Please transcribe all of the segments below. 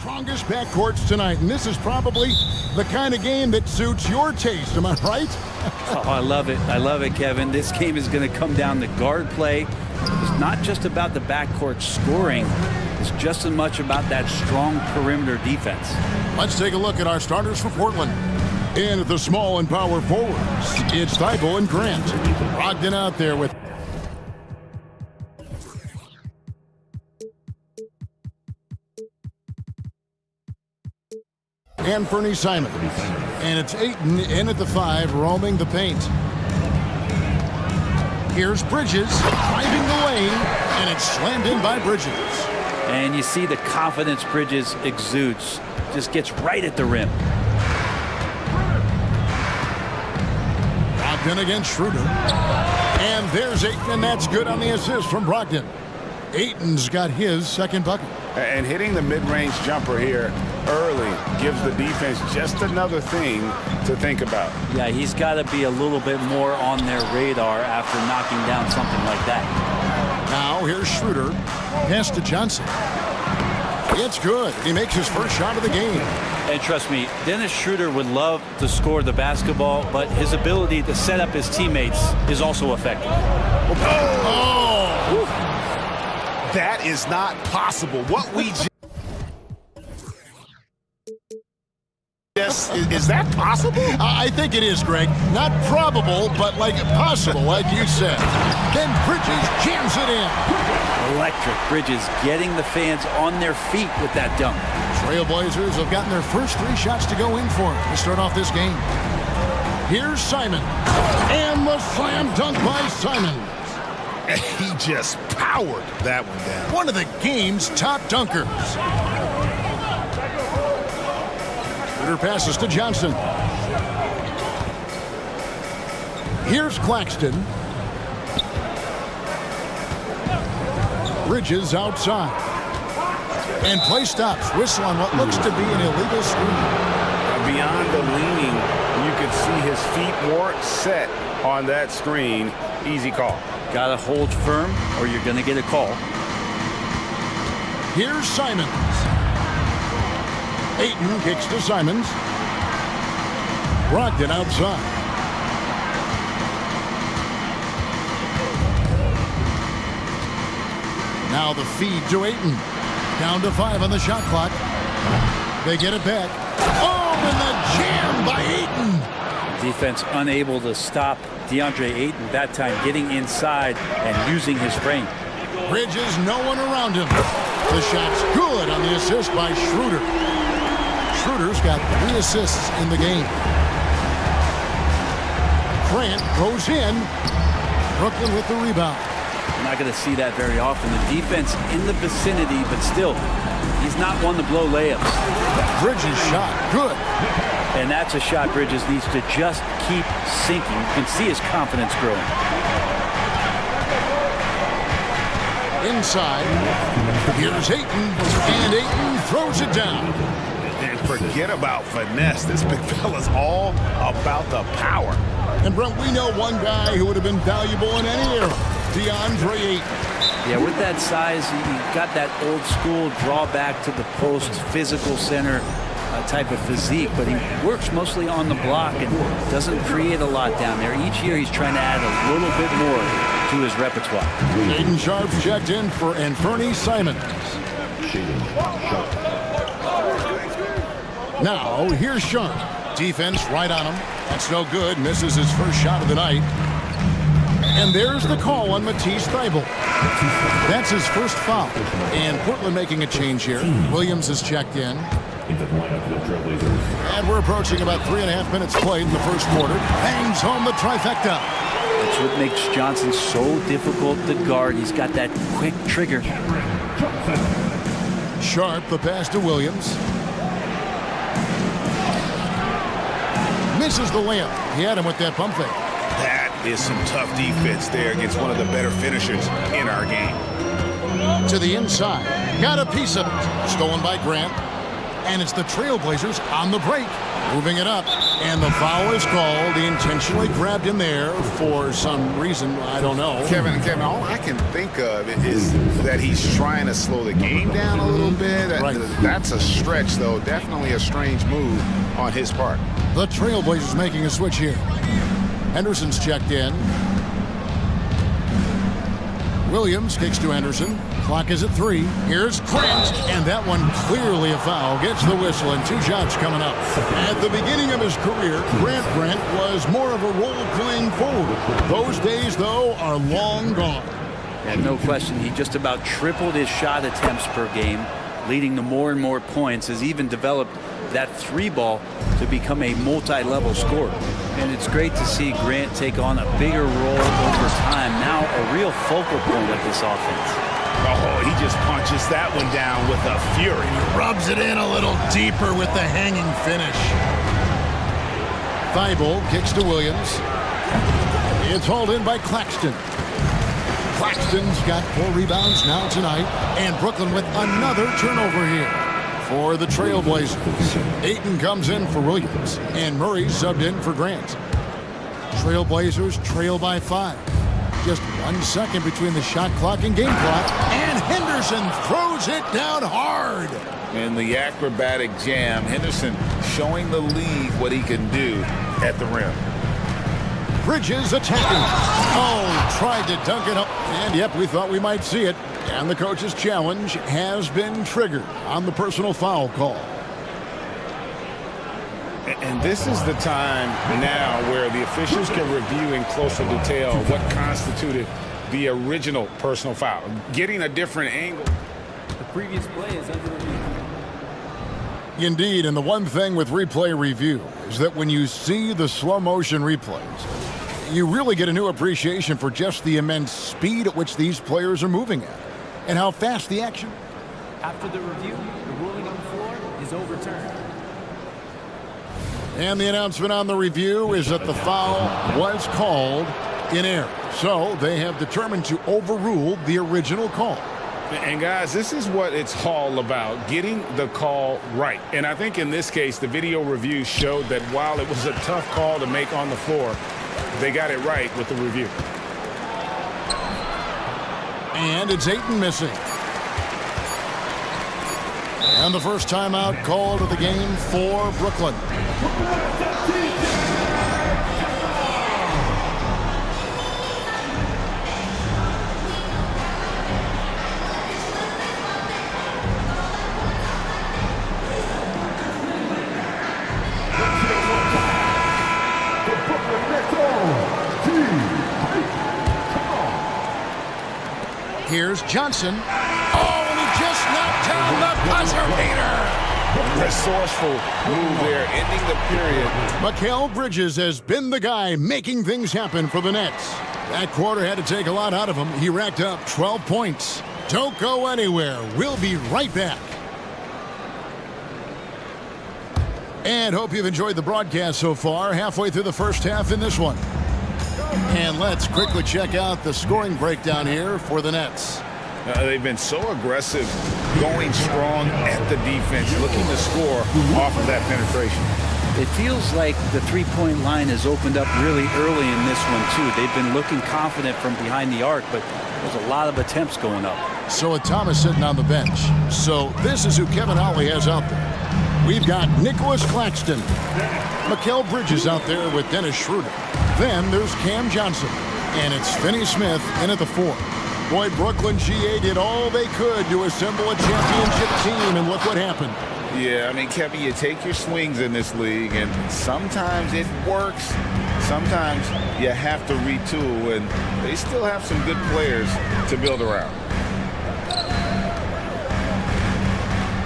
strongest backcourts tonight, and this is probably the kind of game that suits your taste. Am I right? Oh, I love it. I love it, Kevin. This game is going to come down to guard play. It's not just about the backcourt scoring. It's just as much about that strong perimeter defense. Let's take a look at our starters for Portland. And at the small and power forwards, it's Thibault and Grant. Brogdon out there with... and Fernie Simon. And it's Ayton in at the 5, roaming the paint. Here's Bridges driving the lane, and it's slammed in by Bridges. And you see the confidence Bridges exudes. Just gets right at the rim. Brogdon against Schroeder. And there's Ayton, and that's good on the assist from Brogdon. Ayton's got his second bucket. And hitting the mid-range jumper here early gives the defense just another thing to think about. Yeah, he's got to be a little bit more on their radar after knocking down something like that. Now here's Schroeder. Pass to Johnson. It's good. He makes his first shot of the game. And trust me, Dennis Schroeder would love to score the basketball, but his ability to set up his teammates is also effective. Oh! That is not possible. What we just... Is that possible? I think it is, Greg. Not probable, but like possible, like you said. Then Bridges jams it in. Electric. Bridges getting the fans on their feet with that dunk. Trailblazers have gotten their first 3 shots to go in for it to start off this game. Here's Simon. And the slam dunk by Simon. He just powered that one down. One of the game's top dunkers. Schroeder passes to Johnson. Here's Claxton. Bridges outside. And play stops. Whistle on what looks to be an illegal screen. Beyond the leaning, you could see his feet more set on that screen. Easy call. Gotta hold firm or you're gonna get a call. Here's Simons. Ayton kicks to Simons. Brogdon outside. Now the feed to Ayton. Down to 5 on the shot clock. They get it back. Oh, and the jam by Ayton. Defense unable to stop DeAndre Ayton that time, getting inside and using his frame. Bridges, no one around him. The shot's good on the assist by Schroeder. Schroeder's got 3 assists in the game. Grant goes in. Brooklyn with the rebound. You're not going to see that very often. The defense in the vicinity, but still, he's not one to blow layups. Bridges shot, good. And that's a shot Bridges needs to just keep sinking. You can see his confidence growing. Inside, here's Ayton, and Ayton throws it down. And forget about finesse. This big fella's all about the power. And Brent, we know one guy who would have been valuable in any era, DeAndre Ayton. Yeah, with that size, he got that old school drawback to the post, physical center type of physique, but he works mostly on the block and doesn't create a lot down there. Each year he's trying to add a little bit more to his repertoire. Aiden Sharp's checked in for Fernie Simons. Now, here's Sharp. Defense right on him. That's no good. Misses his first shot of the night. And there's the call on Matisse Thybulle. That's his first foul. And Portland making a change here. Williams is checked in. And we're approaching about 3.5 minutes played in the first quarter. Bangs home the trifecta. That's what makes Johnson so difficult to guard. He's got that quick trigger. Sharp, the pass to Williams. Misses the layup. He had him with that pump fake. That is some tough defense there against one of the better finishers in our game. To the inside. Got a piece of it. Stolen by Grant. And it's the Trailblazers on the break. Moving it up, and the foul is called. He intentionally grabbed him there for some reason, I don't know. Kevin, all I can think of is that he's trying to slow the game down a little bit. Right. That's a stretch, though. Definitely a strange move on his part. The Trailblazers making a switch here. Henderson's checked in. Williams kicks to Henderson. Clock is at 3. Here's Grant, and that one clearly a foul. Gets the whistle, and 2 shots coming up. At the beginning of his career, Grant was more of a role-playing forward. Those days, though, are long gone. And no question, he just about tripled his shot attempts per game, leading to more and more points. Has even developed that 3-ball to become a multi-level scorer. And it's great to see Grant take on a bigger role over time. Now a real focal point of this offense. Oh, he just punches that one down with a fury. Rubs it in a little deeper with the hanging finish. Thibault kicks to Williams. It's hauled in by Claxton. Claxton's got 4 rebounds now tonight, and Brooklyn with another turnover here for the Trailblazers. Ayton comes in for Williams, and Murray subbed in for Grant. Trailblazers trail by 5. Just 1 second between the shot clock and game clock, and Henderson throws it down hard. In the acrobatic jam, Henderson showing the league what he can do at the rim. Bridges attacking. Oh, tried to dunk it up. And yep, we thought we might see it. And the coach's challenge has been triggered on the personal foul call. And this is the time now where the officials can review in closer detail what constituted the original personal foul. Getting a different angle. The previous play is under review. Indeed, and the one thing with replay review is that when you see the slow motion replays, you really get a new appreciation for just the immense speed at which these players are moving at and how fast the action. After the review, the ruling on the floor is overturned. And the announcement on the review is that the foul was called in error. So they have determined to overrule the original call. And guys, this is what it's all about, getting the call right. And I think in this case, the video review showed that while it was a tough call to make on the floor, they got it right with the review. And it's Ayton missing. And the first timeout called of the game for Brooklyn. Here's Johnson. Oh, and he just knocked down the buzzer beater. Resourceful move there, ending the period. Mikal Bridges has been the guy making things happen for the Nets. That quarter had to take a lot out of him. He racked up 12 points. Don't go anywhere. We'll be right back. And hope you've enjoyed the broadcast so far. Halfway through the first half in this one. And let's quickly check out the scoring breakdown here for the Nets. They've been so aggressive, going strong at the defense, looking to score off of that penetration. It feels like the three-point line has opened up really early in this one, too. They've been looking confident from behind the arc, but there's a lot of attempts going up. So with Thomas sitting on the bench. So this is who Kevin Ollie has out there. We've got Nicholas Claxton. Mikal Bridges out there with Dennis Schroeder. Then there's Cam Johnson. And it's Finney Smith in at the 4. Boy, Brooklyn GA did all they could to assemble a championship team, and look what happened. Yeah, I mean, Kevin, you take your swings in this league, and sometimes it works. Sometimes you have to retool, and they still have some good players to build around.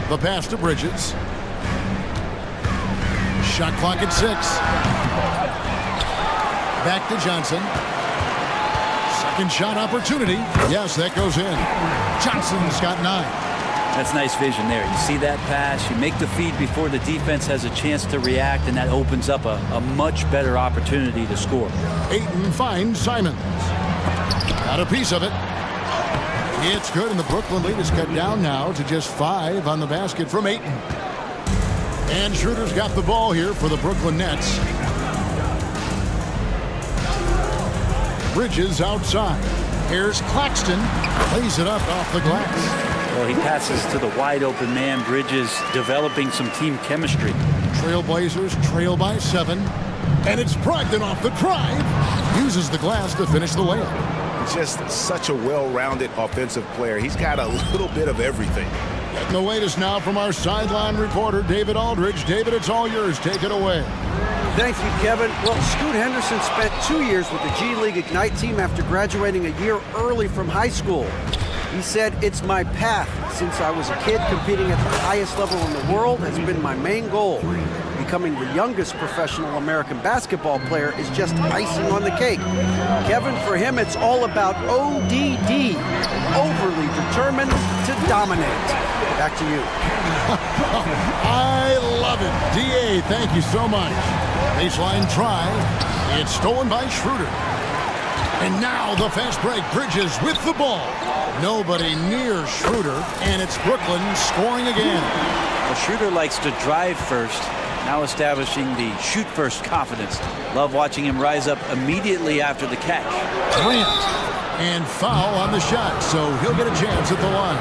The pass to Bridges. Shot clock at 6. Back to Johnson. Second shot opportunity. Yes, that goes in. Johnson's got 9. That's nice vision there. You see that pass, you make the feed before the defense has a chance to react, and that opens up a much better opportunity to score. Ayton finds Simons. Got a piece of it. It's good, and the Brooklyn lead is cut down now to just 5 on the basket from Ayton. And Schroeder's got the ball here for the Brooklyn Nets. Bridges outside. Here's Claxton. Plays it up off the glass. Well, he passes to the wide open man. Bridges developing some team chemistry. Trailblazers trail by 7. And it's Brogdon off the drive. Uses the glass to finish the layup. Just such a well-rounded offensive player. He's got a little bit of everything. Getting the latest now from our sideline reporter, David Aldridge. David, it's all yours. Take it away. Thank you, Kevin. Well, Scoot Henderson spent 2 years with the G League Ignite team after graduating a year early from high school. He said, "It's my path. Since I was a kid, competing at the highest level in the world has been my main goal. Becoming the youngest professional American basketball player is just icing on the cake." Kevin, for him, it's all about ODD, overly determined to dominate. Back to you. I love it. DA, thank you so much. Baseline try. It's stolen by Schroeder. And now the fast break. Bridges with the ball. Nobody near Schroeder, and it's Brooklyn scoring again. Well, Schroeder likes to drive first, now establishing the shoot first confidence. Love watching him rise up immediately after the catch. Grant, and foul on the shot, so he'll get a chance at the line.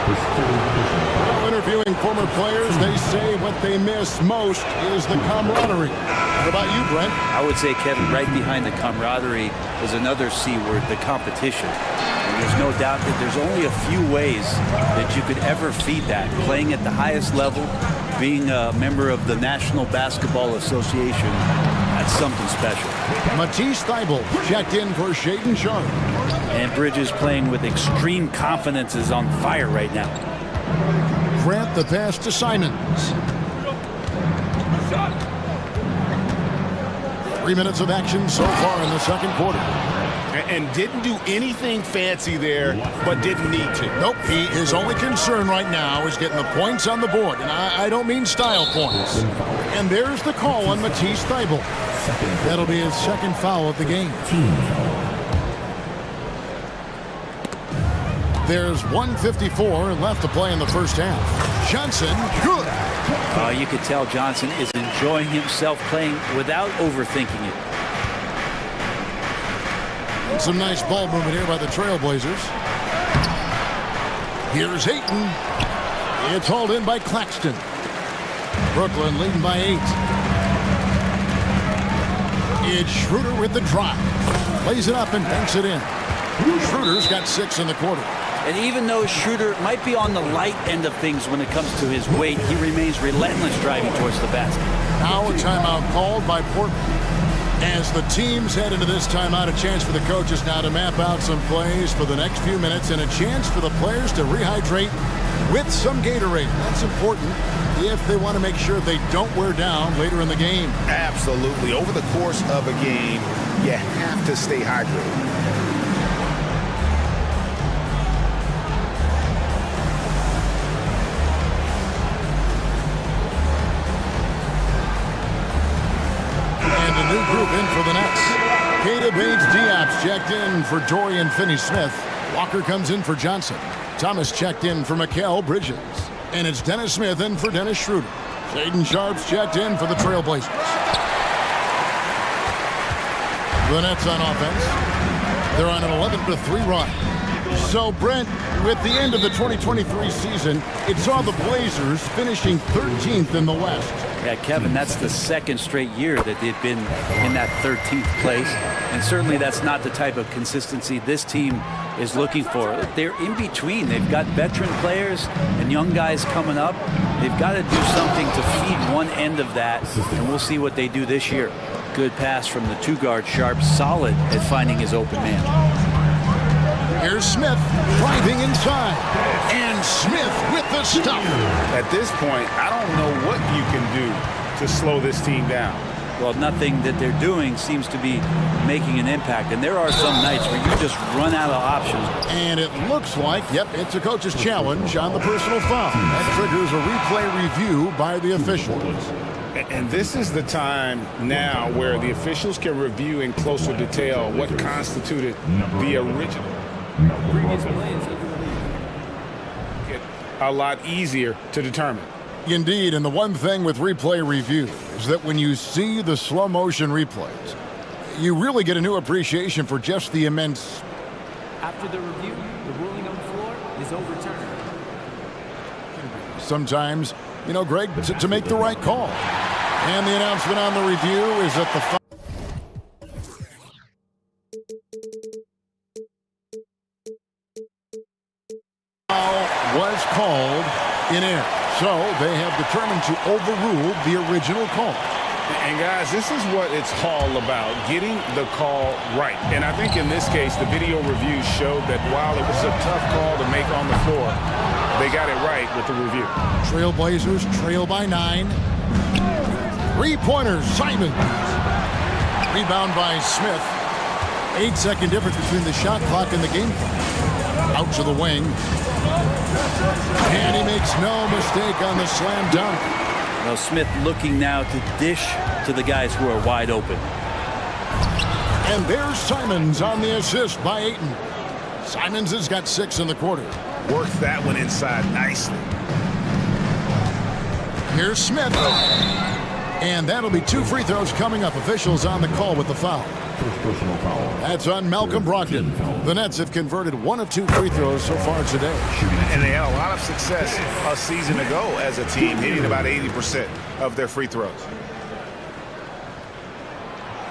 While interviewing former players, they say what they miss most is the camaraderie. What about you, Brent? I would say, Kevin, right behind the camaraderie is another C word, the competition. And there's no doubt that there's only a few ways that you could ever feed that. Playing at the highest level, being a member of the National Basketball Association, that's something special. Matisse Thybulle checked in for Shaedon Sharpe. And Bridges playing with extreme confidence is on fire right now. Grant the pass to Simons. 3 minutes of action so far in the second quarter. And didn't do anything fancy there, but didn't need to. Nope, his only concern right now is getting the points on the board. And I don't mean style points. And there's the call on Matisse Thybulle. That'll be his second foul of the game. There's 1:54 left to play in the first half. Johnson, good. You could tell Johnson is enjoying himself playing without overthinking it. And some nice ball movement here by the Trailblazers. Here's Ayton. It's hauled in by Claxton. Brooklyn leading by 8. It's Schroeder with the drive. Plays it up and banks it in. Schroeder's got 6 in the quarter. And even though Schroeder might be on the light end of things when it comes to his weight, he remains relentless driving towards the basket. Now a timeout called by Portland. As the teams head into this timeout, a chance for the coaches now to map out some plays for the next few minutes and a chance for the players to rehydrate with some Gatorade. That's important if they want to make sure they don't wear down later in the game. Absolutely. Over the course of a game, you have to stay hydrated. New group in for the Nets. Keita Bates-Diop's checked in for Dorian Finney-Smith. Walker comes in for Johnson. Thomas checked in for Mikal Bridges. And it's Dennis Smith in for Dennis Schroeder. Shaedon Sharpe's checked in for the Trailblazers. The Nets on offense. They're on an 11-3 run. So, Brent, with the end of the 2023 season, it saw the Blazers finishing 13th in the West. Yeah, Kevin, that's the second straight year that they've been in that 13th place. And certainly that's not the type of consistency this team is looking for. They're in between. They've got veteran players and young guys coming up. They've got to do something to feed one end of that, and we'll see what they do this year. Good pass from the two-guard Sharpe, solid at finding his open man. Here's Smith driving inside. And Smith with the stop. At this point, I don't know what you can do to slow this team down. Well, nothing that they're doing seems to be making an impact. And there are some nights where you just run out of options. And it looks like, yep, it's a coach's challenge on the personal foul. That triggers a replay review by the officials. And this is the time now where the officials can review in closer detail what constituted the original. Previous plays. A lot easier to determine. Indeed, and the one thing with replay review is that when you see the slow motion replays, you really get a new appreciation for just the immense. After the review, the ruling on the floor is overturned. Sometimes, you know, Greg, to make the right call. And the announcement on the review is that the foul was called in air. So they have determined to overrule the original call. And guys, this is what it's all about, getting the call right. And I think in this case, the video review showed that while it was a tough call to make on the floor, they got it right with the review. Trailblazers trail by 9. Three-pointers, Simon. Rebound by Smith. 8-second difference between the shot clock and the game clock. Out to the wing. And he makes no mistake on the slam dunk. Well, Smith looking now to dish to the guys who are wide open. And there's Simons on the assist by Ayton. Simons has got 6 in the quarter. Worked that one inside nicely. Here's Smith. And that'll be 2 free throws coming up. Officials on the call with the foul. That's on Malcolm Brogdon. The Nets have converted 1 of 2 free throws so far today. And they had a lot of success a season ago as a team, hitting about 80% of their free throws.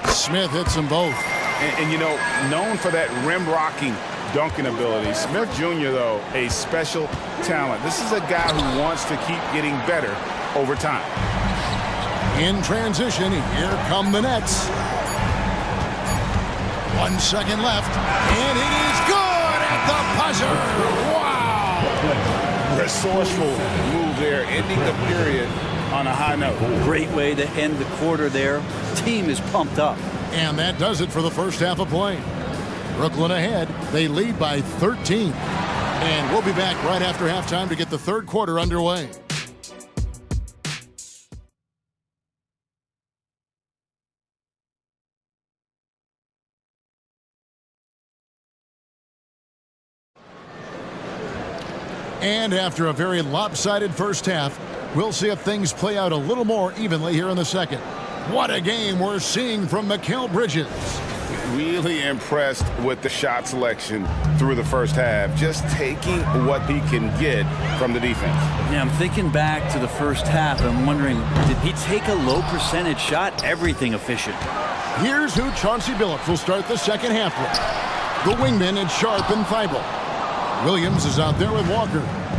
Smith hits them both. And you know, known for that rim-rocking dunking ability. Smith Jr., though, a special talent. This is a guy who wants to keep getting better over time. In transition, here come the Nets. 1 second left, and it is good at the buzzer. Wow! Resourceful move there, ending the period on a high note. Great way to end the quarter there. Team is pumped up. And that does it for the first half of play. Brooklyn ahead. They lead by 13. And we'll be back right after halftime to get the third quarter underway. And after a very lopsided first half, we'll see if things play out a little more evenly here in the second. What a game we're seeing from Mikal Bridges. Really impressed with the shot selection through the first half, just taking what he can get from the defense. Yeah, I'm thinking back to the first half. I'm wondering, did he take a low percentage shot? Everything efficient. Here's who Chauncey Billups will start the second half with. The wingmen in Sharp and Thibault. Williams is out there with Walker.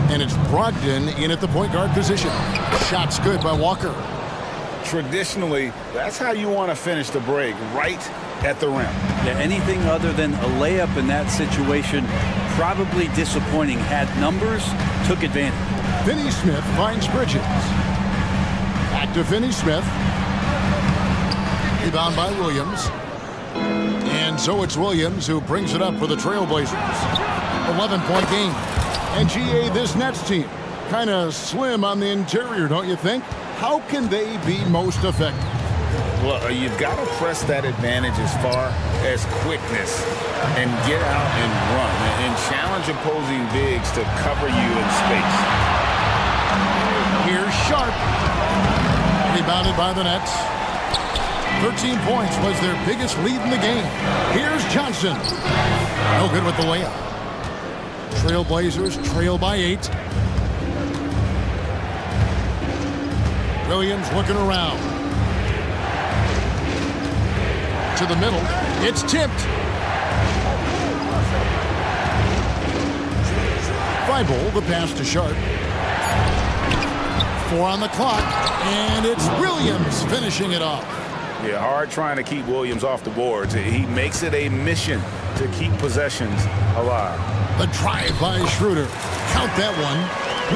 And it's Brogdon in at the point guard position. Shot's good by Walker. Traditionally, that's how you want to finish the break, right at the rim. Yeah, anything other than a layup in that situation, probably disappointing. Had numbers, took advantage. Finney Smith finds Bridges. Back to Finney Smith. Rebound by Williams. And so it's Williams who brings it up for the Trailblazers. 11-point game. And GA, this Nets team, kind of slim on the interior, don't you think? How can they be most effective? Well, you've got to press that advantage as far as quickness and get out and run and challenge opposing bigs to cover you in space. Here's Sharp. Rebounded by the Nets. 13 points was their biggest lead in the game. Here's Johnson. No good with the layup. Trailblazers trail by 8. Williams looking around. To the middle. It's tipped. Thibault, the pass to Sharp. 4 on the clock. And it's Williams finishing it off. Yeah, hard trying to keep Williams off the boards. He makes it a mission to keep possessions alive. The drive by Schroeder. Count that one.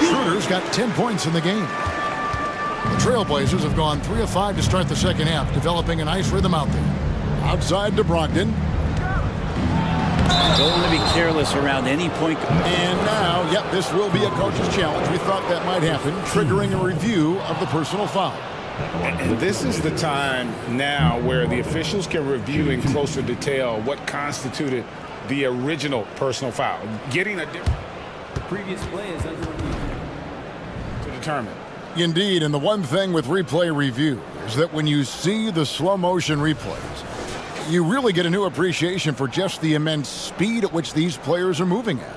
Schroeder's got 10 points in the game. The Trailblazers have gone 3 of 5 to start the second half, developing a nice rhythm out there. Outside to Brogdon. Don't want to be careless around any point. And now, yep, this will be a coach's challenge. We thought that might happen, triggering a review of the personal foul. And this is the time now where the officials can review in closer detail what constituted the original personal foul. Getting a different The previous play is under review. to determine. Indeed, and the one thing with replay review is that when you see the slow motion replays, you really get a new appreciation for just the immense speed at which these players are moving at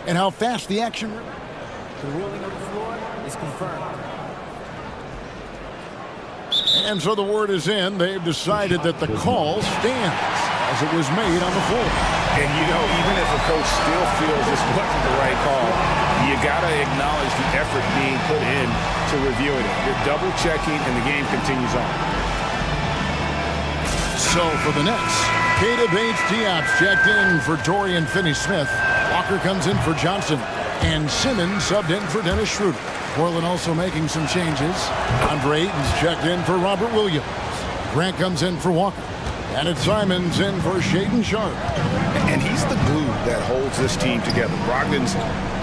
and how fast the action. The ruling on the floor is confirmed. And so the word is in. They've decided that the call stands as it was made on the floor. And, you know, even if a coach still feels this wasn't the right call, you got to acknowledge the effort being put in to reviewing it. You're double-checking, and the game continues on. So for the Nets, Keita Bates-Diop's checked in for Dorian Finney-Smith. Walker comes in for Johnson. And Simmons subbed in for Dennis Schroeder. Portland also making some changes. Andre Ayton's checked in for Robert Williams. Grant comes in for Walker. And it's Simons in for Shaedon Sharpe. And he's the glue that holds this team together. Brogdon's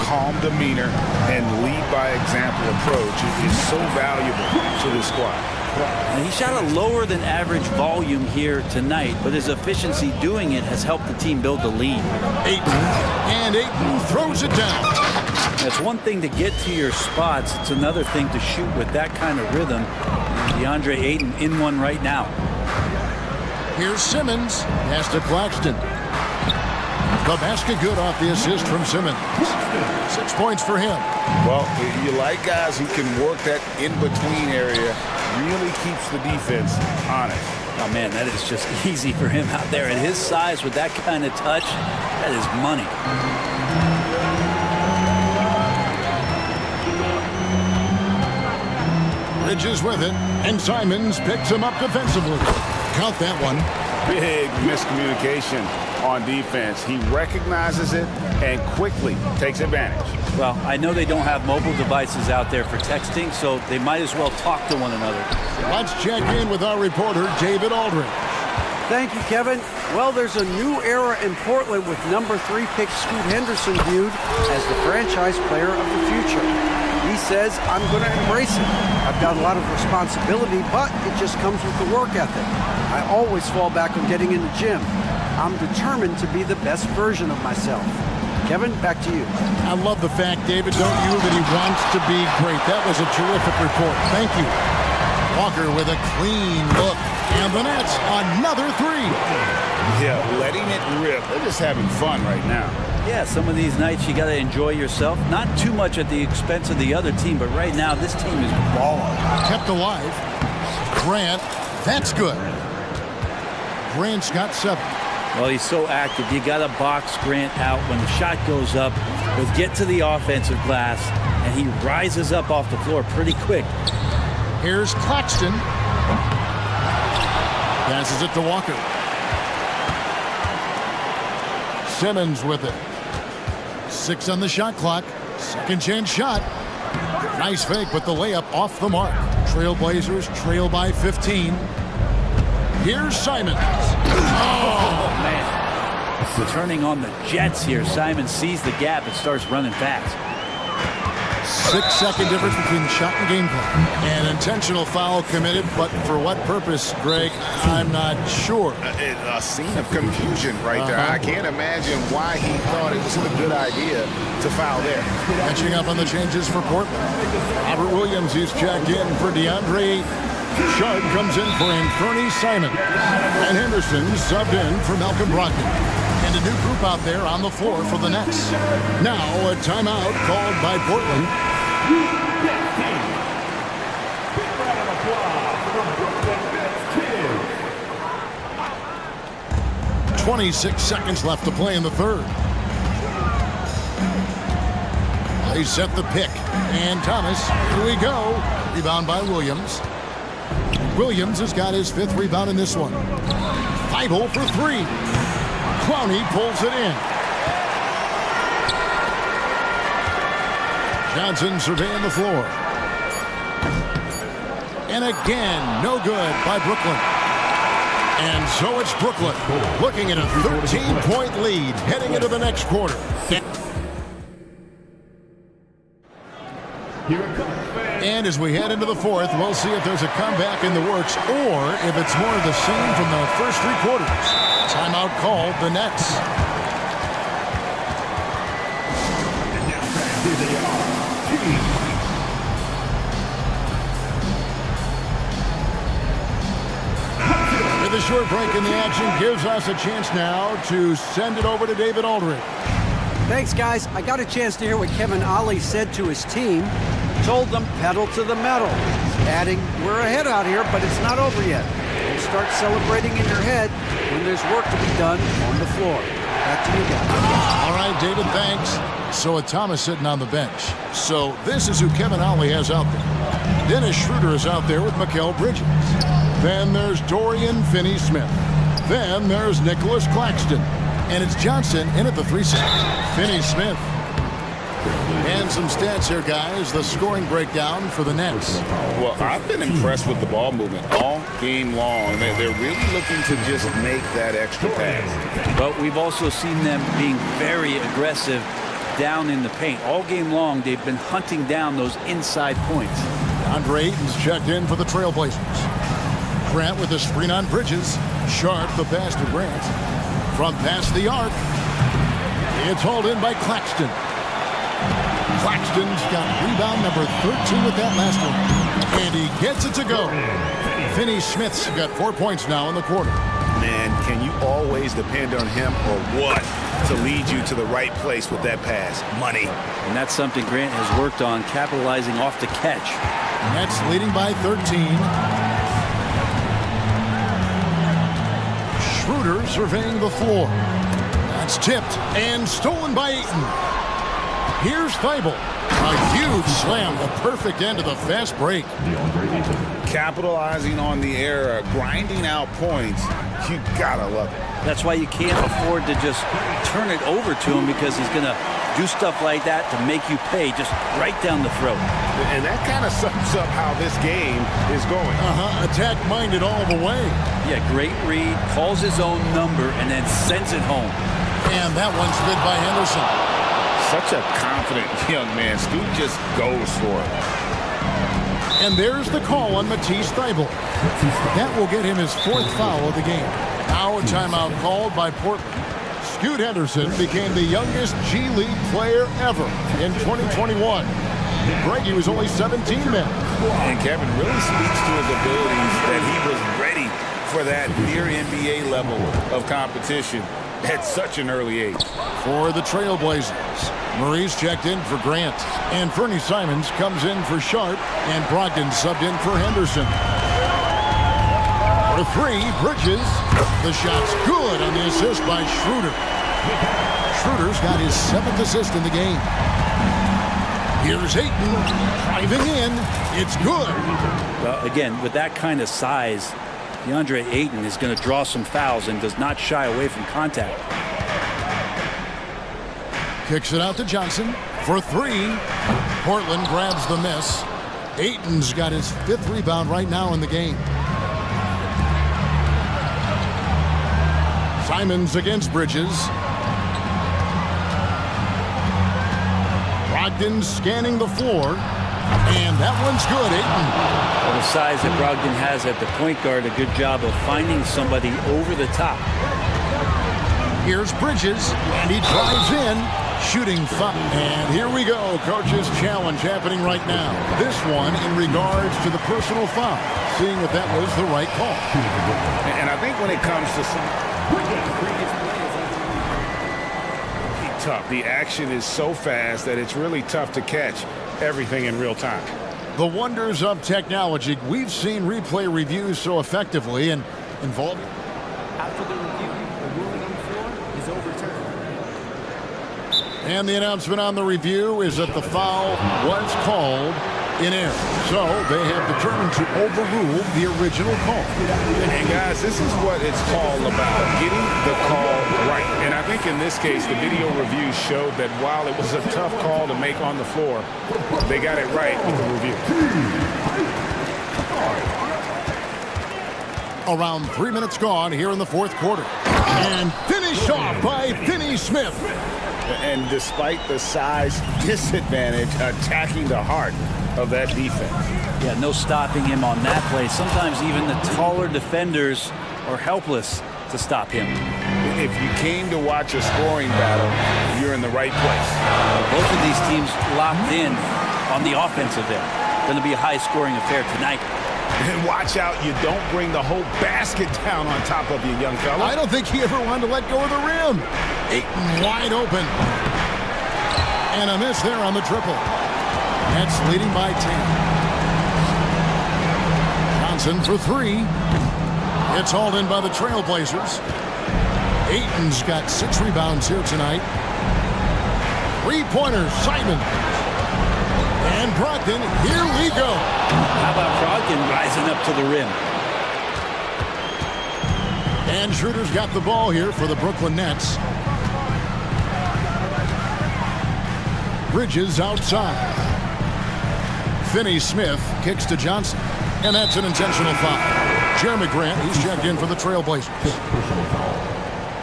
calm demeanor and lead by example approach is so valuable to this squad. And he shot a lower than average volume here tonight, but his efficiency doing it has helped the team build the lead. Ayton throws it down. It's one thing to get to your spots. It's another thing to shoot with that kind of rhythm. And DeAndre Ayton in one right now. Here's Simmons. Pass to Claxton. The basket good off the assist from Simmons. 6 points for him. Well, you like guys who can work that in-between area. Really keeps the defense honest. Oh, man, that is just easy for him out there. At his size with that kind of touch, that is money. Bridges with it, and Simons picks him up defensively. Count that one. Big miscommunication on defense. He recognizes it and quickly takes advantage. Well, I know they don't have mobile devices out there for texting, so they might as well talk to one another. Let's check in with our reporter, David Aldridge. Thank you, Kevin. Well, there's a new era in Portland with number 3 pick Scoot Henderson viewed as the franchise player of the future. He says, I'm going to embrace it. I've got a lot of responsibility, but it just comes with the work ethic. I always fall back on getting in the gym. I'm determined to be the best version of myself. Kevin, back to you. I love the fact, David, don't you, that he wants to be great. That was a terrific report. Thank you. Walker with a clean look. And the Nets, another 3. Yeah, letting it rip. They're just having fun right now. Yeah, some of these nights you got to enjoy yourself. Not too much at the expense of the other team, but right now this team is balling. Kept alive. Grant, that's good. Grant's got 7. Well, he's so active. You got to box Grant out when the shot goes up. He'll get to the offensive glass, and he rises up off the floor pretty quick. Here's Claxton. Passes it to Walker. Simmons with it. 6 on the shot clock. Second chance shot. Nice fake, but the layup off the mark. Trailblazers trail by 15. Here's Simons. Oh, man. Turning on the Jets here. Simon sees the gap and starts running fast. 6-second difference between shot and game plan. An intentional foul committed, but for what purpose, Greg? I'm not sure. A scene of confusion right there. I can't imagine why he thought it was a good idea to foul there. Catching up on the changes for Portland. Robert Williams is checked in for DeAndre Ayton. Shard comes in for Anthony Simons. And Henderson subbed in for Malcolm Brogdon. And a new group out there on the floor for the Nets. Now a timeout called by Portland. 26 seconds left to play in the third. They set the pick. And Thomas, here we go. Rebound by Williams. Williams has got his 5th rebound in this one. Thibault for 3. Clowney pulls it in. Johnson surveying the floor. And again, no good by Brooklyn. And so it's Brooklyn looking at a 13-point lead heading into the next quarter. And as we head into the fourth, we'll see if there's a comeback in the works or if it's more of the same from the first 3 quarters. Timeout called the Nets. the short break in the action gives us a chance now to send it over to David Aldridge. Thanks, guys. I got a chance to hear what Kevin Ollie said to his team. Told them pedal to the metal. Adding, we're ahead out here, but it's not over yet. Don't start celebrating in your head when there's work to be done on the floor. Back to you guys. All right, David, thanks. So with Thomas sitting on the bench. So this is who Kevin Ollie has out there. Dennis Schroeder is out there with Mikal Bridges. Then there's Dorian Finney-Smith. Then there's Nicholas Claxton. And it's Johnson in at the 3-6. Finney-Smith. And some stats here, guys. The scoring breakdown for the Nets. Well, I've been impressed with the ball movement all game long. They're really looking to just make that extra pass. But we've also seen them being very aggressive down in the paint. All game long, they've been hunting down those inside points. Andre Ayton's checked in for the Trailblazers. Grant with a screen on Bridges. Sharp the pass to Grant. From past the arc. It's hauled in by Claxton. Claxton's got rebound number 13 with that last one. And he gets it to go. Finney-Smith's got 4 points now in the quarter. Man, can you always depend on him or what to lead you to the right place with that pass? Money. And that's something Grant has worked on, capitalizing off the catch. Nets leading by 13. Schroeder surveying the floor. That's tipped and stolen by Ayton. Here's Thibault. A huge slam, the perfect end of the fast break. Capitalizing on the error, grinding out points. You gotta love it. That's why you can't afford to just turn it over to him, because he's going to do stuff like that to make you pay just right down the throat. And that kind of sums up how this game is going. Attack-minded all the way. Yeah, great read, calls his own number, and then sends it home. And that one's bid by Henderson. Such a confident young man. Scoot just goes for it. And there's the call on Matisse Thybulle. That will get him his 4th foul of the game. Now a timeout called by Portland. Scoot Henderson became the youngest G League player ever in 2021. Greg, he was only 17 then. And Kevin really speaks to his abilities, that he was ready for that near NBA level of competition at such an early age. For the Trailblazers, Maurice checked in for Grant. And Fernie Simons comes in for Sharp. And Brogdon subbed in for Henderson. For 3, Bridges. The shot's good on the assist by Schroeder. Schroeder's got his 7th assist in the game. Here's Ayton driving in. It's good. Well, again, with that kind of size, DeAndre Ayton is going to draw some fouls and does not shy away from contact. Kicks it out to Johnson for 3. Portland grabs the miss. Ayton's got his 5th rebound right now in the game. Simons against Bridges. Brogdon scanning the floor. And that one's good, Ayton. Well, the size that Brogdon has at the point guard, a good job of finding somebody over the top. Here's Bridges, and he drives in, shooting 5. And here we go, coach's challenge happening right now. This one in regards to the personal foul, seeing if that was the right call. And I think when it comes to some tough, the action is so fast that it's really tough to catch everything in real time. The wonders of technology. We've seen replay reviews so effectively and involved. After the review, the ruling on the floor is overturned. And the announcement on the review is that the foul was called in error. So they have determined to overrule the original call. And guys, this is what it's all about, getting the call right. And I think in this case, the video review showed that while it was a tough call to make on the floor, they got it right with the review. Around 3 minutes gone here in the 4th quarter. And finished off by Finney-Smith. And despite the size disadvantage, attacking the heart of that defense. Yeah, no stopping him on that play. Sometimes even the taller defenders are helpless to stop him. If you came to watch a scoring battle, you're in the right place. Both of these teams locked in on the offensive end. Going to be a high-scoring affair tonight. And watch out, you don't bring the whole basket down on top of you, young fella. I don't think he ever wanted to let go of the rim. Ayton wide open. And a miss there on the triple. Nets leading by 10. Johnson for three. It's hauled in by the Trailblazers. Ayton's got 6 rebounds here tonight. Three-pointers, Simon. And Brogdon, here we go. How about Brogdon rising up to the rim? And Schroeder's got the ball here for the Brooklyn Nets. Bridges outside. Finney-Smith kicks to Johnson. And that's an intentional foul. Jeremy Grant, he's checked in for the Trailblazers.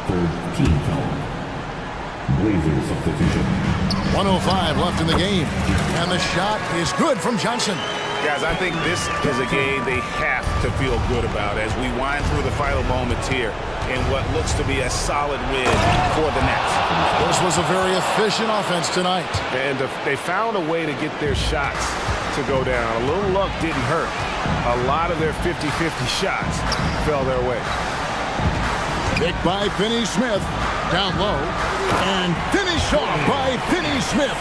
Third team foul. Blazers substitution. 1:05 left in the game. And the shot is good from Johnson. Guys, I think this is a game they have to feel good about as we wind through the final moments here in what looks to be a solid win for the Nets. This was a very efficient offense tonight. And they found a way to get their shots to go down. A little luck didn't hurt. A lot of their 50-50 shots fell their way. Picked by Finney-Smith. Down low. And finished off by Finney-Smith.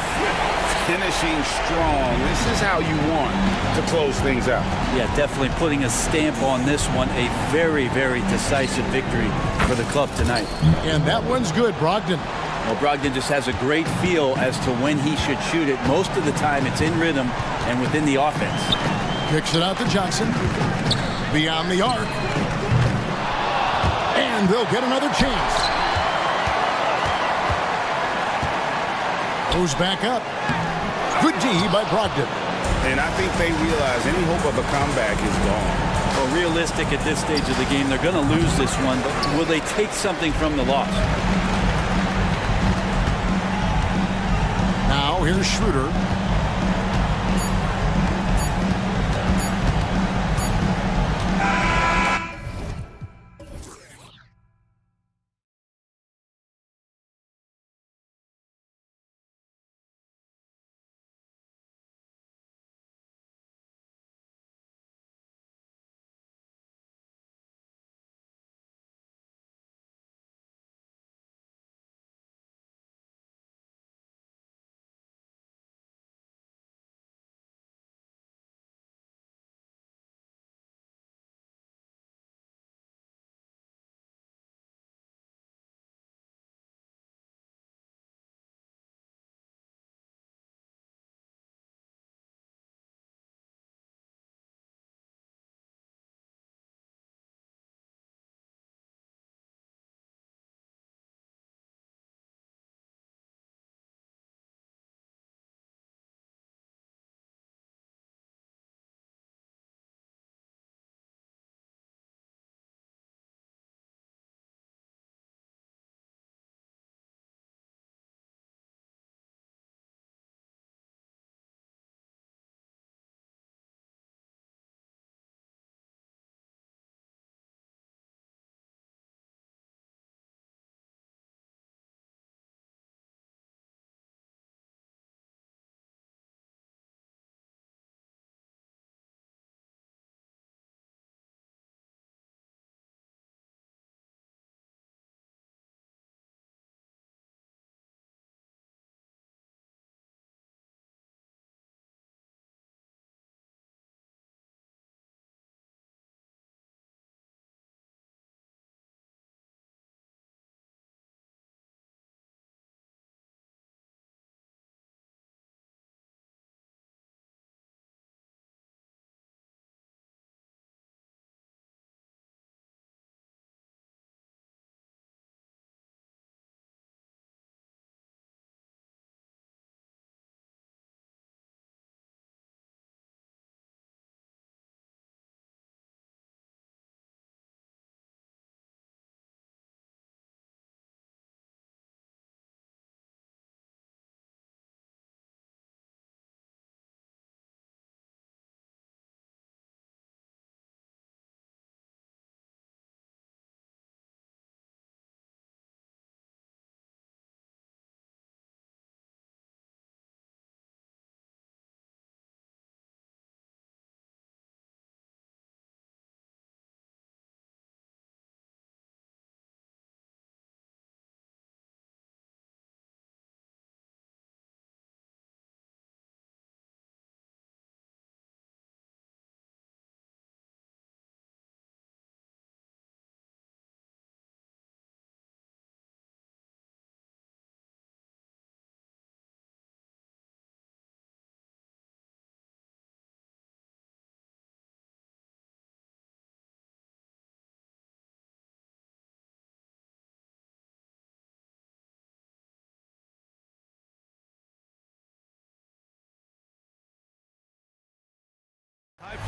Finishing strong. This is how you want to close things out. Yeah, definitely putting a stamp on this one. A very, very decisive victory for the club tonight. And that one's good, Brogdon. Well, Brogdon just has a great feel as to when he should shoot it. Most of the time, it's in rhythm and within the offense. Kicks it out to Johnson. Beyond the arc. And they'll get another chance. Goes back up. Good D by Brogdon. And I think they realize any hope of a comeback is gone. Well, realistic at this stage of the game, they're going to lose this one, but will they take something from the loss? Now here's Schroeder.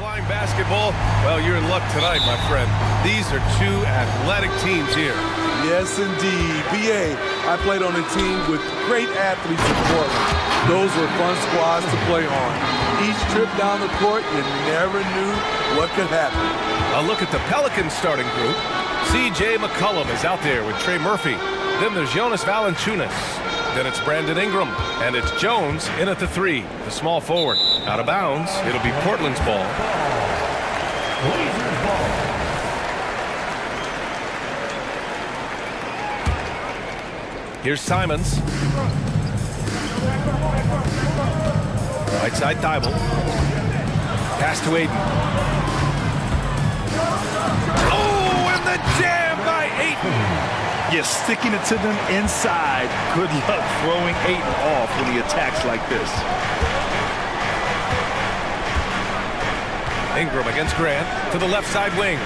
flying basketball? Well, you're in luck tonight, my friend. These are two athletic teams here. Yes, indeed. BA, I played on a team with great athletes in Portland. Those were fun squads to play on. Each trip down the court, you never knew what could happen. A look at the Pelicans starting group. C.J. McCollum is out there with Trey Murphy. Then there's Jonas Valanciunas. Then it's Brandon Ingram. And it's Jones in at the 3, the small forward. Out of bounds, it'll be Portland's ball. Here's Simons. Right side Thibault. Pass to Aiden. Oh, and the jam by Aiden. You're sticking it to them inside. Good luck throwing Aiden off when he attacks like this. Ingram against Grant to the left side wing.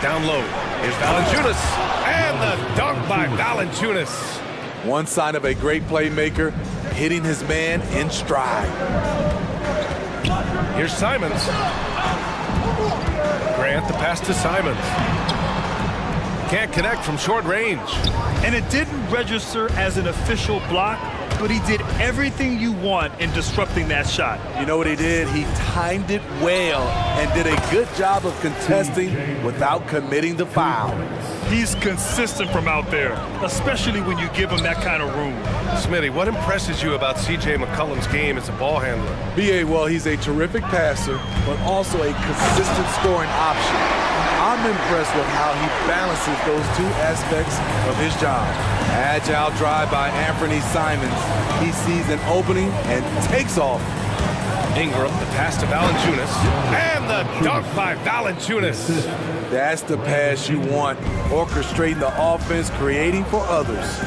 Down low. Here's Valanciunas. And the dunk by Valanciunas. One sign of a great playmaker, hitting his man in stride. Here's Simons. Grant, the pass to Simons. Can't connect from short range. And it didn't register as an official block, but he did everything you want in disrupting that shot. You know what he did? He timed it well and did a good job of contesting without committing the foul. He's consistent from out there, especially when you give him that kind of room. Smitty, what impresses you about C.J. McCollum's game as a ball handler? B.A., well, he's a terrific passer, but also a consistent scoring option. I'm impressed with how he balances those two aspects of his job. Agile drive by Anthony Simons. He sees an opening and takes off. Ingram, the pass to Valanciunas. And the dunk by Valanciunas. That's the pass you want. Orchestrating the offense, creating for others.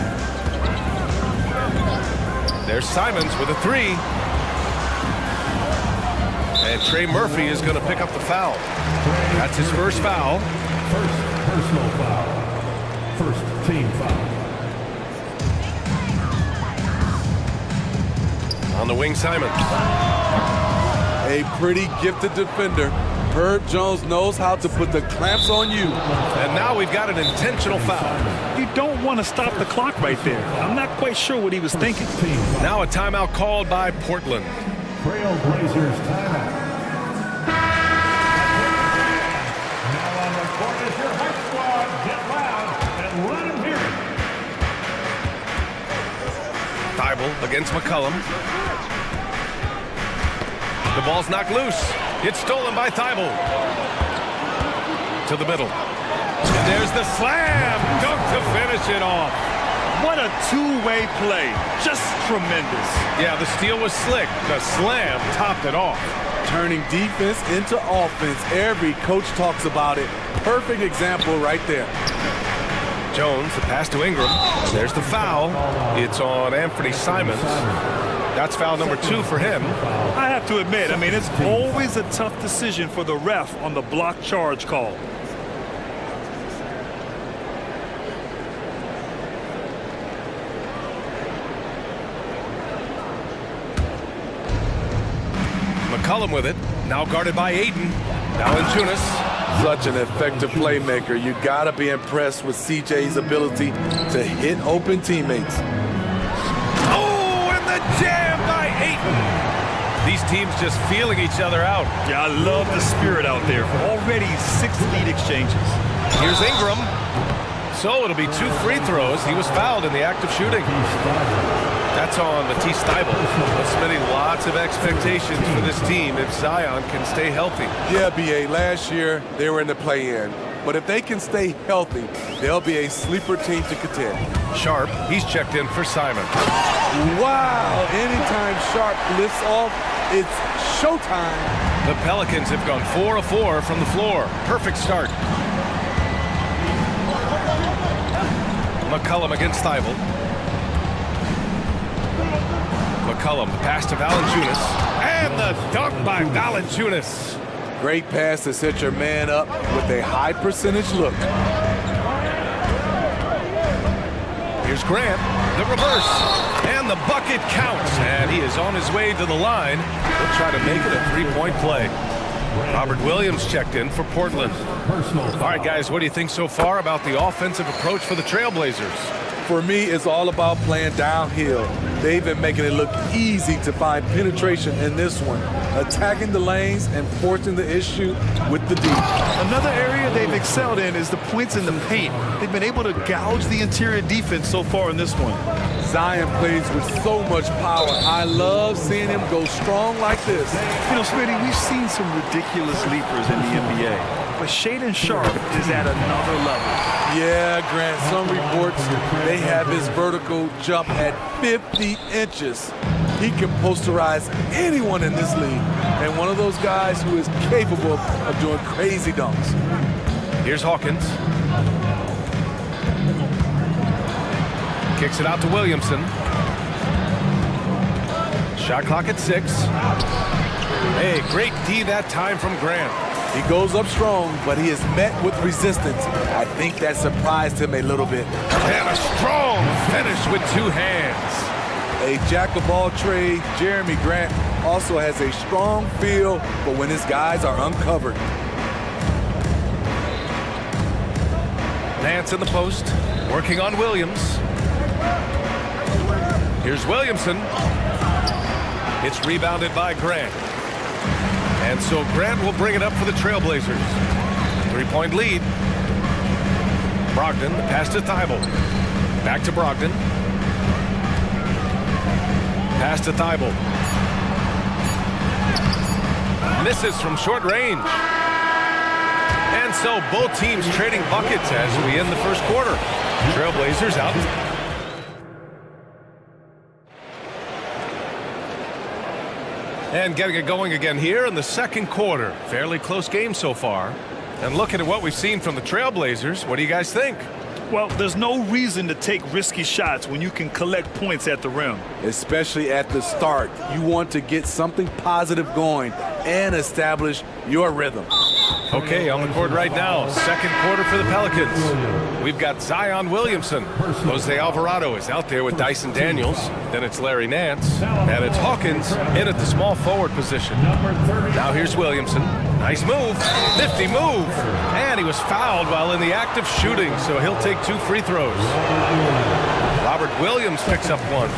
There's Simons with a 3. And Trey Murphy is going to pick up the foul. That's his first foul. First personal foul. First team foul. On the wing, Simons. A pretty gifted defender. Herb Jones knows how to put the clamps on you. And now we've got an intentional foul. You don't want to stop the clock right there. I'm not quite sure what he was thinking. Now a timeout called by Portland. Trailblazers timeout. Now on the court is your high squad. Get loud and let them hear it. Thibault against McCollum. The ball's knocked loose. It's stolen by Thibault. To the middle. And there's the slam dunk to finish it off. What a two-way play. Just tremendous. Yeah, the steal was slick. The slam topped it off. Turning defense into offense. Every coach talks about it. Perfect example right there. Jones, the pass to Ingram. There's the foul. It's on Anthony Simons. That's foul number 2 for him. I have to admit, I mean, it's always a tough decision for the ref on the block charge call. McCollum with it. Now guarded by Aiden. Valanciunas. Such an effective playmaker. You gotta be impressed with CJ's ability to hit open teammates. Oh, and the jam by Aiden. These teams just feeling each other out. Yeah, I love the spirit out there. Already 6 lead exchanges. Here's Ingram. So it'll be 2 free throws. He was fouled in the act of shooting. That's on Matisse Thibault. But Smitty, lots of expectations for this team if Zion can stay healthy. Yeah, B.A., last year they were in the play-in. But if they can stay healthy, they'll be a sleeper team to contend. Sharp, he's checked in for Simon. Wow, anytime Sharp lifts off, it's showtime. The Pelicans have gone 4 of 4 from the floor. Perfect start. McCollum against Thibault. McCollum, the pass to Valanciunas. And the dunk by Valanciunas. Great pass to set your man up with a high percentage look. Here's Grant, the reverse, and the bucket counts. And he is on his way to the line. He'll try to make it a three-point play. Robert Williams checked in for Portland. All right, guys, what do you think so far about the offensive approach for the Trailblazers? For me, it's all about playing downhill. They've been making it look easy to find penetration in this one, attacking the lanes and forcing the issue with the D. Another area they've excelled in is the points in the paint. They've been able to gouge the interior defense so far in this one. Zion plays with so much power. I love seeing him go strong like this. You know, Smitty, we've seen some ridiculous leapers in the NBA. But Shaedon Sharpe is at another level. Yeah, Grant, some reports, they have his vertical jump at 50 inches. He can posterize anyone in this league. And one of those guys who is capable of doing crazy dunks. Here's Hawkins. Kicks it out to Williamson. Shot clock at 6. Hey, great D that time from Grant. He goes up strong, but he is met with resistance. I think that surprised him a little bit. And a strong finish with 2 hands. A jack-of-all trade, Jeremy Grant also has a strong feel for when his guys are uncovered. Nance in the post, working on Williams. Here's Williamson. It's rebounded by Grant. And so Grant will bring it up for the Trailblazers. 3-point lead. Brogdon, pass to Thibault. Back to Brogdon. Pass to Thibault. Misses from short range. And so both teams trading buckets as we end the first quarter. Trailblazers out. And getting it going again here in the second quarter. Fairly close game so far. And looking at what we've seen from the Trailblazers, what do you guys think? Well, there's no reason to take risky shots when you can collect points at the rim. Especially at the start. You want to get something positive going and establish your rhythm. Okay, on the court right now, second quarter for the Pelicans. We've got Zion Williamson. Jose Alvarado is out there with Dyson Daniels. Then it's Larry Nance. And it's Hawkins in at the small forward position. Now here's Williamson. Nice move. Nifty move. And he was fouled while in the act of shooting, so he'll take 2 free throws. Robert Williams picks up 1.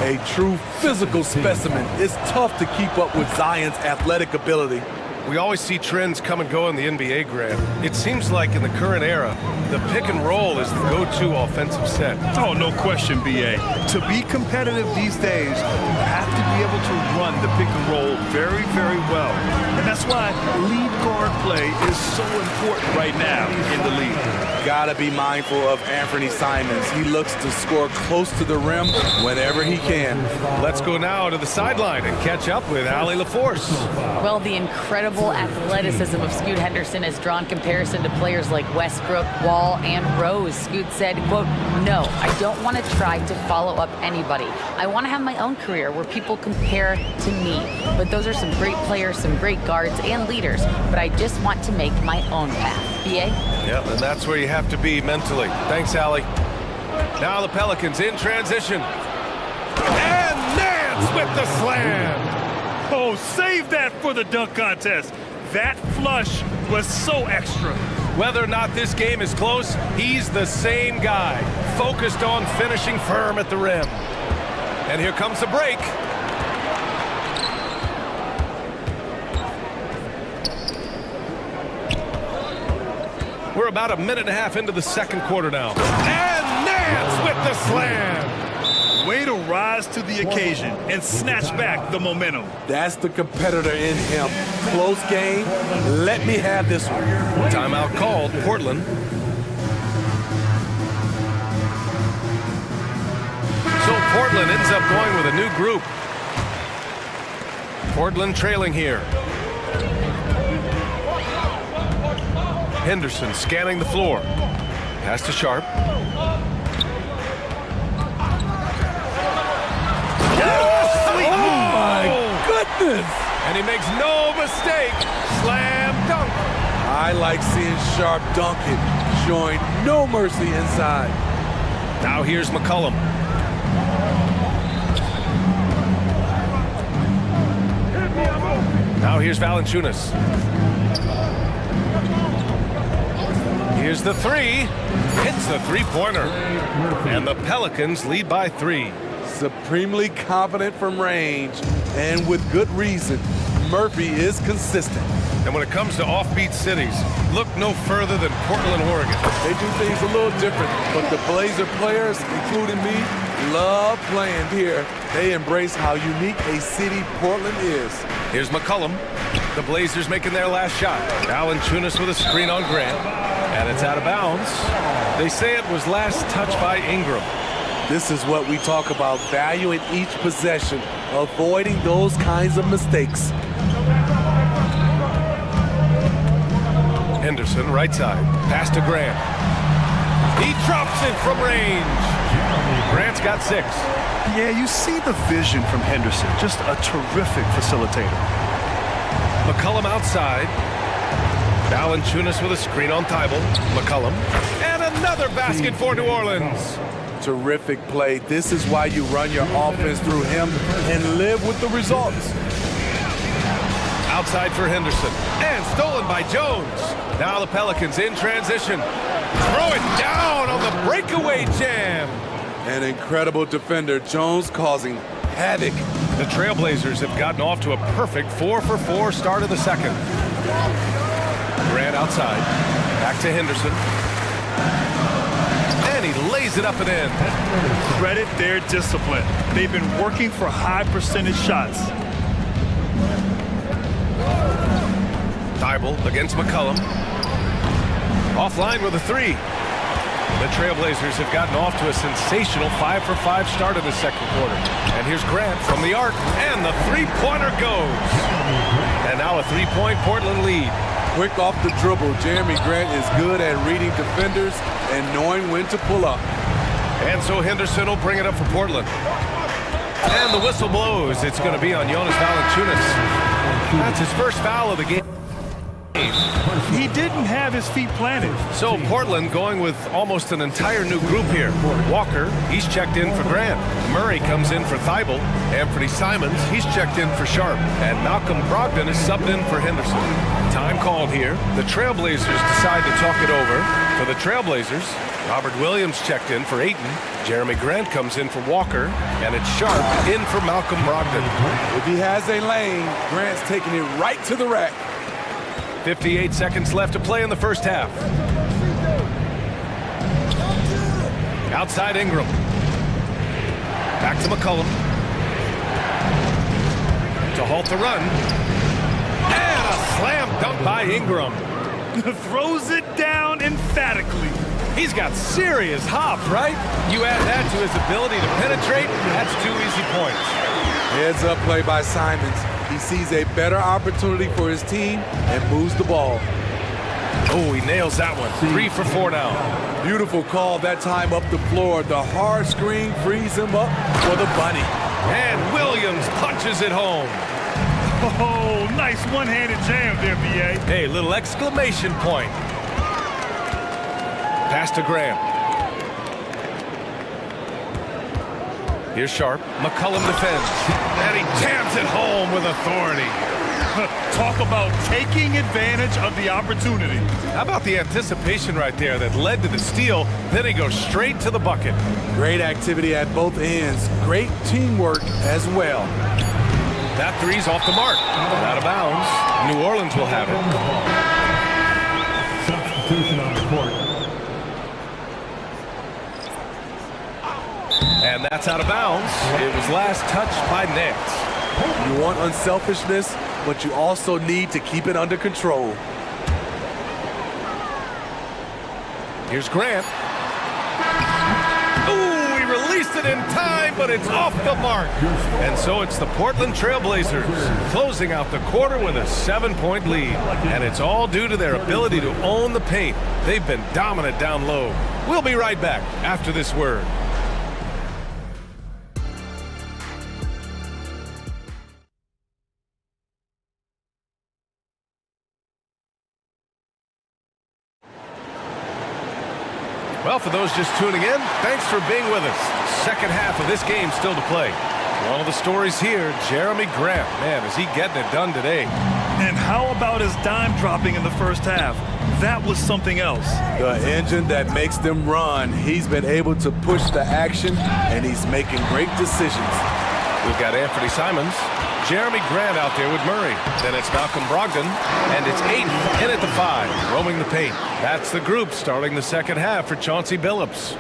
A true physical specimen. It's tough to keep up with Zion's athletic ability. We always see trends come and go in the NBA, Grant. It seems like in the current era, the pick and roll is the go-to offensive set. Oh, no question, B.A. To be competitive these days, you have to be able to run the pick and roll very, very well. And that's why lead guard play is so important right now in the league. Gotta be mindful of Anthony Simons. He looks to score close to the rim whenever he can. Let's go now to the sideline and catch up with Allie LaForce. Well, the incredible athleticism of Scoot Henderson has drawn comparison to players like Westbrook, Wall, and Rose. Scoot said, quote, "No, I don't want to try to follow up anybody. I want to have my own career where people compare to me. But those are some great players, some great guards and leaders. But I just want to make my own path." B.A.? Yep, and that's where you have to be mentally. Thanks, Allie. Now the Pelicans in transition. And Nance with the slam. Oh, save that for the dunk contest. That flush was so extra. Whether or not this game is close, he's the same guy, focused on finishing firm at the rim. And here comes the break. We're about a minute and a half into the second quarter now. And Nance with the slam. Way to rise to the occasion and snatch back the momentum. That's the competitor in him. Close game. Let me have this one. Timeout called, Portland. So Portland ends up going with a new group. Portland trailing here. Henderson scanning the floor. Pass to Sharpe. And he makes no mistake. Slam dunk. I like seeing Sharpe dunk it, showing no mercy inside. Now here's McCullum. Now here's Valanciunas. Here's the three. Hits the three-pointer. And the Pelicans lead by 3. Supremely confident from range, and with good reason. Murphy is consistent. And when it comes to offbeat cities, look no further than Portland, Oregon. They do things a little different, but the Blazer players, including me, love playing here. They embrace how unique a city Portland is. Here's McCullum. The Blazers making their last shot. Valanciunas with a screen on Grant. And it's out of bounds. They say it was last touched by Ingram. This is what we talk about, valuing each possession, avoiding those kinds of mistakes. Henderson, right side. Pass to Grant. He drops it from range. Grant's got 6. Yeah, you see the vision from Henderson. Just a terrific facilitator. McCullum outside. Valanciunas with a screen on Thibault. McCullum. And another basket for New Orleans. Terrific play. This is why you run your offense through him and live with the results. Outside for Henderson. And stolen by Jones. Now the Pelicans in transition. Throw it down on the breakaway jam. An incredible defender, Jones, causing havoc. The Trailblazers have gotten off to a perfect 4-for-4 start of the second. Grant outside. Back to Henderson. And he lays it up and in. Credit their discipline. They've been working for high percentage shots. Thibault against McCullum. Offline with a 3. The Trailblazers have gotten off to a sensational 5-for-5 start in the second quarter. And here's Grant from the arc, and the three-pointer goes. And now a 3-point Portland lead. Quick off the dribble, Jeremy Grant is good at reading defenders and knowing when to pull up. And so Henderson will bring it up for Portland. And the whistle blows. It's going to be on Jonas Valanciunas. That's his first foul of the game. He didn't have his feet planted. So Portland going with almost an entire new group here. Walker, he's checked in for Grant. Murray comes in for Thibault. Anthony Simons, he's checked in for Sharp. And Malcolm Brogdon is subbed in for Henderson. Time called here. The Trailblazers decide to talk it over. For the Trailblazers, Robert Williams checked in for Ayton. Jeremy Grant comes in for Walker. And it's Sharp in for Malcolm Brogdon. If he has a lane, Grant's taking it right to the rack. 58 seconds left to play in the first half. Outside Ingram. Back to McCullum. To halt the run. And a slam dunk by Ingram. Throws it down emphatically. He's got serious hop, right? You add that to his ability to penetrate, that's 2 easy points. Heads up play by Simons. He sees a better opportunity for his team and moves the ball. Oh, he nails that one. 3 for 4 now. Beautiful call that time up the floor. The hard screen frees him up for the bunny. And Williams punches it home. Oh, nice one-handed jam there, B.A. Hey, little exclamation point. Pass to Graham. Here's Sharp. McCullum defends. And he jams it home with authority. Talk about taking advantage of the opportunity. How about the anticipation right there that led to the steal? Then he goes straight to the bucket. Great activity at both ends. Great teamwork as well. That three's off the mark. Out of bounds. New Orleans will have it. Substitution on the court. And that's out of bounds. It was last touched by Nance. You want unselfishness, but you also need to keep it under control. Here's Grant. Ooh, he released it in time, but it's off the mark. And so it's the Portland Trailblazers closing out the quarter with a 7-point lead. And it's all due to their ability to own the paint. They've been dominant down low. We'll be right back after this word. Well, for those just tuning in, thanks for being with us. Second half of this game still to play. One of the stories here, Jeremy Grant. Man, is he getting it done today. And how about his dime dropping in the first half? That was something else. The engine that makes them run. He's been able to push the action, and he's making great decisions. We've got Anthony Simons, Jeremy Grant out there with Murray. Then it's Malcolm Brogdon, and it's Aiden in at the 5, roaming the paint. That's the group starting the second half for Chauncey Billups.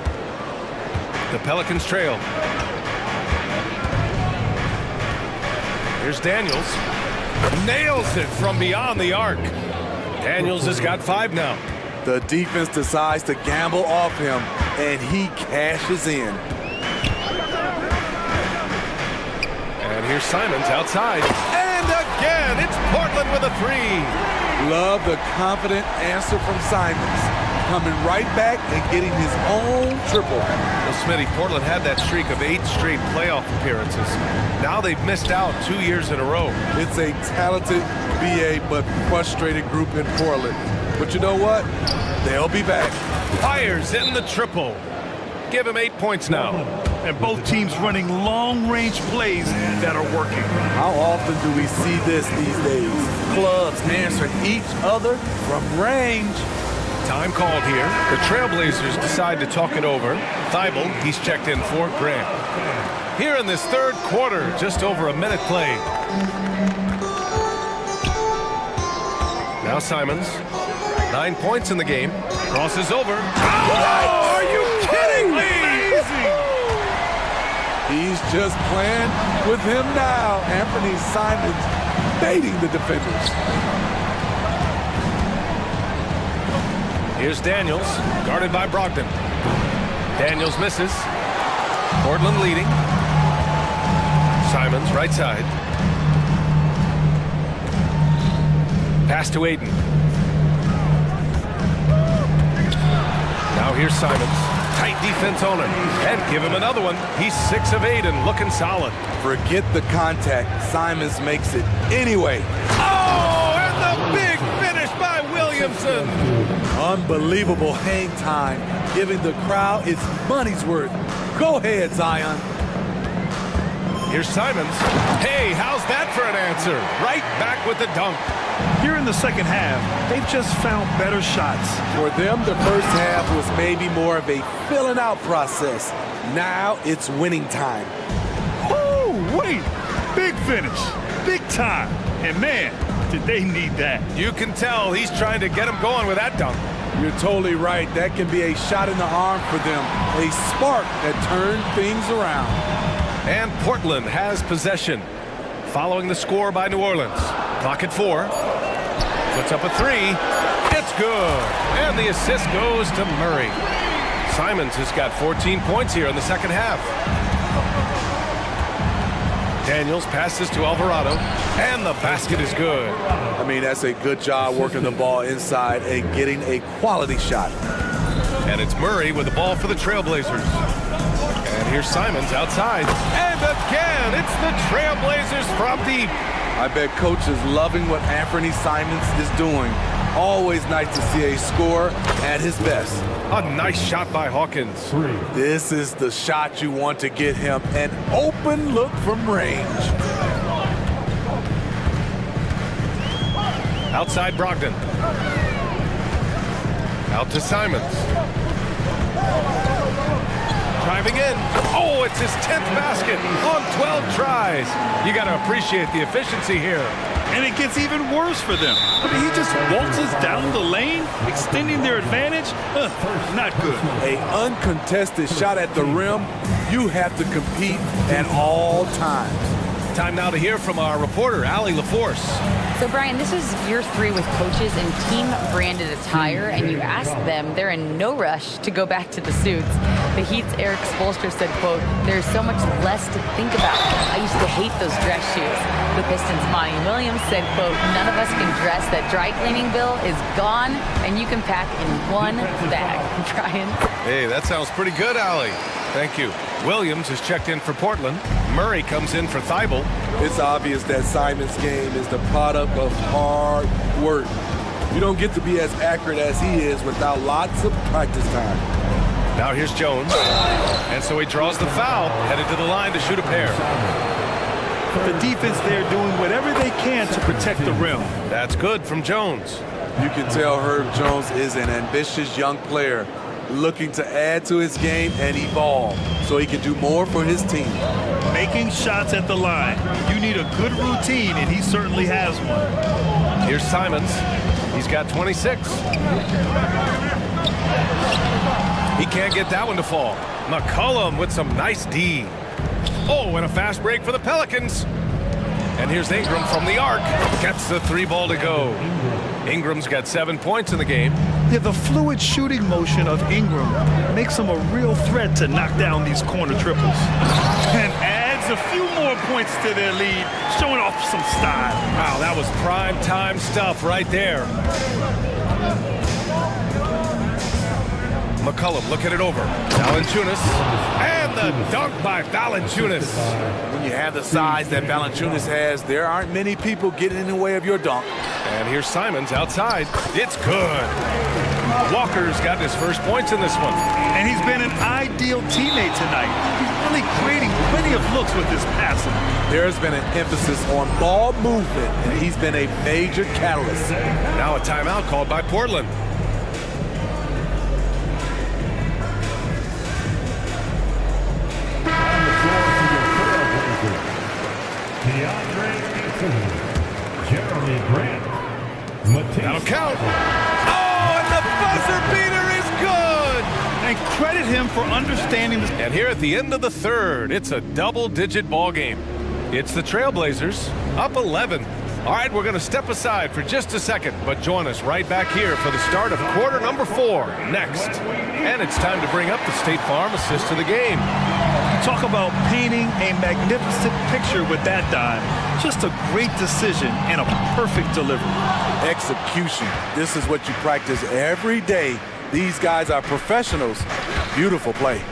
The Pelicans trail. Here's Daniels. Nails it from beyond the arc. Daniels has got 5 now. The defense decides to gamble off him, and he cashes in. And here's Simons outside. And again, it's Portland with a 3. Love the confident answer from Simons. Coming right back and getting his own triple. Well, Smitty, Portland had that streak of 8 straight playoff appearances. Now they've missed out 2 years in a row. It's a talented BA but frustrated group in Portland. But you know what? They'll be back. Fires in the triple. Give him 8 points now. And both teams running long-range plays that are working. How often do we see this these days? Clubs answering each other from range. Time called here. The Trailblazers decide to talk it over. Thibault, he's checked in for Grant. Here in this third quarter, just over a minute played. Now Simons, 9 points in the game. Crosses over. Oh, are you kidding me? Amazing! He's just playing with him now. Anthony Simons baiting the defenders. Here's Daniels, guarded by Brogdon. Daniels misses. Portland leading. Simons, right side. Pass to Aiden. Now here's Simons. Tight defense on him. And give him another one. He's 6 of 8 and looking solid. Forget the contact. Simons makes it anyway. Oh, and the big finish by Williamson. Unbelievable hang time, giving the crowd its money's worth. Go ahead, Zion. Here's Simons. Hey, how's that for an answer? Right back with the dunk. Here in the second half, they've just found better shots. For them, the first half was maybe more of a filling out process. Now it's winning time. Oh, wait! Big finish. Big time. And man, did they need that. You can tell he's trying to get him going with that dunk. You're totally right. That can be a shot in the arm for them. A spark that turned things around. And Portland has possession. Following the score by New Orleans. Clock at 4. Puts up a 3. It's good. And the assist goes to Murray. Simons has got 14 points here in the second half. Daniels passes to Alvarado. And the basket is good. I mean, that's a good job working the ball inside and getting a quality shot. And it's Murray with the ball for the Trailblazers. And here's Simons outside. And again, it's the Trailblazers from deep. I bet coach is loving what Anthony Simons is doing. Always nice to see a scorer at his best. A nice shot by Hawkins. This is the shot you want to get him. An open look from range. Outside Brogdon. Out to Simons. Driving in. Oh, it's his 10th basket on 12 tries. You got to appreciate the efficiency here. And it gets even worse for them. I mean, he just waltzes down the lane, extending their advantage. Not good. An uncontested shot at the rim. You have to compete at all times. Time now to hear from our reporter, Allie LaForce. So, Brian, this is year 3 with coaches in team-branded attire, and you asked them, they're in no rush to go back to the suits. The Heat's Eric Spoelstra said, quote, "There's so much less to think about. I used to hate those dress shoes." The Pistons' Monty Williams said, quote, "None of us can dress. That dry cleaning bill is gone, and you can pack in one bag." Brian? Hey, that sounds pretty good, Allie. Thank you. Williams has checked in for Portland. Murray comes in for Thibault. It's obvious that Simons' game is the product of hard work. You don't get to be as accurate as he is without lots of practice time. Now here's Jones. And so he draws the foul, headed to the line to shoot a pair. The defense there doing whatever they can to protect the rim. That's good from Jones. You can tell Herb Jones is an ambitious young player looking to add to his game and evolve so he can do more for his team. Making shots at the line. You need a good routine, and he certainly has one. Here's Simons. He's got 26. He can't get that one to fall. McCollum with some nice D. Oh, and a fast break for the Pelicans. And here's Ingram from the arc. Gets the 3 ball to go. Ingram's got 7 points in the game. Yeah, the fluid shooting motion of Ingram makes him a real threat to knock down these corner triples. And adds a few more points to their lead, showing off some style. Wow, that was prime time stuff right there. McCollum looking it over. Valanciunas. And the dunk by Valanciunas. When you have the size that Valanciunas has, there aren't many people getting in the way of your dunk. And here's Simons outside. It's good. Walker's got his first points in this one. And he's been an ideal teammate tonight. He's really creating plenty of looks with his passing. There's been an emphasis on ball movement, and he's been a major catalyst. Now a timeout called by Portland. Jeremy Grant. That'll count. Oh, and the buzzer beater is good. And credit him for understanding this. And here at the end of the third, it's a double-digit ball game. It's the Trailblazers up 11. All right, we're going to step aside for just a second, but join us right back here for the start of quarter number 4 next. And it's time to bring up the State Farm assist to the game. Talk about painting a magnificent picture with that dive. Just a great decision and a perfect delivery. Execution. This is what you practice every day. These guys are professionals. Beautiful play.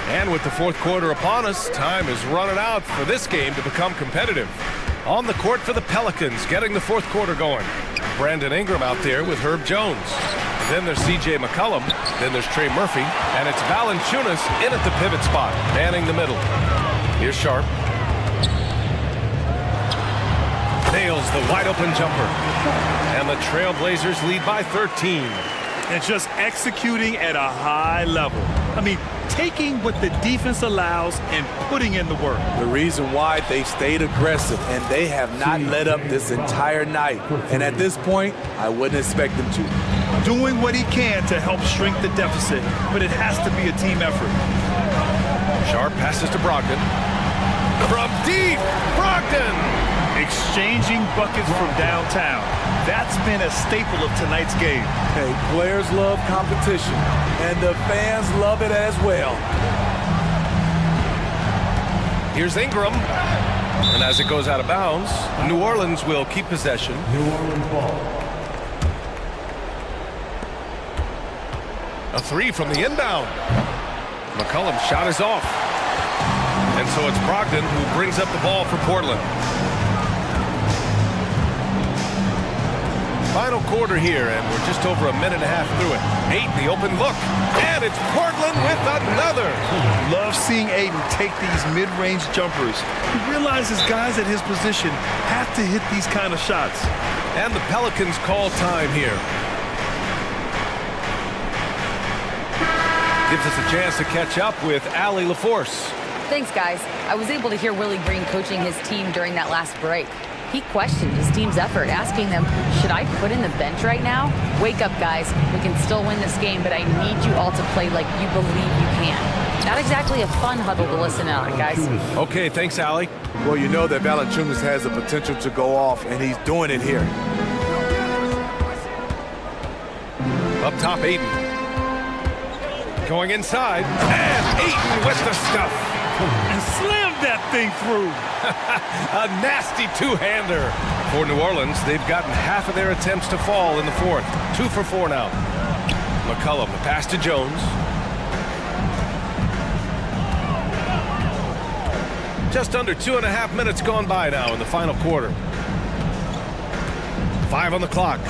And with the fourth quarter upon us, time is running out for this game to become competitive. On the court for the Pelicans, getting the fourth quarter going. Brandon Ingram out there with Herb Jones. Then there's C.J. McCollum. Then there's Trey Murphy. And it's Valanciunas in at the pivot spot, manning the middle. Here's Sharp. Nails the wide-open jumper. And the Trailblazers lead by 13. And just executing at a high level. I mean, taking what the defense allows and putting in the work. The reason why they stayed aggressive, and they have not let up this entire night. And at this point, I wouldn't expect them to. Doing what he can to help shrink the deficit, but it has to be a team effort. Sharp passes to Brogdon. From deep, Brogdon! Exchanging buckets from downtown. That's been a staple of tonight's game. Hey, players love competition, and the fans love it as well. Here's Ingram. And as it goes out of bounds, New Orleans will keep possession. New Orleans ball. A 3 from the inbound. McCollum's shot is off. And so it's Brogdon who brings up the ball for Portland. Final quarter here, and we're just over a minute and a half through it. Ayton, the open look, and it's Portland with another. Love seeing Ayton take these mid-range jumpers. He realizes guys at his position have to hit these kind of shots. And the Pelicans call time here. Gives us a chance to catch up with Allie LaForce. Thanks, guys. I was able to hear Willie Green coaching his team during that last break. He questioned his team's effort, asking them, should I put in the bench right now? Wake up, guys. We can still win this game, but I need you all to play like you believe you can. Not exactly a fun huddle to listen on, guys. Okay, thanks, Allie. Well, you know that Valanciunas has the potential to go off, and he's doing it here. Up top, Ayton. Going inside, and Ayton with the stuff. And slammed that thing through. A nasty two-hander. For New Orleans, they've gotten half of their attempts to fall in the fourth. 2 for 4 now. McCollum, the pass to Jones. Just under 2.5 minutes gone by now in the final quarter. 5 on the clock.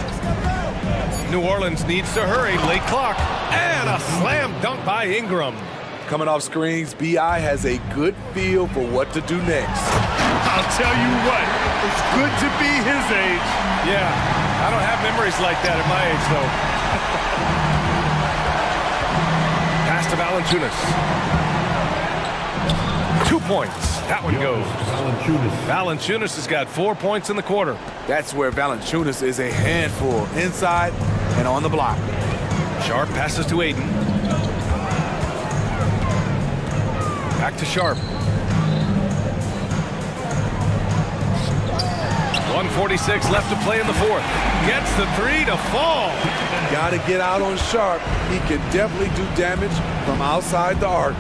New Orleans needs to hurry. Late clock. And a slam dunk by Ingram. Coming off screens, B.I. has a good feel for what to do next. I'll tell you what, it's good to be his age. Yeah, I don't have memories like that at my age, though. Pass to Valanciunas. 2 points. That one goes. Valanciunas has got 4 points in the quarter. That's where Valanciunas is a handful, inside and on the block. Sharp passes to Aiden. Back to Sharp. 1:46 left to play in the fourth. Gets the three to fall. Got to get out on Sharp. He can definitely do damage from outside the arc.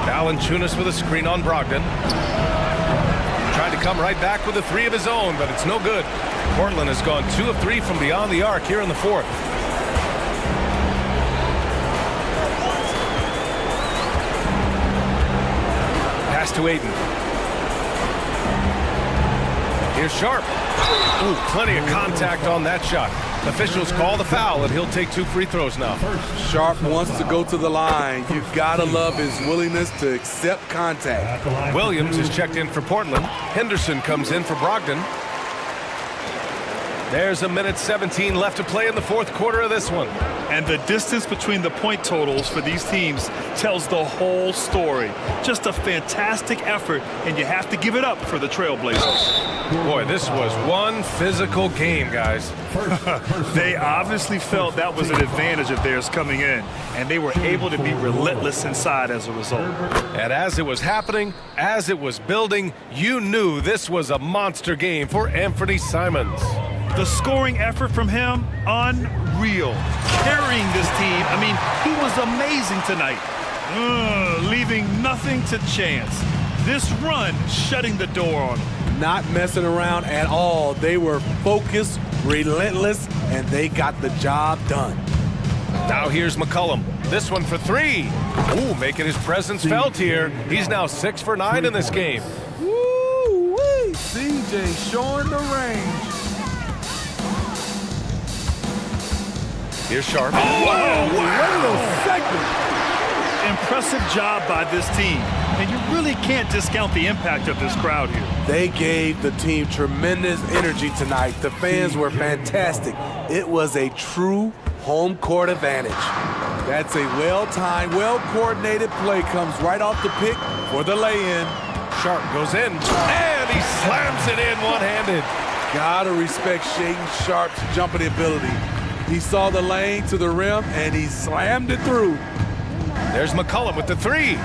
Valanciunas with a screen on Brogdon. Tried to come right back with a three of his own, but it's no good. Portland has gone 2 of 3 from beyond the arc here in the fourth. Pass to Aiden. Here's Sharp. Ooh, plenty of contact on that shot. Officials call the foul, and he'll take 2 free throws now. Sharp wants to go to the line. You've got to love his willingness to accept contact. Williams is checked in for Portland. Henderson comes in for Brogdon. There's 1:17 left to play in the fourth quarter of this one. And the distance between the point totals for these teams tells the whole story. Just a fantastic effort, and you have to give it up for the Trailblazers. Boy, this was one physical game, guys. They obviously felt that was an advantage of theirs coming in, and they were able to be relentless inside as a result. And as it was happening, as it was building, you knew this was a monster game for Anthony Simons. The scoring effort from him, unreal. Carrying this team, I mean, he was amazing tonight. Leaving nothing to chance. This run shutting the door on him. Not messing around at all. They were focused, relentless, and they got the job done. Now here's McCollum. This one for 3. Ooh, making his presence felt here. He's now 6 for 9 in this game. Woo-wee! CJ showing the range. Here's Sharp. Impressive job by this team, and you really can't discount the impact of this crowd here. They gave the team tremendous energy tonight. The fans were fantastic. It was a true home court advantage. That's a well-timed, well-coordinated play. Comes right off the pick for the lay-in. Sharp goes in, and he slams it in one-handed. Gotta respect Shaedon Sharp's jumping ability. He saw the lane to the rim, and he slammed it through. There's McCollum with the 3.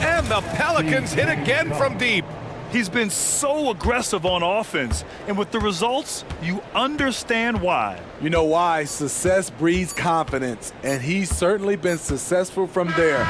And the Pelicans hit again from deep. He's been so aggressive on offense, and with the results, you understand why. You know why? Success breeds confidence, and he's certainly been successful from there.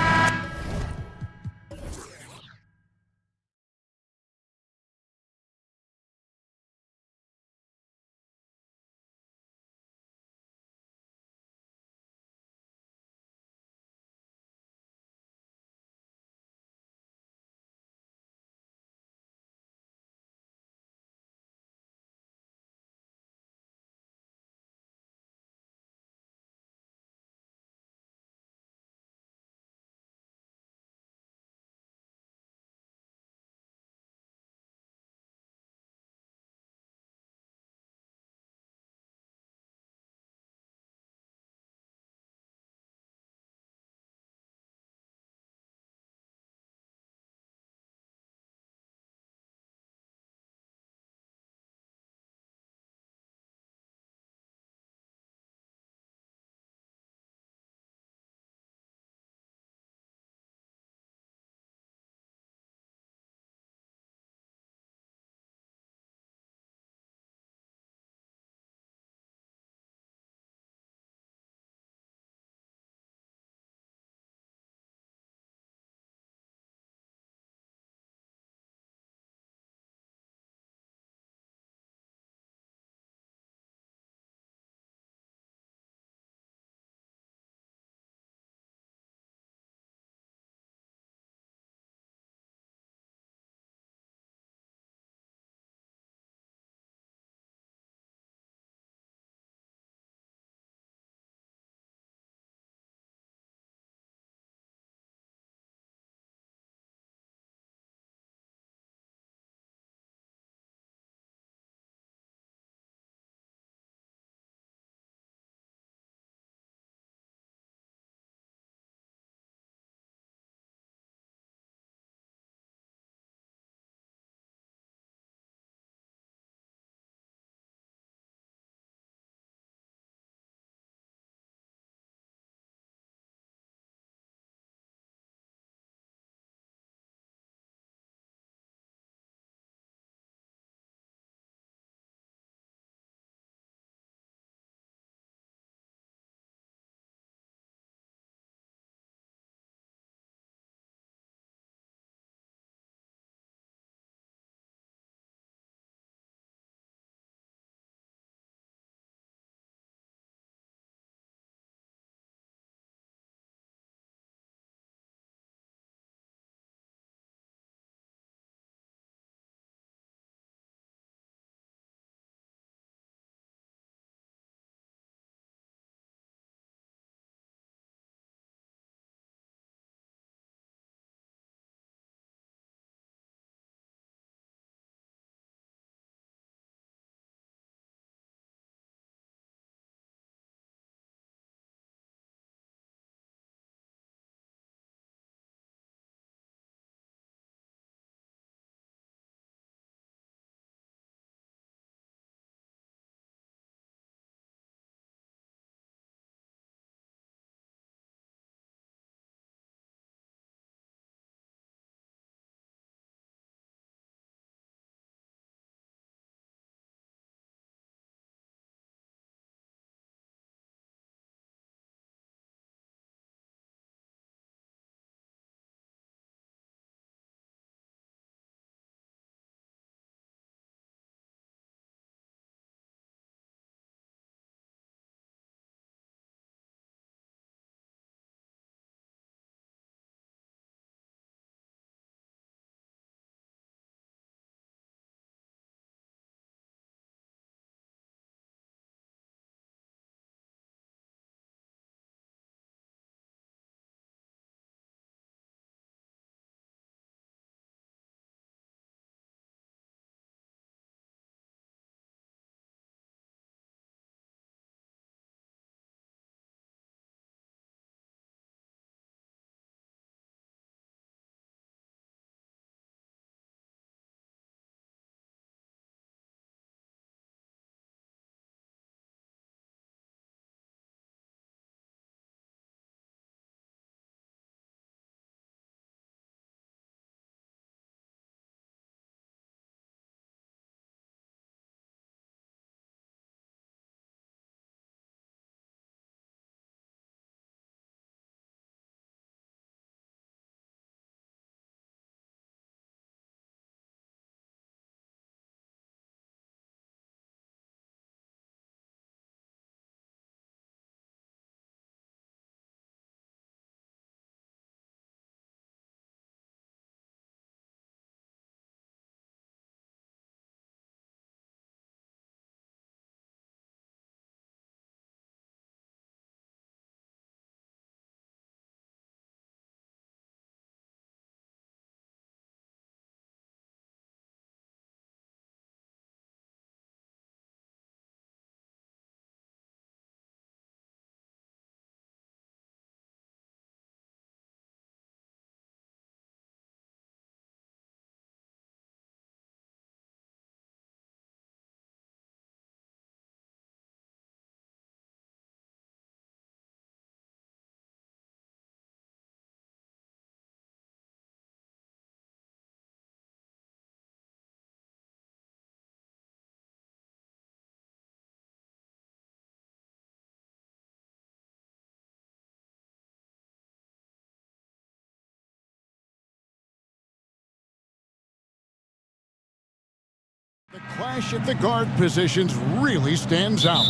clash at the guard positions really stands out.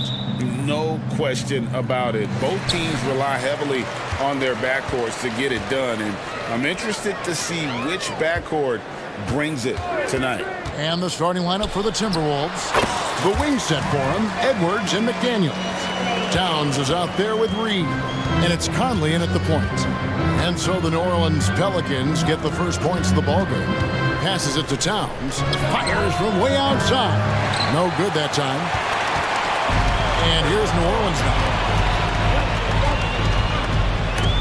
No question about it. Both teams rely heavily on their backcourts to get it done, and I'm interested to see which backcourt brings it tonight. And the starting lineup for the Timberwolves. The wing set for him, Edwards and McDaniels. Towns is out there with Reed, and it's Conley in at the point. And so the New Orleans Pelicans get the first points of the ballgame. Passes it to Towns. Fires from way outside. No good that time. And here's New Orleans now.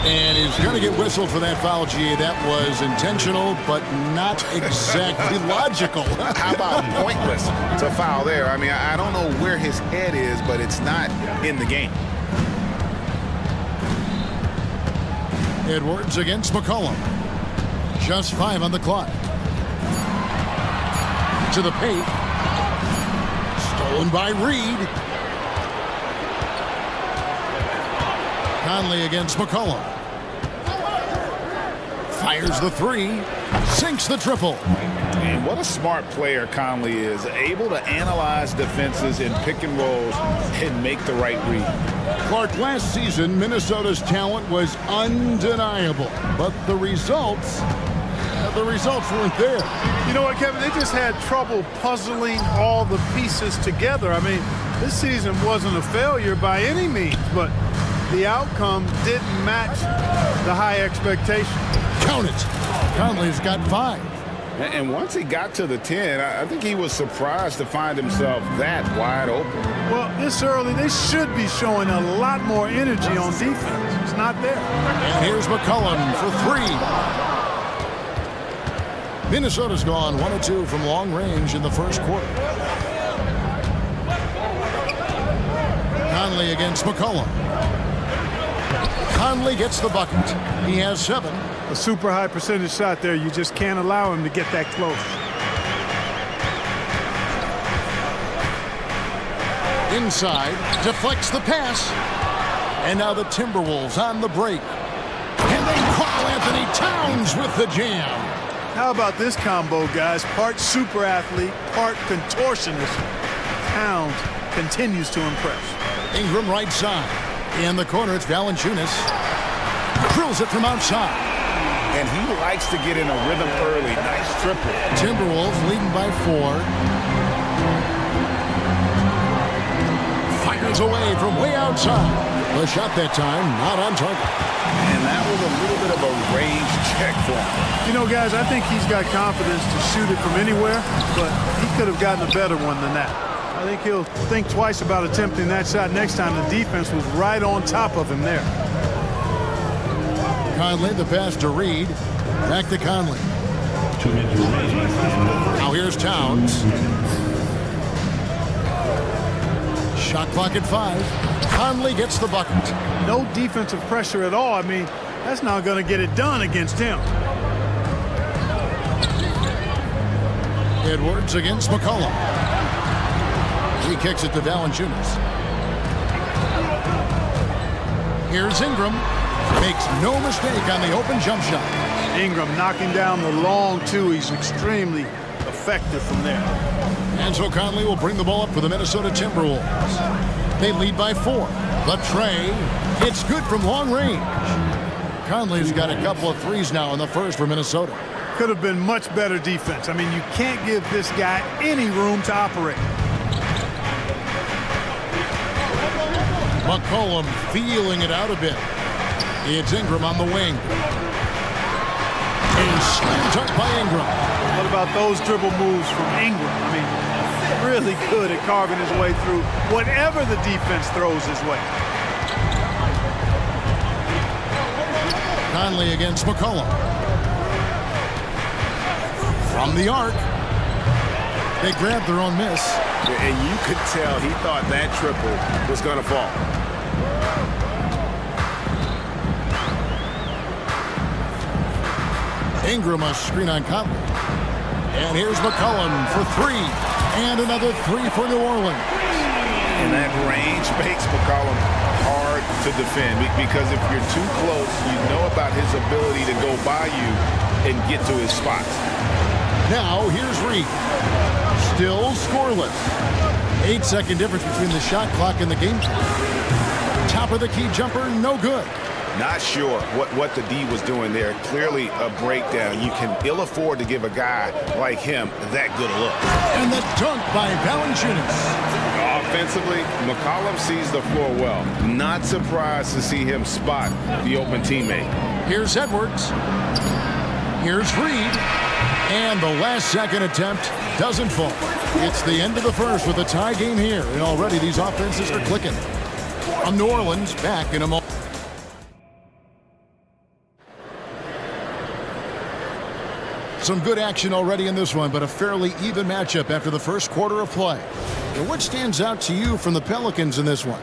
And he's going to get whistled for that foul, G. That was intentional, but not exactly logical. How about pointless to foul there? I mean, I don't know where his head is, but it's not in the game. Edwards against McCollum. Just 5 on the clock. To the paint. Stolen by Reed. Conley against McCollum. Fires the three. Sinks the triple. And what a smart player Conley is. Able to analyze defenses in pick and rolls and make the right read. Clark, last season, Minnesota's talent was undeniable. But the results weren't there. You know what, Kevin? They just had trouble puzzling all the pieces together. I mean, this season wasn't a failure by any means, but the outcome didn't match the high expectation. Count it. Conley's got 5. And once he got to the 10, I think he was surprised to find himself that wide open. Well, this early, they should be showing a lot more energy on defense. It's not there. And here's McCollum for 3. Minnesota's gone 1 of 2 from long range in the first quarter. Conley against McCollum. Conley gets the bucket. He has 7. A super high percentage shot there. You just can't allow him to get that close. Inside, deflects the pass. And now the Timberwolves on the break. And they call Anthony Towns with the jam. How about this combo, guys? Part super athlete, part contortionist. Towns continues to impress. Ingram right side. In the corner, it's Valanciunas. Drills it from outside. And he likes to get in a rhythm early. Nice triple. Timberwolves leading by 4. Fires away from way outside. The shot that time, not on target. And that was a little bit of a range check for him. You know, guys, I think he's got confidence to shoot it from anywhere, but he could have gotten a better one than that. I think he'll think twice about attempting that shot next time. The defense was right on top of him there. Conley, the pass to Reed. Back to Conley. Now here's Towns. Shot clock at 5. Conley gets the bucket. No defensive pressure at all. I mean, that's not going to get it done against him. Edwards against McCollum. He kicks it to Valanciunas. Here's Ingram. Makes no mistake on the open jump shot. Ingram knocking down the long 2. He's extremely effective from there. And so Conley will bring the ball up for the Minnesota Timberwolves. They lead by 4. The tray. It's good from long range. Conley's got a couple of threes now in the first for Minnesota. Could have been much better defense. I mean, you can't give this guy any room to operate. McCollum feeling it out a bit. It's Ingram on the wing. And slam dunk by Ingram. What about those dribble moves from Ingram? I mean, really good at carving his way through whatever the defense throws his way. Conley against McCollum. From the arc. They grabbed their own miss. And you could tell he thought that triple was going to fall. Ingram a screen on Conley. And here's McCollum for 3. And another 3 for New Orleans. And that range makes McCollum hard to defend because if you're too close, you know about his ability to go by you and get to his spots. Now here's Reed. Still scoreless. 8-second difference between the shot clock and the game clock. Top of the key jumper, no good. Not sure what the D was doing there. Clearly a breakdown. You can ill afford to give a guy like him that good a look. And the dunk by Valanciunas. Offensively, McCollum sees the floor well. Not surprised to see him spot the open teammate. Here's Edwards. Here's Reed. And the last second attempt doesn't fall. It's the end of the first with a tie game here. And already these offenses are clicking. New Orleans back in a moment. Some good action already in this one, but a fairly even matchup after the first quarter of play. And what stands out to you from the Pelicans in this one?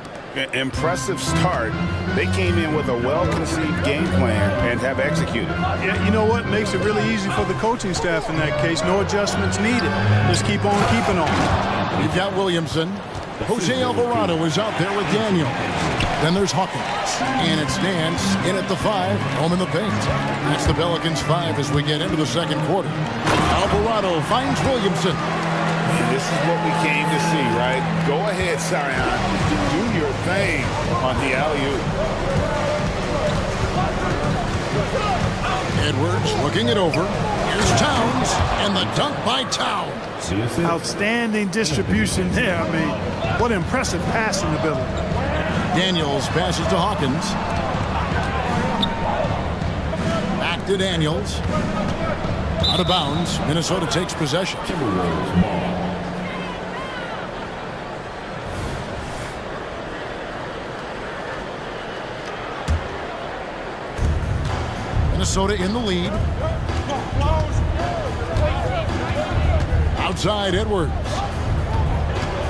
Impressive start. They came in with a well-conceived game plan and have executed. Yeah, you know what? Makes it really easy for the coaching staff in that case. No adjustments needed. Just keep on keeping on. You've got Williamson. Jose Alvarado is out there with Daniel. Then there's Hawkins. And it's Nance in at the 5, home in the paint. That's the Pelicans 5 as we get into the second quarter. Alvarado finds Williamson. This is what we came to see, right? Go ahead, Sion. Do your thing on the alley-oop. Edwards looking it over. Here's Towns, and the dunk by Towns. Outstanding distribution there. I mean, what impressive passing ability. Daniels passes to Hawkins. Back to Daniels. Out of bounds. Minnesota takes possession. Minnesota in the lead. Outside Edwards.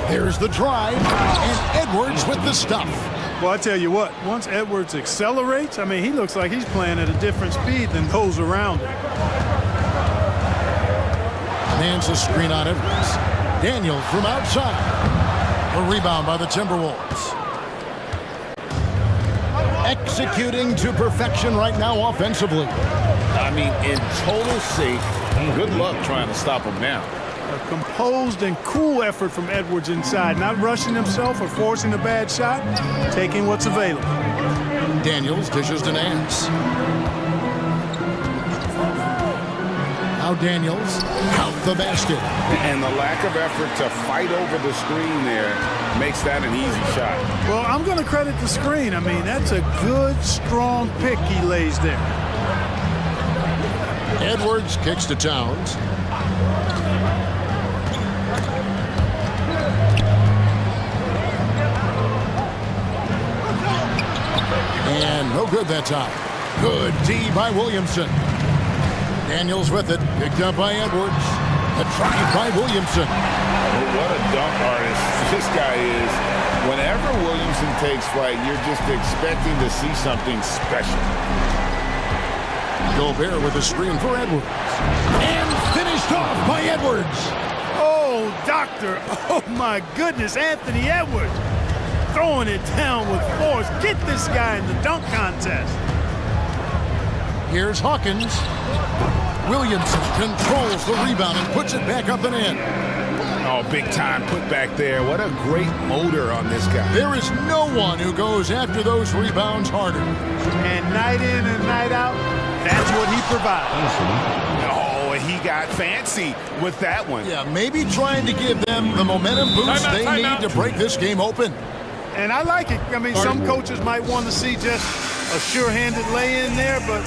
There's the drive, and Edwards with the stuff. Well, I tell you what, once Edwards accelerates, I mean, he looks like he's playing at a different speed than those around him. Nance a screen on Edwards. Daniel from outside. A rebound by the Timberwolves. Executing to perfection right now offensively. I mean, in total sync. Good luck trying to stop him now. A composed and cool effort from Edwards inside, not rushing himself or forcing a bad shot, taking what's available. Daniels dishes to Nance. Now Daniels count the basket. And the lack of effort to fight over the screen there makes that an easy shot. Well, I'm going to credit the screen. I mean, that's a good, strong pick he lays there. Edwards kicks to Towns. And no good that time. Good D by Williamson. Daniels with it. Picked up by Edwards. A drive by Williamson. Oh, what a dunk artist this guy is. Whenever Williamson takes flight, you're just expecting to see something special. Gobert with a screen for Edwards. And finished off by Edwards. Oh, doctor. Oh, my goodness. Anthony Edwards throwing it down with force. Get this guy in the dunk contest. Here's Hawkins. Williamson controls the rebound and puts it back up and in. Oh, big time put back there. What a great motor on this guy. There is no one who goes after those rebounds harder. And night in and night out, that's what he provides. Oh, he got fancy with that one. Yeah, maybe trying to give them the momentum boost they need to break this game open. And I like it. I mean, some coaches might want to see just a sure-handed lay-in there, but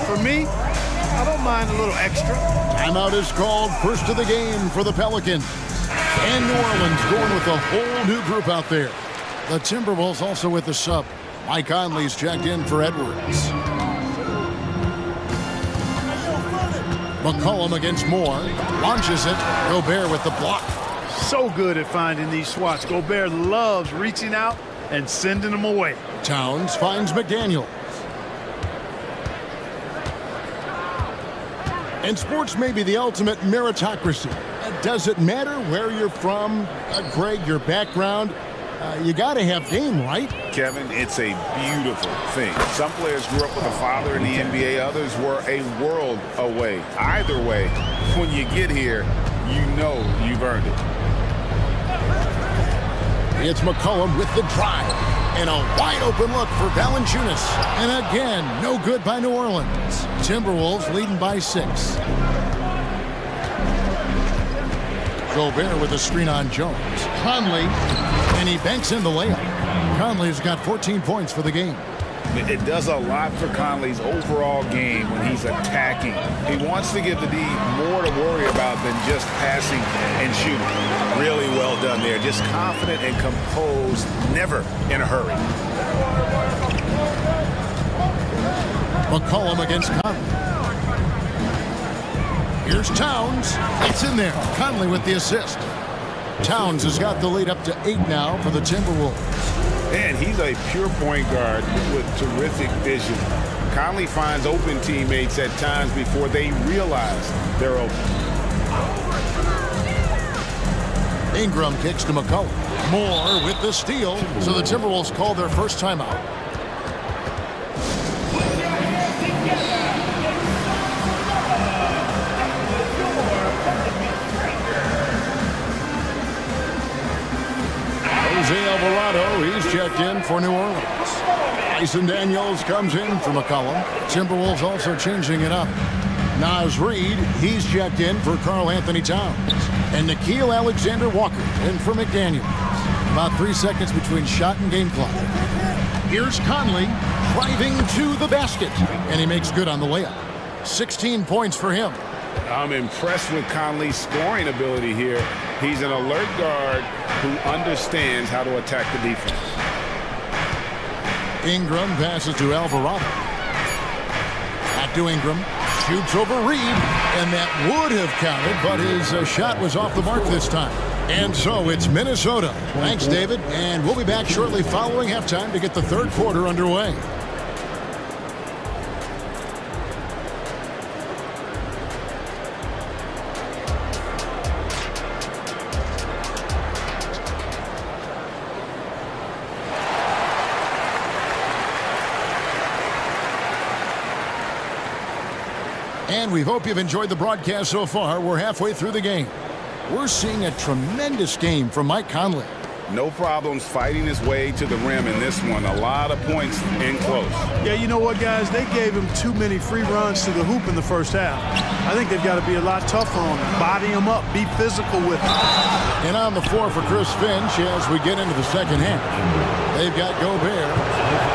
for me, I don't mind a little extra. Timeout is called, first of the game for the Pelicans. And New Orleans going with a whole new group out there. The Timberwolves also with the sub. Mike Conley's checked in for Edwards. McCollum against Moore. Launches it. Gobert with the block. So good at finding these swats. Gobert loves reaching out and sending them away. Towns finds McDaniel. And sports may be the ultimate meritocracy. Does it matter where you're from, Greg, your background? You got to have game, right? Kevin, it's a beautiful thing. Some players grew up with a father in the NBA. Others were a world away. Either way, when you get here, you know you've earned it. It's McCollum with the drive. And a wide open look for Valanciunas. And again, no good by New Orleans. Timberwolves leading by 6. Gobert with a screen on Jones. Conley, and he banks in the layup. Conley's got 14 points for the game. It does a lot for Conley's overall game when he's attacking. He wants to give the D more to worry about than just passing and shooting. Really well done there. Just confident and composed, never in a hurry. McCollum against Conley. Here's Towns. It's in there. Conley with the assist. Towns has got the lead up to 8 now for the Timberwolves. And he's a pure point guard with terrific vision. Conley finds open teammates at times before they realize they're open. Ingram kicks to McCollum. Moore with the steal, so the Timberwolves call their first timeout. Jose Alvarado, he's checked in for New Orleans. Tyson Daniels comes in for McCollum. Timberwolves also changing it up. Naz Reid, he's checked in for Karl Anthony Towns. And Nickeil Alexander-Walker in for McDaniels. About 3 seconds between shot and game clock. Here's Conley driving to the basket. And he makes good on the layup. 16 points for him. I'm impressed with Conley's scoring ability here. He's an alert guard who understands how to attack the defense. Ingram passes to Alvarado. Back to Ingram. Shoots over Reed. And that would have counted, but his shot was off the mark this time. And so it's Minnesota. Thanks, David. And we'll be back shortly following halftime to get the third quarter underway. And we hope you've enjoyed the broadcast so far. We're halfway through the game. We're seeing a tremendous game from Mike Conley. No problems fighting his way to the rim in this one. A lot of points in close. Yeah, you know what, guys? They gave him too many free runs to the hoop in the first half. I think they've got to be a lot tougher on him. Body him up. Be physical with him. And on the floor for Chris Finch as we get into the second half. They've got Gobert.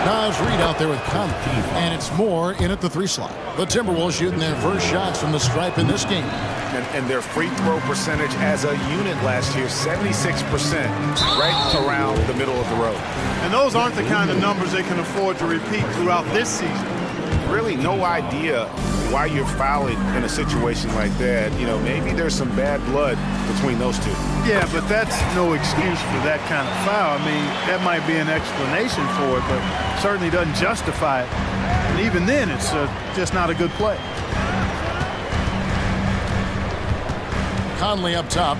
Naz Reid out there with Conley. And it's Moore in at the 3 slot. The Timberwolves shooting their first shots from the stripe in this game. And their free throw percentage as a unit last year, 76%, right around the middle of the road. And those aren't the kind of numbers they can afford to repeat throughout this season. Really no idea why you're fouling in a situation like that. You know, maybe there's some bad blood between those two. Yeah, but that's no excuse for that kind of foul. I mean, that might be an explanation for it, but certainly doesn't justify it. And even then, it's just not a good play. Conley up top.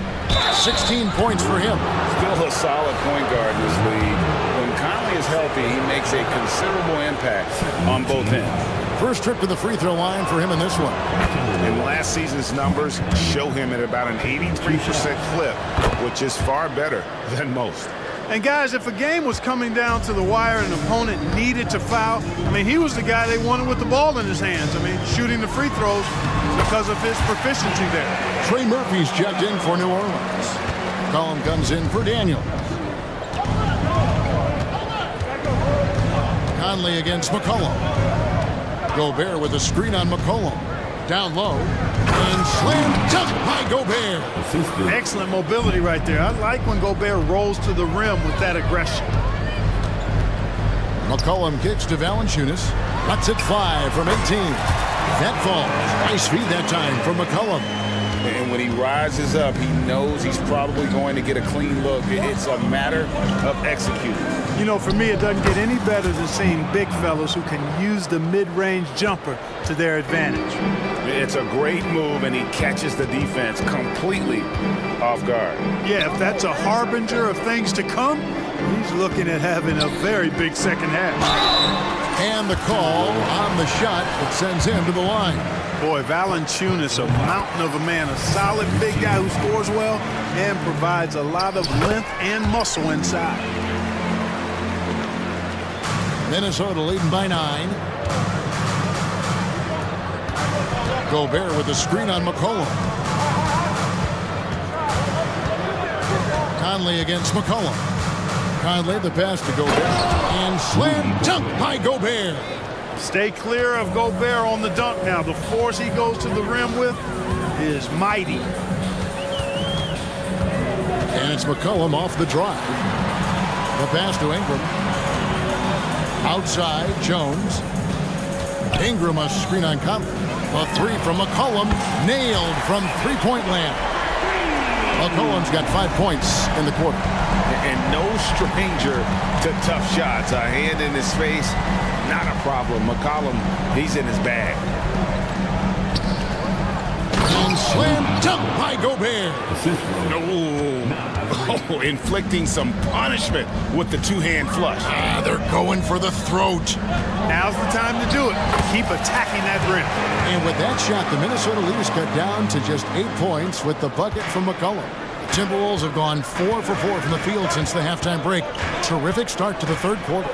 16 points for him. Still a solid point guard in this league. When Conley is healthy, he makes a considerable impact on both ends. First trip to the free throw line for him in this one. And last season's numbers show him at about an 83% clip, which is far better than most. And guys, if a game was coming down to the wire and an opponent needed to foul, I mean, he was the guy they wanted with the ball in his hands. I mean, shooting the free throws because of his proficiency there. Trey Murphy's checked in for New Orleans. Collum comes in for Daniel. Conley against McCollum. Gobert with a screen on McCollum. Down low. And slam dunk by Gobert. Excellent mobility right there. I like when Gobert rolls to the rim with that aggression. McCollum kicks to Valanciunas. Lets it fly from 18. That falls. Nice feed that time from McCollum. And when he rises up, he knows he's probably going to get a clean look. It's a matter of executing. You know, for me, it doesn't get any better than seeing big fellas who can use the mid-range jumper to their advantage. It's a great move, and he catches the defense completely off guard. Yeah, if that's a harbinger of things to come, he's looking at having a very big second half. And the call on the shot that sends him to the line. Boy, Valanciunas, a mountain of a man, a solid big guy who scores well and provides a lot of length and muscle inside. Minnesota leading by 9. Gobert with a screen on McCollum. Conley against McCollum. Conley the pass to Gobert. And slam dunk by Gobert. Stay clear of Gobert on the dunk now. The force he goes to the rim with is mighty. And it's McCollum off the drive. The pass to Ingram. Outside, Jones. Ingram a screen on Conley. A three from McCollum. Nailed from three-point land. McCollum's got 5 points in the quarter. And no stranger to tough shots. A hand in his face, not a problem. McCollum, he's in his bag. And slam dunk by Gobert. Oh, inflicting some punishment with the two-hand flush. They're going for the throat. Now's the time to do it. Keep attacking that rim. And with that shot, the Minnesota leaders cut down to just 8 points with the bucket from McCollum. The Timberwolves have gone 4 for 4 from the field since the halftime break. Terrific start to the third quarter.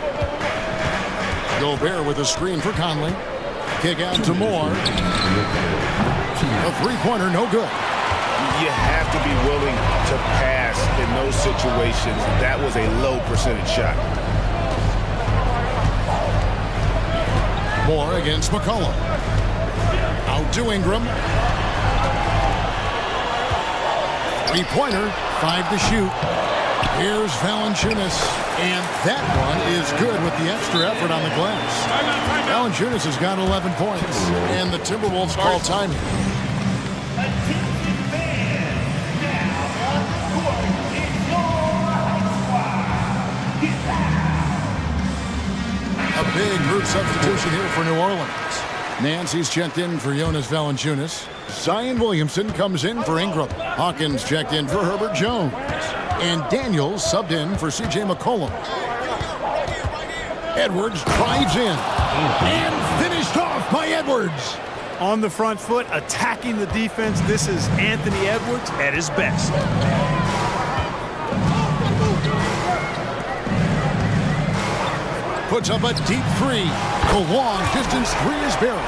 Gobert with a screen for Conley. Kick out to Moore. A three-pointer, no good. You have to be willing to pass in those situations. That was a low percentage shot. Moore against McCollum. Out to Ingram. Three-pointer, 5 to shoot. Here's Valanciunas, and that one is good with the extra effort on the glass. Valanciunas has got 11 points, and the Timberwolves call timing. A big group substitution here for New Orleans. Nancy's checked in for Jonas Valanciunas. Zion Williamson comes in for Ingram. Hawkins checked in for Herbert Jones. And Daniels subbed in for C.J. McCollum. Edwards drives in. And finished off by Edwards. On the front foot, attacking the defense. This is Anthony Edwards at his best. Puts up a deep three. The long distance three is buried.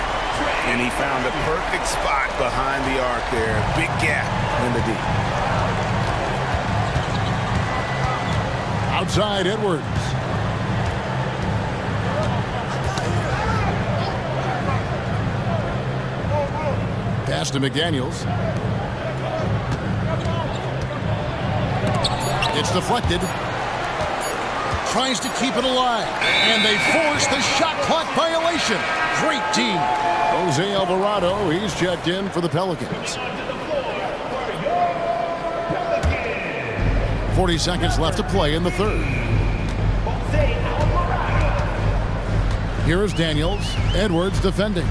And he found the perfect spot behind the arc there. Big gap in the deep. Outside Edwards. Pass to McDaniels. It's deflected. Tries to keep it alive. And they force the shot clock violation. Great team. Jose Alvarado, he's checked in for the Pelicans. 40 seconds left to play in the third. Here's Daniels. Edwards defending.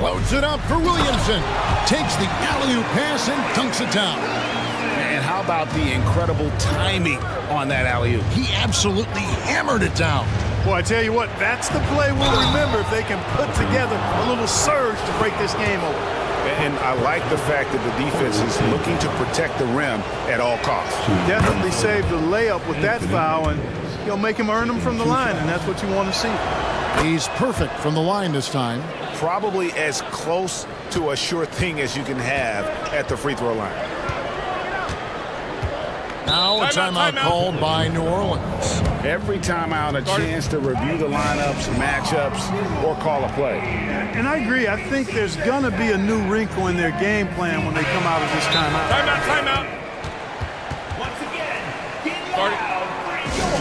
Loads it up for Williamson. Takes the alley-oop pass and dunks it down. And how about the incredible timing on that alley-oop? He absolutely hammered it down. Boy, I tell you what, that's the play we'll remember if they can put together a little surge to break this game open. And I like the fact that the defense is looking to protect the rim at all costs. Definitely saved the layup with that foul, and you'll make him earn them from the line, and that's what you want to see. He's perfect from the line this time. Probably as close to a sure thing as you can have at the free throw line. Now a timeout called by New Orleans. Every timeout a chance to review the lineups, matchups, or call a play. And I agree. I think there's going to be a new wrinkle in their game plan when they come out of this timeout. Timeout. Once again, get loud for your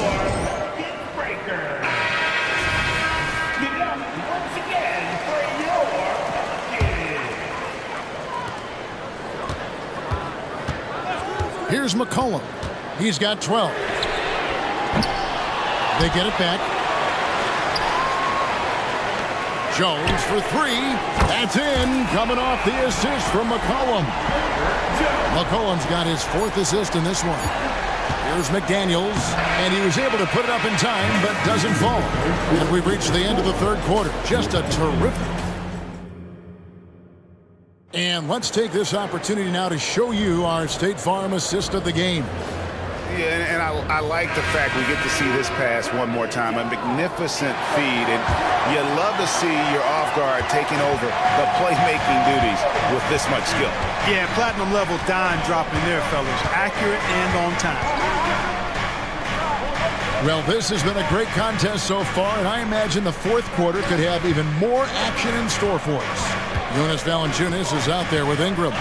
hit breaker. Get up once again for your hit. Here's McCollum. He's got 12. They get it back. Jones for three. That's in. Coming off the assist from McCollum. McCollum's got his 4th assist in this one. Here's McDaniels, and he was able to put it up in time, but doesn't fall. And we've reached the end of the third quarter. Just a terrific. And let's take this opportunity now to show you our State Farm assist of the game. Yeah, and I like the fact we get to see this pass one more time. A magnificent feed, and you love to see your off guard taking over the playmaking duties with this much skill. Yeah, platinum level dime dropping there, fellas. Accurate and on time. Well, this has been a great contest so far, and I imagine the fourth quarter could have even more action in store for us. Jonas Valanciunas is out there with Ingram.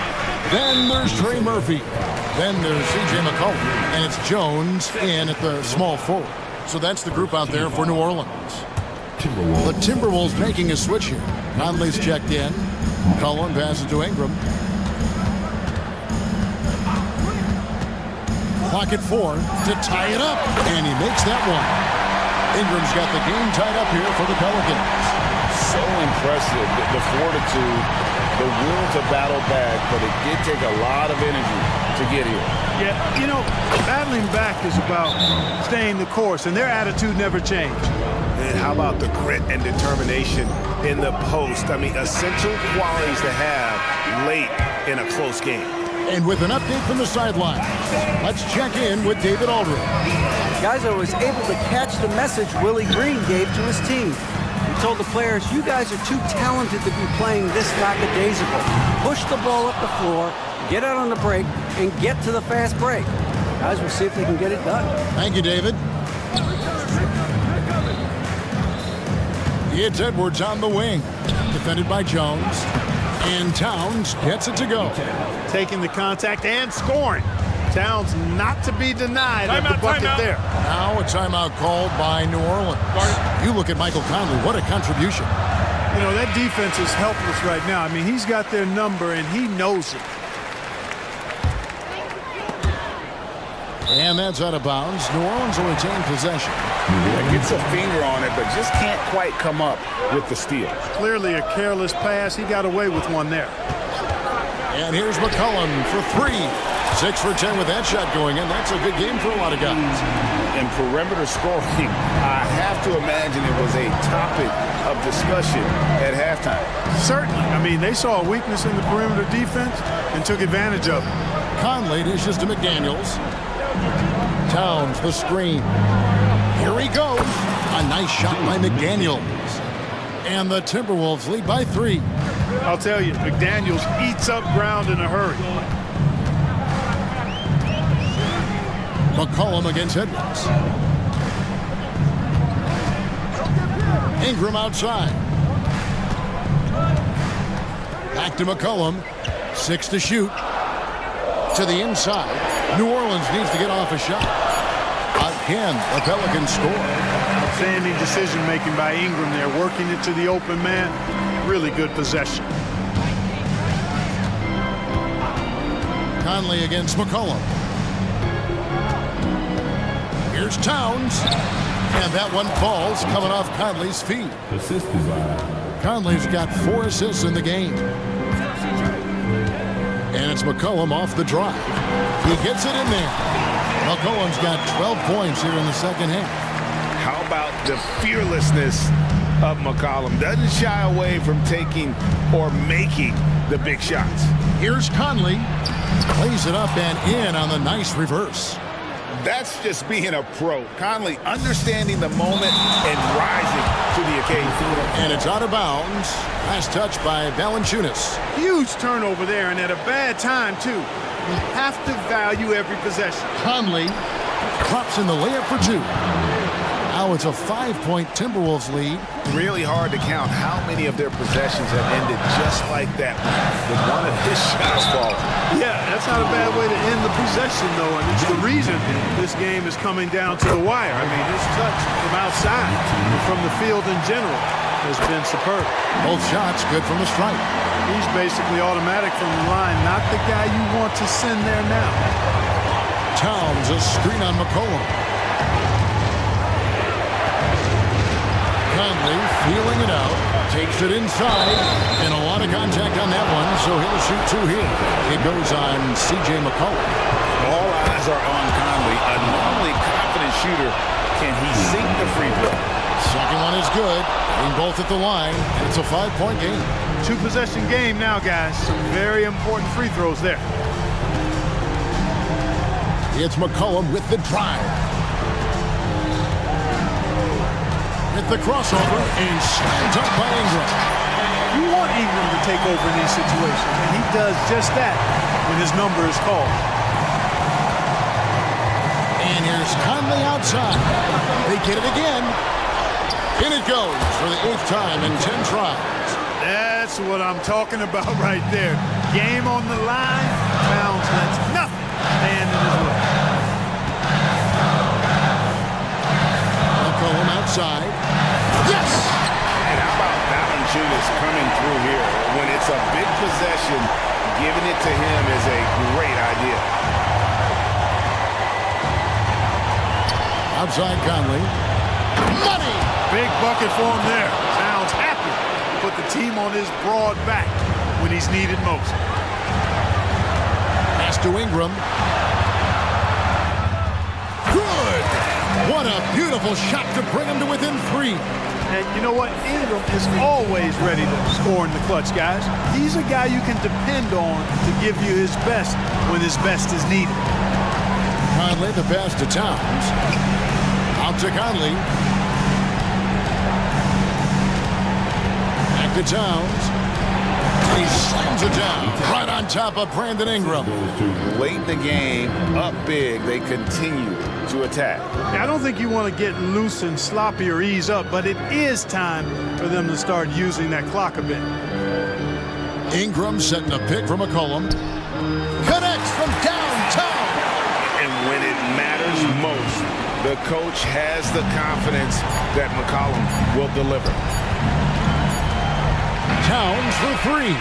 Then there's Trey Murphy. Then there's C.J. McCollum. And it's Jones in at the small forward. So that's the group out there for New Orleans. The Timberwolves making a switch here. Conley's checked in. McCollum passes to Ingram. Clock at 4 to tie it up. And he makes that one. Ingram's got the game tied up here for the Pelicans. So impressive, the fortitude, the will to battle back, but it did take a lot of energy to get here. Yeah, you know, battling back is about staying the course, and their attitude never changed. And how about the grit and determination in the post? I mean, essential qualities to have late in a close game. And with an update from the sideline, let's check in with David Aldridge. Guys, I was able to catch the message Willie Green gave to his team. He told the players, you guys are too talented to be playing this lackadaisical. Push the ball up the floor, get out on the break, and get to the fast break. Guys, we'll see if they can get it done. Thank you, David. It's Edwards on the wing, defended by Jones. And Towns gets it to go. Taking the contact and scoring. Towns not to be denied at the bucket there. Now a timeout called by New Orleans. You look at Michael Conley, what a contribution. You know, that defense is helpless right now. I mean, he's got their number and he knows it. And that's out of bounds. New Orleans will retain possession. Yeah, gets a finger on it, but just can't quite come up with the steal. Clearly a careless pass. He got away with one there. And here's McCollum for 3. 6 for 10 with that shot going in. That's a good game for a lot of guys. And perimeter scoring, I have to imagine it was a topic of discussion at halftime. Certainly. I mean, they saw a weakness in the perimeter defense and took advantage of it. Conley dishes to McDaniels. Towns, the screen. Here he goes. A nice shot by McDaniels. And the Timberwolves lead by 3. I'll tell you, McDaniels eats up ground in a hurry. McCollum against Edwards. Ingram outside. Back to McCollum. 6 to shoot. To the inside. New Orleans needs to get off a shot. Again, the Pelicans score. Outstanding decision-making by Ingram there, working it to the open man. Really good possession. Conley against McCollum. Here's Towns. And that one falls coming off Conley's feet. Conley's got 4 assists in the game. And it's McCollum off the drive. He gets it in there. McCollum's got 12 points here in the second half. How about the fearlessness of McCollum? Doesn't shy away from taking or making the big shots. Here's Conley. Plays it up and in on the nice reverse. That's just being a pro. Conley understanding the moment and rising to the occasion. And it's out of bounds. Last touch by Valanciunas. Huge turnover there, and at a bad time, too. You have to value every possession. Conley drops in the layup for 2. Now it's a 5-point Timberwolves lead. Really hard to count how many of their possessions have ended just like that with one of his shots falling. Yeah, that's not a bad way to end the possession, though, and it's the reason this game is coming down to the wire. I mean, his touch from outside and from the field in general has been superb. Both shots good from the stripe. He's basically automatic from the line, not the guy you want to send there now. Towns, a screen on McCollum. Conley feeling it out, takes it inside, and a lot of contact on that one, so he'll shoot 2 here. It goes on C.J. McCollum. All eyes are on Conley. shooter. Can he sink the free throw? Second one is good. Being both at the line, and it's a 5-point game. 2-possession game now, guys. Some very important free throws there. It's McCollum with the drive. With the crossover, and slammed up by Ingram. You want Ingram to take over in these situations, and he does just that when his number is called. And here's Conley outside. They get it again. In it goes for the 8th time in 10 tries. That's what I'm talking about right there. Game on the line, Towns lets nothing stand in his way. McCollum outside. Yes! And how about Valanciunas coming through here? When it's a big possession, giving it to him is a great idea. Outside Conley. Money! Big bucket for him there. Towns happy to put the team on his broad back when he's needed most. Pass to Ingram. Good! What a beautiful shot to bring him to within 3. And you know what? Ingram is always ready to score in the clutch, guys. He's a guy you can depend on to give you his best when his best is needed. Conley, the pass to Towns. Out to Conley. Back to Towns. He slams it down right on top of Brandon Ingram. Late in the game, up big, they continue to attack. I don't think you want to get loose and sloppy or ease up, but it is time for them to start using that clock a bit. Ingram setting a pick for McCollum. Connects from downtown. And when it matters most, the coach has the confidence that McCollum will deliver. Towns for 3.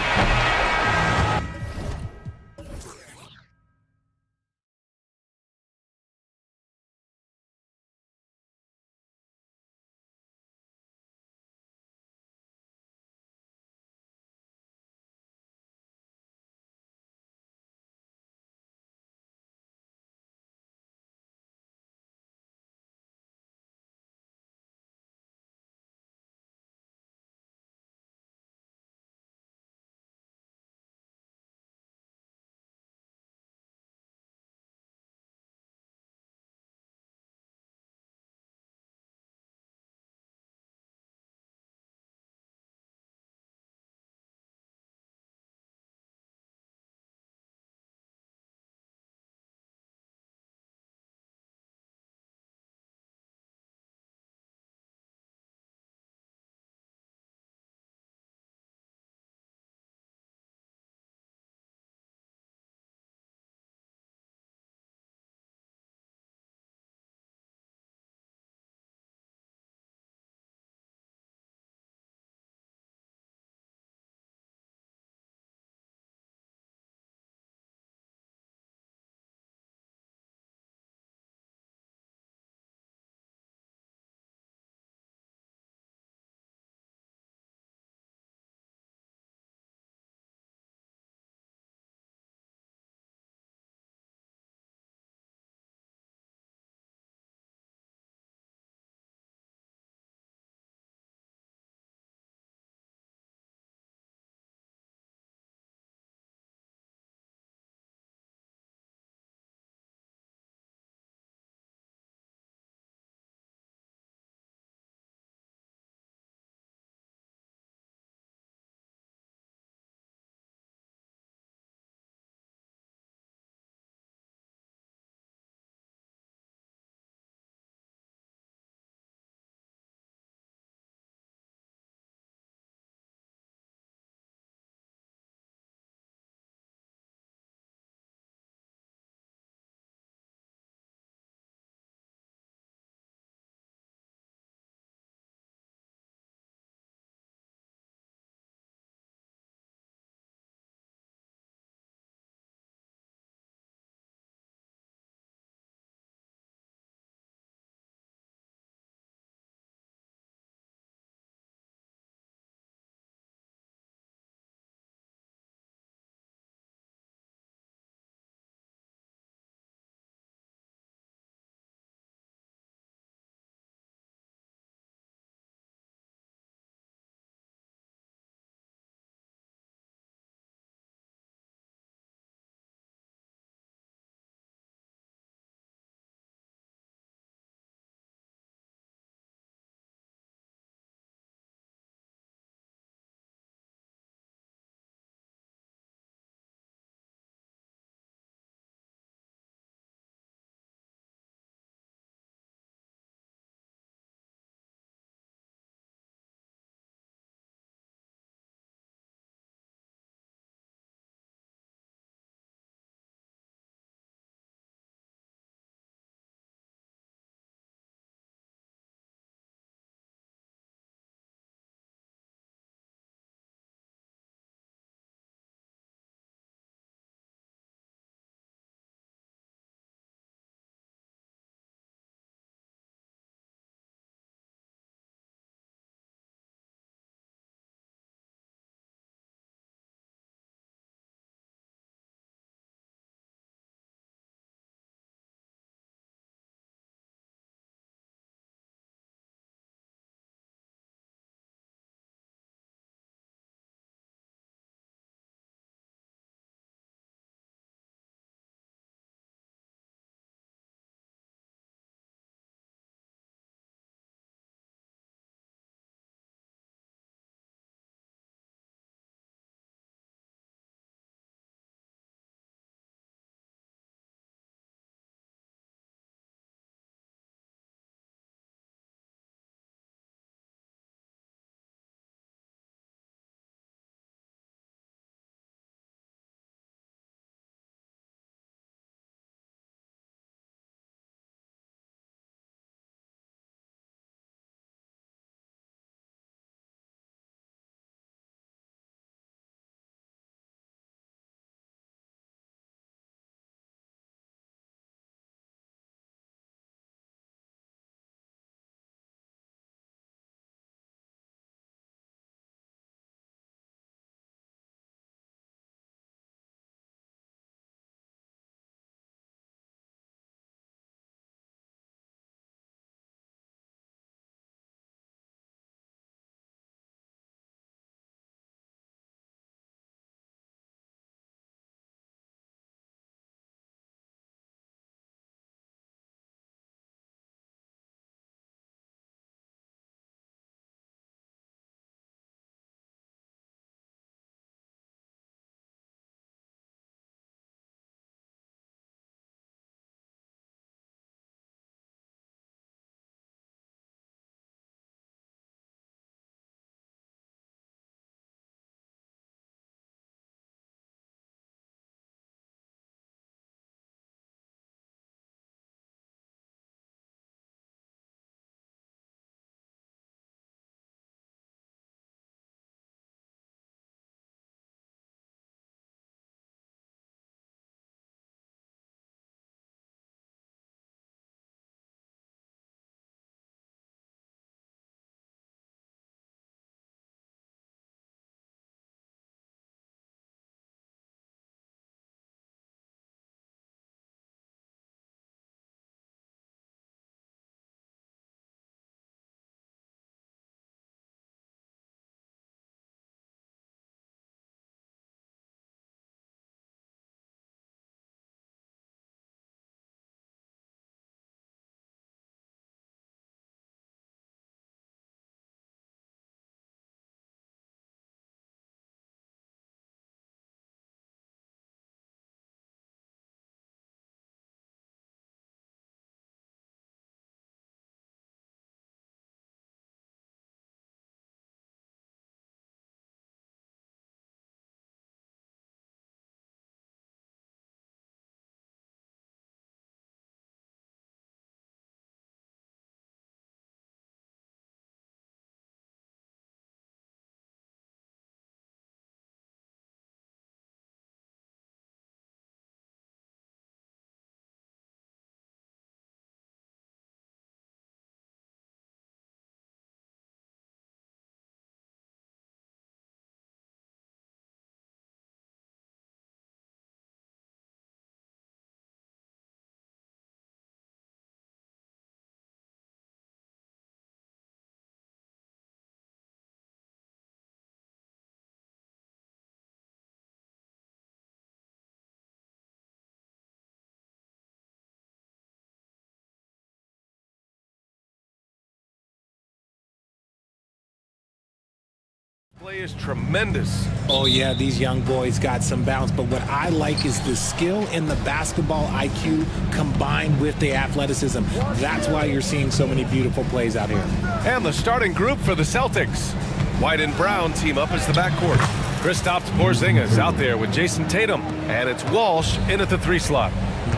Play is tremendous. Oh, yeah, these young boys got some bounce. But what I like is the skill and the basketball IQ combined with the athleticism. That's why you're seeing so many beautiful plays out here. And the starting group for the Celtics. White and brown team up as the backcourt. Kristaps Porzingis out there with Jason Tatum. And it's Walsh in at the 3 slot.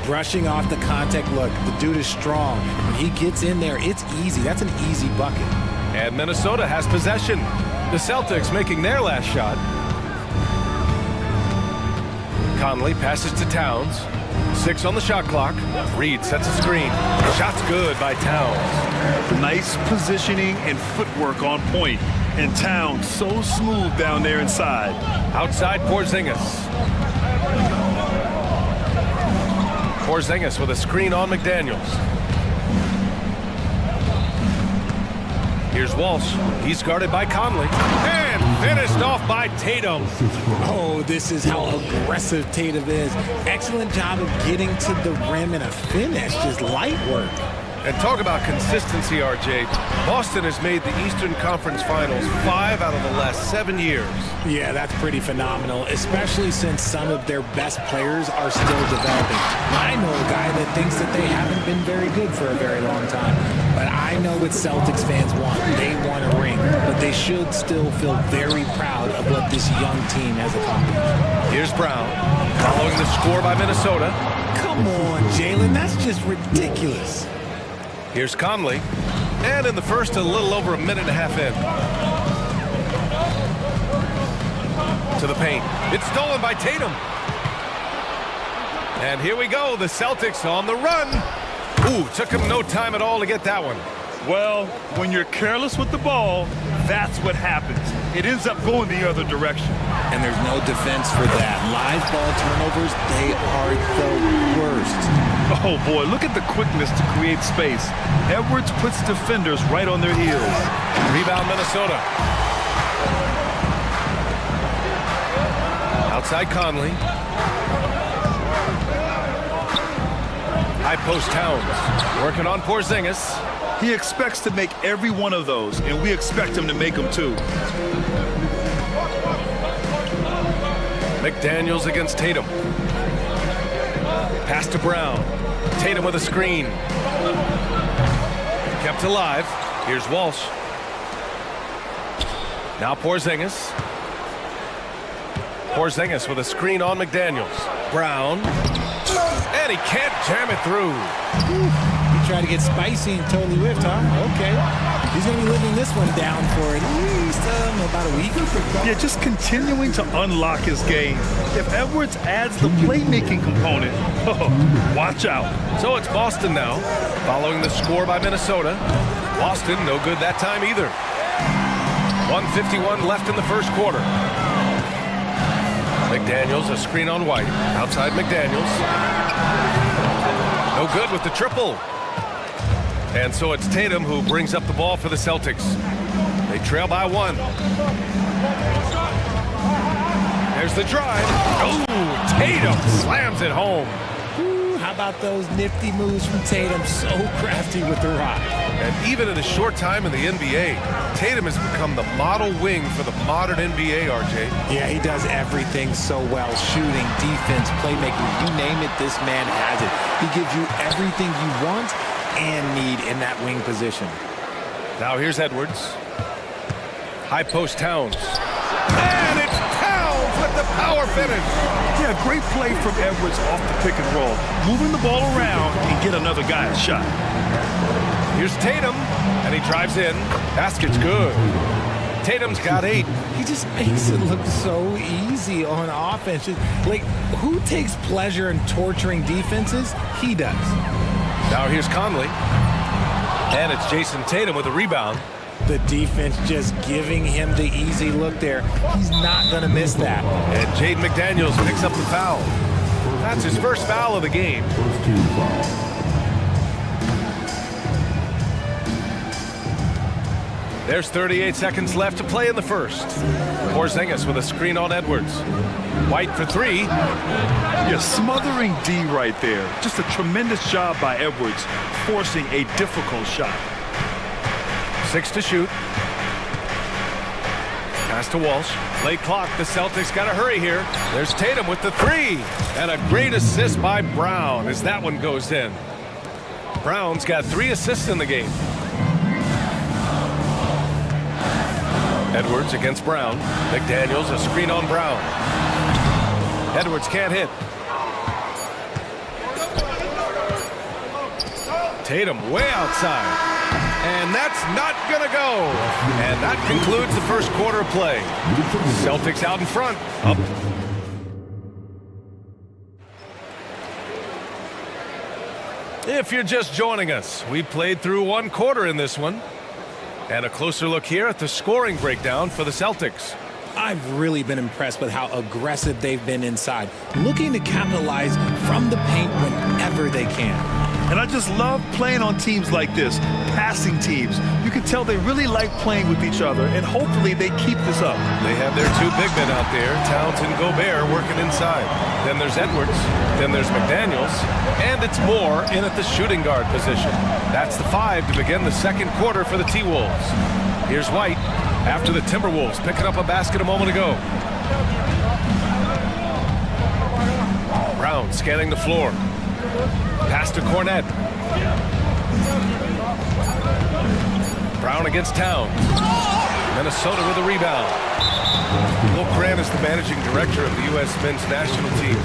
Brushing off the contact look. The dude is strong. When he gets in there, it's easy. That's an easy bucket. And Minnesota has possession. The Celtics making their last shot. Conley passes to Towns. 6 on the shot clock. Reed sets a screen. Shot's good by Towns. Nice positioning and footwork on point. And Towns so smooth down there inside. Outside Porzingis. Porzingis with a screen on McDaniels. Here's Walsh. He's guarded by Conley. And finished off by Tatum. Oh, this is how aggressive Tatum is. Excellent job of getting to the rim and a finish. Just light work. And talk about consistency, RJ. Boston has made the Eastern Conference Finals 5 out of the last 7 years. Yeah, that's pretty phenomenal, especially since some of their best players are still developing. I know a guy that thinks that they haven't been very good for a very long time, but I know what Celtics fans want. They want a ring, but they should still feel very proud of what this young team has accomplished. Here's Brown, following the score by Minnesota. Come on, Jalen, that's just ridiculous. Here's Conley. And in the first, a little over a minute and a half in. To the paint. It's stolen by Tatum. And here we go. The Celtics on the run. Ooh, took him no time at all to get that one. Well, when you're careless with the ball, that's what happens. It ends up going the other direction. And there's no defense for that. Live ball turnovers, they are the worst. Oh, boy, look at the quickness to create space. Edwards puts defenders right on their heels. Rebound, Minnesota. Outside Conley. High post Towns. Working on Porzingis. He expects to make every one of those, and we expect him to make them too. McDaniels against Tatum. Pass to Brown. Tatum with a screen. Kept alive. Here's Walsh. Now Porzingis. Porzingis with a screen on McDaniels. Brown. And he can't jam it through. He tried to get spicy and totally whiffed, huh? Okay. He's going to be living this one down for at least about a week. Yeah, just continuing to unlock his game. If Edwards adds the playmaking component, watch out. So it's Boston now, following the score by Minnesota. Boston, no good that time either. 1:51 left in the first quarter. McDaniels, a screen on White. Outside McDaniels. No good with the triple. And so it's Tatum who brings up the ball for the Celtics. They trail by 1. There's the drive. Oh, Tatum slams it home. Ooh, how about those nifty moves from Tatum? So crafty with the rock. And even in a short time in the NBA, Tatum has become the model wing for the modern NBA, RJ. Yeah, he does everything so well. Shooting, defense, playmaking, you name it, this man has it. He gives you everything you want and need in that wing position. Now here's Edwards. High post Towns. And it's Towns with the power finish. Yeah, great play from Edwards off the pick and roll. Moving the ball around and get another guy a shot. Here's Tatum, and he drives in. Basket's good. Tatum's got 8. He just makes it look so easy on offense. Like, who takes pleasure in torturing defenses? He does. Now here's Conley. And it's Jason Tatum with a rebound. The defense just giving him the easy look there. He's not going to miss that. And Jaden McDaniels picks up the foul. That's his first foul of the game. There's 38 seconds left to play in the first. Porzingis with a screen on Edwards. White for 3. Yeah, smothering D right there. Just a tremendous job by Edwards, forcing a difficult shot. 6 to shoot. Pass to Walsh. Late clock. The Celtics got to hurry here. There's Tatum with the three. And a great assist by Brown as that one goes in. Brown's got 3 assists in the game. Edwards against Brown. McDaniels, a screen on Brown. Edwards can't hit. Tatum way outside. And that's not going to go. And that concludes the first quarter of play. Celtics out in front. Up. If you're just joining us, we played through 1 quarter in this one. And a closer look here at the scoring breakdown for the Celtics. I've really been impressed with how aggressive they've been inside, looking to capitalize from the paint whenever they can. And I just love playing on teams like this, passing teams. You can tell they really like playing with each other, and hopefully they keep this up. They have their 2 big men out there, Towns and Gobert, working inside. Then there's Edwards, then there's McDaniels, and it's Moore in at the shooting guard position. That's the 5 to begin the second quarter for the T-Wolves. Here's White after the Timberwolves picking up a basket a moment ago. Brown scanning the floor. Pass to Cornette. Brown against Towns. Minnesota with a rebound. Will Grant is the managing director of the U.S. men's national team.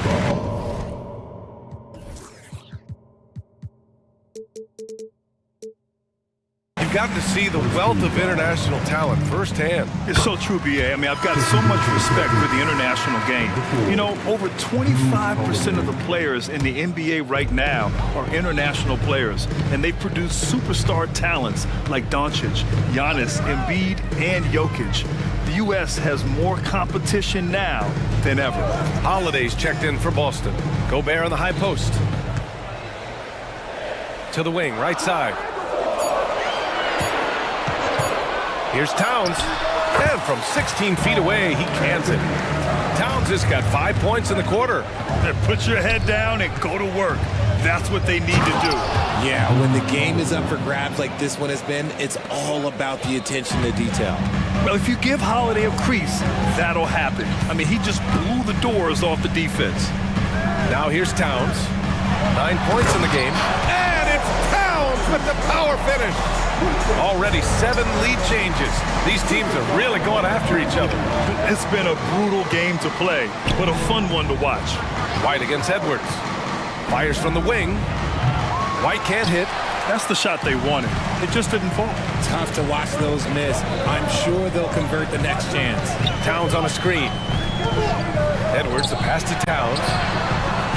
You've got to see the wealth of international talent firsthand. It's so true, B.A. I mean, I've got so much respect for the international game. You know, over 25% of the players in the NBA right now are international players, and they produce superstar talents like Doncic, Giannis, Embiid, and Jokic. The U.S. has more competition now than ever. Holiday's checked in for Boston. Gobert on the high post. To the wing, right side. Here's Towns, and from 16 feet away, he cans it. Towns has got 5 points in the quarter. Put your head down and go to work. That's what they need to do. Yeah, when the game is up for grabs like this one has been, it's all about the attention to detail. Well, if you give Holiday a crease, that'll happen. I mean, he just blew the doors off the defense. Now here's Towns. 9 points in the game. And it's Towns with the power finish. Already 7 lead changes. These teams are really going after each other. It's been a brutal game to play, but a fun one to watch. White against Edwards. Fires from the wing. White can't hit. That's the shot they wanted. It just didn't fall. Tough to watch those miss. I'm sure they'll convert the next chance. Towns on a screen. Edwards, the pass to Towns.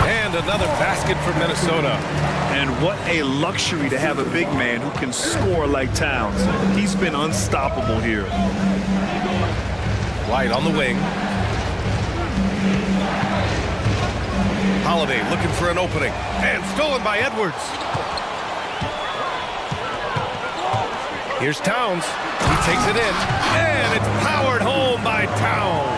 And another basket for Minnesota. And what a luxury to have a big man who can score like Towns. He's been unstoppable here. White on the wing. Holiday looking for an opening. And stolen by Edwards. Here's Towns. He takes it in. And it's powered home by Towns.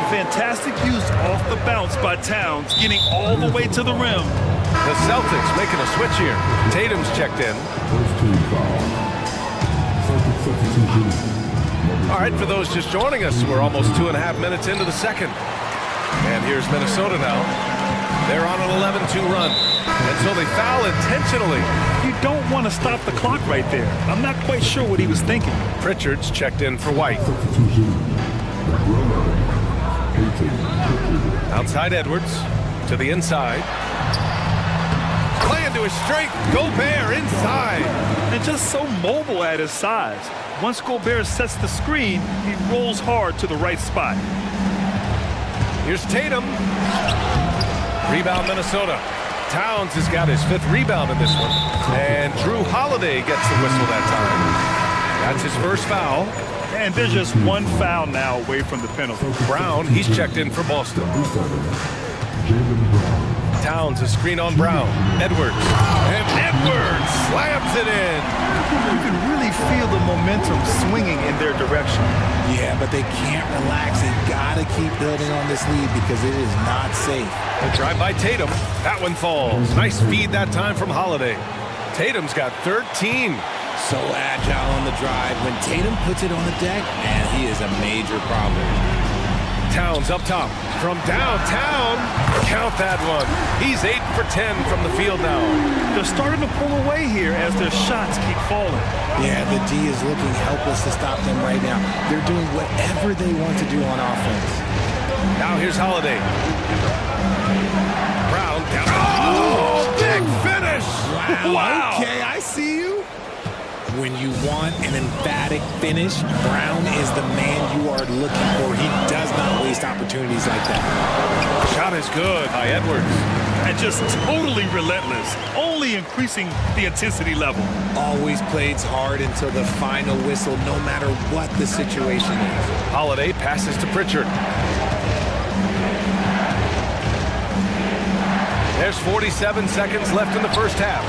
Fantastic use off the bounce by Towns, getting all the way to the rim. The Celtics making a switch here. Tatum's checked in. All right, for those just joining us, we're almost 2.5 minutes into the second. And here's Minnesota now. They're on an 11-2 run. And so they foul intentionally. You don't want to stop the clock right there. I'm not quite sure what he was thinking. Pritchard's checked in for White. Outside Edwards. To the inside. Playing to his strength. Gobert inside. And just so mobile at his size. Once Gobert sets the screen, he rolls hard to the right spot. Here's Tatum. Rebound Minnesota. Towns has got his 5th rebound in this one. And Drew Holiday gets the whistle that time. That's his first foul. And there's just 1 foul now away from the penalty. Brown, he's checked in for Boston. Towns, a screen on Brown. Edwards. And Edwards slams it in. You can really feel the momentum swinging in their direction. Yeah, but they can't relax. They've got to keep building on this lead because it is not safe. A drive by Tatum. That one falls. Nice feed that time from Holiday. Tatum's got 13. So agile on the drive. When Tatum puts it on the deck, man, he is a major problem. Towns up top from downtown. Count that one. He's 8 for 10 from the field now. They're starting to pull away here as their shots keep falling. Yeah, the D is looking helpless to stop them right now. They're doing whatever they want to do on offense. Now here's Holiday. Brown down. Oh, big finish! Wow. Okay, I see you. When you want an emphatic finish, Brown is the man you are looking for. He does not waste opportunities like that. Shot is good by Edwards. And just totally relentless, only increasing the intensity level. Always plays hard until the final whistle, no matter what the situation is. Holiday passes to Pritchard. There's 47 seconds left in the first half.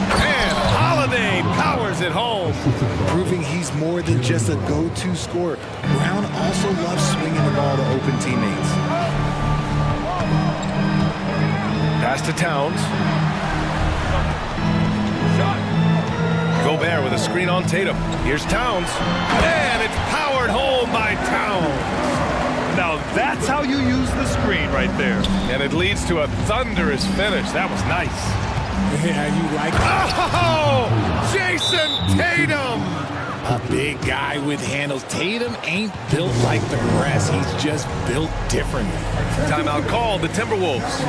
And Holiday powers it home. Proving he's more than just a go-to scorer. Brown also loves swinging the ball to open teammates. Pass to Towns. Gobert with a screen on Tatum. Here's Towns. And it's powered home by Towns. Now that's how you use the screen right there. And it leads to a thunderous finish. That was nice. Yeah, you like that. Oh, Jason Tatum! A big guy with handles. Tatum ain't built like the rest. He's just built differently. Timeout called, the Timberwolves.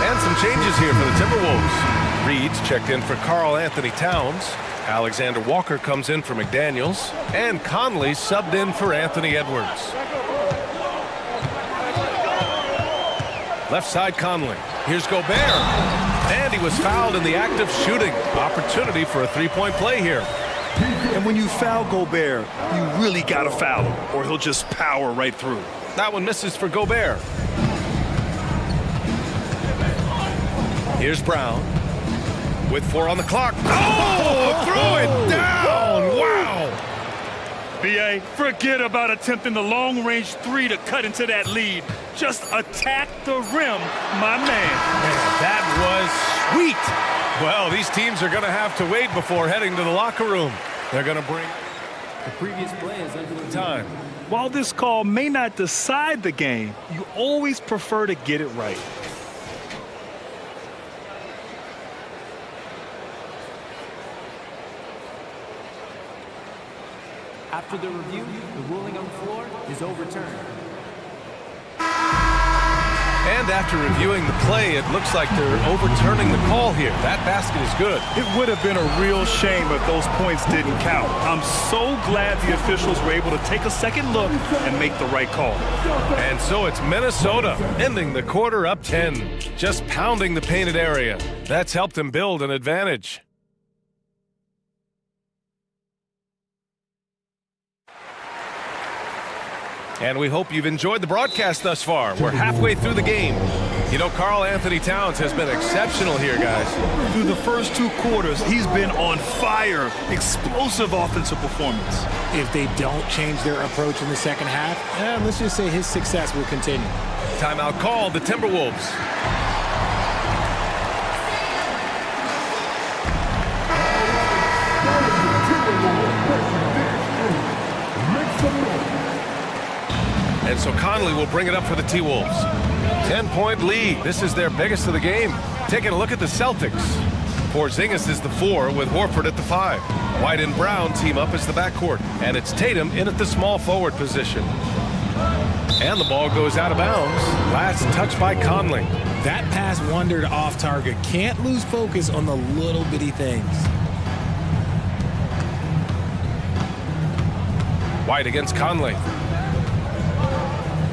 And some changes here for the Timberwolves. Reed's checked in for Karl Anthony Towns. Alexander Walker comes in for McDaniels. And Conley subbed in for Anthony Edwards. Left side Conley. Here's Gobert. And he was fouled in the act of shooting. Opportunity for a three-point play here. And when you foul Gobert, you really got to foul him, or he'll just power right through. That one misses for Gobert. Here's Brown. With 4 on the clock. Oh, throw it down. Wow. B.A., forget about attempting the long-range three to cut into that lead. Just attack the rim, my man. That was sweet. Well, these teams are going to have to wait before heading to the locker room. They're going to bring the previous play is under the time. While this call may not decide the game, you always prefer to get it right. After the review, the ruling on the floor is overturned. And after reviewing the play, it looks like they're overturning the call here. That basket is good. It would have been a real shame if those points didn't count. I'm so glad the officials were able to take a second look and make the right call. And so it's Minnesota ending the quarter up 10, just pounding the painted area. That's helped them build an advantage. And we hope you've enjoyed the broadcast thus far. We're halfway through the game. You know, Karl Anthony Towns has been exceptional here, guys. Through the first 2 quarters, he's been on fire. Explosive offensive performance. If they don't change their approach in the second half, let's just say his success will continue. Timeout called, the Timberwolves. And so Conley will bring it up for the T-Wolves. 10-point lead. This is their biggest of the game. Taking a look at the Celtics. Porzingis is the 4 with Horford at the 5. White and Brown team up as the backcourt. And it's Tatum in at the small forward position. And the ball goes out of bounds. Last touch by Conley. That pass wandered off target. Can't lose focus on the little bitty things. White against Conley.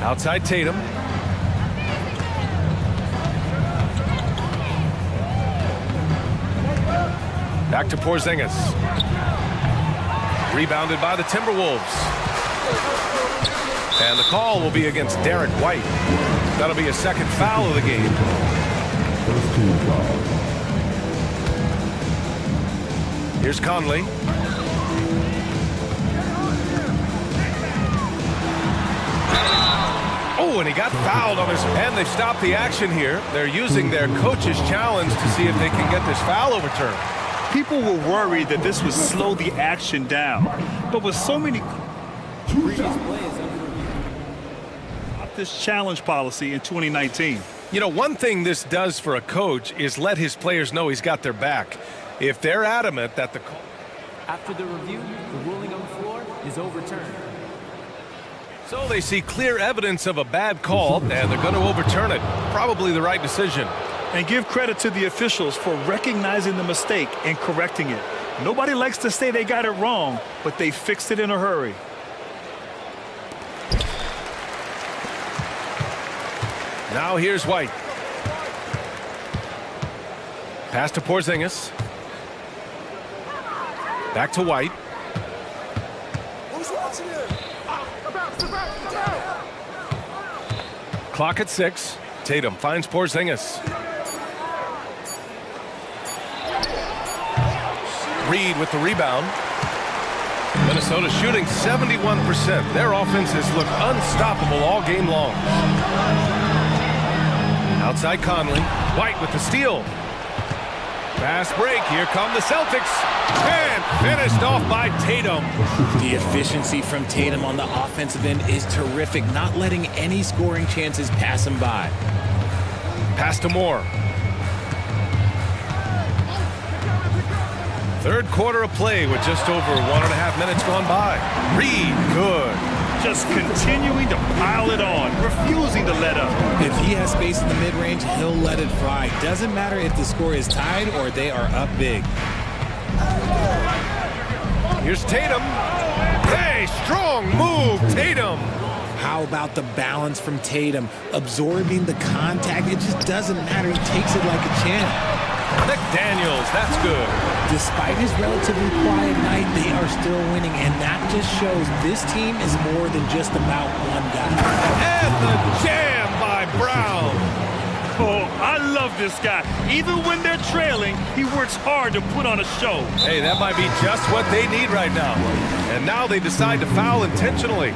Outside Tatum. Back to Porzingis. Rebounded by the Timberwolves. And the call will be against Derek White. That'll be a second foul of the game. Here's Conley. Oh, Oh, and he got fouled on his... And they stopped the action here. They're using their coach's challenge to see if they can get this foul overturned. People were worried that this would slow the action down. But with so many... this challenge policy in 2019. You know, one thing this does for a coach is let his players know he's got their back. If they're adamant that the... After the review, the ruling on the floor is overturned. So they see clear evidence of a bad call, and they're going to overturn it. Probably the right decision. And give credit to the officials for recognizing the mistake and correcting it. Nobody likes to say they got it wrong, but they fixed it in a hurry. Now here's White. Pass to Porzingis. Back to White. Clock at 6. Tatum finds Porzingis. Reed with the rebound. Minnesota shooting 71%. Their offenses look unstoppable all game long. Outside Conley. White with the steal. Fast break. Here come the Celtics. And finished off by Tatum. The efficiency from Tatum on the offensive end is terrific, not letting any scoring chances pass him by. Pass to Moore. Third quarter of play with just over 1.5 minutes gone by. Reed, good. Just continuing to pile it on, refusing to let up. If he has space in the mid-range, he'll let it fly. Doesn't matter if the score is tied or they are up big. Here's Tatum. Hey, strong move, Tatum. How about the balance from Tatum? Absorbing the contact, it just doesn't matter. He takes it like a champ. McDaniels, that's good. Despite his relatively quiet night, they are still winning, and that just shows this team is more than just about one guy. And the jam by Brown. Oh, I love this guy. Even when they're trailing, he works hard to put on a show. Hey, that might be just what they need right now. And now they decide to foul intentionally.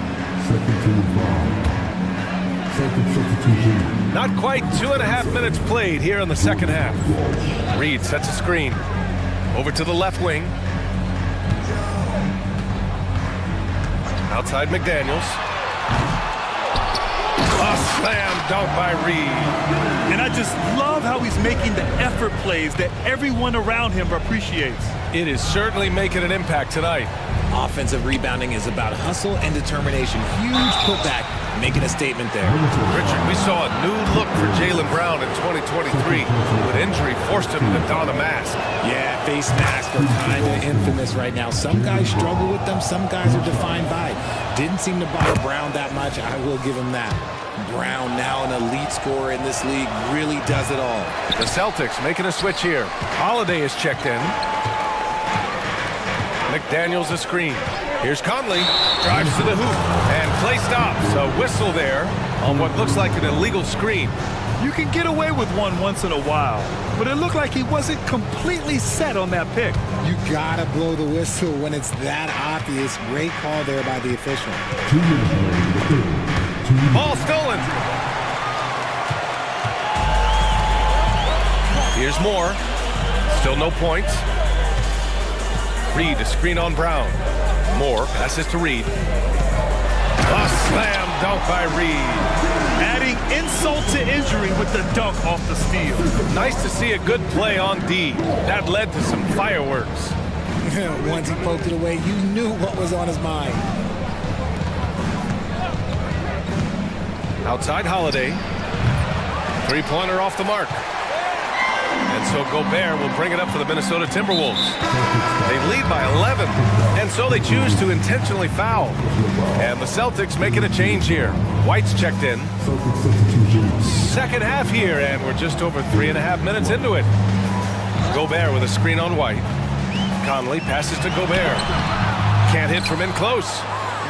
Not quite 2.5 minutes played here in the second half. Reed sets a screen. Over to the left wing. Outside McDaniels. A slam dunk by Reed. And I just love how he's making the effort plays that everyone around him appreciates. It is certainly making an impact tonight. Offensive rebounding is about hustle and determination. Huge putback, making a statement there. Richard, we saw a new look for Jaylen Brown in 2023. But injury forced him to don a mask. Yeah, face masks are kind of infamous right now. Some guys struggle with them. Some guys are defined by it. Didn't seem to bother Brown that much. I will give him that. Brown, now an elite scorer in this league, really does it all. The Celtics making a switch here. Holiday is checked in. McDaniels a screen. Here's Conley. Drives to the hoop. And play stops. A whistle there on what looks like an illegal screen. You can get away with one once in a while, but it looked like he wasn't completely set on that pick. You gotta blow the whistle when it's that obvious. Great call there by the official. Ball stolen. Here's Moore. Still no points. Reed a screen on Brown. Moore passes to Reed. A slam dunk by Reed. Adding insult to injury with the dunk off the steal. Nice to see a good play on D. That led to some fireworks. Once he poked it away, you knew what was on his mind. Outside Holiday. Three-pointer off the mark. And so Gobert will bring it up for the Minnesota Timberwolves. They lead by 11, and so they choose to intentionally foul. And the Celtics making a change here. White's checked in. Second half here, and we're just over 3.5 minutes into it. Gobert with a screen on White. Conley passes to Gobert. Can't hit from in close.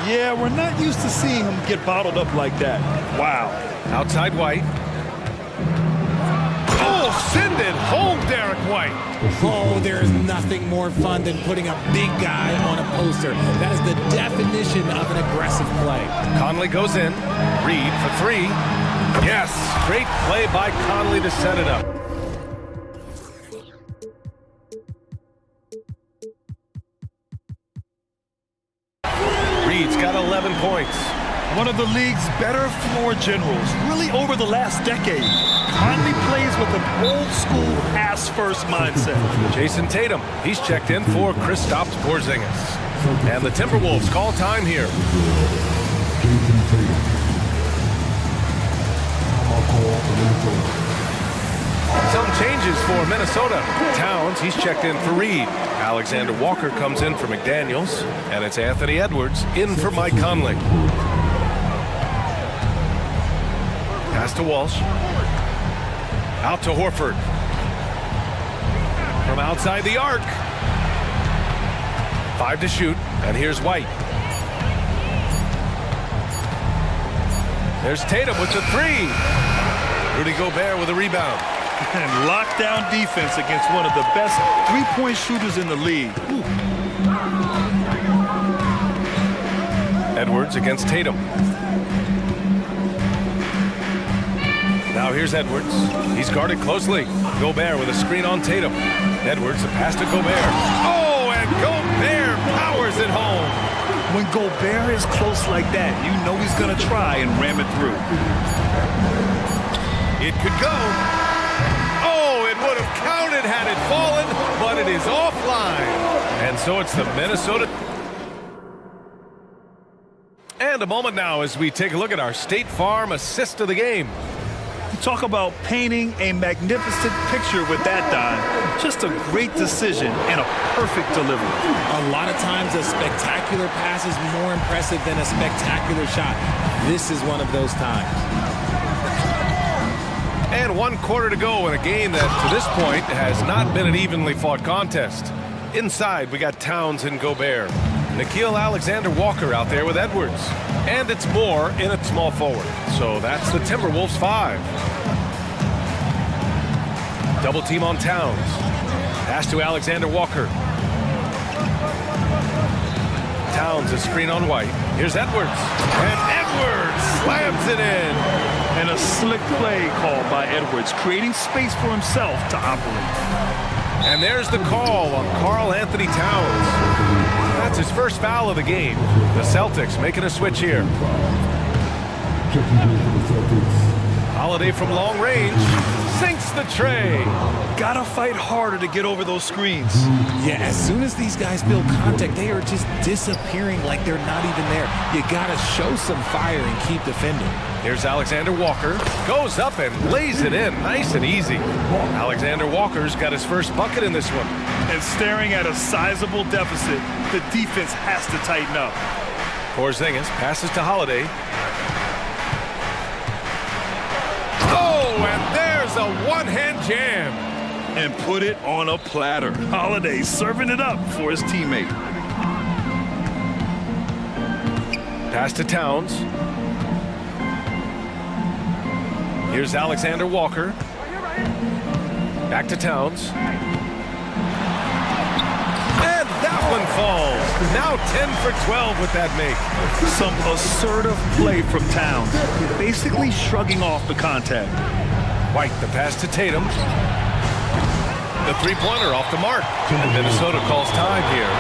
Yeah, we're not used to seeing him get bottled up like that. Wow. Outside White. Oh, Send it home, Derek White. Oh, there is nothing more fun than putting a big guy on a poster. That is the definition of an aggressive play. Conley goes in. Reed for three. Yes, great play by Conley to set it up. Reed's got 11 points. One of the league's better floor generals, really over the last decade. Conley plays with an old-school pass-first mindset. Jason Tatum, he's checked in for Kristaps Porzingis. And the Timberwolves call time here. Some changes for Minnesota. Towns, he's checked in for Reed. Alexander Walker comes in for McDaniels. And it's Anthony Edwards in for Mike Conley. Pass to Walsh. Out to Horford. From outside the arc. 5 to shoot, and here's White. There's Tatum with the three. Rudy Gobert with a rebound. And lockdown defense against one of the best three-point shooters in the league. Ooh. Edwards against Tatum. Now here's Edwards. He's guarded closely. Gobert with a screen on Tatum. Edwards, a pass to Gobert. Oh, and Gobert powers it home. When Gobert is close like that, you know he's going to try and ram it through. It could go. Oh, it would have counted had it fallen, but it is offline. And so it's the Minnesota. And a moment now as we take a look at our State Farm assist of the game. Talk about painting a magnificent picture with that, Don. Just a great decision and a perfect delivery. A lot of times a spectacular pass is more impressive than a spectacular shot. This is one of those times. And 1 quarter to go in a game that, to this point, has not been an evenly fought contest. Inside, we got Towns and Gobert. Nickeil Alexander-Walker out there with Edwards. And it's Moore in at small forward. So that's the Timberwolves 5. Double team on Towns. Pass to Alexander-Walker. Towns a screen on White. Here's Edwards. And Edwards slams it in. And a slick play called by Edwards, creating space for himself to operate. And there's the call on Karl Anthony Towns. That's his first foul of the game. The Celtics making a switch here. Holiday from long range. Sinks the tray. Gotta fight harder to get over those screens. Yeah, as soon as these guys feel contact, they are just disappearing like they're not even there. You gotta show some fire and keep defending. Here's Alexander Walker. Goes up and lays it in. Nice and easy. Alexander Walker's got his first bucket in this one. And staring at a sizable deficit, the defense has to tighten up. Porzingis passes to Holiday. Oh, and there's a one-hand jam. And put it on a platter. Holiday serving it up for his teammate. Pass to Towns. Here's Alexander Walker. Back to Towns. And that one falls. Now 10 for 12 with that make. Some assertive play from Towns. Basically shrugging off the contact. White, the pass to Tatum. The three-pointer off the mark. And Minnesota calls time here.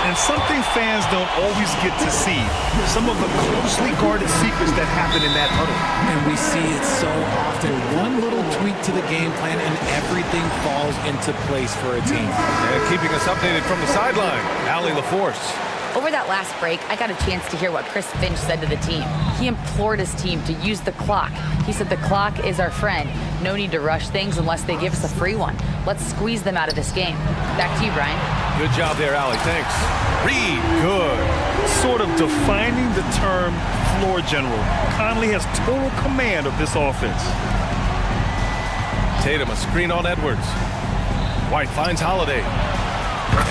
And something fans don't always get to see. Some of the closely guarded secrets that happen in that huddle. And we see it so often. One little tweak to the game plan and everything falls into place for a team. And keeping us updated from the sideline, Allie LaForce. Over that last break, I got a chance to hear what Chris Finch said to the team. He implored his team to use the clock. He said the clock is our friend. No need to rush things unless they give us a free one. Let's squeeze them out of this game. Back to you, Brian. Good job there, Allie. Thanks. Reed, good. Sort of defining the term floor general. Conley has total command of this offense. Tatum, a screen on Edwards. White finds Holiday.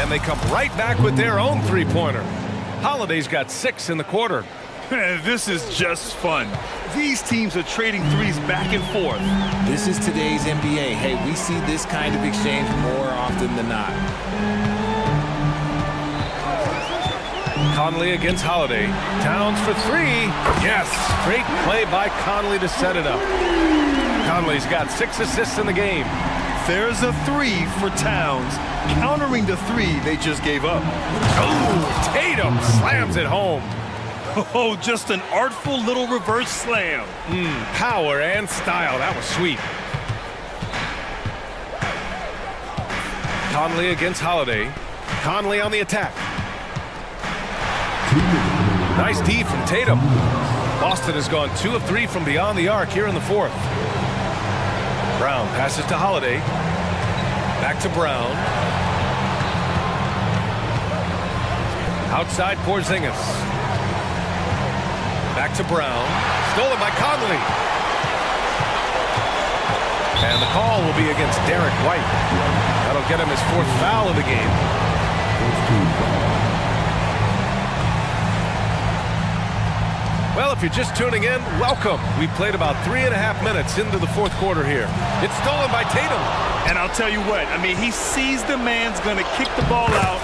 And they come right back with their own three-pointer. Holiday's got 6 in the quarter. This is just fun. These teams are trading threes back and forth. This is today's NBA. Hey, we see this kind of exchange more often than not. Conley against Holiday. Towns for three. Yes, great play by Conley to set it up. Conley's got 6 assists in the game. There's a three for Towns, countering the three they just gave up. Oh, Tatum slams it home. Oh, just an artful little reverse slam. Power and style. That was sweet. Conley against Holiday. Conley on the attack. Nice D from Tatum. Boston has gone 2 of 3 from beyond the arc here in the fourth. Brown passes to Holiday. Back to Brown. Outside Porzingis. Back to Brown. Stolen by Conley. And the call will be against Derek White. That'll get him his 4th foul of the game. Well, if you're just tuning in, welcome. We've played about 3.5 minutes into the fourth quarter here. It's stolen by Tatum. And I'll tell you what, I mean, he sees the man's going to kick the ball out.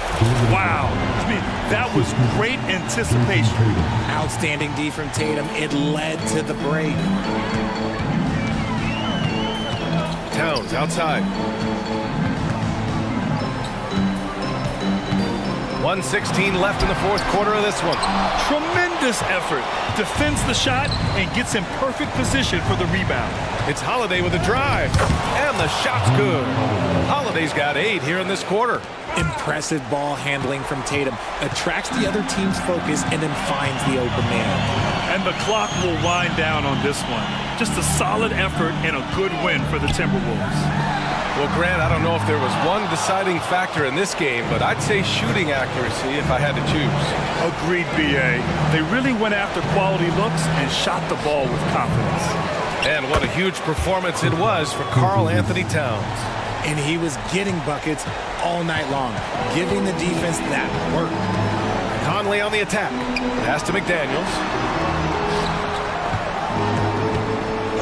Wow. I mean, that was great anticipation. Outstanding D from Tatum. It led to the break. Towns outside. 1:16 left in the fourth quarter of this one. Tremendous effort. Defends the shot and gets in perfect position for the rebound. It's Holiday with a drive. And the shot's good. Holiday's got 8 here in this quarter. Impressive ball handling from Tatum. Attracts the other team's focus and then finds the open man. And the clock will wind down on this one. Just a solid effort and a good win for the Timberwolves. Well, Grant, I don't know if there was one deciding factor in this game, but I'd say shooting accuracy if I had to choose. Agreed, B.A. They really went after quality looks and shot the ball with confidence. And what a huge performance it was for Karl Anthony Towns. And he was getting buckets all night long, giving the defense that work. Conley on the attack. Pass to McDaniels.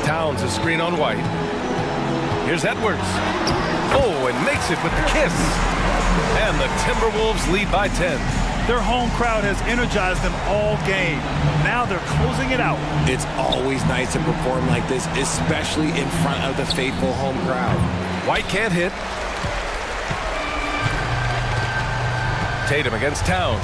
Towns a screen on White. Here's Edwards. Oh, and makes it with the kiss. And the Timberwolves lead by 10. Their home crowd has energized them all game. Now they're closing it out. It's always nice to perform like this, especially in front of the faithful home crowd. White can't hit. Tatum against Towns.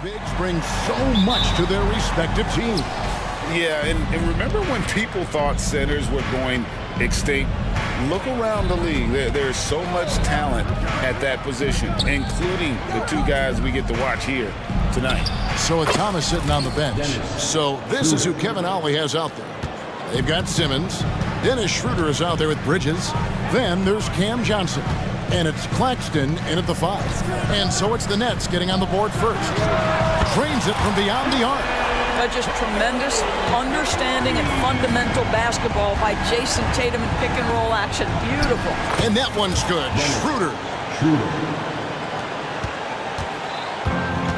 bigs bring so much to their respective teams. Yeah, and remember when people thought centers were going extinct? Look around the league. There's so much talent at that position, including the two guys we get to watch here tonight. So with Thomas sitting on the bench. So this is who Kevin Ollie has out there. They've got Simmons. Dennis Schroeder is out there with Bridges. Then there's Cam Johnson. And it's Claxton in at the 5. And so it's the Nets getting on the board first. Trains it from beyond the arc. Just tremendous understanding and fundamental basketball by Jason Tatum in pick and roll action. Beautiful. And that one's good. Schroeder.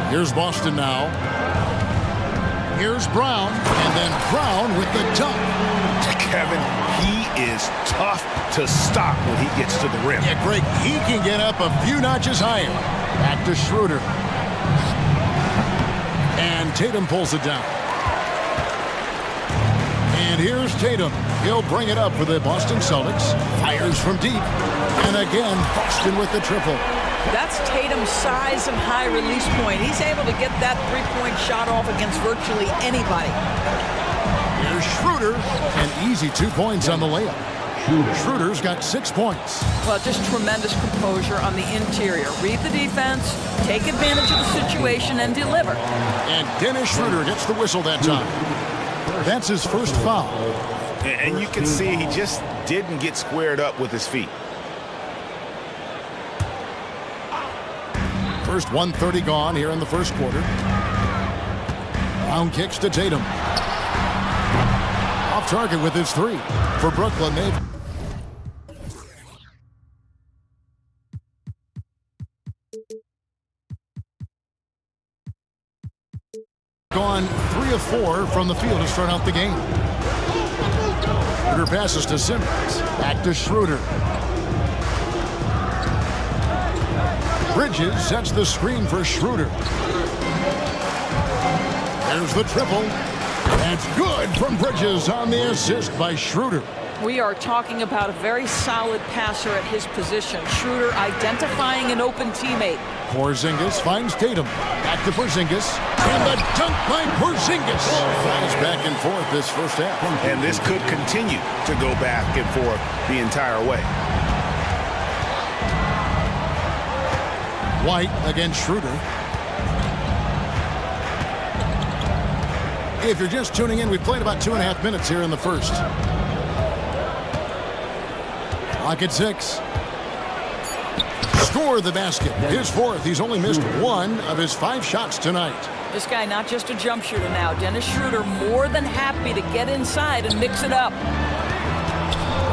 Here's Boston now. Here's Brown. And then Brown with the dunk. Kevin, he is tough to stop when he gets to the rim. Yeah, Greg, he can get up a few notches higher. Back to Schroeder. And Tatum pulls it down. And here's Tatum. He'll bring it up for the Boston Celtics. Fires from deep. And again, Boston with the triple. That's Tatum's size and high release point. He's able to get that three-point shot off against virtually anybody. Here's Schroeder. An easy 2 points on the layup. Schroeder's got 6 points. Well, just tremendous composure on the interior. Read the defense, take advantage of the situation, and deliver. And Dennis Schroeder gets the whistle that time. That's his first foul. And you can see he just didn't get squared up with his feet. First 1:30 gone here in the first quarter. Brown kicks to Tatum. Off target with his 3. For Brooklyn, they've gone 3 of 4 from the field to start out the game. Schroeder passes to Simmons. Back to Schroeder. Bridges sets the screen for Schroeder. There's the triple. That's good from Bridges on the assist by Schroeder. We are talking about a very solid passer at his position. Schroeder identifying an open teammate. Porzingis finds Tatum. Back to Porzingis. And the dunk by Porzingis. Flies back and forth this first half. And this could continue to go back and forth the entire way. White against Schroeder. If you're just tuning in, we've played about 2.5 minutes here in the first. Clock at 6. Score the basket. His 4th. He's only missed 1 of his 5 shots tonight. This guy not just a jump shooter now. Dennis Schroeder more than happy to get inside and mix it up.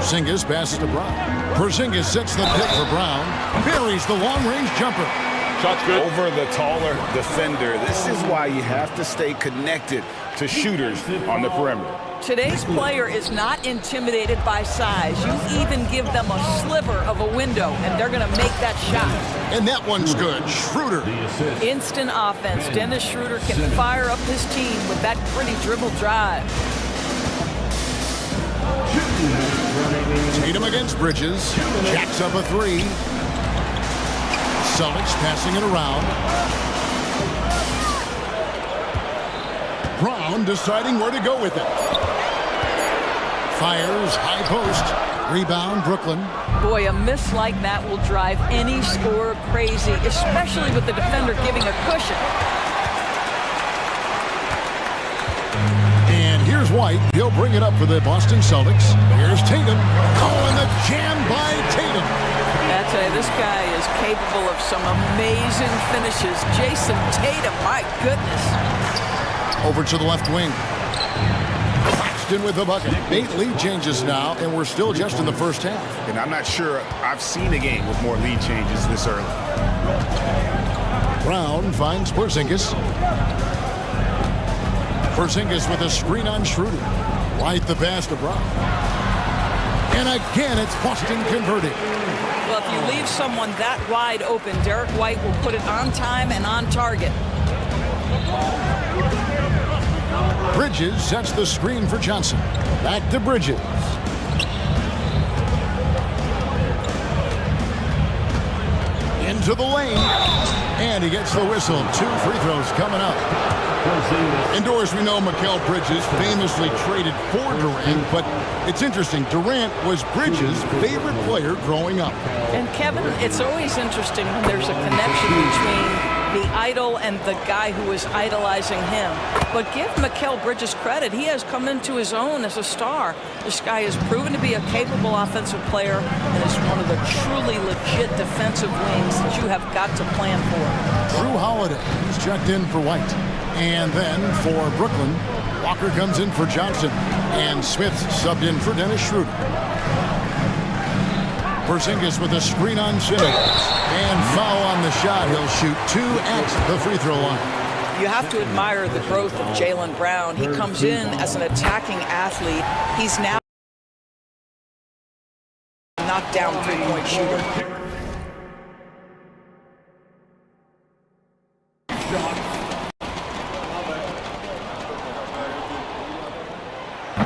Porzingis passes to Brown. Porzingis sets the pick for Brown. Buries the long-range jumper. Shot's good. Over the taller defender. This is why you have to stay connected to shooters on the perimeter. Today's player is not intimidated by size. You even give them a sliver of a window, and they're going to make that shot. And that one's good. Schroeder. Instant offense. Dennis Schroeder can fire up his team with that pretty dribble drive. Tatum against Bridges. Jacks up a 3. Celtics passing it around. Brown deciding where to go with it. Fires, high post. Rebound, Brooklyn. Boy, a miss like that will drive any scorer crazy, especially with the defender giving a cushion. And here's White. He'll bring it up for the Boston Celtics. Here's Tatum. Oh, and the jam by Tatum. I tell you, this guy is capable of some amazing finishes. Jason Tatum, my goodness. Over to the left wing. Claxton with the bucket. 8 lead changes now, and we're still just in the first half. And I'm not sure I've seen a game with more lead changes this early. Brown finds Porzingis. Porzingis with a screen on Schroeder. White the pass to Brown. And again, it's Boston converting. Well, if you leave someone that wide open, Derek White will put it on time and on target. Bridges sets the screen for Johnson. Back to Bridges. Into the lane. And he gets the whistle. 2 free throws coming up. Indoors, we know Mikal Bridges famously traded for Durant, but it's interesting. Durant was Bridges' favorite player growing up. And Kevin, it's always interesting when there's a connection between the idol and the guy who is idolizing him. But give Mikal Bridges credit. He has come into his own as a star. This guy has proven to be a capable offensive player and is one of the truly legit defensive wings that you have got to plan for. Drew Holiday is checked in for White. And then for Brooklyn, Walker comes in for Johnson. And Smith subbed in for Dennis Schroeder. Porzingis with a screen on Simmons. And foul on the shot. He'll shoot 2 at the free throw line. You have to admire the growth of Jaylen Brown. He comes in as an attacking athlete. He's now knocked down three-point shooter.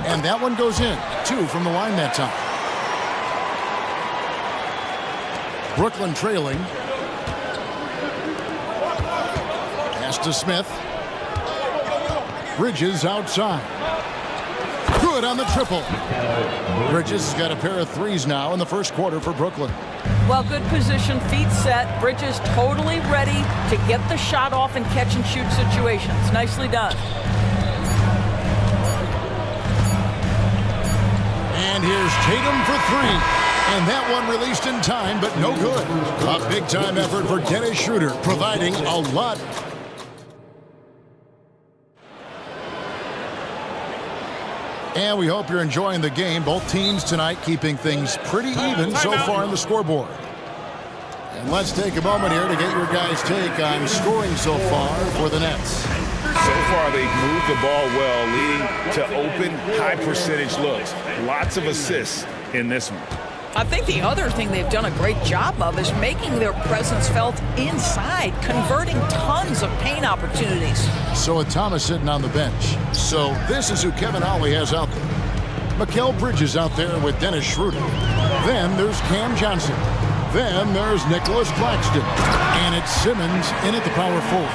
And that one goes in. 2 from the line that time. Brooklyn trailing. Pass to Smith. Bridges outside. Good on the triple. Bridges has got a pair of threes now in the first quarter for Brooklyn. Well, good position, feet set. Bridges totally ready to get the shot off in catch and shoot situations. Nicely done. And here's Tatum for 3. And that one released in time, but no good. A big-time effort for Dennis Schroeder, providing a lot. And we hope you're enjoying the game. Both teams tonight keeping things pretty even so far on the scoreboard. And let's take a moment here to get your guys' take on scoring so far for the Nets. So far, they've moved the ball well, leading to open, high-percentage looks. Lots of assists in this one. I think the other thing they've done a great job of is making their presence felt inside, converting tons of paint opportunities. So with Thomas sitting on the bench. So this is who Kevin Ollie has out there. Mikal Bridges out there with Dennis Schroeder. Then there's Cam Johnson. Then there's Nicholas Claxton. And it's Simmons in at the power forward.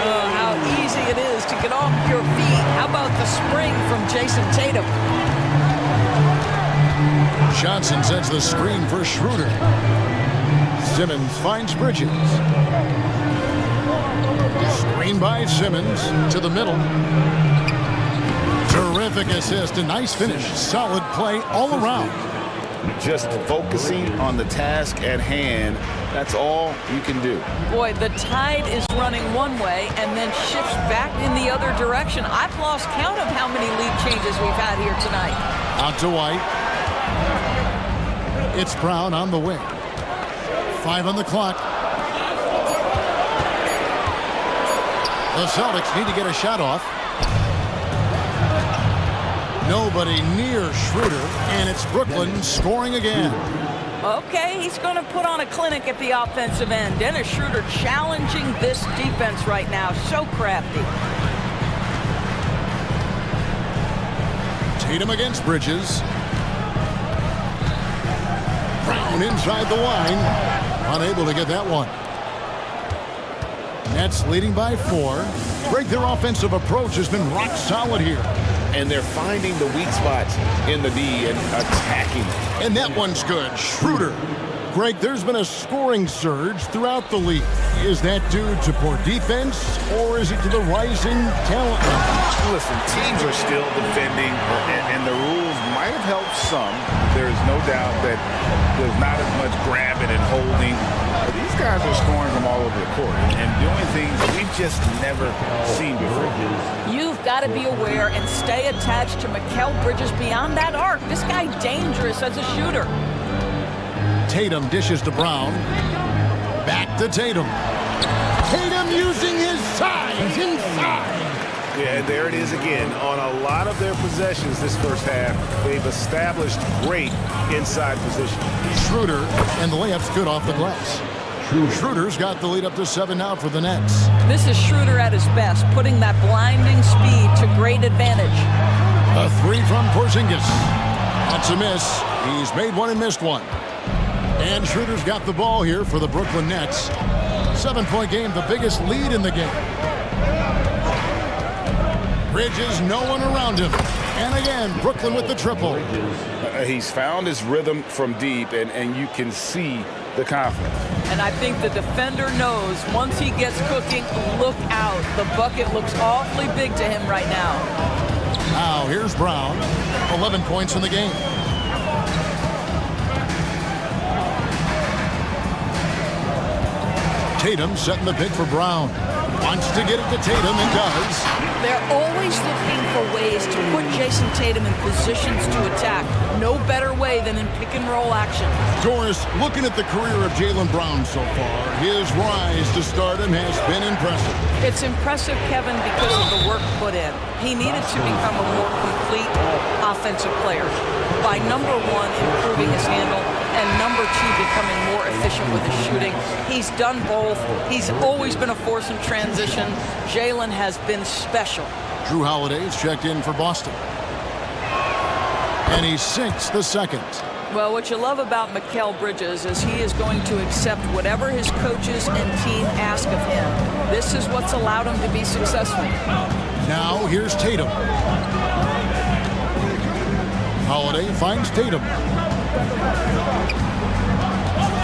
Oh, how easy it is to get off your feet. How about the spring from Jason Tatum? Johnson sets the screen for Schroeder. Simmons finds Bridges. Screen by Simmons to the middle. Terrific assist, a nice finish. Solid play all around. Just focusing on the task at hand, that's all you can do. Boy, the tide is running one way and then shifts back in the other direction. I've lost count of how many lead changes we've had here tonight. Out to White. It's Brown on the wing. 5 on the clock. The Celtics need to get a shot off. Nobody near Schroeder, and it's Brooklyn scoring again. Okay, he's going to put on a clinic at the offensive end. Dennis Schroeder challenging this defense right now. So crafty. Tatum against Bridges. Brown inside the line. Unable to get that one. Nets leading by 4. Greg, their offensive approach has been rock solid here. And they're finding the weak spots in the D and attacking them. And that one's good. Schroeder. Greg, there's been a scoring surge throughout the league. Is that due to poor defense, or is it to the rising talent level? Listen, teams are still defending, and the rules might have helped some. There's no doubt that there's not as much grabbing and holding. But these guys are scoring from all over the court and doing things we've just never seen before. You've got to be aware and stay attached to Mikal Bridges beyond that arc. This guy dangerous as a shooter. Tatum dishes to Brown. Back to Tatum. Tatum using his size inside. Yeah, there it is again. On a lot of their possessions this first half, they've established great inside position. Schroeder, and the layup's good off the glass. Schroeder's got the lead up to 7 now for the Nets. This is Schroeder at his best, putting that blinding speed to great advantage. A 3 from Porzingis. That's a miss. He's made one and missed one. And Schroeder's got the ball here for the Brooklyn Nets. 7-point game, the biggest lead in the game. Bridges, no one around him. And again, Brooklyn with the triple. He's found his rhythm from deep, and you can see the confidence. And I think the defender knows once he gets cooking, look out. The bucket looks awfully big to him right now. Now here's Brown, 11 points in the game. Tatum setting the pick for Brown. Wants to get it to Tatum and does. They're always looking for ways to put Jason Tatum in positions to attack. No better way than in pick-and-roll action. Doris, looking at the career of Jaylen Brown so far, his rise to stardom has been impressive. It's impressive, Kevin, because of the work put in. He needed to become a more complete offensive player by, number one, improving his handle, and number two, becoming more efficient with his shooting. He's done both. He's always been a force in transition. Jaylen has been special. Drew Holiday's checked in for Boston. And he sinks the second. Well, what you love about Mikal Bridges is he is going to accept whatever his coaches and team ask of him. This is what's allowed him to be successful. Now here's Tatum. Holiday finds Tatum.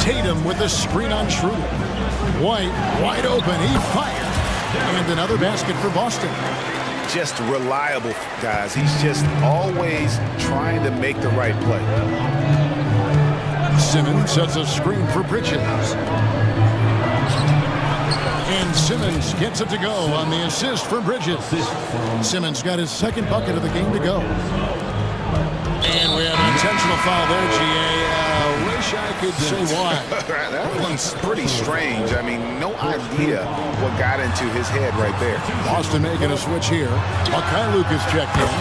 Tatum with a screen on Schroeder. White, wide open, he fired. And another basket for Boston. Just reliable, guys. He's just always trying to make the right play. Simmons sets a screen for Bridges. And Simmons gets it to go on the assist for Bridges. Simmons got his second bucket of the game to go. And we have an intentional foul there, G.A. Wish I could say why. That one's pretty strange. I mean, no idea what got into his head right there. Boston making a switch here. Mikhailuk is checked in.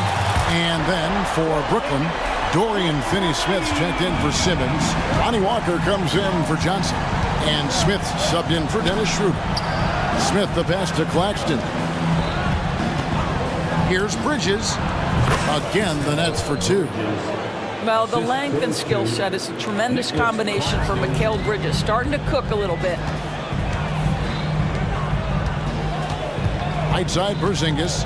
And then for Brooklyn, Dorian Finney-Smith's checked in for Simmons. Lonnie Walker comes in for Johnson. And Smith subbed in for Dennis Schroeder. Smith the pass to Claxton. Here's Bridges. Again, the Nets for two. Well, the length and skill set is a tremendous combination for Mikal Bridges. Starting to cook a little bit. Right side, Porzingis.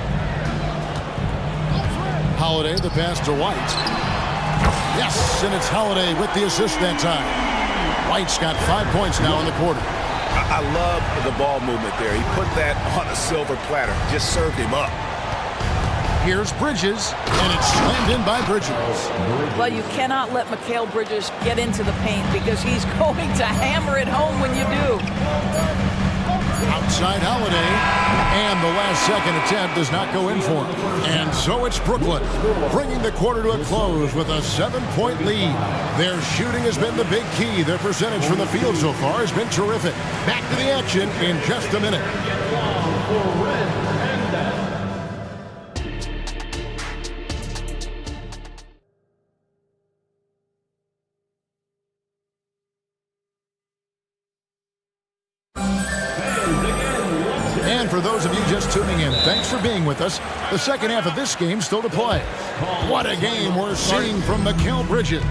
Holiday, the pass to White. Yes, and it's Holiday with the assist that time. White's got 5 points now in the quarter. I love the ball movement there. He put that on a silver platter. Just served him up. Here's Bridges, and it's slammed in by Bridges. Well, you cannot let Mikal Bridges get into the paint because he's going to hammer it home when you do. Outside Holiday, and the last second attempt does not go in for him. And so it's Brooklyn, bringing the quarter to a close with a 7-point lead. Their shooting has been the big key. Their percentage from the field so far has been terrific. Back to the action in just a minute. For those of you just tuning in, thanks for being with us. The second half of this game still to play. What a game we're seeing from Mikal Bridges.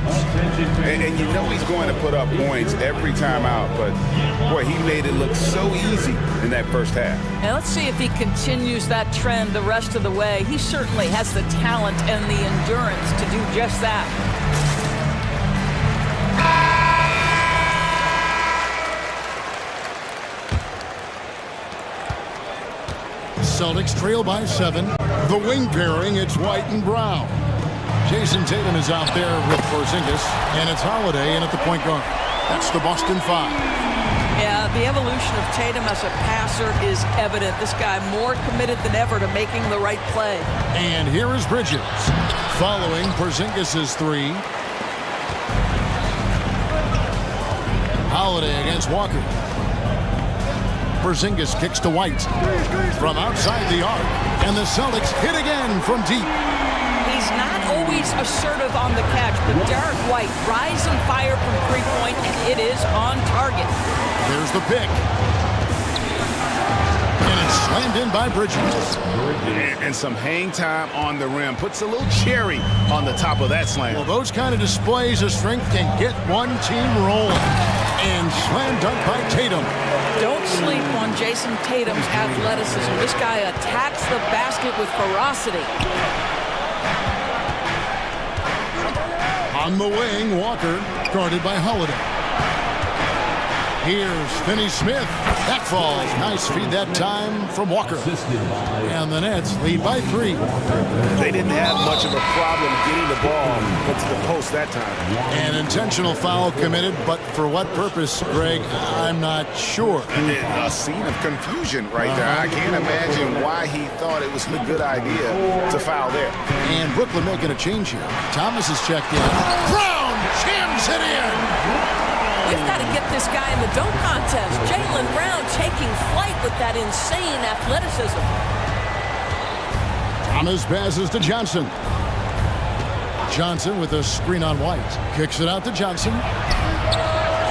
And you know he's going to put up points every time out, but boy, he made it look so easy in that first half. And let's see if he continues that trend the rest of the way. He certainly has the talent and the endurance to do just that. Celtics trail by 7. The wing pairing, it's White and Brown. Jason Tatum is out there with Porzingis, and it's Holiday in at the point guard. That's the Boston 5. Yeah, the evolution of Tatum as a passer is evident. This guy more committed than ever to making the right play. And here is Bridges, following Porzingis' 3. Holiday against Walker. Porzingis kicks to White from outside the arc, and the Celtics hit again from deep. He's not always assertive on the catch, but Derek White rise and fire from three-point, and it is on target. There's the pick. And it's slammed in by Bridges. And some hang time on the rim. Puts a little cherry on the top of that slam. Well, those kind of displays of strength can get one team rolling. And slam dunk by Tatum. Don't sleep on Jason Tatum's athleticism. This guy attacks the basket with ferocity. On the wing, Walker, guarded by Holiday. Here's Finney Smith. That falls. Nice feed that time from Walker. And the Nets lead by 3. They didn't have much of a problem getting the ball to the post that time. An intentional foul committed, but for what purpose, Greg, I'm not sure. A scene of confusion right there. I can't imagine why he thought it was a good idea to foul there. And Brooklyn making a change here. Thomas is checked in. Brown jams it in. We've got to get this guy in the dunk contest. Jaylen Brown taking flight with that insane athleticism. Thomas passes to Johnson. Johnson with a screen on White. Kicks it out to Johnson.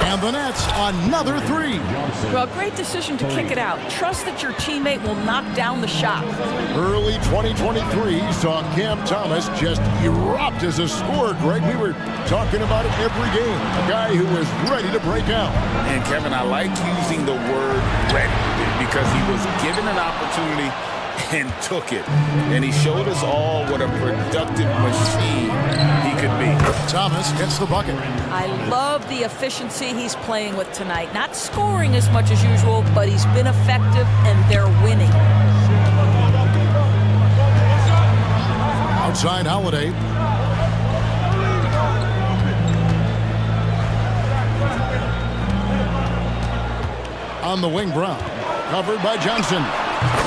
And the Nets, another 3. Well, great decision to kick it out. Trust that your teammate will knock down the shot. Early 2023 saw Cam Thomas just erupt as a scorer, Greg. We were talking about it every game. A guy who was ready to break out. And Kevin, I like using the word ready because he was given an opportunity and took it. And he showed us all what a productive machine he could be. Thomas gets the bucket. I love the efficiency he's playing with tonight. Not scoring as much as usual, but he's been effective and they're winning. Outside Holiday. On the wing, Brown. Covered by Johnson.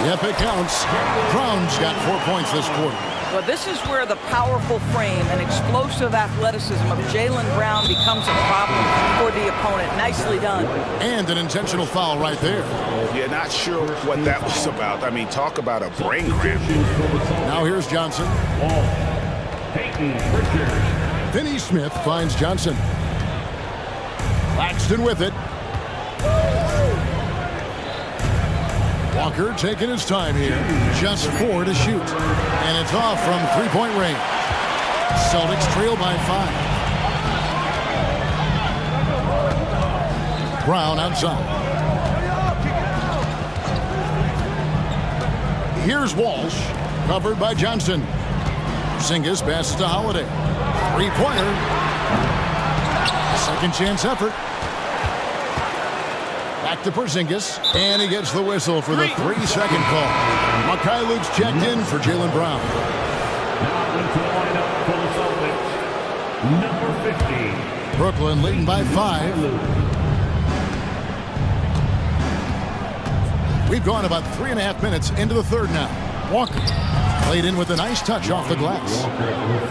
Yep, it counts. Brown's got 4 points this quarter. Well, this is where the powerful frame and explosive athleticism of Jaylen Brown becomes a problem for the opponent. Nicely done. And an intentional foul right there. Yeah, not sure what that was about. I mean, talk about a brain cramp. Now here's Johnson. Finney Smith finds Johnson. Claxton with it. Walker taking his time here. Just 4 to shoot. And it's off from three-point range. Celtics trail by 5. Brown outside. Here's Walsh. Covered by Johnson. Porzingis passes to Holiday. Three-pointer. Second chance effort. Back to Porzingis, and he gets the whistle for the 3-second call. Mikhailov's checked in for Jaylen Brown. Now into the lineup for the Celtics, number 50. Brooklyn leading by 5. We've gone about 3.5 minutes into the third now. Walker played in with a nice touch off the glass.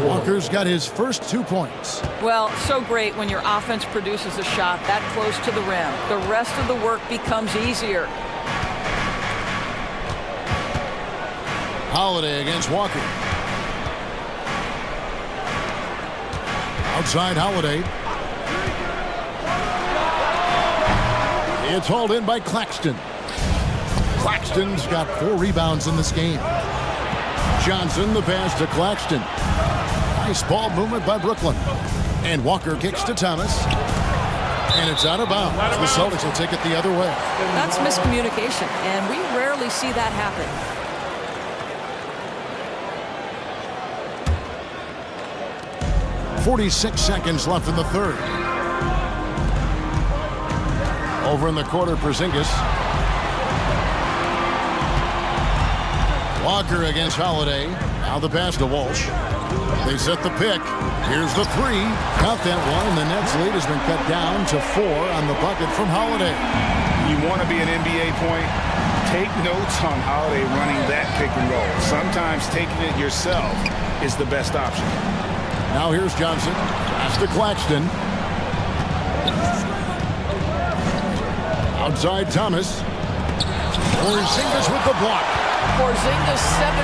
Walker's got his first 2 points. Well, so great when your offense produces a shot that close to the rim. The rest of the work becomes easier. Holiday against Walker. Outside Holiday. It's hauled in by Claxton. Claxton's got 4 rebounds in this game. Johnson the pass to Claxton. Nice ball movement by Brooklyn. And Walker kicks to Thomas. And it's out of bounds. The Celtics will take it the other way. That's miscommunication, and we rarely see that happen. .46 seconds left in the third. Over in the corner, Porzingis. Walker against Holiday. Now the pass to Walsh. They set the pick. Here's the 3. Count that one, and the Nets lead has been cut down to 4 on the bucket from Holiday. You want to be an NBA point? Take notes on Holiday running that pick and roll. Sometimes taking it yourself is the best option. Now here's Johnson. Pass to Claxton. Outside Thomas. Porzingis with the block. Porzingis 7-3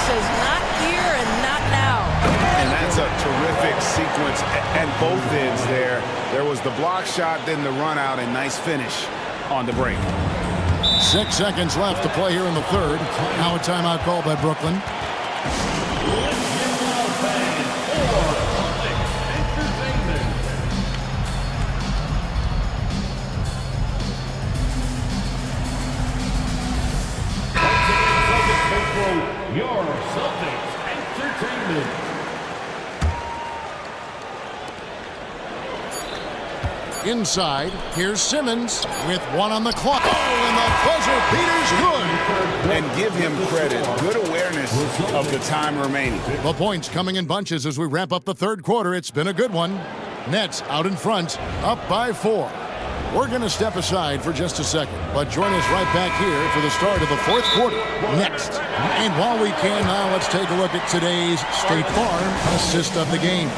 says not here and not now. And that's a terrific sequence at both ends there. There was the block shot, then the run out, and nice finish on the break. 6 seconds left to play here in the third. Now a timeout called by Brooklyn. your Celtics Entertainment. Inside, here's Simmons with one on the clock. Oh, and the buzzer beater's good. And give him credit. Good awareness of the time remaining. The points coming in bunches as we wrap up the third quarter. It's been a good one. Nets out in front, up by 4. We're going to step aside for just a second, but join us right back here for the start of the fourth quarter next. And while we can now, let's take a look at today's State Farm assist of the game.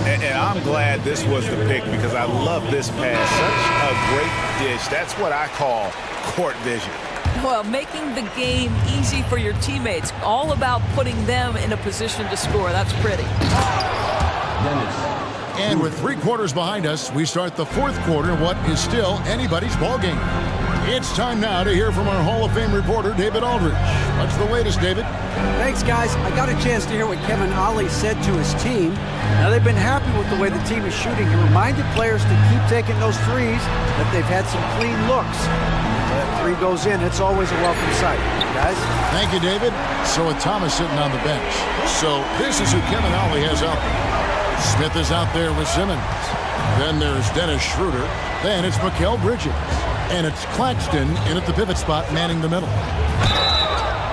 And I'm glad this was the pick because I love this pass. Such a great dish. That's what I call court vision. Well, making the game easy for your teammates. All about putting them in a position to score. That's pretty. And with 3 quarters behind us, we start the fourth quarter in what is still anybody's ball game. It's time now to hear from our Hall of Fame reporter, David Aldridge. What's the latest, David? Thanks, guys. I got a chance to hear what Kevin Ollie said to his team. Now, they've been happy with the way the team is shooting. He reminded players to keep taking those threes, that they've had some clean looks. That 3 goes in, it's always a welcome sight. Guys? Thank you, David. So with Thomas sitting on the bench. So this is who Kevin Ollie has out there. Smith is out there with Simmons. Then there's Dennis Schroeder. Then it's Mikal Bridges. And it's Claxton in at the pivot spot, manning the middle.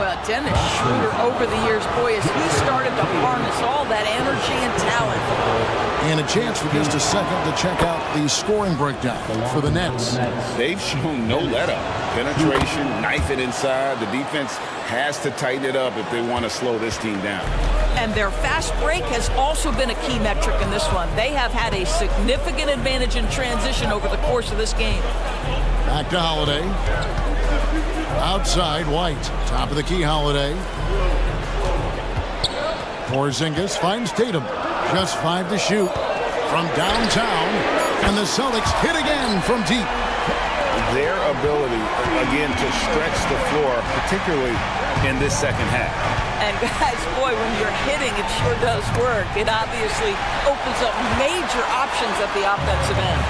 Well, Dennis Schroeder over the years, boy, as he started to harness all that energy and talent. And a chance for just a second to check out the scoring breakdown for the Nets. They've shown no let-up. Penetration, knife it inside. The defense has to tighten it up if they want to slow this team down. And their fast break has also been a key metric in this one. They have had a significant advantage in transition over the course of this game. Back to Holiday. Outside, White. Top of the key, Holiday. Porzingis finds Tatum. Just 5 to shoot from downtown. And the Celtics hit again from deep. Their ability, again, to stretch the floor, particularly in this second half. And guys, boy, when you're hitting, it sure does work. It obviously opens up major options at the offensive end.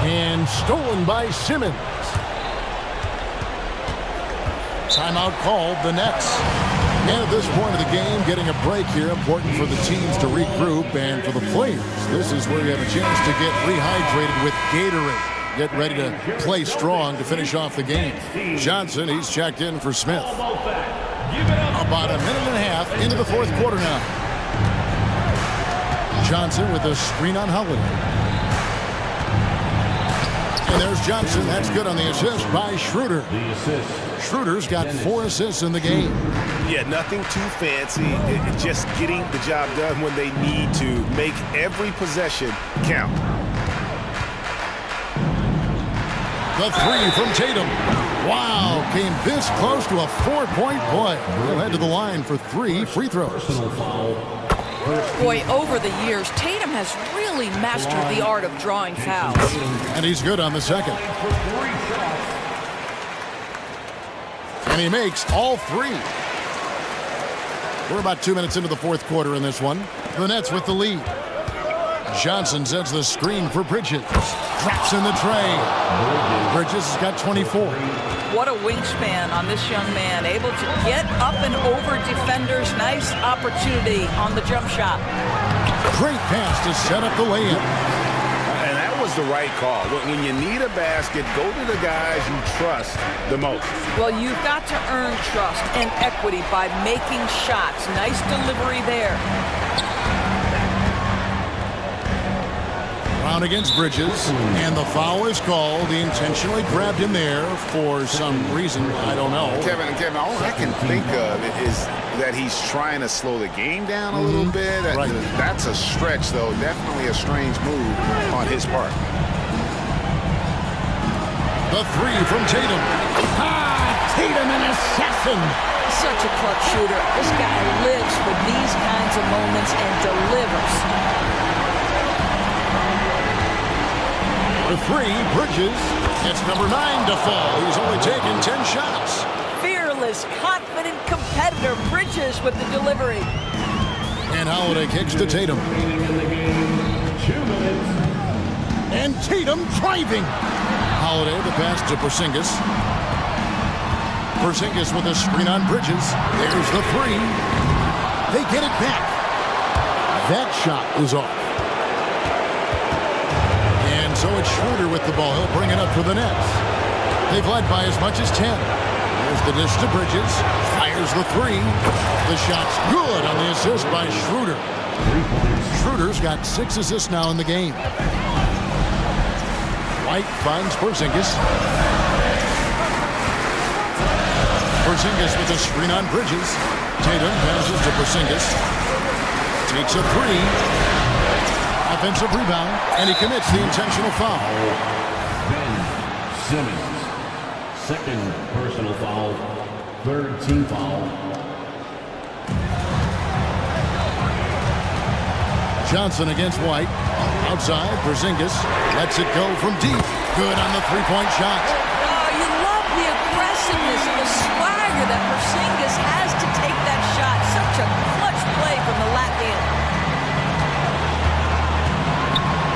And stolen by Simmons. Timeout called, the Nets. And at this point of the game, getting a break here, important for the teams to regroup, and for the players, this is where you have a chance to get rehydrated with Gatorade. Get ready to play strong to finish off the game. Johnson, he's checked in for Smith. About a minute and a half into the fourth quarter now. Johnson with a screen on Holiday. And there's Johnson. That's good on the assist by Schroeder. Schroeder's got 4 assists in the game. Yeah, nothing too fancy. Just getting the job done when they need to. Make every possession count. The 3 from Tatum. Wow, came this close to a 4-point play. He'll head to the line for 3 free throws. Boy, over the years, Tatum has really mastered the art of drawing fouls. And he's good on the second. And he makes all 3. We're about 2 minutes into the fourth quarter in this one. The Nets with the lead. Johnson sets the screen for Bridges. Drops in the tray. Bridges has got 24. What a wingspan on this young man. Able to get up and over defenders. Nice opportunity on the jump shot. Great pass to set up the lay-in. And that was the right call. When you need a basket, go to the guys you trust the most. Well, you've got to earn trust and equity by making shots. Nice delivery there. Round against Bridges, and the foul is called. He intentionally grabbed him there for some reason. I don't know. Kevin, all I can think of is that he's trying to slow the game down a little bit. Right. That's a stretch, though. Definitely a strange move on his part. The 3 from Tatum. Tatum, an assassin. Such a clutch shooter. This guy lives for these kinds of moments and delivers. The 3, Bridges. It's number 9 to fall. He's only taken 10 shots. Fearless, confident competitor. Bridges with the delivery. And Holiday kicks to Tatum. 2 minutes. And Tatum driving. Holiday, the pass to Porzingis. Porzingis with a screen on Bridges. There's the three. They get it back. That shot is off. And so it's Schroeder with the ball. He'll bring it up for the Nets. They've led by as much as 10. There's the dish to Bridges. Fires the three. The shot's good on the assist by Schroeder. Schroeder's got 6 assists now in the game. White finds Porzingis. Porzingis with a screen on Bridges. Tatum passes to Porzingis. Takes a three. Offensive rebound, and he commits the intentional foul. Ben Simmons, second personal foul, third team foul. Johnson against White. Outside, Porzingis lets it go from deep. Good on the three-point shot. Oh, you love the aggressiveness and the swagger that Porzingis has to take that shot. Such a clutch play from the Latvian.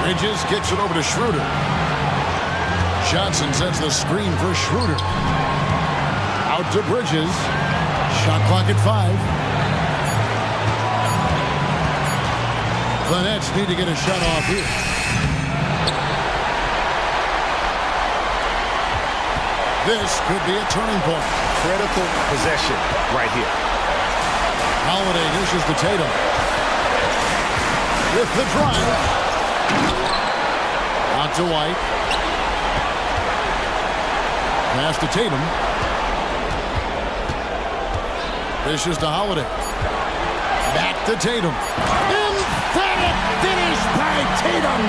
Bridges gets it over to Schroeder. Johnson sets the screen for Schroeder. Out to Bridges. Shot clock at 5. The Nets need to get a shot off here. This could be a turning point. Critical possession right here. Holiday dishes to Tatum. With the drive. Out to White. Pass to Tatum. Dishes to Holiday. Back to Tatum. Emphatic finish by Tatum.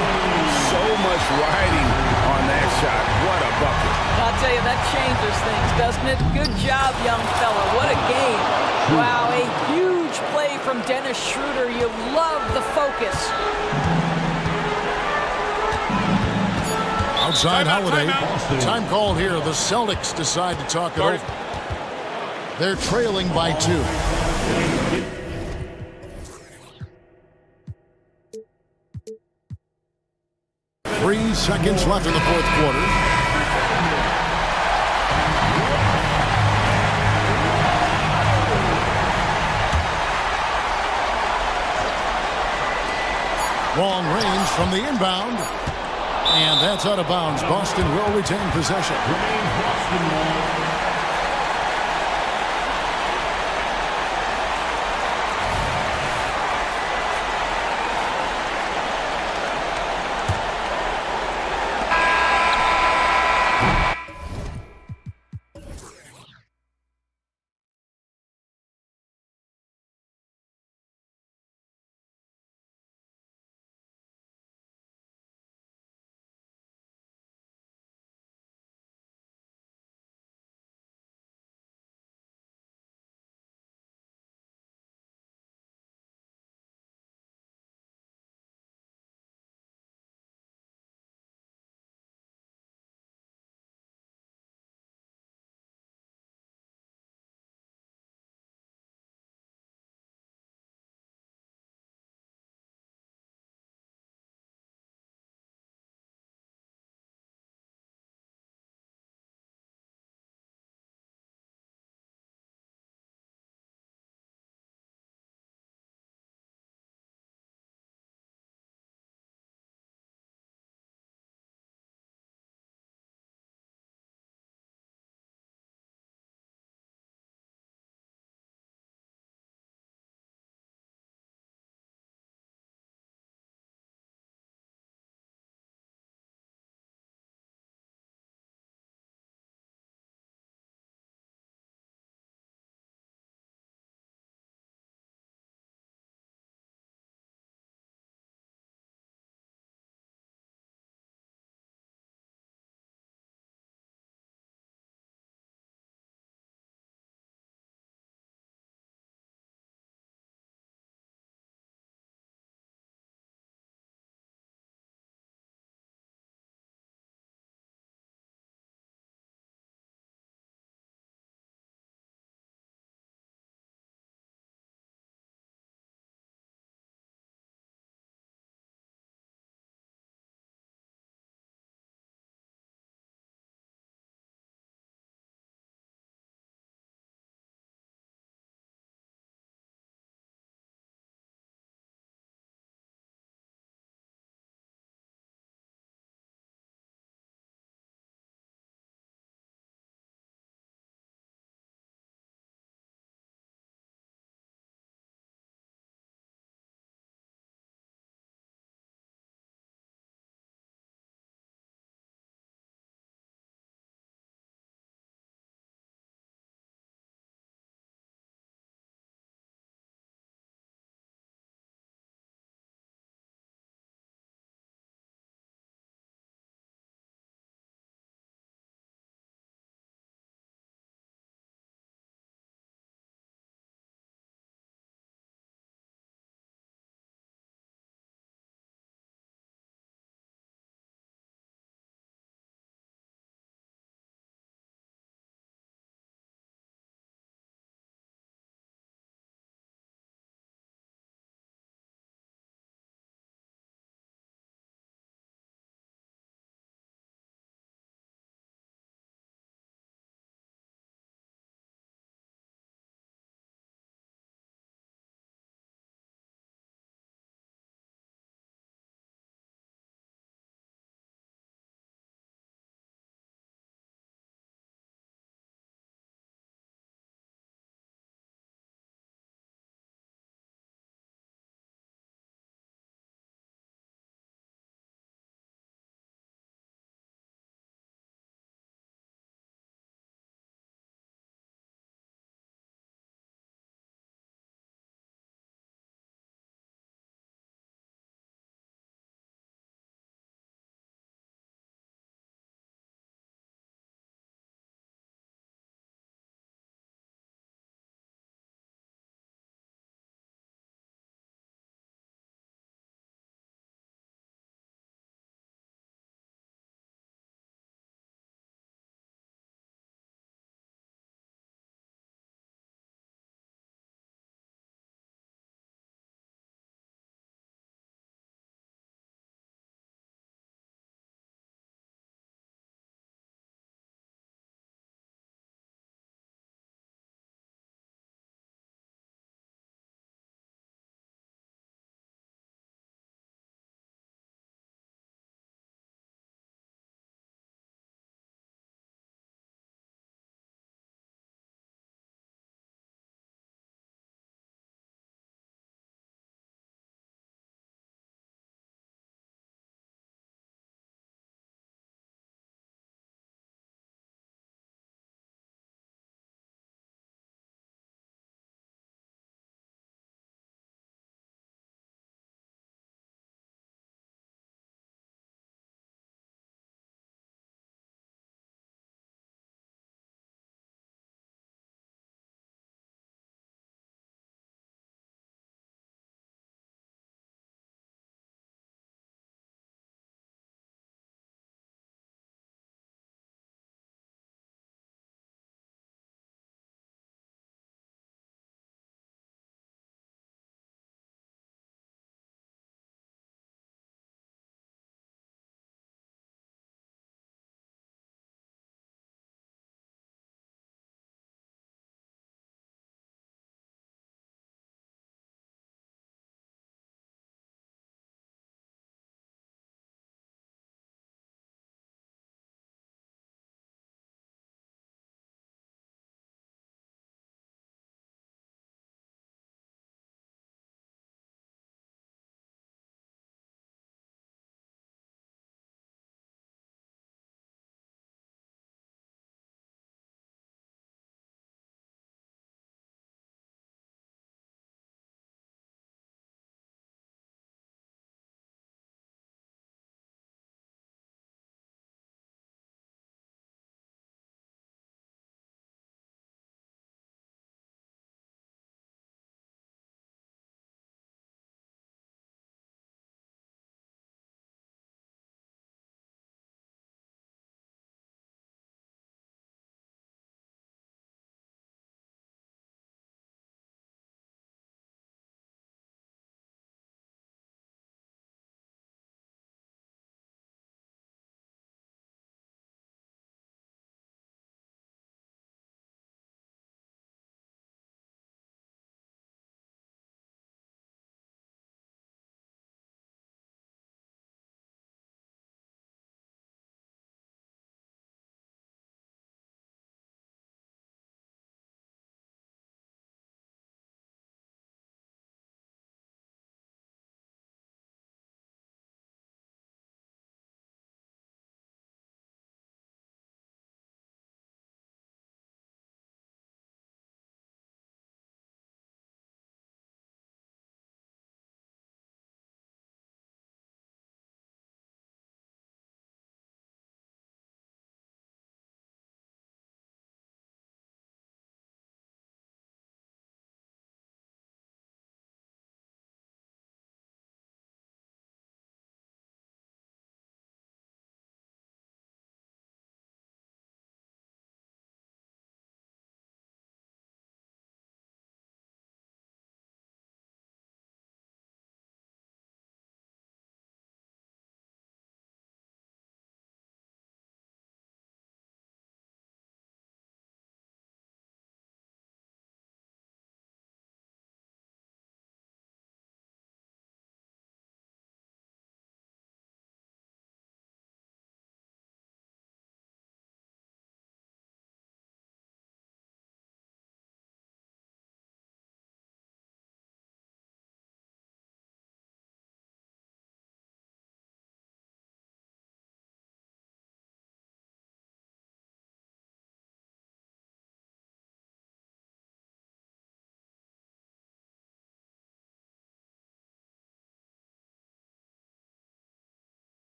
So much riding on that shot. What a bucket. I'll tell you, that changes things, doesn't it? Good job, young fella. What a game. Wow, a huge play from Dennis Schroeder. You love the focus. Outside Holiday. Time called here. The Celtics decide to talk it over. They're trailing by 2. 3 seconds left in the fourth quarter. Long range from the inbound. And that's out of bounds. Boston will retain possession.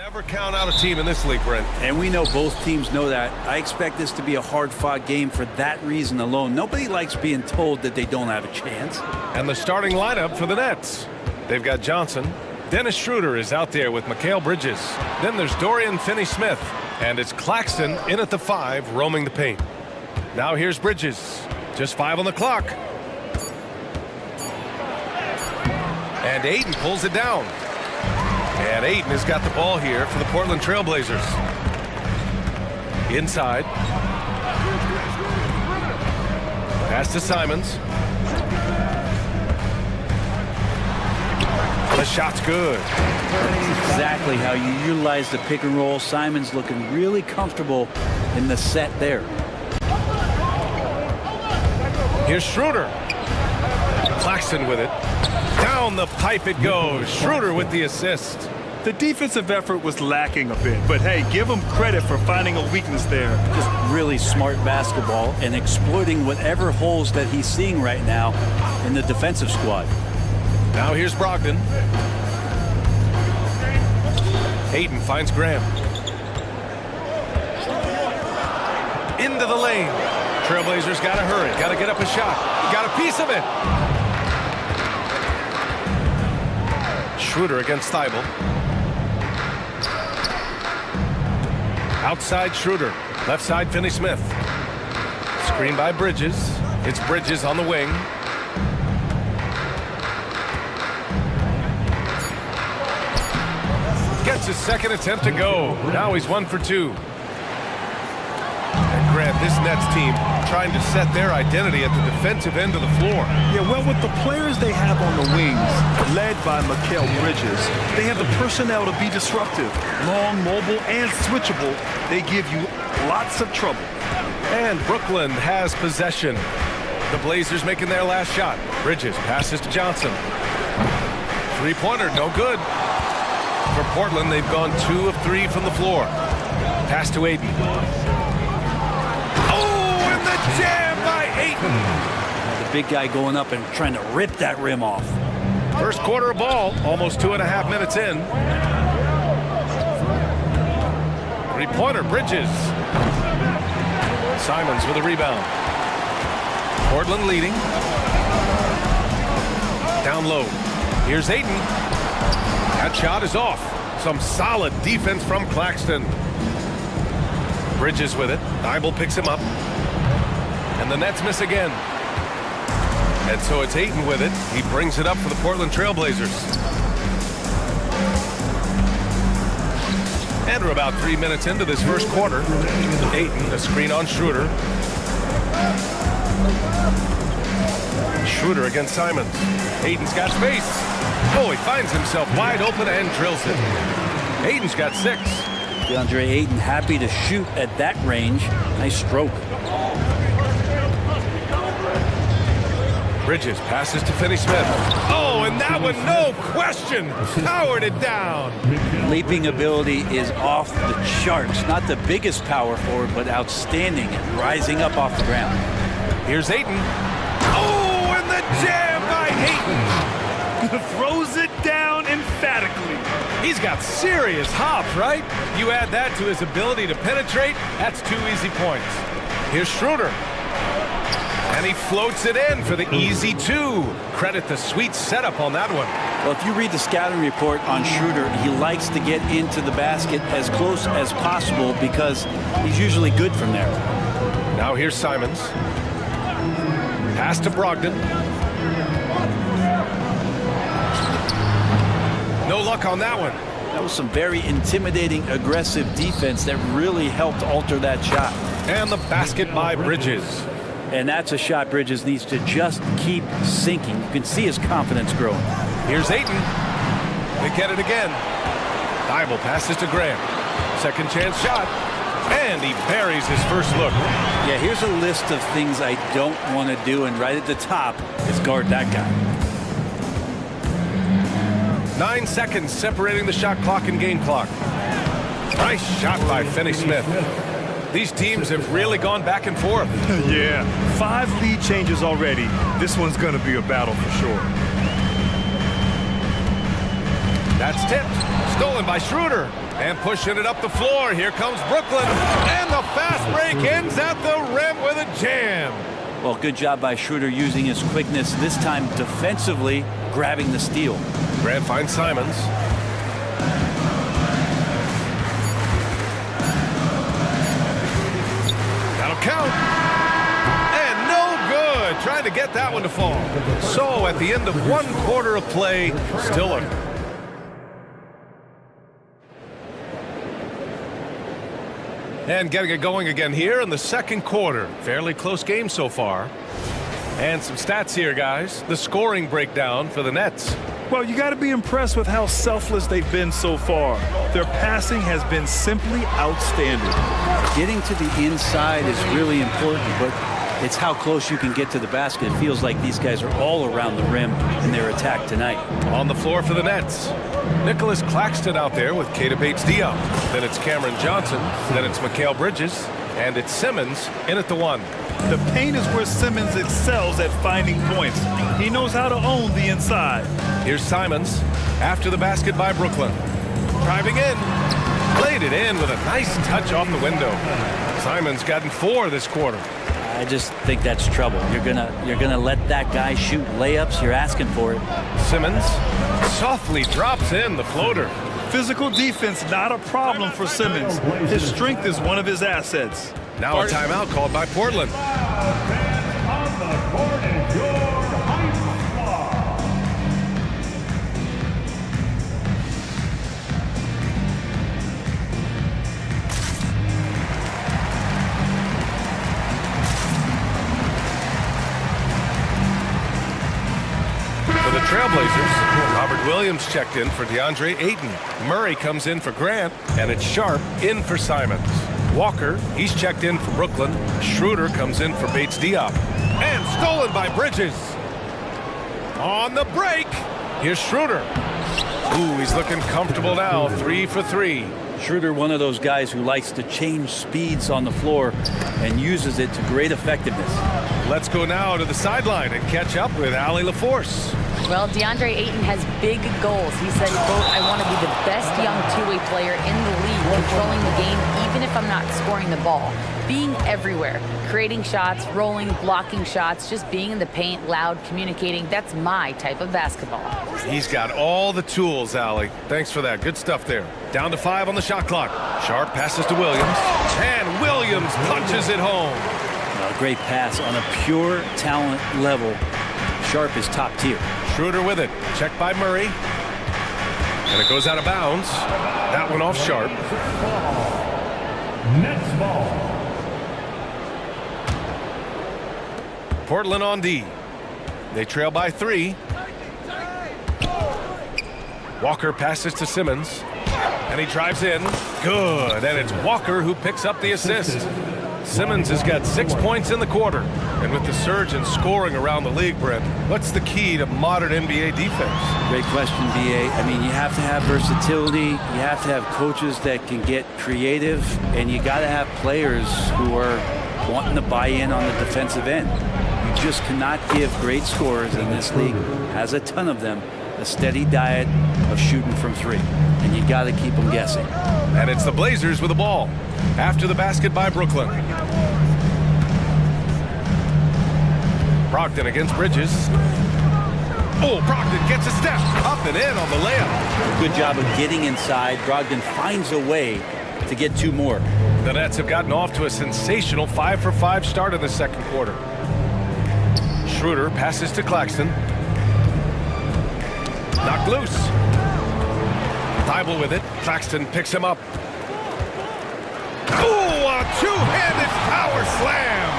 Never count out a team in this league, Brent. And we know both teams know that. I expect this to be a hard-fought game for that reason alone. Nobody likes being told that they don't have a chance. And the starting lineup for the Nets. They've got Johnson. Dennis Schroeder is out there with Mikal Bridges. Then there's Dorian Finney-Smith. And it's Claxton in at the 5, roaming the paint. Now here's Bridges. Just 5 on the clock. And Ayton pulls it down. And Ayton has got the ball here for the Portland Trailblazers. Inside. Pass to Simons. The shot's good. That's exactly how you utilize the pick and roll. Simons looking really comfortable in the set there. Here's Schroeder. Claxton with it. Down the pipe it goes. Schroeder with the assist. The defensive effort was lacking a bit, but hey, give him credit for finding a weakness there. Just really smart basketball and exploiting whatever holes that he's seeing right now in the defensive squad. Now here's Brogdon. Ayton finds Graham. Into the lane. Trailblazers got to hurry. Got to get up a shot. Got a piece of it. Schroeder against Thibault. Outside Schroeder. Left side Finney-Smith. Screen by Bridges. It's Bridges on the wing. Gets his second attempt to go. Now he's 1 for 2. And Grant, this Nets team trying to set their identity at the defensive end of the floor. Yeah, well, with the players they have on the wings, led by Mikal Bridges, they have the personnel to be disruptive. Long, mobile, and switchable. They give you lots of trouble. And Brooklyn has possession. The Blazers making their last shot. Bridges passes to Johnson. Three-pointer, no good. For Portland, they've gone 2 of 3 from the floor. Pass to Ayton. Oh, and the jam by Ayton. The big guy going up and trying to rip that rim off. First quarter of ball, almost 2.5 minutes in. Three-pointer, Bridges. Simons with a rebound. Portland leading. Down low. Here's Ayton. That shot is off. Some solid defense from Claxton. Bridges with it. Thibault picks him up. And the Nets miss again. And so it's Ayton with it. He brings it up for the Portland Trailblazers. And we're about 3 minutes into this first quarter. Ayton, a screen on Schroeder. Schroeder against Simons. Ayton's got space. Oh, he finds himself wide open and drills it. Ayton's got 6. DeAndre Ayton happy to shoot at that range. Nice stroke. Bridges passes to Finney-Smith. Oh, and that one, no question, powered it down. Leaping ability is off the charts. Not the biggest power forward, but outstanding at rising up off the ground. Here's Ayton. Oh, and the jam by Ayton. Throws it down emphatically. He's got serious hop, right? You add that to his ability to penetrate, that's 2 easy points. Here's Schroeder. And he floats it in for the easy 2. Credit the sweet setup on that one. Well, if you read the scouting report on Schroeder, he likes to get into the basket as close as possible because he's usually good from there. Now here's Simons. Pass to Brogdon. No luck on that one. That was some very intimidating, aggressive defense that really helped alter that shot. And the basket by Bridges. And that's a shot Bridges needs to just keep sinking. You can see his confidence growing. Here's Ayton. They get it again. Thibault passes to Graham. Second chance shot. And he buries his first look. Yeah, here's a list of things I don't want to do, and right at the top is guard that guy. 9 seconds separating the shot clock and game clock. Nice shot by Finney-Smith. These teams have really gone back and forth. Yeah, 5 lead changes already. This one's going to be a battle for sure. That's tipped. Stolen by Schroeder. And pushing it up the floor. Here comes Brooklyn. And the fast break ends at the rim with a jam. Well, good job by Schroeder using his quickness, this time defensively grabbing the steal. Grant finds Simons. That'll count. And no good. Trying to get that one to fall. So at the end of 1 quarter of play, still under. And getting it going again here in the second quarter. Fairly close game so far. And some stats here, guys. The scoring breakdown for the Nets. Well, you got to be impressed with how selfless they've been so far. Their passing has been simply outstanding. Getting to the inside is really important, but it's how close you can get to the basket. It feels like these guys are all around the rim in their attack tonight. On the floor for the Nets, Nicholas Claxton out there with Keita Bates-Diop. Then it's Cameron Johnson. Then it's Mikal Bridges. And it's Simmons in at the 1. The paint is where Simmons excels at finding points. He knows how to own the inside. Here's Simons after the basket by Brooklyn. Driving in. Played it in with a nice touch off the window. Simons gotten 4 this quarter. I just think that's trouble. You're gonna let that guy shoot layups. You're asking for it. Simmons softly drops in the floater. Physical defense not a problem for Simmons. His strength is one of his assets. Now a timeout called by Portland. On the court is your high squad. For the Trailblazers, Robert Williams checked in for DeAndre Ayton. Murray comes in for Grant, and it's Sharp in for Simons. Walker, he's checked in for Brooklyn. Schroeder comes in for Bates-Diop. And stolen by Bridges. On the break, here's Schroeder. Ooh, he's looking comfortable now, 3 for 3. Schroeder, one of those guys who likes to change speeds on the floor and uses it to great effectiveness. Let's go now to the sideline and catch up with Allie LaForce. Well, DeAndre Ayton has big goals. He said, quote, I want to be the best young two-way player in the league, controlling the game even if I'm not scoring the ball. Being everywhere, creating shots, rolling, blocking shots, just being in the paint, loud, communicating. That's my type of basketball. He's got all the tools, Allie. Thanks for that. Good stuff there. Down to 5 on the shot clock. Sharp passes to Williams. And Williams punches it home. A great pass on a pure talent level. Sharp is top tier. Schroeder with it. Checked by Murray. And it goes out of bounds. That one off Sharp. Next ball. Portland on D. They trail by 3. Walker passes to Simmons. And he drives in. Good. And it's Walker who picks up the assist. Simmons has got 6 points in the quarter. And with the surge in scoring around the league, Brent, what's the key to modern NBA defense? Great question, B.A. I mean, you have to have versatility. You have to have coaches that can get creative. And you got to have players who are wanting to buy in on the defensive end. You just cannot give great scorers in this league, has a ton of them, a steady diet of shooting from 3. And you got to keep them guessing. And it's the Blazers with the ball. After the basket by Brooklyn. Brogdon against Bridges. Oh, Brogdon gets a step up and in on the layup. Good job of getting inside. Brogdon finds a way to get 2 more. The Nets have gotten off to a sensational 5 for 5 start in the second quarter. Schroeder passes to Claxton. Knocked loose. Thibault with it. Claxton picks him up. Ooh, a two-handed power slam.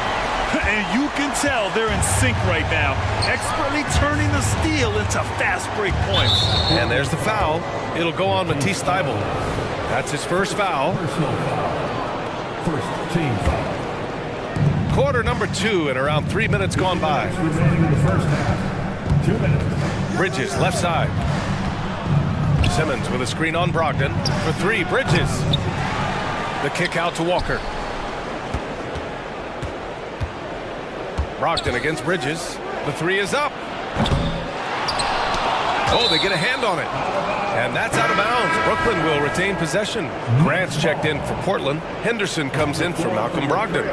And you can tell they're in sync right now, expertly turning the steal into fast break points. And there's the foul. It'll go on Matisse Thibault. That's his first foul. First team foul. Quarter number 2 and around 3 minutes gone by. Remaining in the first half. 2 minutes. Bridges left side. Simmons with a screen on Brogdon for 3. Bridges. The kick out to Walker. Brogdon against Bridges. The 3 is up. Oh, they get a hand on it. And that's out of bounds. Brooklyn will retain possession. Grant's checked in for Portland. Henderson comes in for Malcolm Brogdon.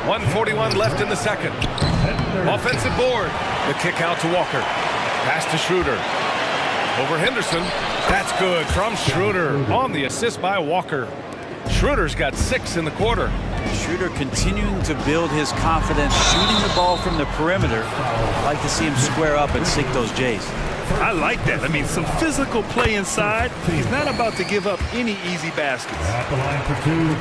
1:41 left in the second. Offensive board. The kick out to Walker. Pass to Schroeder. Over Henderson. That's good from Schroeder on the assist by Walker. Schroeder's got 6 in the quarter. Schroeder continuing to build his confidence, shooting the ball from the perimeter. I'd like to see him square up and sink those J's. I like that. I mean, some physical play inside. He's not about to give up any easy baskets. At the line for 2,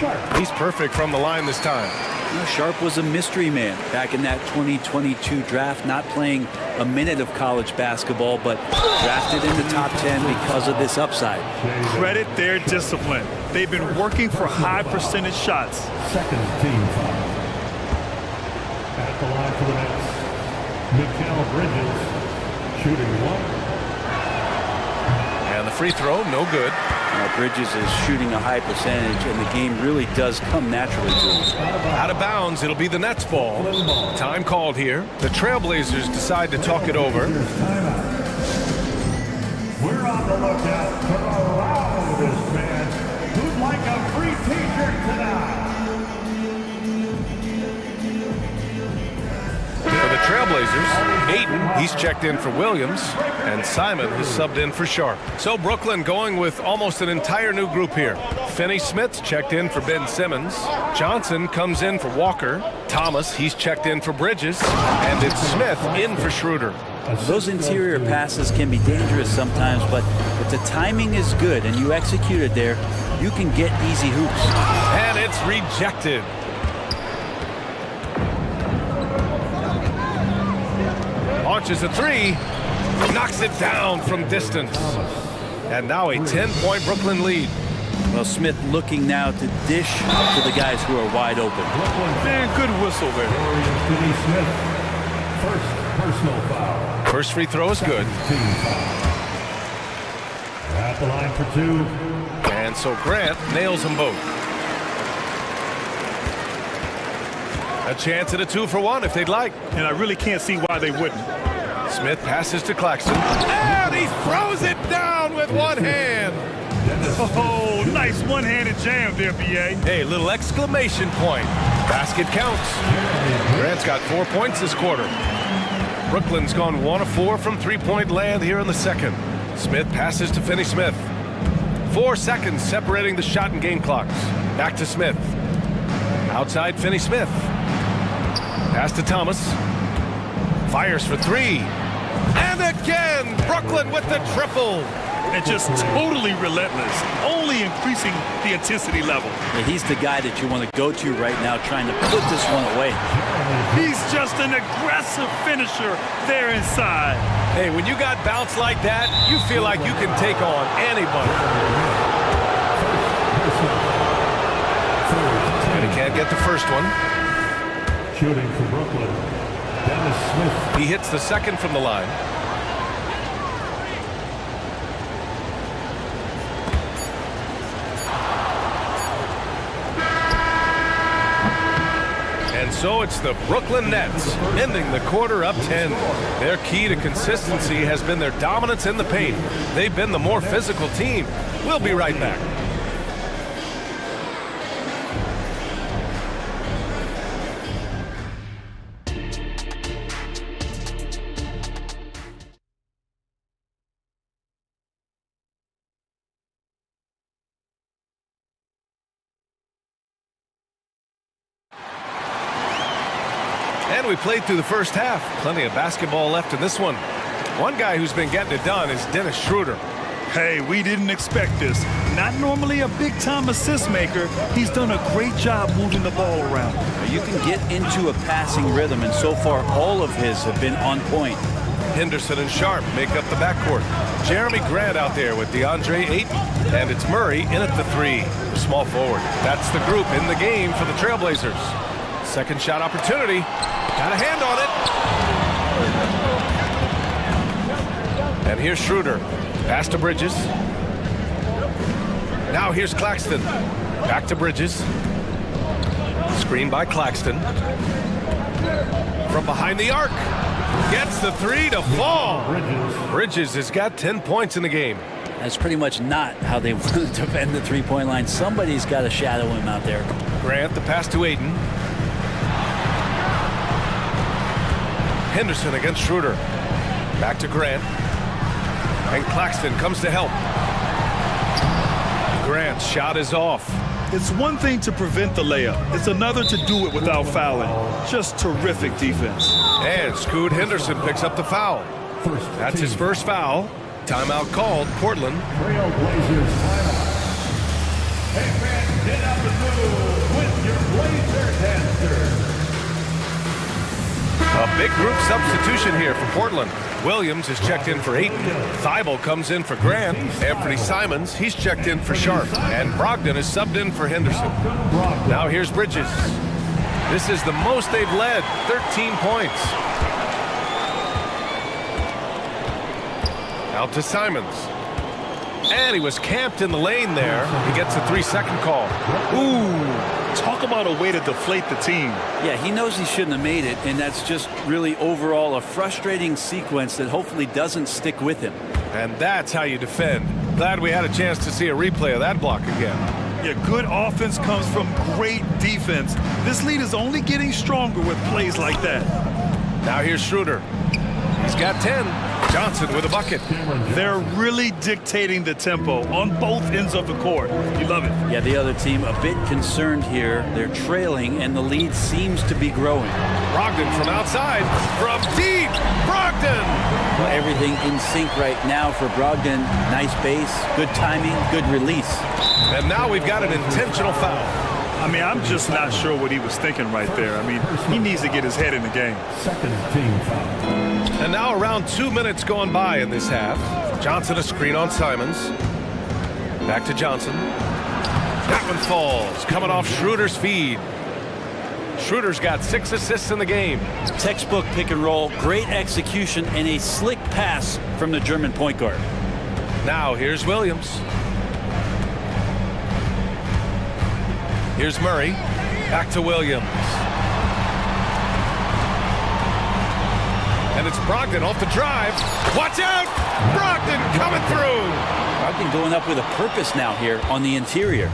Sharp. He's perfect from the line this time. You know, Sharp was a mystery man back in that 2022 draft, not playing a minute of college basketball, but drafted in the top 10 because of this upside. Credit their discipline. They've been working for high percentage shots. Second team foul. At the line for the Nets, Mikal Bridges, shooting 1. And the free throw, no good. Now, Bridges is shooting a high percentage, and the game really does come naturally to him. Out of bounds, it'll be the Nets ball. Time called here. The Trailblazers decide to talk it over. We're on the lookout for a loudest fan who'd like a free t-shirt tonight. For the Trailblazers, Ayton, he's checked in for Williams, and Simon has subbed in for Sharp. So Brooklyn going with almost an entire new group here. Finney-Smith's checked in for Ben Simmons. Johnson comes in for Walker. Thomas, he's checked in for Bridges. And it's Smith in for Schroeder. Those interior passes can be dangerous sometimes, but if the timing is good and you execute it there, you can get easy hoops. And it's rejected. Launches a 3, knocks it down from distance. And now a 10-point Brooklyn lead. Well, Smith looking now to dish to the guys who are wide open. Man, good whistle there. Finney-Smith, first personal foul. First free throw is good. Team foul. At the line for 2. And so Grant nails them both. A chance at a 2-for-1 if they'd like. And I really can't see why they wouldn't. Smith passes to Claxton. And he throws it down with one hand. Oh, nice one-handed jam there, B.A. Hey, little exclamation point. Basket counts. Grant's got 4 points this quarter. Brooklyn's gone 1 of 4 from three-point land here in the second. Smith passes to Finney-Smith. 4 seconds separating the shot and game clocks. Back to Smith. Outside Finney-Smith. Pass to Thomas. Fires for 3. And again, Brooklyn with the triple. And just totally relentless, only increasing the intensity level. Yeah, he's the guy that you want to go to right now, trying to put this one away. He's just an aggressive finisher there inside. Hey, when you got bounce like that, you feel like you can take on anybody. And he can't get the first one. Shooting for Brooklyn, Dennis Smith. He hits the second from the line. And so it's the Brooklyn Nets ending the quarter up 10. Their key to consistency has been their dominance in the paint. They've been the more physical team. We'll be right back. And we played through the first half. Plenty of basketball left in this one. One guy who's been getting it done is Dennis Schroeder. Hey, we didn't expect this. Not normally a big-time assist maker. He's done a great job moving the ball around. You can get into a passing rhythm, and so far all of his have been on point. Henderson and Sharp make up the backcourt. Jeremy Grant out there with DeAndre Ayton. And it's Murray in at the 3, the small forward. That's the group in the game for the Trailblazers. Second shot opportunity. Got a hand on it. And here's Schroeder. Pass to Bridges. Now here's Claxton. Back to Bridges. Screen by Claxton. From behind the arc. Gets the three to fall. Bridges has got 10 points in the game. That's pretty much not how they want to defend the three-point line. Somebody's got to shadow him out there. Grant, the pass to Aiden. Henderson against Schroeder. Back to Grant. And Claxton comes to help. Grant's shot is off. It's one thing to prevent the layup. It's another to do it without fouling. Just terrific defense. And Scoot Henderson picks up the foul. That's his first foul. Timeout called, Portland. Trailblazers timeout. Hey fans, get out the move with your Blazer dancers. A big group substitution here for Portland. Williams is checked in for Ayton. Thibault comes in for Grant. Anthony Simons, he's checked in for Sharp. And Brogdon is subbed in for Henderson. Now here's Bridges. This is the most they've led, 13 points. Out to Simons. And he was camped in the lane there. He gets a 3-second call. Ooh, talk about a way to deflate the team. Yeah, he knows he shouldn't have made it, and that's just really overall a frustrating sequence that hopefully doesn't stick with him. And that's how you defend. Glad we had a chance to see a replay of that block again. Yeah, good offense comes from great defense. This lead is only getting stronger with plays like that. Now here's Schroeder. He's got 10. Johnson with a bucket. They're really dictating the tempo on both ends of the court. You love it. Yeah, the other team a bit concerned here. They're trailing, and the lead seems to be growing. Brogdon from outside. From deep. Brogdon! Well, everything in sync right now for Brogdon. Nice base, good timing, good release. And now we've got an intentional foul. I mean, I'm just not sure what he was thinking right there. I mean, he needs to get his head in the game. Second team foul. And now around 2 minutes gone by in this half. Johnson a screen on Simons. Back to Johnson. That one falls, coming off Schroeder's feed. Schroeder's got 6 assists in the game. Textbook pick and roll, great execution, and a slick pass from the German point guard. Now here's Williams. Here's Murray. Back to Williams. And it's Brogdon off the drive. Watch out! Brogdon coming through! Brogdon going up with a purpose now here on the interior.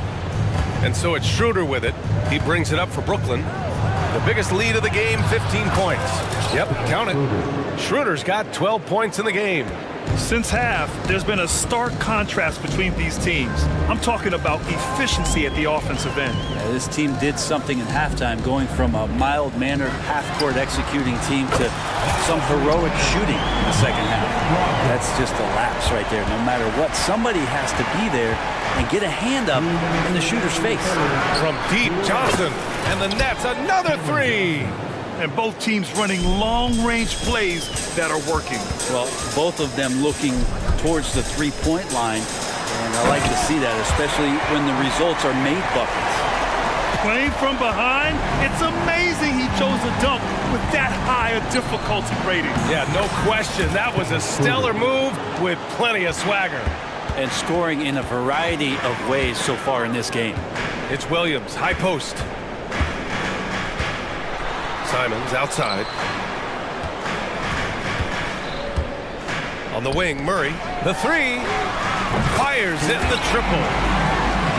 And so it's Schroeder with it. He brings it up for Brooklyn. The biggest lead of the game, 15 points. Yep, count it. Schroeder's got 12 points in the game. Since half, there's been a stark contrast between these teams. I'm talking about efficiency at the offensive end. Yeah, this team did something in halftime, going from a mild-mannered half-court executing team to some heroic shooting in the second half. That's just a lapse right there. No matter what, somebody has to be there and get a hand up in the shooter's face. From deep, Johnson, and the net's another three. And both teams running long-range plays that are working. Well, both of them looking towards the three-point line, and I like to see that, especially when the results are made buckets. Playing from behind, it's amazing he chose a dunk with that high a difficulty rating. Yeah, no question. That was a stellar move with plenty of swagger. And scoring in a variety of ways so far in this game. It's Williams, high post. Simons outside. On the wing, Murray. The three. Fires in the triple.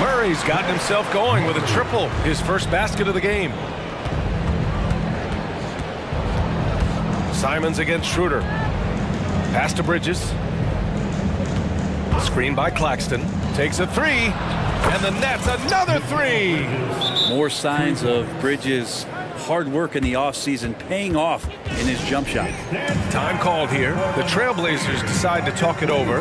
Murray's gotten himself going with a triple. His first basket of the game. Simons against Schroeder. Pass to Bridges. Screen by Claxton. Takes a three. And the net's another three. More signs of Bridges' hard work in the offseason paying off in his jump shot. Time called here. The Trailblazers decide to talk it over.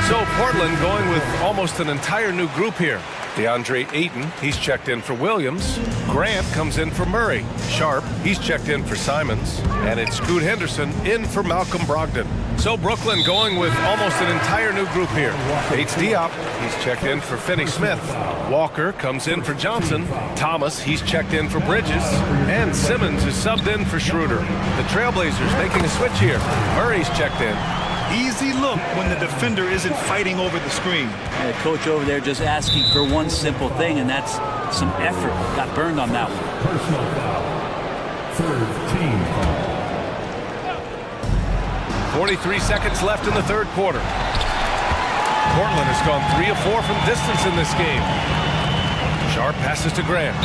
So Portland going with almost an entire new group here. DeAndre Ayton, he's checked in for Williams. Grant comes in for Murray. Sharp, he's checked in for Simons. And it's Scoot Henderson in for Malcolm Brogdon. So Brooklyn going with almost an entire new group here. Bates Diop, he's checked in for Finney-Smith. Walker comes in for Johnson. Thomas, he's checked in for Bridges. And Simmons is subbed in for Schroeder. The Trailblazers making a switch here. Murray's checked in. Easy look look when the defender isn't fighting over the screen. The coach over there just asking for one simple thing, and that's some effort. Got burned on that one. Personal foul. Third team foul. 43 seconds left in the third quarter. Portland has gone 3 of 4 from distance in this game. Sharp passes to Grant.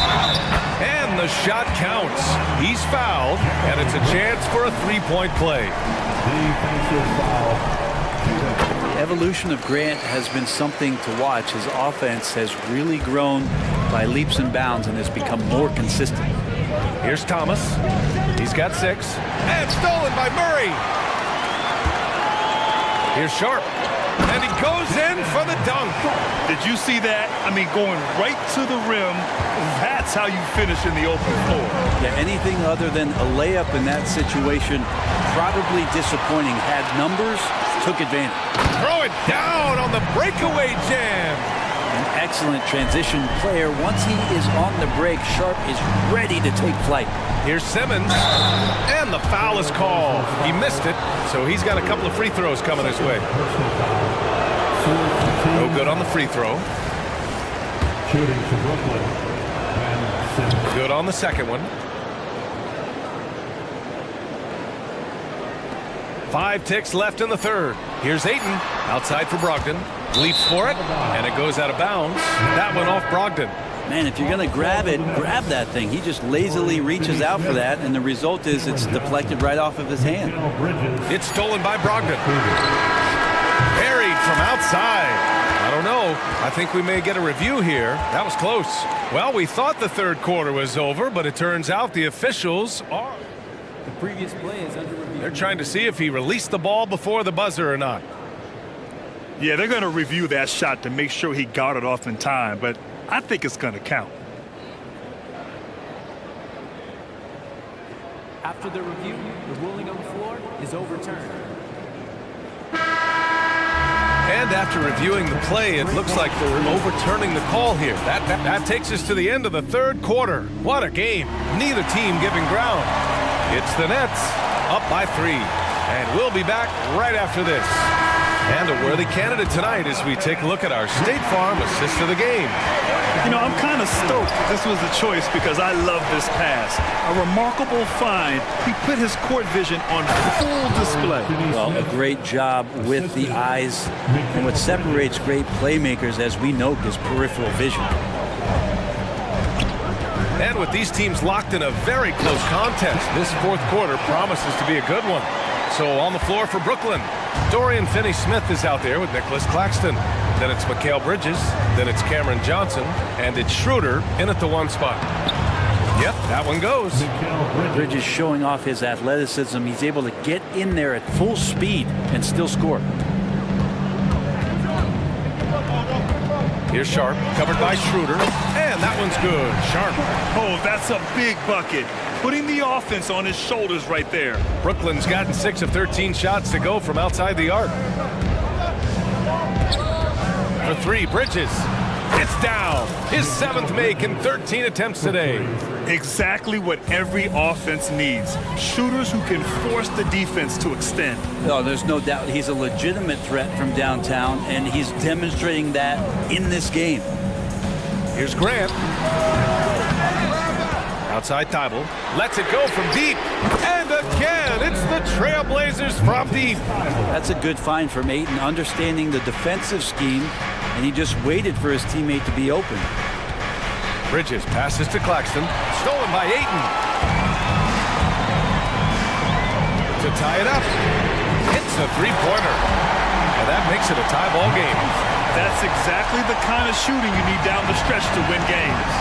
And the shot counts. He's fouled, and it's a chance for a three-point play. Defensive foul. The evolution of Grant has been something to watch. His offense has really grown by leaps and bounds and has become more consistent. Here's Thomas. He's got 6. And stolen by Murray. Here's Sharp. And he goes in for the dunk. Did you see that? I mean, going right to the rim, that's how you finish in the open floor. Yeah, anything other than a layup in that situation, probably disappointing. Had numbers, took advantage. Throw it down on the breakaway jam. An excellent transition player. Once he is on the break, Sharp is ready to take flight. Here's Simmons, and the foul is called. He missed it, so he's got a couple of free throws coming his way. No good on the free throw. Shooting for Brooklyn. And Simmons. Good on the second one. 5 ticks left in the third. Here's Ayton, outside for Brogdon. Leaps for it, and it goes out of bounds. That went off Brogdon. Man, if you're going to grab it, grab that thing. He just lazily reaches out for that, and the result is it's deflected right off of his hand. It's stolen by Brogdon. Buried from outside. I don't know. I think we may get a review here. That was close. Well, we thought the third quarter was over, but it turns out the officials are. The previous play is under review. They're trying to see if he released the ball before the buzzer or not. Yeah, they're going to review that shot to make sure he got it off in time, but I think it's going to count. After the review, the ruling on the floor is overturned. And after reviewing the play, it looks like they're overturning the call here. That takes us to the end of the third quarter. What a game. Neither team giving ground. It's the Nets up by 3. And we'll be back right after this. And a worthy candidate tonight as we take a look at our State Farm assist of the game. You know, I'm kind of stoked this was the choice because I love this pass. A remarkable find. He put his court vision on full display. Well, a great job with the eyes. And what separates great playmakers, as we know, is peripheral vision. And with these teams locked in a very close contest, this fourth quarter promises to be a good one. So on the floor for Brooklyn, Dorian Finney-Smith is out there with Nicholas Claxton. Then it's Mikal Bridges. Then it's Cameron Johnson. And it's Schroeder in at the 1 spot. Yep, that one goes. Bridges showing off his athleticism. He's able to get in there at full speed and still score. Here's Sharp, covered by Schroeder. And that one's good. Sharp. Oh, that's a big bucket. Putting the offense on his shoulders right there. Brooklyn's gotten 6 of 13 shots to go from outside the arc. For 3, Bridges. It's down. His 7th make in 13 attempts today. Exactly what every offense needs. Shooters who can force the defense to extend. No, there's no doubt he's a legitimate threat from downtown, and he's demonstrating that in this game. Here's Grant. Outside Thibault. Lets it go from deep. And again, it's the Trailblazers from deep. That's a good find from Ayton, understanding the defensive scheme, and he just waited for his teammate to be open. Bridges passes to Claxton. Stolen by Ayton. To tie it up. It's a three-pointer. And that makes it a tie ball game. That's exactly the kind of shooting you need down the stretch to win games.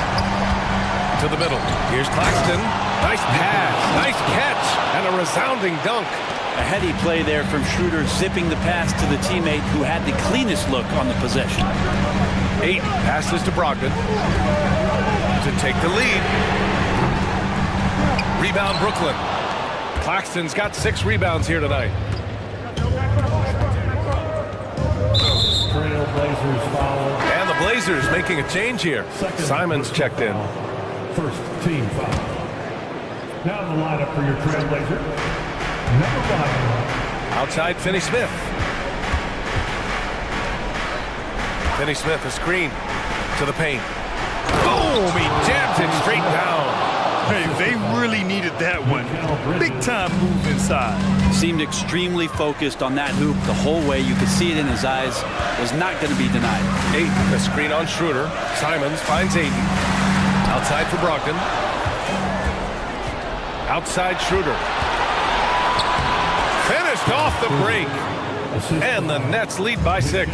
To the middle. Here's Claxton. Nice pass. Nice catch. And a resounding dunk. A heady play there from Schroeder, zipping the pass to the teammate who had the cleanest look on the possession. Ayton passes to Brogdon to take the lead. Rebound Brooklyn. Claxton's got 6 rebounds here tonight. Trailblazers foul. And the Blazers making a change here. Simon's checked in. First team foul. Now in the lineup for your Trailblazer. Number 5. Outside Finney-Smith. Finney Smith, a screen to the paint. Boom! He jams it straight down. Hey, they really needed that one. Big-time move inside. Seemed extremely focused on that hoop the whole way. You could see it in his eyes. Was not going to be denied. Aiden, a screen on Schroeder. Simons finds Aiden. Outside for Brogdon. Outside Schroeder. Finished off the break. And the Nets lead by 6.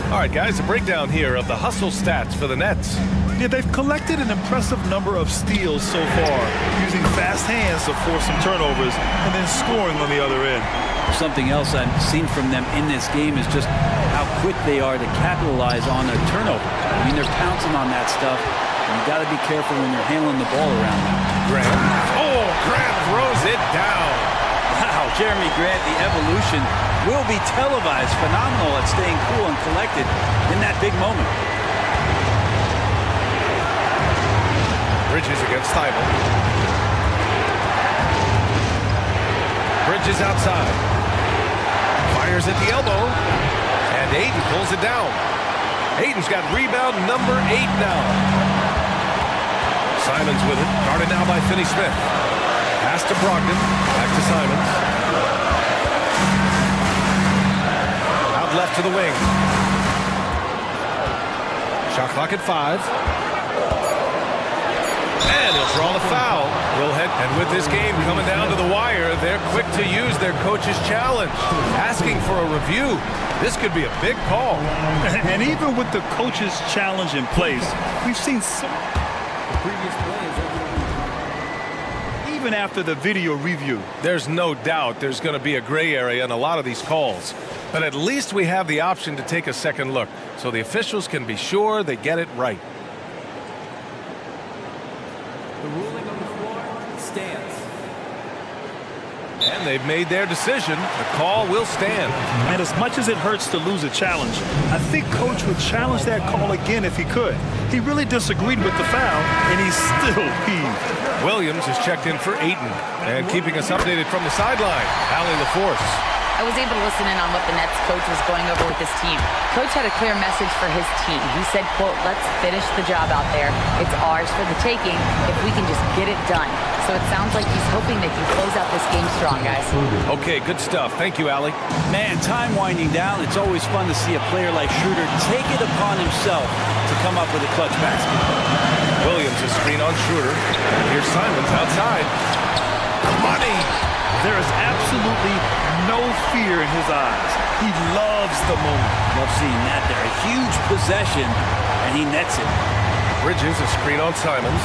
All right, guys, a breakdown here of the hustle stats for the Nets. Yeah, they've collected an impressive number of steals so far, using fast hands to force some turnovers and then scoring on the other end. Something else I've seen from them in this game is just how quick they are to capitalize on a turnover. I mean, they're pouncing on that stuff. You got to be careful when you're handling the ball around them. Grant. Oh, Grant throws it down. Wow, Jeremy Grant, the evolution will be televised. Phenomenal at staying cool and collected in that big moment. Bridges against Thibault. Bridges outside. Fires at the elbow. And Aiden pulls it down. Aiden's got rebound number 8 now. Simons with it. Guarded now by Finney Smith. Pass to Brogdon. Back to Simons. Out left to the wing. Shot clock at 5. And he'll draw the foul. Will head. And with this game coming down to the wire, they're quick to use their coach's challenge. Asking for a review. This could be a big call. And even with the coach's challenge in place, we've seen some... Previous plays even after the video review. There's no doubt there's going to be a gray area in a lot of these calls. But at least we have the option to take a second look, so the officials can be sure they get it right. The ruling on the floor stands. And they've made their decision. The call will stand. And as much as it hurts to lose a challenge, I think Coach would challenge that call again if he could. He really disagreed with the foul, and he's still peeved. Williams is checked in for Ayton. And keeping us updated from the sideline, Allie LaForce. I was able to listen in on what the Nets coach was going over with his team. Coach had a clear message for his team. He said, quote, let's finish the job out there. It's ours for the taking if we can just get it done. So it sounds like he's hoping they can close out this game strong, guys. Okay, good stuff. Thank you, Allie. Man, time winding down. It's always fun to see a player like Schroeder take it upon himself to come up with a clutch basket. Williams is screen on Schroeder. Here's Simons outside. Money! There is absolutely no fear in his eyes. He loves the moment. Love seeing that there. A huge possession, and he nets it. Bridges a screen on Simons.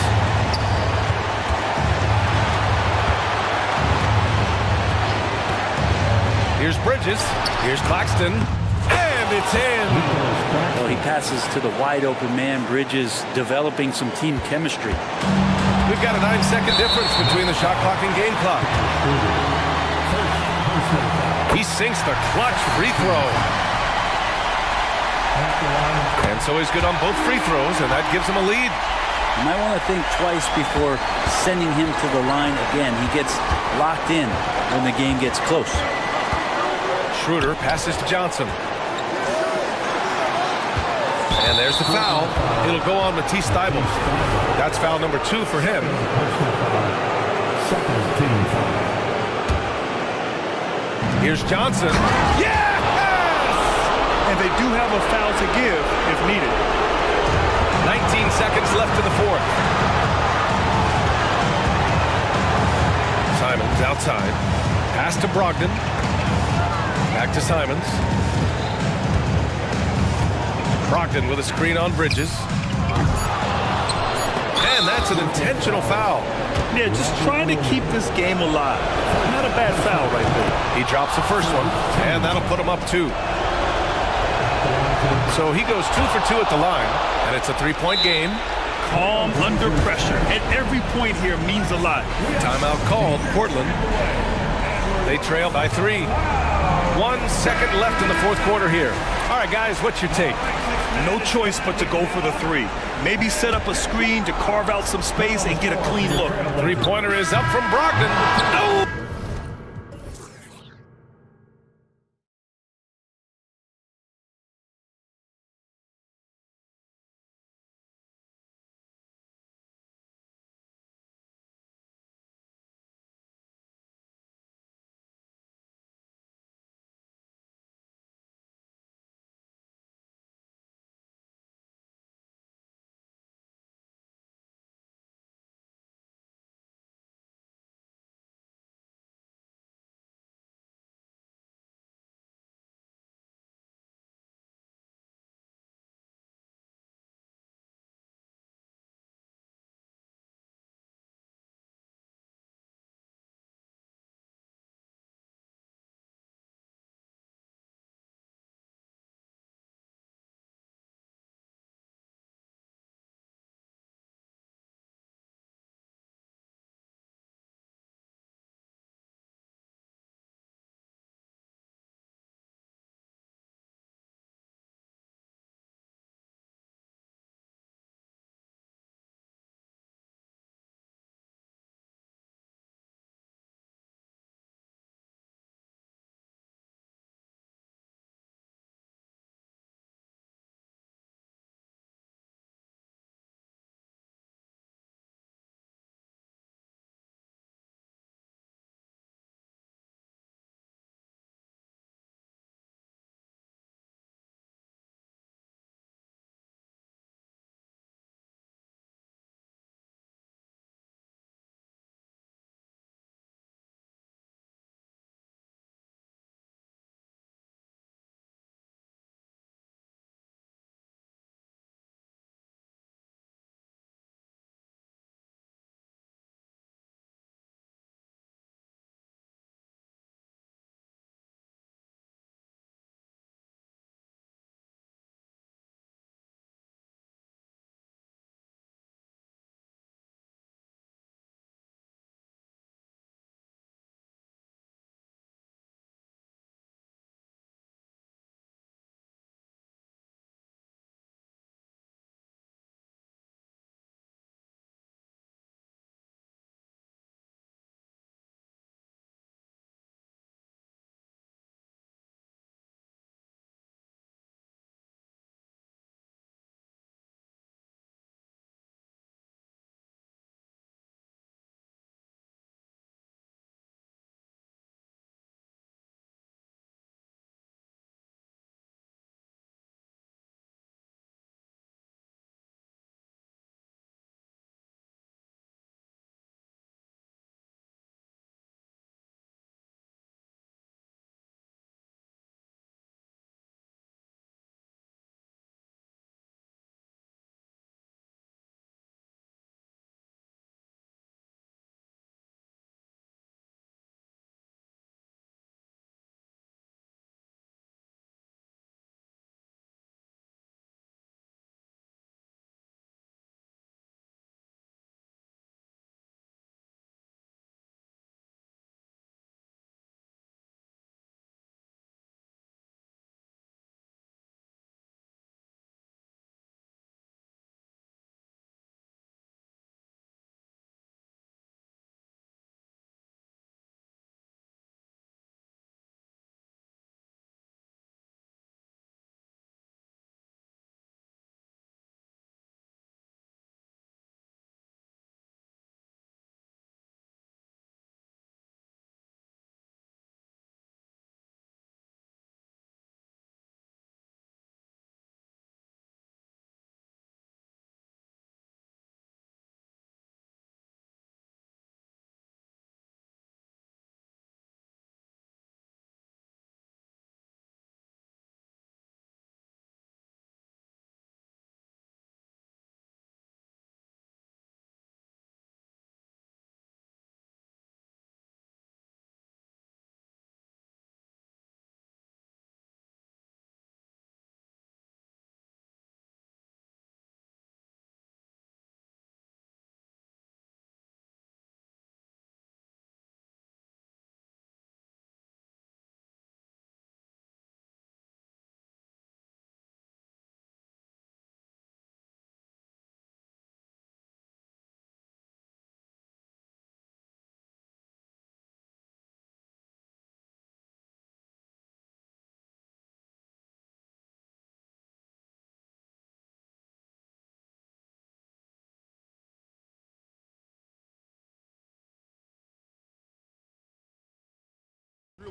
Here's Bridges. Here's Claxton. And it's in. Well, he passes to the wide open man. Bridges developing some team chemistry. We've got a 9-second difference between the shot clock and game clock. He sinks the clutch free throw. And so he's good on both free throws, and that gives him a lead. You might want to think twice before sending him to the line again. He gets locked in when the game gets close. Schroeder passes to Johnson. And there's the foul. It'll go on Matisse Thybulle. That's foul number 2 for him. Here's Johnson. Yes! And they do have a foul to give if needed. 19 seconds left in the fourth. Simons outside. Pass to Brogdon. Back to Simons. Brogdon with a screen on Bridges. And that's an intentional foul. Yeah, just trying to keep this game alive. Not a bad foul right there. He drops the first one, and that'll put him up 2. So he goes 2 for 2 at the line, and it's a 3-point game. Calm under pressure, and every point here means a lot. Timeout called, Portland. They trail by 3. 1 second left in the fourth quarter here. All right, guys, what's your take? No choice but to go for the 3. Maybe set up a screen to carve out some space and get a clean look. Three-pointer is up from Brogdon. No!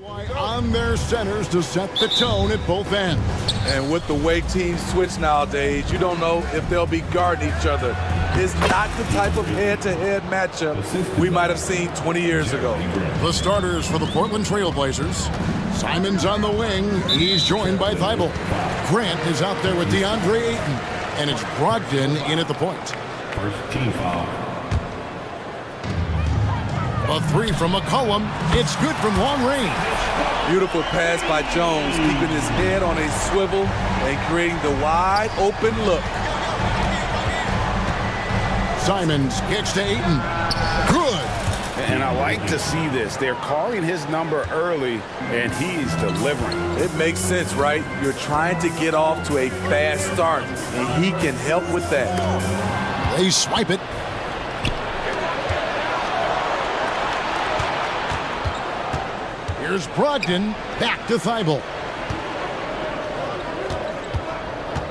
On their centers to set the tone at both ends. And with the way teams switch nowadays, you don't know if they'll be guarding each other. It's not the type of head-to-head matchup we might have seen 20 years ago. The starters for the Portland Trailblazers. Simons on the wing. He's joined by Thibault. Grant is out there with DeAndre Ayton. And it's Brogdon in at the point. First team foul. A three from McCollum. It's good from long range. Beautiful pass by Jones, keeping his head on a swivel and creating the wide open look. Simons kicks to Ayton. Good. And I like to see this. They're calling his number early, and he's delivering. It makes sense, right? You're trying to get off to a fast start, and he can help with that. They swipe it. Here's Brogdon, back to Thibault.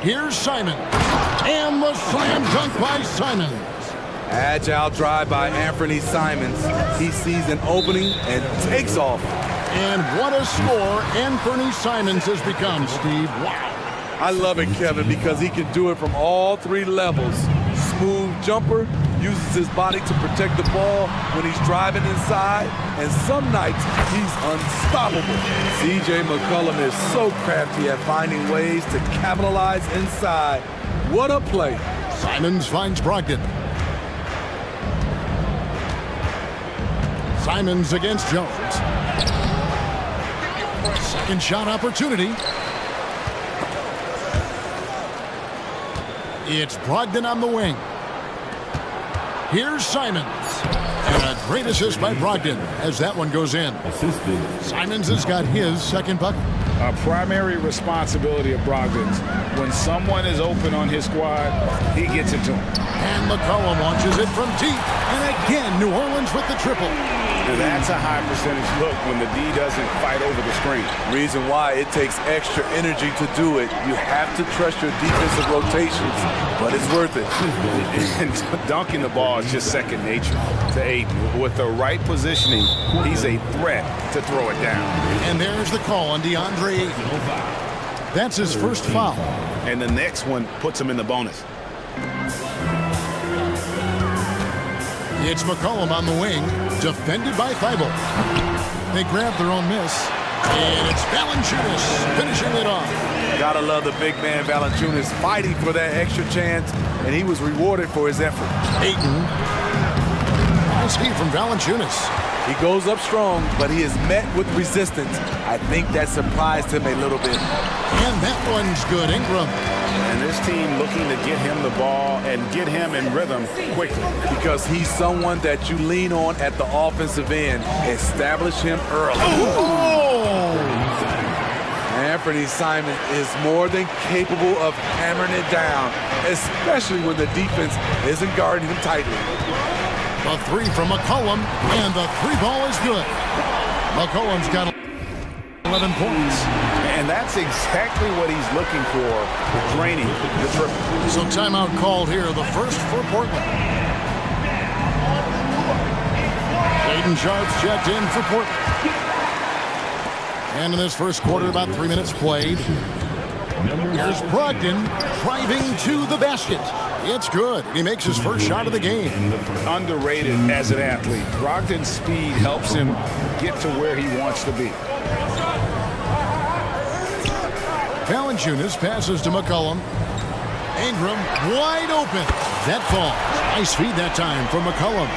Here's Simons, and the slam dunk by Simons. Agile drive by Anthony Simons. He sees an opening and takes off. And what a score Anthony Simons has become, Steve. Wow. I love it, Kevin, because he can do it from all three levels. Smooth jumper, uses his body to protect the ball when he's driving inside, and some nights he's unstoppable. CJ McCollum is so crafty at finding ways to capitalize inside. What a play. Simons finds Brogdon. Simons against Jones. Second shot opportunity. It's Brogdon on the wing. Here's Simons. And a great assist by Brogdon as that one goes in. Simons has got his second bucket. A primary responsibility of Brogdon's. When someone is open on his squad, he gets it to him. And McCollum launches it from deep. And again, New Orleans with the triple. And that's a high percentage look when the D doesn't fight over the screen. Reason why it takes extra energy to do it. You have to trust your defensive rotations, but it's worth it. And dunking the ball is just second nature to Ayton. With the right positioning, he's a threat to throw it down. And there's the call on DeAndre Ayton. That's his first foul. And the next one puts him in the bonus. It's McCollum on the wing, defended by Thibault. They grab their own miss, and it's Valanciunas finishing it off. Gotta love the big man Valanciunas fighting for that extra chance, and he was rewarded for his effort. Ayton. Nice feed from Valanciunas. He goes up strong, but he is met with resistance. I think that surprised him a little bit. And that one's good, Ingram. And this team looking to get him the ball and get him in rhythm quickly. Because he's someone that you lean on at the offensive end. Establish him early. Oh! Anthony Simons is more than capable of hammering it down, especially when the defense isn't guarding him tightly. The three from McCollum, and the three ball is good. McCollum's got 11 points. And that's exactly what he's looking for, draining the triple. So timeout called here, the first for Portland. Aiden Sharp's checked in for Portland. And in this first quarter, about 3 minutes played. Here's Brogdon driving to the basket. It's good. He makes his first shot of the game. Underrated as an athlete. Brogdon's speed helps him get to where he wants to be. Valanciunas passes to McCollum. Ingram wide open. That falls. Nice feed that time from McCollum.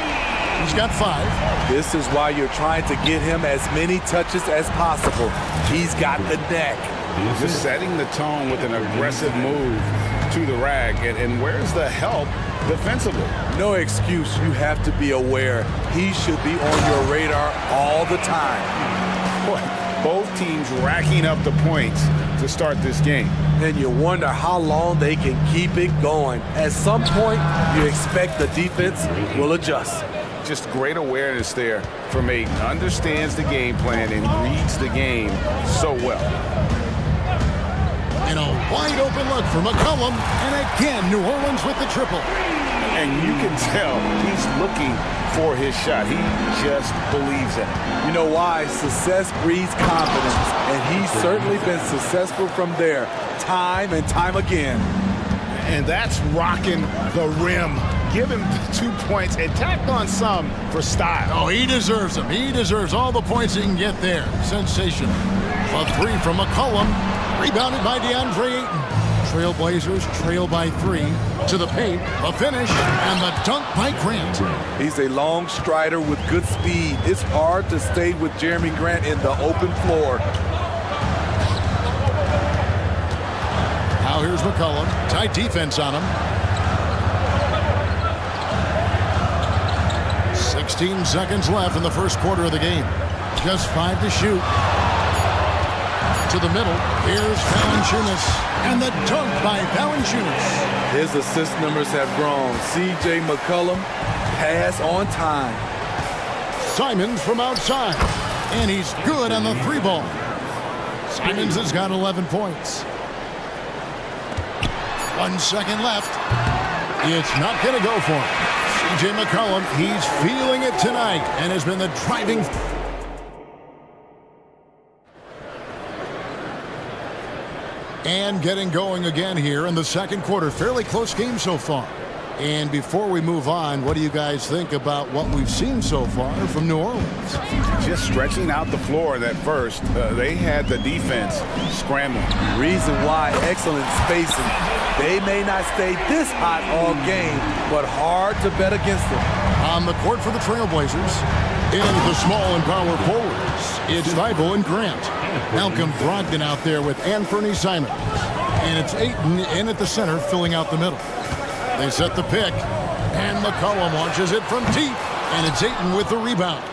He's got 5. This is why you're trying to get him as many touches as possible. He's got the neck. Just setting the tone with an aggressive move to the rack. And where's the help defensively? No excuse. You have to be aware. He should be on your radar all the time. Both teams racking up the points to start this game. And you wonder how long they can keep it going. At some point, you expect the defense will adjust. Just great awareness there from Ayton. Understands the game plan and reads the game so well. And a wide open look for McCollum. And again, New Orleans with the triple. And you can tell he's looking for his shot. He just believes in it. You know why? Success breeds confidence, and he's certainly been successful from there, time and time again. And that's rocking the rim. Give him 2 points and tacked on some for style. Oh, he deserves them. He deserves all the points he can get there. Sensational. A three from McCollum. Rebounded by DeAndre Ayton. Trailblazers trail by 3 to the paint, a finish, and the dunk by Grant. He's a long strider with good speed. It's hard to stay with Jeremy Grant in the open floor. Now here's McCollum. Tight defense on him. 16 seconds left in the first quarter of the game. Just 5 to shoot. To the middle. Here's Valanciunas. And the dunk by Valanciunas. His assist numbers have grown. C.J. McCollum, pass on time. Simons from outside. And he's good on the 3-ball. Simons has got 11 points. 1 second left. It's not going to go for him. C.J. McCollum, he's feeling it tonight and has been the driving. And getting going again here in the second quarter. Fairly close game so far. And before we move on, what do you guys think about what we've seen so far from New Orleans? Just stretching out the floor that first. They had the defense scrambling. Reason why, excellent spacing. They may not stay this hot all game, but hard to bet against them. On the court for the Trailblazers, in the small and power forwards, it's Thibault and Grant. Malcolm Brogdon out there with Anthony Simons. And it's Ayton in at the center, filling out the middle. They set the pick, and McCollum launches it from deep, and it's Ayton with the rebound.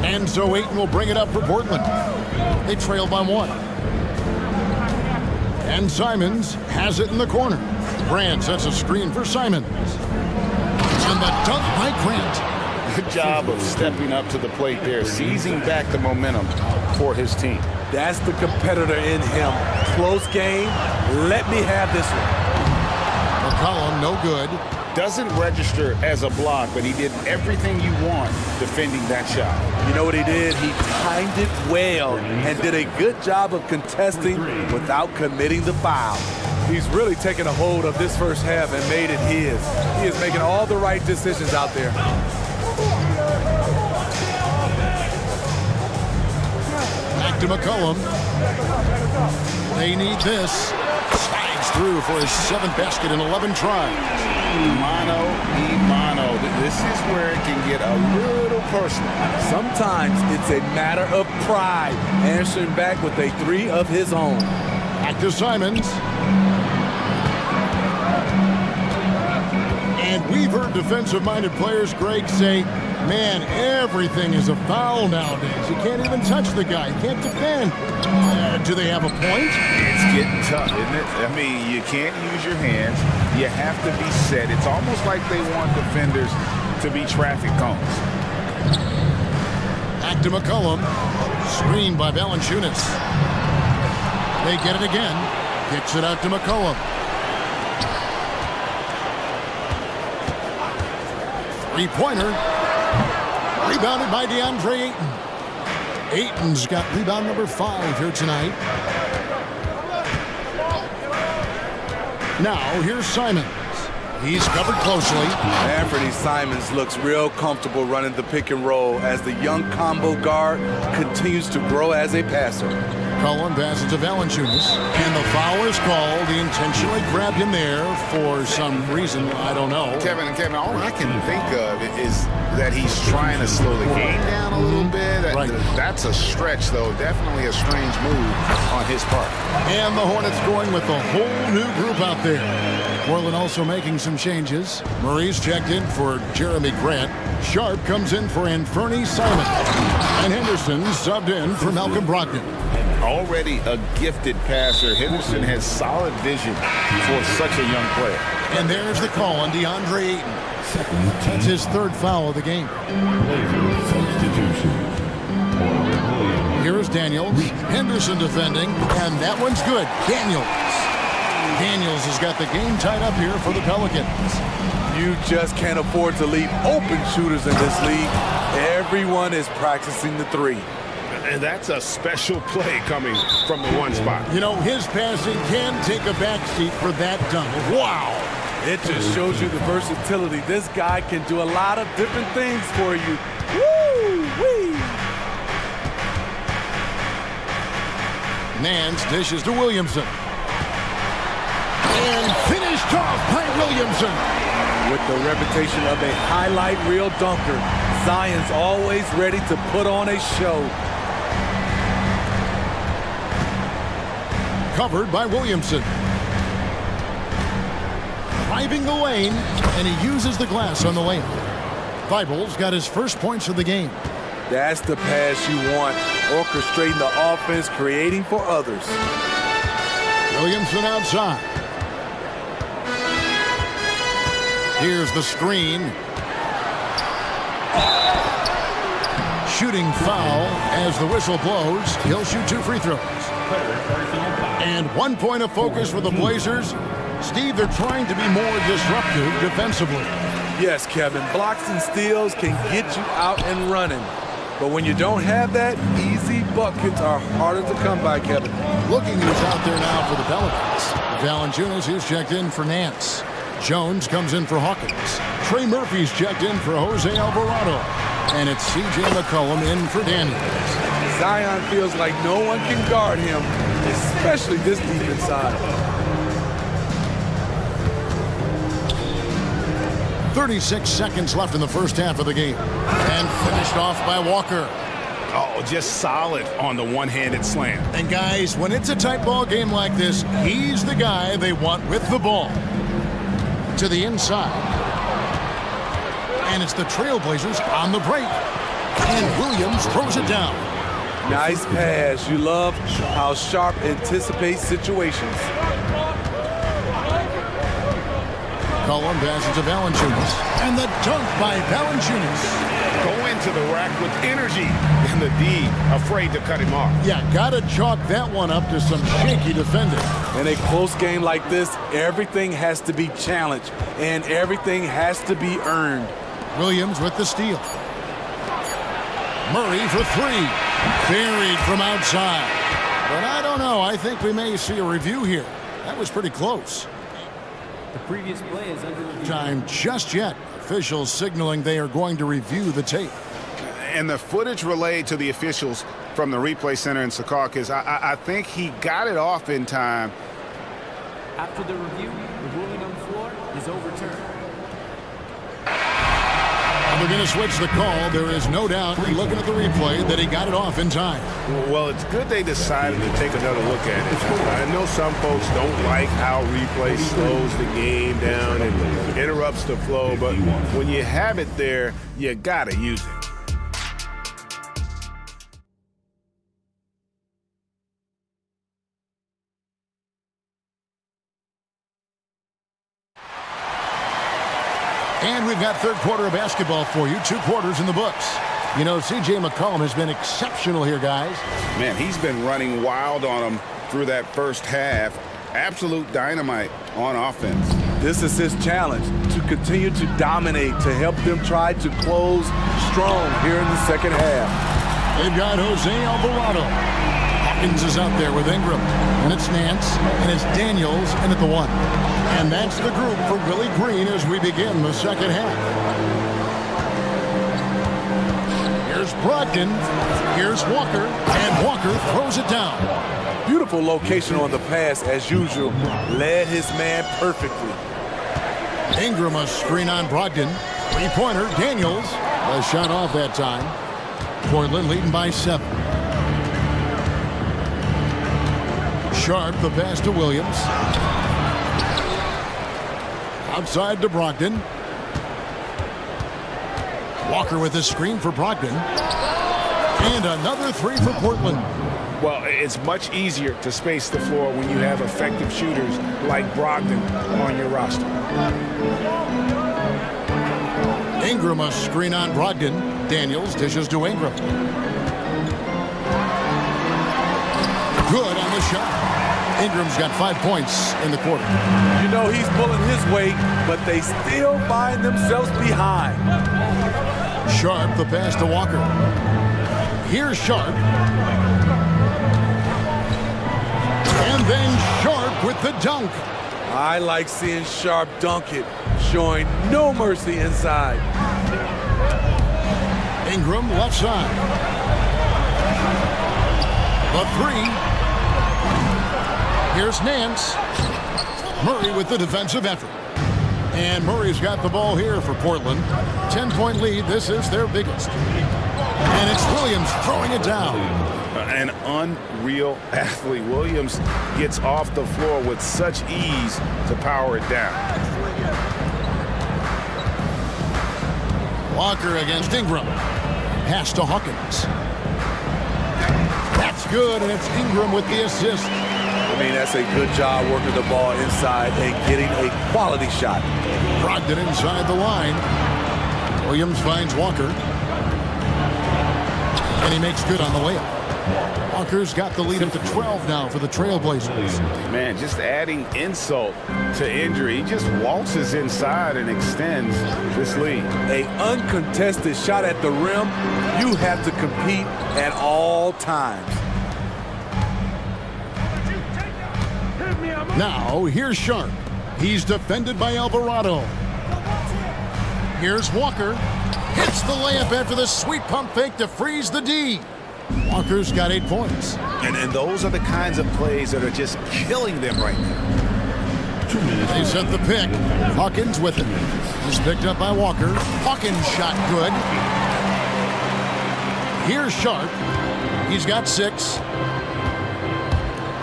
And so Ayton will bring it up for Portland. They trail by 1. And Simons has it in the corner. Grant sets a screen for Simons. And the dunk by Grant. Good job of stepping up to the plate there, seizing back the momentum for his team. That's the competitor in him. Close game. Let me have this one. McCollum, no good. Doesn't register as a block, but he did everything you want defending that shot. You know what he did? He timed it well and did a good job of contesting without committing the foul. He's really taken a hold of this first half and made it his. He is making all the right decisions out there. Back to McCollum. They need this. Slides through for his 7th basket in 11 tries. Mano y mano. This is where it can get a little personal. Sometimes it's a matter of pride, answering back with a 3 of his own. Back to Simons. And we've heard defensive-minded players, Greg, say, man, everything is a foul nowadays. You can't even touch the guy. You can't defend. Do they have a point? It's getting tough, isn't it? I mean, you can't use your hands. You have to be set. It's almost like they want defenders to be traffic cones. Back to McCollum. Screen by Valanciunas. They get it again. Kicks it out to McCollum. Three-pointer. Rebounded by DeAndre Ayton. Ayton's got rebound number 5 here tonight. Now, here's Simons. He's covered closely. Anthony Simons looks real comfortable running the pick and roll as the young combo guard continues to grow as a passer. Cullen passes to Valanciunas, and the foul is called. He intentionally grabbed him there for some reason, I don't know. Kevin, all I can think of is that he's trying to slow the game down a little bit. That's a stretch, though. Definitely a strange move on his part. And the Hornets going with a whole new group out there. Portland also making some changes. Murray's checked in for Jeremy Grant. Sharp comes in for Anthony Simons. And Henderson subbed in for Malcolm Brogdon. Already a gifted passer, Henderson has solid vision for such a young player. And there's the call on DeAndre Ayton. That's his 3rd foul of the game. Here's Daniels. Henderson defending, and that one's good. Daniels has got the game tied up here for the Pelicans. You just can't afford to leave open shooters in this league. Everyone is practicing the three. And that's a special play coming from the one spot. You know, his passing can take a backseat for that dunk. Wow. It just shows you the versatility. This guy can do a lot of different things for you. Woo-wee! Nance dishes to Williamson. And finished off by Williamson. With the reputation of a highlight reel dunker, Zion's always ready to put on a show. Covered by Williamson. Driving the lane, and he uses the glass on the layup. Thibault's got his first points of the game. That's the pass you want, orchestrating the offense, creating for others. Williamson outside. Here's the screen. Shooting foul as the whistle blows. He'll shoot 2 free throws. And 1 point of focus for the Blazers. Steve, they're trying to be more disruptive defensively. Yes, Kevin. Blocks and steals can get you out and running. But when you don't have that, easy buckets are harder to come by, Kevin. Looking who's out there now for the Pelicans. Valanciunas, who's checked in for Nance. Jones comes in for Hawkins. Trey Murphy's checked in for Jose Alvarado. And it's C.J. McCollum in for Daniels. Zion feels like no one can guard him, especially this deep inside. 36 seconds left in the first half of the game. And finished off by Walker. Oh, just solid on the one-handed slam. And guys, when it's a tight ball game like this, he's the guy they want with the ball. To the inside. And it's the Trailblazers on the break. And Williams throws it down. Nice pass. You love how Sharp anticipates situations. Cullum passes to Valanciunas. And the dunk by Valanciunas. Go into the rack with energy. And the D afraid to cut him off. Yeah, gotta chalk that one up to some shaky defending. In a close game like this, everything has to be challenged. And everything has to be earned. Williams with the steal. Murray for 3. Buried from outside. But I don't know. I think we may see a review here. That was pretty close. The previous play is under review. Time just yet. Officials signaling they are going to review the tape. And the footage relayed to the officials from the replay center in Secaucus, I think he got it off in time. After the review, the ruling on the floor is overturned. They're going to switch the call. There is no doubt, looking at the replay, that he got it off in time. Well, it's good they decided to take another look at it. I know some folks don't like how replay slows the game down and interrupts the flow, but when you have it there, you got to use it. And we've got third quarter of basketball for you. 2 quarters in the books. You know, C.J. McCollum has been exceptional here, guys. Man, he's been running wild on them through that first half. Absolute dynamite on offense. This is his challenge, to continue to dominate, to help them try to close strong here in the second half. They've got Jose Alvarado. Hawkins is out there with Ingram. And it's Nance. And it's Daniels in at the 1. And that's the group for Willie Green as we begin the second half. Here's Brogdon. Here's Walker. And Walker throws it down. Beautiful location on the pass as usual. Led his man perfectly. Ingram a screen on Brogdon. 3-pointer. Daniels. A shot off that time. Portland leading by 7. Sharp the pass to Williams. Outside to Brogdon. Walker with a screen for Brogdon. And another 3 for Portland. Well, it's much easier to space the floor when you have effective shooters like Brogdon on your roster. Ingram a screen on Brogdon. Daniels dishes to Ingram. Good on the shot. Ingram's got 5 points in the quarter. You know he's pulling his weight, but they still find themselves behind. Sharp, the pass to Walker. Here's Sharp. And then Sharp with the dunk. I like seeing Sharp dunk it, showing no mercy inside. Ingram left side. The three. Here's Nance. Murray with the defensive effort. And Murray's got the ball here for Portland. 10-point lead. This is their biggest. And it's Williams throwing it down. An unreal athlete. Williams gets off the floor with such ease to power it down. Walker against Ingram. Pass to Hawkins. That's good, and it's Ingram with the assist. I mean, that's a good job working the ball inside and getting a quality shot. Brogdon inside the line. Williams finds Walker. And he makes good on the layup. Walker's got the lead up to 12 now for the Trailblazers. Man, just adding insult to injury. He just waltzes inside and extends this lead. An uncontested shot at the rim, you have to compete at all times. Now, here's Sharp. He's defended by Alvarado. Here's Walker. Hits the layup after the sweet pump fake to freeze the D. Walker's got 8 points. And those are the kinds of plays that are just killing them right now. 2 minutes. They set the pick. Hawkins with it. He's picked up by Walker. Hawkins shot good. Here's Sharp. He's got 6.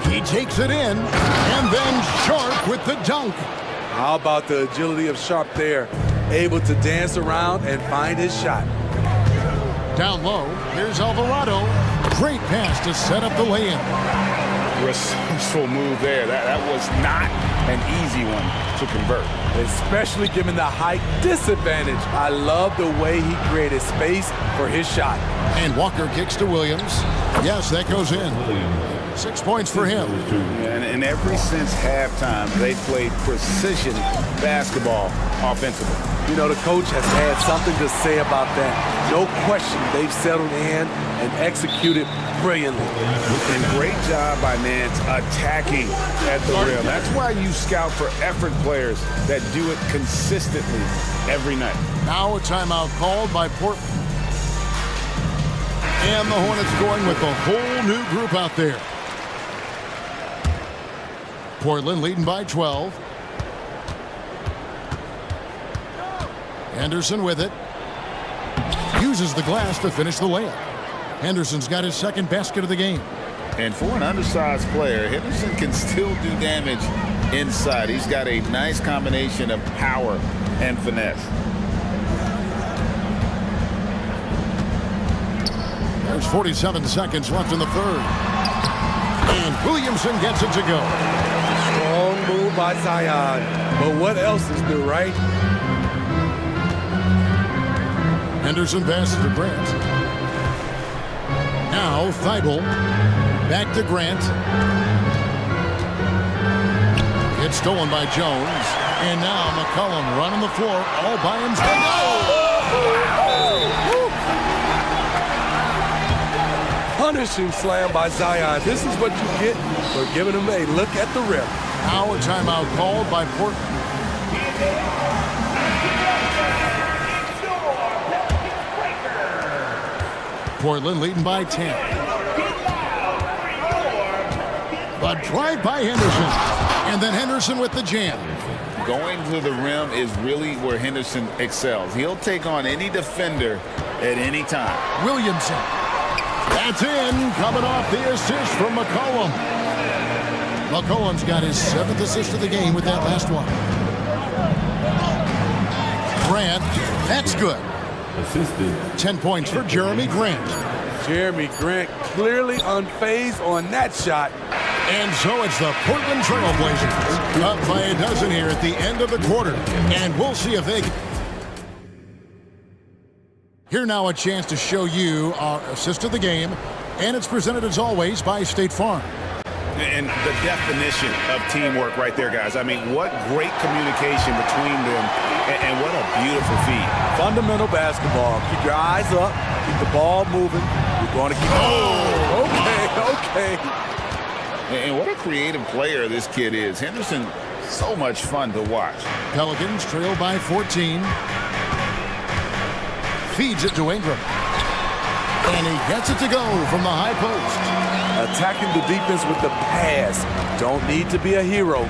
He takes it in, and then Sharp with the dunk. How about the agility of Sharp there? Able to dance around and find his shot. Down low, here's Alvarado. Great pass to set up the lay-in. Resourceful move there. That was not an easy one to convert. Especially given the height disadvantage. I love the way he created space for his shot. And Walker kicks to Williams. Yes, that goes in. 6 points for him. And ever since halftime, they played precision basketball offensively. You know, the coach has had something to say about that. No question, they've settled in and executed brilliantly. And great job by Nance attacking at the rim. That's why you scout for effort players that do it consistently every night. Now a timeout called by Portland. And the Hornets going with a whole new group out there. Portland leading by 12. Henderson with it. Uses the glass to finish the layup. Henderson's got his second basket of the game. And for an undersized player, Henderson can still do damage inside. He's got a nice combination of power and finesse. There's 47 seconds left in the third. And Williamson gets it to go. Strong move by Zion. But what else is new, right? Henderson passes to Grant. Now Thibault. Back to Grant. It's stolen by Jones. And now McCollum running the floor all by himself. Punishing slam by Zion. This is what you get for giving him a look at the rim. Now a timeout called by Portland. Portland leading by 10. But drive by Henderson. And then Henderson with the jam. Going to the rim is really where Henderson excels. He'll take on any defender at any time. Williamson. That's in. Coming off the assist from McCollum. McCollum's got his 7th assist of the game with that last one. Grant. That's good. Assisted. 10 points for Jeremy Grant. Jeremy Grant clearly unfazed on that shot. And so it's the Portland Trail Blazers up by a dozen here at the end of the quarter. And we'll see if they... Here now a chance to show you our assist of the game. And it's presented as always by State Farm. And the definition of teamwork right there, guys. I mean, what great communication between them, and what a beautiful feed. Fundamental basketball. Keep your eyes up. Keep the ball moving. You're going to keep... Oh, okay. And what a creative player this kid is. Henderson, so much fun to watch. Pelicans trail by 14. Feeds it to Ingram. And he gets it to go from the high post. Attacking the defense with the pass. Don't need to be a hero.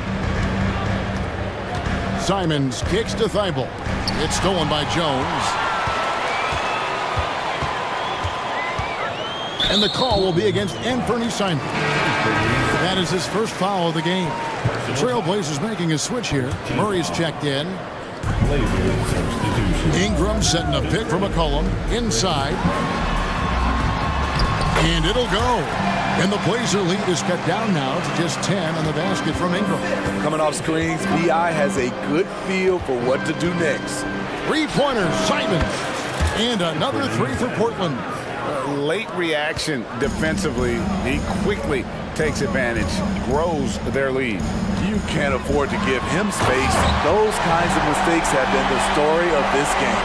Simons kicks to Thibault. It's stolen by Jones. And the call will be against Anthony Simons. That is his first foul of the game. The Trailblazers making a switch here. Murray's checked in. Ingram setting a pick for McCollum. Inside. And it'll go. And the Blazer lead is cut down now to just 10 on the basket from Ingram. Coming off screens, B.I. has a good feel for what to do next. Three-pointer, Simons. And another three for Portland. Late reaction defensively. He quickly takes advantage, grows their lead. You can't afford to give him space. Those kinds of mistakes have been the story of this game.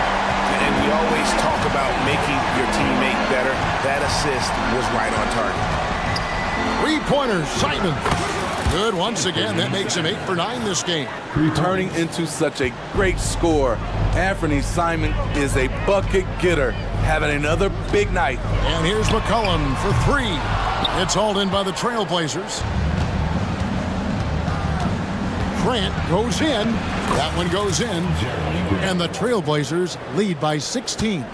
And we always talk about making your teammate better. That assist was right on target. Three-pointer, Simons. Good once again. That makes him 8 for 9 this game. Turning into such a great score. Anthony Simons is a bucket getter, having another big night. And here's McCollum for three. It's hauled in by the Trailblazers. Grant goes in. That one goes in. And the Trailblazers lead by 16.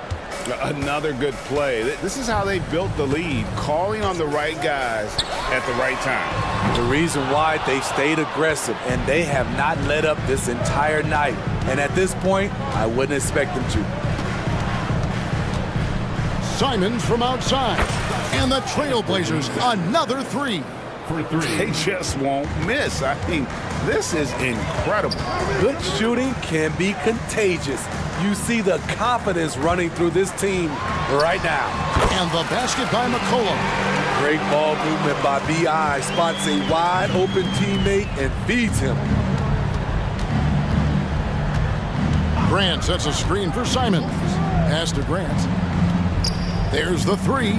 Another good play. This is how they built the lead, calling on the right guys at the right time. The reason why they stayed aggressive, and they have not let up this entire night. And at this point, I wouldn't expect them to. Simons from outside. And the Trailblazers, another three. They just won't miss. I mean, this is incredible. Good shooting can be contagious. You see the confidence running through this team right now. And the basket by McCollum. Great ball movement by B.I. Spots a wide open teammate and feeds him. Grant sets a screen for Simons. Pass to Grant. There's the three.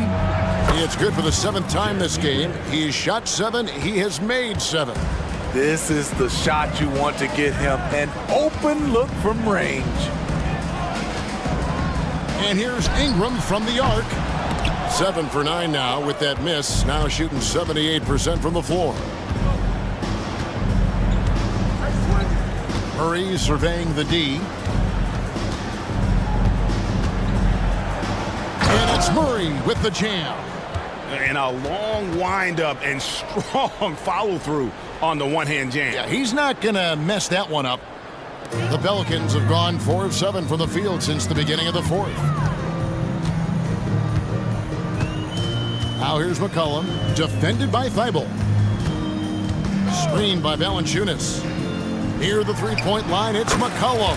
It's good for the 7th time this game. He's shot 7. He has made 7. This is the shot you want to get him. An open look from range. And here's Ingram from the arc. 7 for 9 now with that miss. Now shooting 78% from the floor. Murray surveying the D. And it's Murray with the jam. And a long windup and strong follow-through on the one-hand jam. Yeah, he's not going to mess that one up. The Pelicans have gone 4 of 7 from the field since the beginning of the 4th. Now here's McCollum, defended by Thibault. Screened by Valanciunas. Near the three-point line, it's McCollum.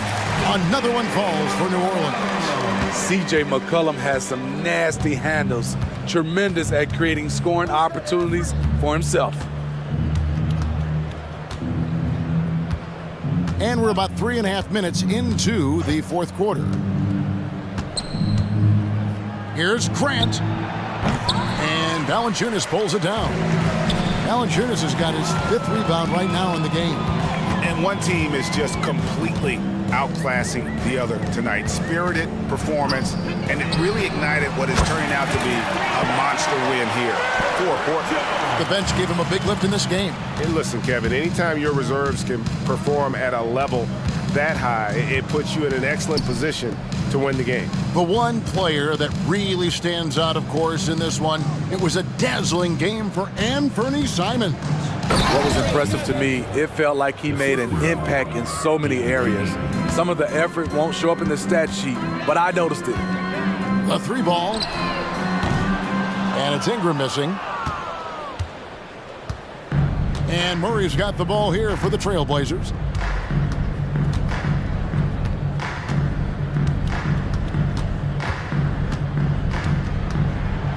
Another one falls for New Orleans. C.J. McCollum has some nasty handles. Tremendous at creating scoring opportunities for himself. And we're about 3.5 minutes into the 4th quarter. Here's Grant. And Valanciunas pulls it down. Valanciunas has got his 5th rebound right now in the game. And one team is just completely outclassing the other tonight. Spirited performance, and it really ignited what is turning out to be a monster win here for Portland. The bench gave him a big lift in this game. Hey, listen, Kevin, anytime your reserves can perform at a level that high, it puts you in an excellent position to win the game. The one player that really stands out, of course, in this one, it was a dazzling game for Anthony Simons. What was impressive to me, it felt like he made an impact in so many areas. Some of the effort won't show up in the stat sheet, but I noticed it. The 3 ball. And it's Ingram missing. And Murray's got the ball here for the Trailblazers.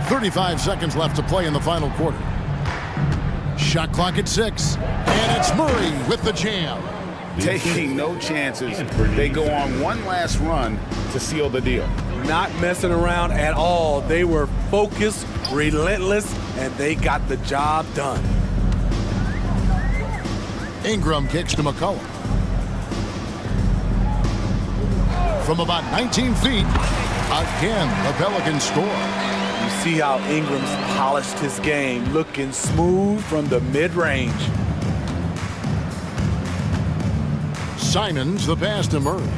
.35 seconds left to play in the final quarter. Shot clock at 6. And it's Murray with the jam. Taking no chances. They go on one last run to seal the deal. Not messing around at all. They were focused, relentless, and they got the job done. Ingram kicks to McCollum. From about 19 feet, again, the Pelicans score. You see how Ingram's polished his game, looking smooth from the mid-range. Simons the pass to Murray.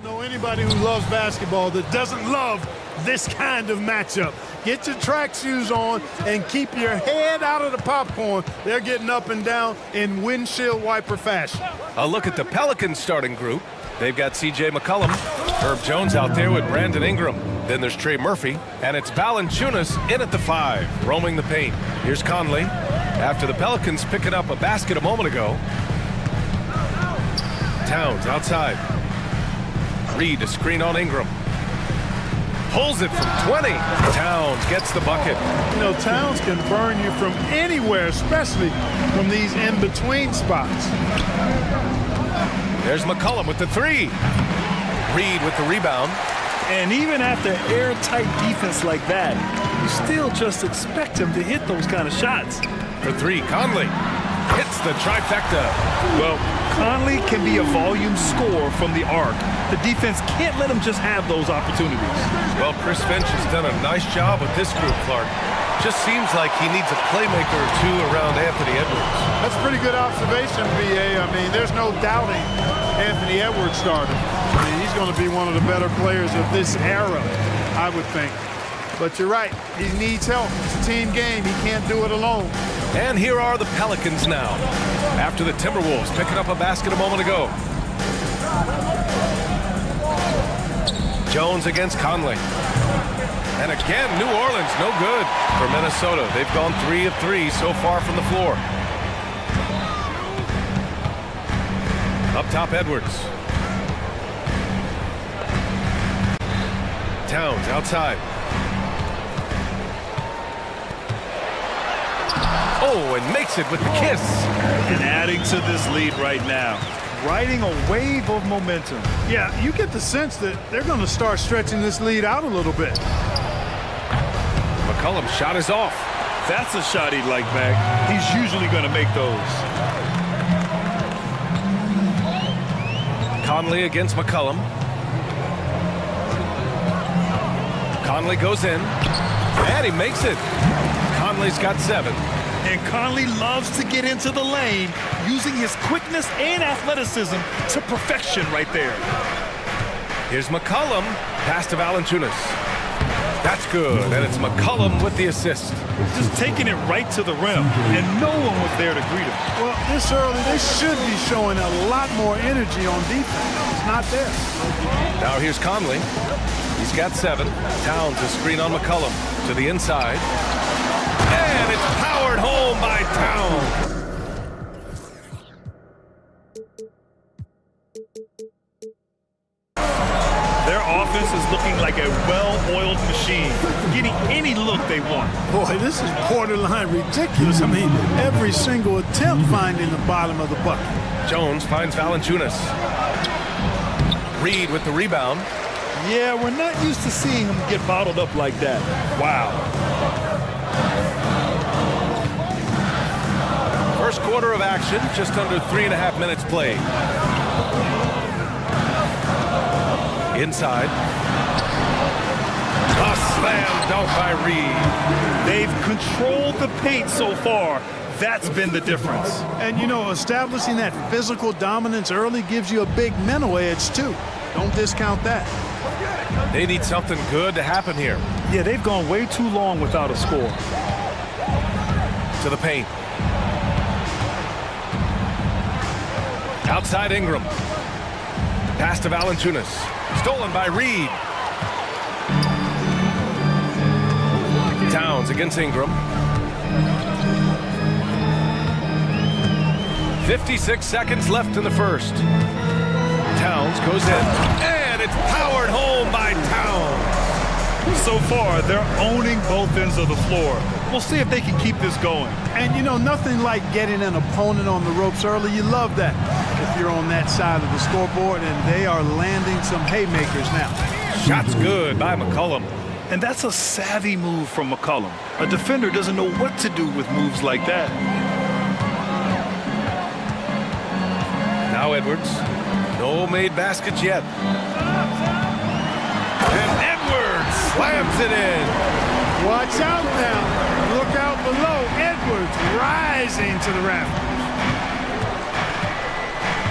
know anybody who loves basketball that doesn't love this kind of matchup. Get your track shoes on and keep your head out of the popcorn. They're getting up and down in windshield wiper fashion. A look at the Pelicans starting group. They've got C.J. McCollum, Herb Jones out there with Brandon Ingram. Then there's Trey Murphy, and it's Valanciunas in at the 5, roaming the paint. Here's Conley. After the Pelicans picking up a basket a moment ago. Towns outside. Reed a screen on Ingram. Pulls it from 20. Towns gets the bucket. You know, Towns can burn you from anywhere, especially from these in-between spots. There's McCollum with the 3. Reed with the rebound. And even after airtight defense like that, you still just expect him to hit those kind of shots. For 3, Conley hits the trifecta. Well, Conley can be a volume scorer from the arc. The defense can't let him just have those opportunities. Well, Chris Finch has done a nice job with this group, Clark. Just seems like he needs a playmaker or two around Anthony Edwards. That's a pretty good observation, B.A. I mean, there's no doubting Anthony Edwards started. I mean, he's going to be one of the better players of this era, I would think. But you're right. He needs help. It's a team game. He can't do it alone. And here are the Pelicans now, after the Timberwolves picking up a basket a moment ago. Jones against Conley. And again, New Orleans, no good for Minnesota. They've gone 3 of 3 so far from the floor. Up top, Edwards. Towns outside. Oh, and makes it with the kiss. And adding to this lead right now. Riding a wave of momentum. Yeah, you get the sense that they're going to start stretching this lead out a little bit. McCollum's shot is off. That's a shot he'd like back. He's usually going to make those. Conley against McCollum. Conley goes in, and he makes it. Conley's got 7. And Conley loves to get into the lane, using his quickness and athleticism to perfection right there. Here's McCollum, pass to Valanciunas. That's good, and it's McCollum with the assist. Just taking it right to the rim, and no one was there to greet him. Well, this early, they should be showing a lot more energy on defense. It's not there. Now here's Conley. He's got 7. Towns a screen on McCollum to the inside. And it's powered home by Towns. Their offense is looking like a well-oiled machine, getting any look they want. Boy, this is borderline ridiculous. I mean, every single attempt finding the bottom of the bucket. Jones finds Valanciunas. Reed with the rebound. Yeah, we're not used to seeing him get bottled up like that. Wow. First quarter of action, just under 3.5 minutes played. Inside. A slam dunk by Reed. They've controlled the paint so far. That's been the difference. And, you know, establishing that physical dominance early gives you a big mental edge, too. Don't discount that. They need something good to happen here. Yeah, they've gone way too long without a score. To the paint. Outside Ingram. Pass to Valanciunas. Stolen by Reed. Towns against Ingram. 56 seconds left in the first. Towns goes in. And it's powered home by Towns. So far, they're owning both ends of the floor. We'll see if they can keep this going. And, you know, nothing like getting an opponent on the ropes early. You love that if you're on that side of the scoreboard, and they are landing some haymakers now. Shot's good by McCollum. And that's a savvy move from McCollum. A defender doesn't know what to do with moves like that. Now Edwards. No made baskets yet. And Edwards slams it in. Watch out now. Look out below. Edwards rising to the rafters.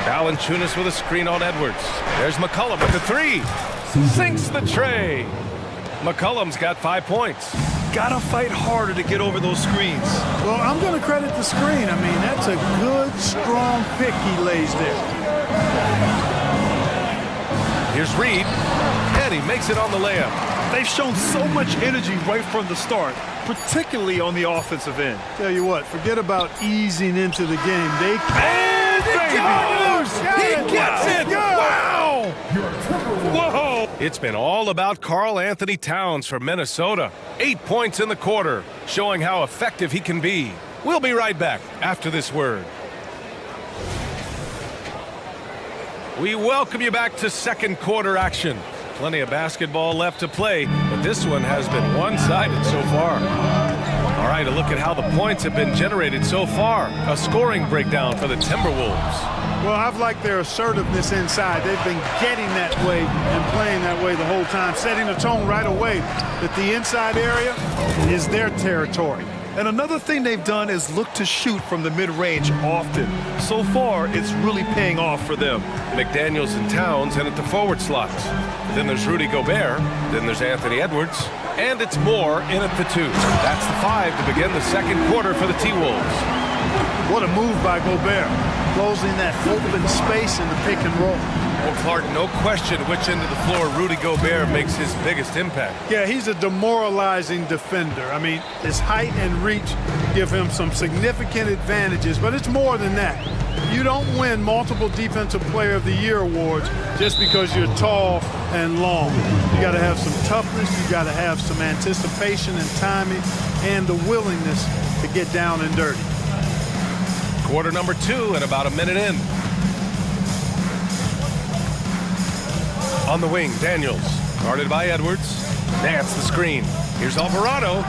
Valanciunas with a screen on Edwards. There's McCollum with the three. Sinks the tray. McCollum's got 5 points. Gotta fight harder to get over those screens. Well, I'm going to credit the screen. I mean, that's a good, strong pick he lays there. Here's Reed, and he makes it on the layup. They've shown so much energy right from the start, particularly on the offensive end. Tell you what, forget about easing into the game. They He gets it! Wow! Whoa! It's been all about Karl Anthony Towns for Minnesota. 8 points in the quarter, showing how effective he can be. We'll be right back after this word. We welcome you back to second quarter action. Plenty of basketball left to play, but this one has been one-sided so far. All right, a look at how the points have been generated so far. A scoring breakdown for the Timberwolves. Well, I've liked their assertiveness inside. They've been getting that way and playing that way the whole time, setting the tone right away that the inside area is their territory. And another thing they've done is look to shoot from the mid-range often. So far, it's really paying off for them. McDaniels and Towns in at the forward slots. Then there's Rudy Gobert. Then there's Anthony Edwards. And it's Moore in at the 2. That's the 5 to begin the second quarter for the T-Wolves. What a move by Gobert, closing that open space in the pick and roll. Well, Clark, no question which end of the floor Rudy Gobert makes his biggest impact. Yeah, he's a demoralizing defender. I mean, his height and reach give him some significant advantages, but it's more than that. You don't win multiple Defensive Player of the Year awards just because you're tall and long. You got to have some toughness, you got to have some anticipation and timing, and the willingness to get down and dirty. Quarter number 2 and about a minute in. On the wing, Daniels, guarded by Edwards. Nance the screen. Here's Alvarado.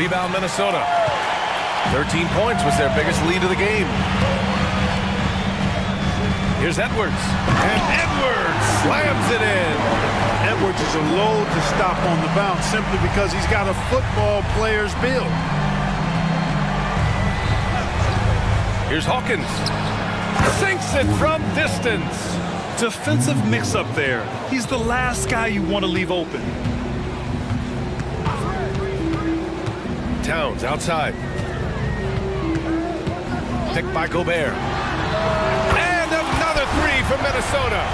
Rebound, Minnesota. 13 points was their biggest lead of the game. Here's Edwards. And Edwards slams it in. Edwards is a load to stop on the bounce simply because he's got a football player's build. Here's Hawkins. Sinks it from distance. Defensive mix-up there. He's the last guy you want to leave open. Towns outside. Picked by Gobert. And another 3 from Minnesota.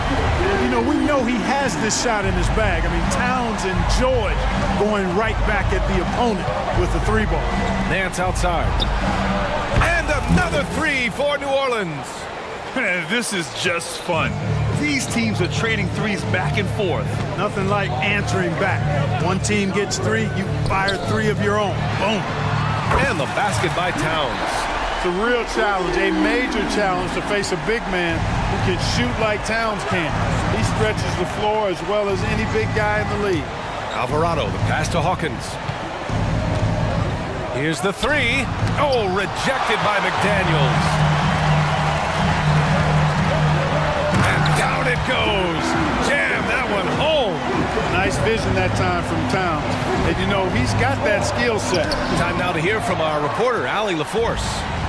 You know, we know he has this shot in his bag. I mean, Towns enjoys going right back at the opponent with the 3-ball. Nance outside. And another 3 for New Orleans. Man, this is just fun. These teams are trading threes back and forth. Nothing like answering back. One team gets 3, you fire 3 of your own. Boom. And the basket by Towns. It's a real challenge, a major challenge to face a big man who can shoot like Towns can. He stretches the floor as well as any big guy in the league. Alvarado, the pass to Hawkins. Here's the 3. Oh, rejected by McDaniels. Down it goes. Jam that one home. Nice vision that time from Towns. And you know, he's got that skill set. Time now to hear from our reporter, Allie LaForce.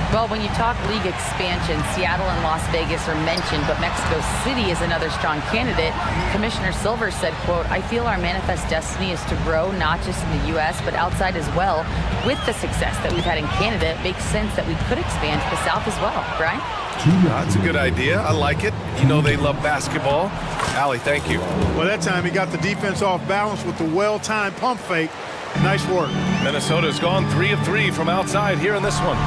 Well, when you talk league expansion, Seattle and Las Vegas are mentioned, but Mexico City is another strong candidate. Commissioner Silver said, quote, "I feel our manifest destiny is to grow not just in the U.S., but outside as well. With the success that we've had in Canada, it makes sense that we could expand to the South as well." Brian? That's a good idea. I like it. You know they love basketball. Allie, thank you. Well, that time he got the defense off balance with the well-timed pump fake. Nice work. Minnesota's gone 3 of 3 from outside here in this one.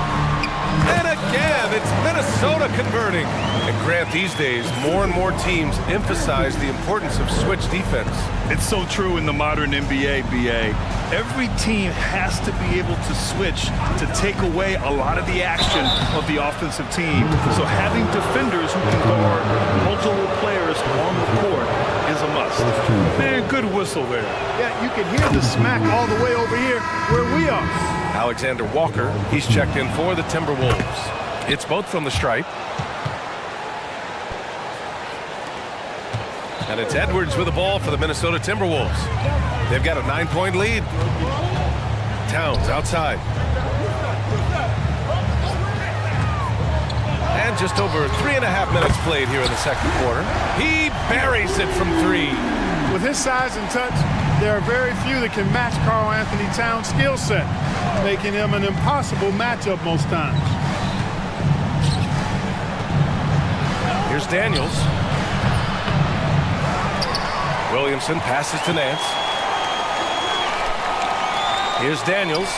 And again, it's Minnesota converting. And Grant, these days, more and more teams emphasize the importance of switch defense. It's so true in the modern NBA, BA. Every team has to be able to switch to take away a lot of the action of the offensive team. So having defenders who can guard multiple players on the court is a must. Man, good whistle there. Yeah, you can hear the smack all the way over here where we are. Alexander Walker, he's checked in for the Timberwolves. It's both from the stripe. And it's Edwards with the ball for the Minnesota Timberwolves. They've got a 9-point lead. Towns outside. And just over 3.5 minutes played here in the second quarter. He buries it from 3. With his size and touch, there are very few that can match Karl Anthony Towns' skill set, making him an impossible matchup most times. Here's Daniels. Williamson passes to Nance. Here's Daniels.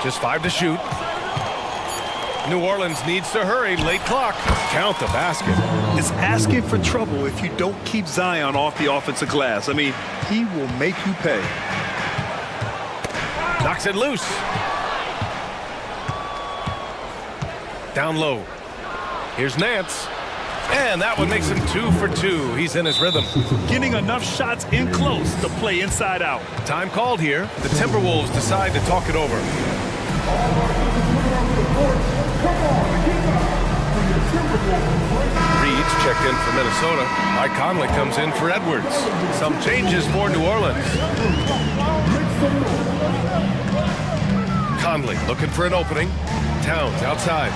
Just 5 to shoot. New Orleans needs to hurry. Late clock. Count the basket. It's asking for trouble if you don't keep Zion off the offensive glass. I mean, he will make you pay. Knocks it loose. Down low. Here's Nance. And that one makes him 2 for 2. He's in his rhythm. Getting enough shots in close to play inside out. Time called here. The Timberwolves decide to talk it over. Reed's checked in for Minnesota. Mike Conley comes in for Edwards. Some changes for New Orleans. Conley looking for an opening. Towns outside.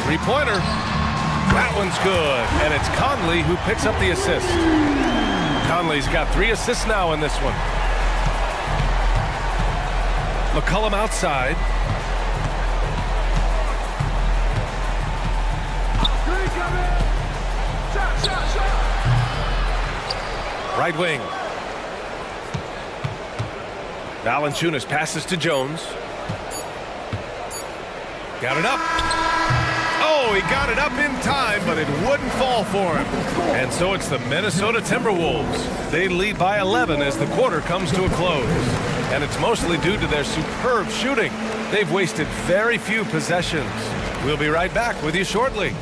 Three-pointer. That one's good. And it's Conley who picks up the assist. Conley's got 3 assists now in this one. McCollum outside. Right wing. Valanciunas passes to Jones. Got it up. Oh, he got it up in time, but it wouldn't fall for him. And so it's the Minnesota Timberwolves. They lead by 11 as the quarter comes to a close. And it's mostly due to their superb shooting. They've wasted very few possessions. We'll be right back with you shortly.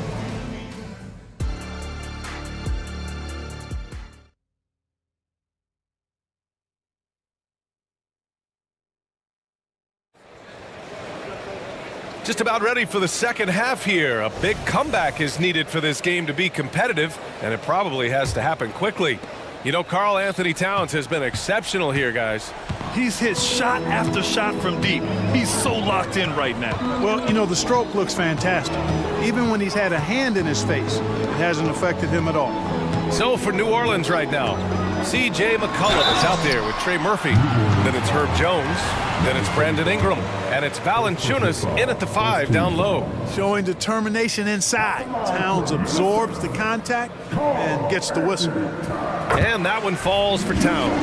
Just about ready for the second half here. A big comeback is needed for this game to be competitive, and it probably has to happen quickly. You know, Karl Anthony Towns has been exceptional here, guys. He's hit shot after shot from deep. He's so locked in right now. Well, you know, the stroke looks fantastic. Even when he's had a hand in his face, it hasn't affected him at all. So for New Orleans right now, C.J. McCollum is out there with Trey Murphy. Then it's Herb Jones. Then it's Brandon Ingram. And it's Valanciunas in at the 5 down low. Showing determination inside. Towns absorbs the contact and gets the whistle. And that one falls for Towns.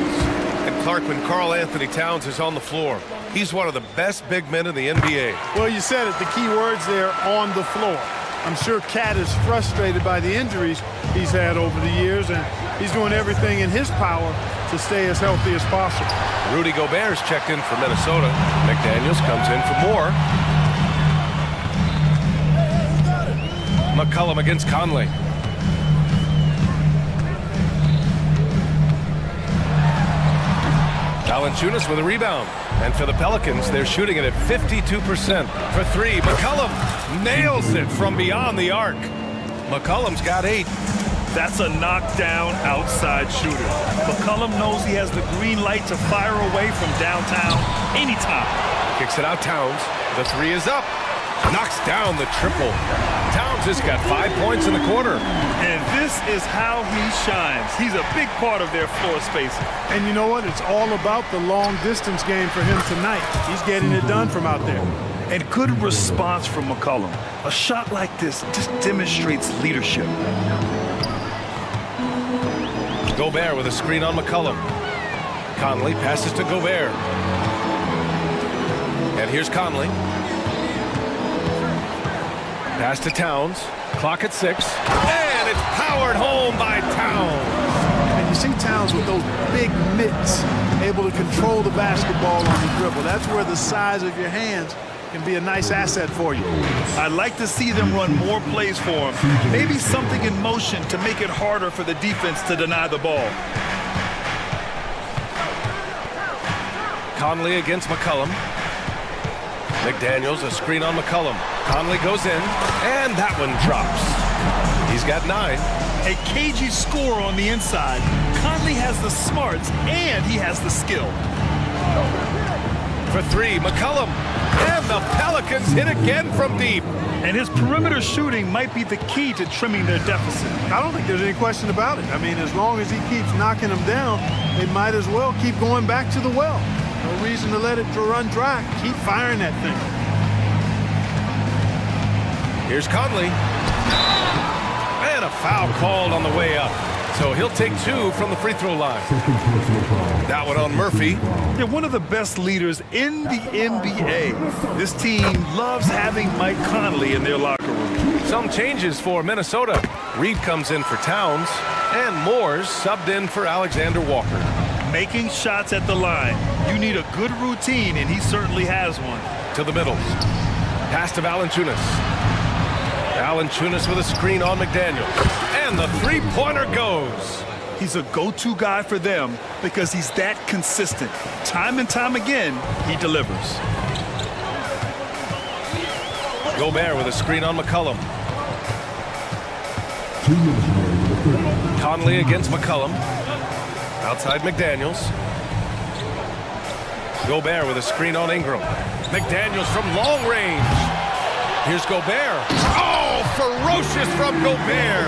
And Clark, when Karl Anthony Towns is on the floor, he's one of the best big men in the NBA. Well, you said it, the key words there, on the floor. I'm sure Cat is frustrated by the injuries he's had over the years, and he's doing everything in his power to stay as healthy as possible. Rudy Gobert's checked in for Minnesota. McDaniels comes in for more. McCollum against Conley. Valanciunas with a rebound. And for the Pelicans, they're shooting it at 52% for 3. McCollum nails it from beyond the arc. McCollum's got 8. That's a knockdown outside shooter. McCollum knows he has the green light to fire away from downtown anytime. Kicks it out Towns. The 3 is up. Knocks down the triple. Towns has got 5 points in the quarter. And this is how he shines. He's a big part of their floor spacing. And you know what? It's all about the long distance game for him tonight. He's getting it done from out there. And good response from McCollum. A shot like this just demonstrates leadership. Gobert with a screen on McCollum. Conley passes to Gobert. And here's Conley. Pass to Towns. Clock at 6. And it's powered home by Towns. And you see Towns with those big mitts, able to control the basketball on the dribble. That's where the size of your hands can be a nice asset for you. I'd like to see them run more plays for him. Maybe something in motion to make it harder for the defense to deny the ball. Conley against McCollum. McDaniels, a screen on McCollum. Conley goes in, and that one drops. He's got 9. A cagey score on the inside. Conley has the smarts, and he has the skill. For 3, McCollum. And the Pelicans hit again from deep. And his perimeter shooting might be the key to trimming their deficit. I don't think there's any question about it. I mean, as long as he keeps knocking them down, they might as well keep going back to the well. No reason to let it run dry. Keep firing that thing. Here's Conley. And a foul called on the way up. So he'll take 2 from the free throw line. That one on Murphy. They're one of the best leaders in the NBA. This team loves having Mike Conley in their locker room. Some changes for Minnesota. Reed comes in for Towns, and Moores subbed in for Alexander Walker. Making shots at the line. You need a good routine, and he certainly has one. To the middle. Pass to Valanciunas. Valanciunas with a screen on McDaniels. And the three-pointer goes. He's a go-to guy for them because he's that consistent. Time and time again, he delivers. Gobert with a screen on McCollum. Conley against McCollum. Outside McDaniels. Gobert with a screen on Ingram. McDaniels from long range. Here's Gobert. Oh, ferocious from Gobert.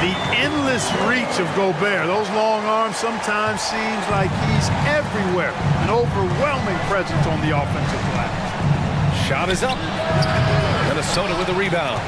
The endless reach of Gobert. Those long arms sometimes seems like he's everywhere. An overwhelming presence on the offensive glass. Shot is up. Minnesota with the rebound.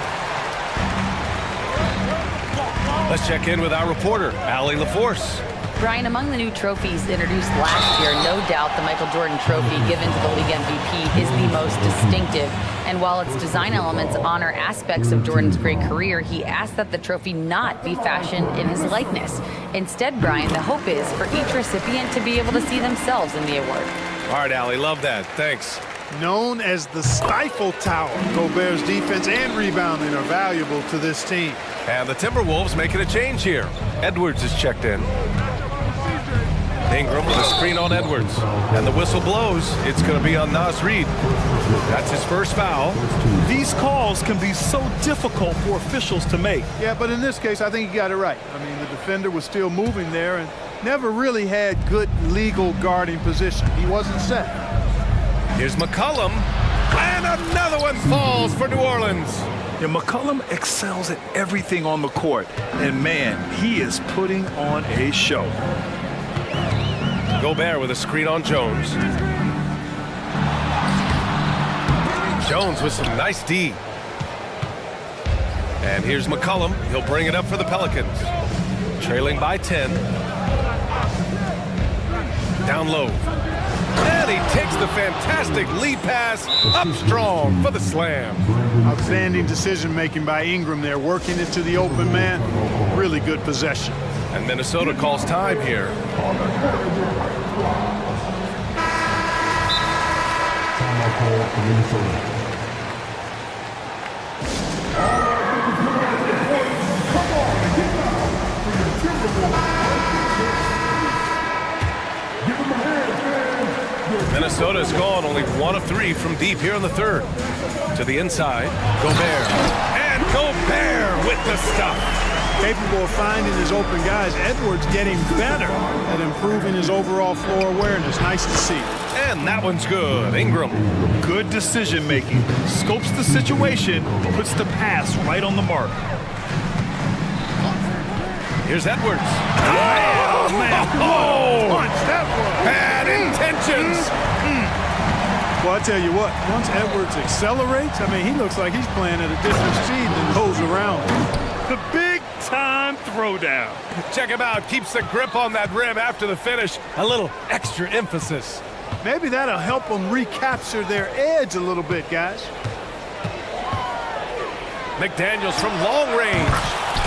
Let's check in with our reporter, Allie LaForce. Brian, among the new trophies introduced last year, no doubt the Michael Jordan Trophy given to the league MVP is the most distinctive. And while its design elements honor aspects of Jordan's great career, he asked that the trophy not be fashioned in his likeness. Instead, Brian, the hope is for each recipient to be able to see themselves in the award. All right, Allie, love that. Thanks. Known as the Stifle Tower, Gobert's defense and rebounding are valuable to this team. And the Timberwolves making a change here. Edwards is checked in. Ingram with a screen on Edwards. And the whistle blows. It's going to be on Naz Reid. That's his first foul. These calls can be so difficult for officials to make. Yeah, but in this case, I think he got it right. I mean, the defender was still moving there and never really had good legal guarding position. He wasn't set. Here's McCollum. And another one falls for New Orleans. Yeah, McCollum excels at everything on the court. And man, he is putting on a show. Gobert with a screen on Jones. Jones with some nice D. And here's McCollum. He'll bring it up for the Pelicans. Trailing by 10. Down low. And he takes the fantastic lead pass up strong for the slam. Outstanding decision-making by Ingram there, working it to the open man. Really good possession. And Minnesota calls time here. Timeout call for Minnesota. Minnesota's gone only 1 of 3 from deep here in the third. To the inside, Gobert. And Gobert with the stuff. Capable of finding his open guys. Edwards getting better at improving his overall floor awareness. Nice to see. And that one's good. Ingram. Good decision making. Scopes the situation, puts the pass right on the mark. Here's Edwards. Oh, man. Oh! Punch that one. Bad intentions. Well, I tell you what, once Edwards accelerates, I mean, he looks like he's playing at a different speed than those around him. The big-time throwdown. Check him out. Keeps the grip on that rim after the finish. A little extra emphasis. Maybe that'll help them recapture their edge a little bit, guys. McDaniels from long range.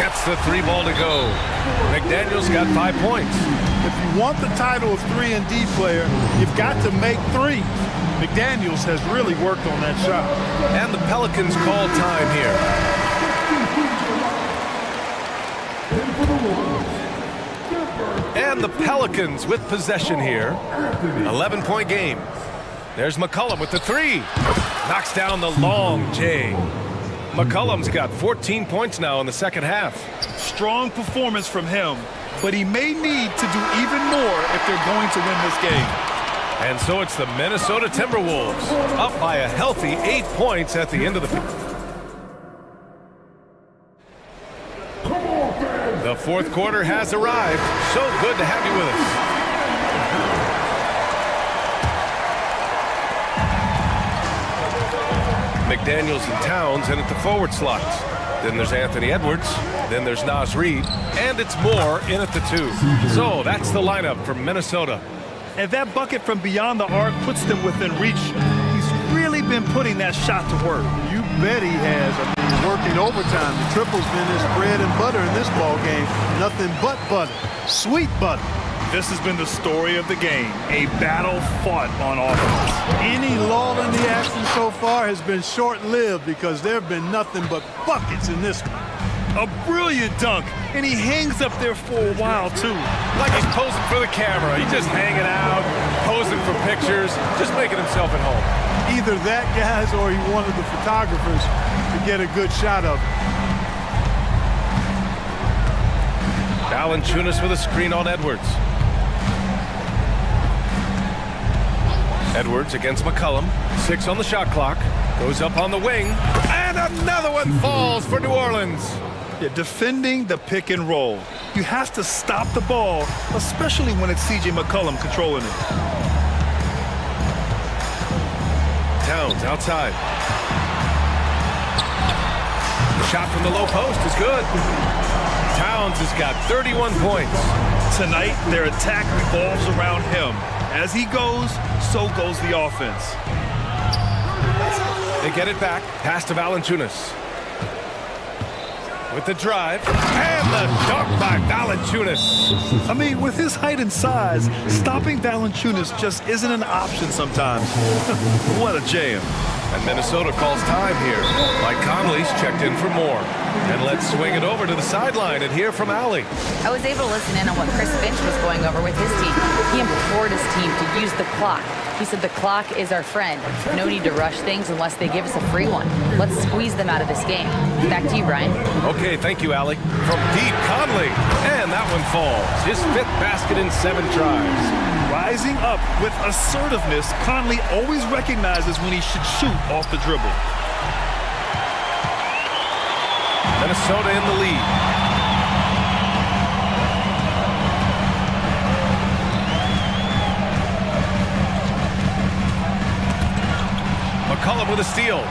Gets the 3 ball to go. McDaniels got 5 points. If you want the title of 3-and-D player, you've got to make threes. McDaniels has really worked on that shot. And the Pelicans call time here. And the Pelicans with possession here. 11-point game. There's McCollum with the 3. Knocks down the long J. McCollum's got 14 points now in the second half. Strong performance from him, but he may need to do even more if they're going to win this game. And so it's the Minnesota Timberwolves up by a healthy 8 points at the end of the The fourth quarter has arrived. So good to have you with us. McDaniels and Towns in at the forward slots. Then there's Anthony Edwards. Then there's Naz Reid. And it's Moore in at the 2. So that's the lineup for Minnesota. And that bucket from beyond the arc puts them within reach. He's really been putting that shot to work. You bet he has. I mean, working overtime. The triple's been his bread and butter in this ball game. Nothing but butter. Sweet butter. This has been the story of the game, a battle fought on offense. Any lull in the action so far has been short-lived because there have been nothing but buckets in this one. A brilliant dunk, and he hangs up there for a while, too. Like he's posing for the camera. He's just hanging out, posing for pictures, just making himself at home. Either that, guys, or he wanted the photographers to get a good shot of it. Valanciunas with a screen on Edwards. Edwards against McCollum. 6 on the shot clock. Goes up on the wing. And another one falls for New Orleans. Yeah, defending the pick and roll. You have to stop the ball, especially when it's C.J. McCollum controlling it. Towns outside. The shot from the low post is good. Towns has got 31 points. Tonight, their attack revolves around him. As he goes, so goes the offense. They get it back. Pass to Valanciunas. With the drive. And the dunk by Valanciunas. I mean, with his height and size, stopping Valanciunas just isn't an option sometimes. What a jam. And Minnesota calls time here. Mike Conley's checked in for more. And let's swing it over to the sideline and hear from Allie. I was able to listen in on what Chris Finch was going over with his team. He implored his team to use the clock. He said the clock is our friend. No need to rush things unless they give us a free one. Let's squeeze them out of this game. Back to you, Brian. Okay, thank you, Allie. From deep, Conley. And that one falls. His 5th basket in 7 tries. Rising up with assertiveness, Conley always recognizes when he should shoot off the dribble. Minnesota in the lead. McCollum with a steal.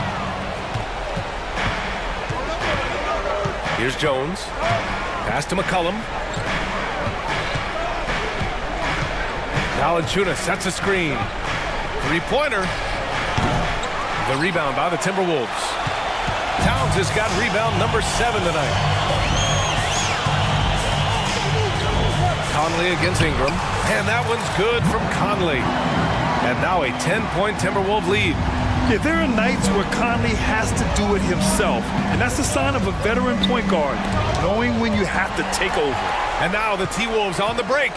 Here's Jones. Pass to McCollum. Valanciunas sets a screen. 3-pointer. The rebound by the Timberwolves. Towns has got rebound number 7 tonight. Conley against Ingram. And that one's good from Conley. And now a 10-point Timberwolves lead. Yeah, there are nights where Conley has to do it himself. And that's a sign of a veteran point guard, knowing when you have to take over. And now the T-Wolves on the break.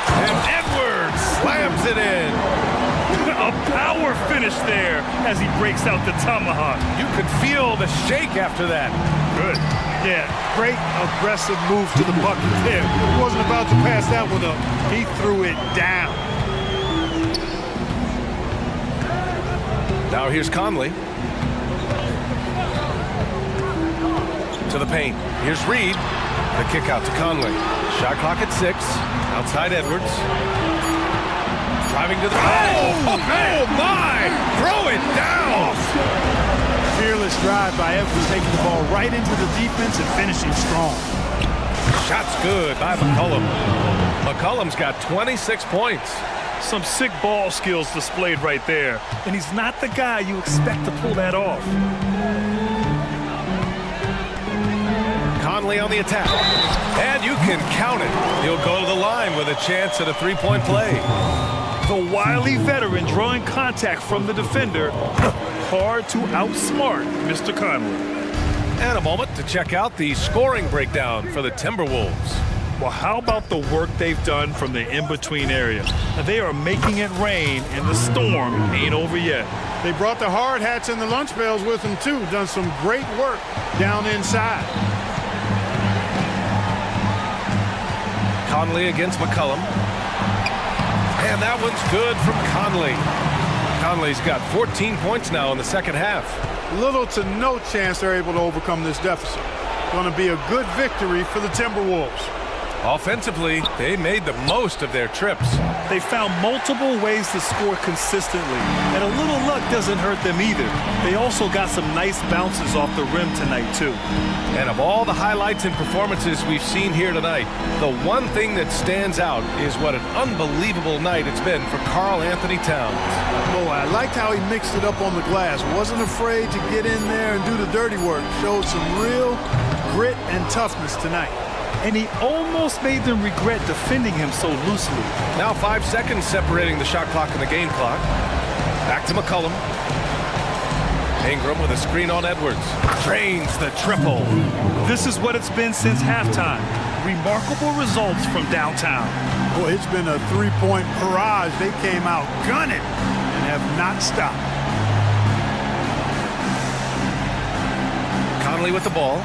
And Edwards slams it in. A power finish there as he breaks out the tomahawk. You could feel the shake after that. Good. Yeah, great aggressive move to the bucket there. He wasn't about to pass that one up. He threw it down. Now here's Conley. To the paint. Here's Reid. The kick out to Conley. Shot clock at 6. Outside Edwards. Driving to the... Oh my! Throw it down! Fearless drive by Edwards, taking the ball right into the defense and finishing strong. Shot's good by McCollum. McCollum's got 26 points. Some sick ball skills displayed right there. And he's not the guy you expect to pull that off. Conley on the attack. And you can count it. He'll go to the line with a chance at a 3-point play. The wily veteran drawing contact from the defender. Hard to outsmart Mr. Conley. And a moment to check out the scoring breakdown for the Timberwolves. Well, how about the work they've done from the in-between area? Now, they are making it rain, and the storm ain't over yet. They brought the hard hats and the lunch pails with them, too. Done some great work down inside. Conley against McCollum. And that one's good from Conley. Conley's got 14 points now in the second half. Little to no chance they're able to overcome this deficit. Going to be a good victory for the Timberwolves. Offensively, they made the most of their trips. They found multiple ways to score consistently, and a little luck doesn't hurt them either. They also got some nice bounces off the rim tonight, too. And of all the highlights and performances we've seen here tonight, the one thing that stands out is what an unbelievable night it's been for Karl Anthony Towns. Oh, I liked how he mixed it up on the glass. Wasn't afraid to get in there and do the dirty work. Showed some real grit and toughness tonight. And he almost made them regret defending him so loosely. Now 5 seconds separating the shot clock and the game clock. Back to McCollum. Ingram with a screen on Edwards. Drains the triple. This is what it's been since halftime. Remarkable results from downtown. Boy, it's been a three-point barrage. They came out gunning and have not stopped. Conley with the ball.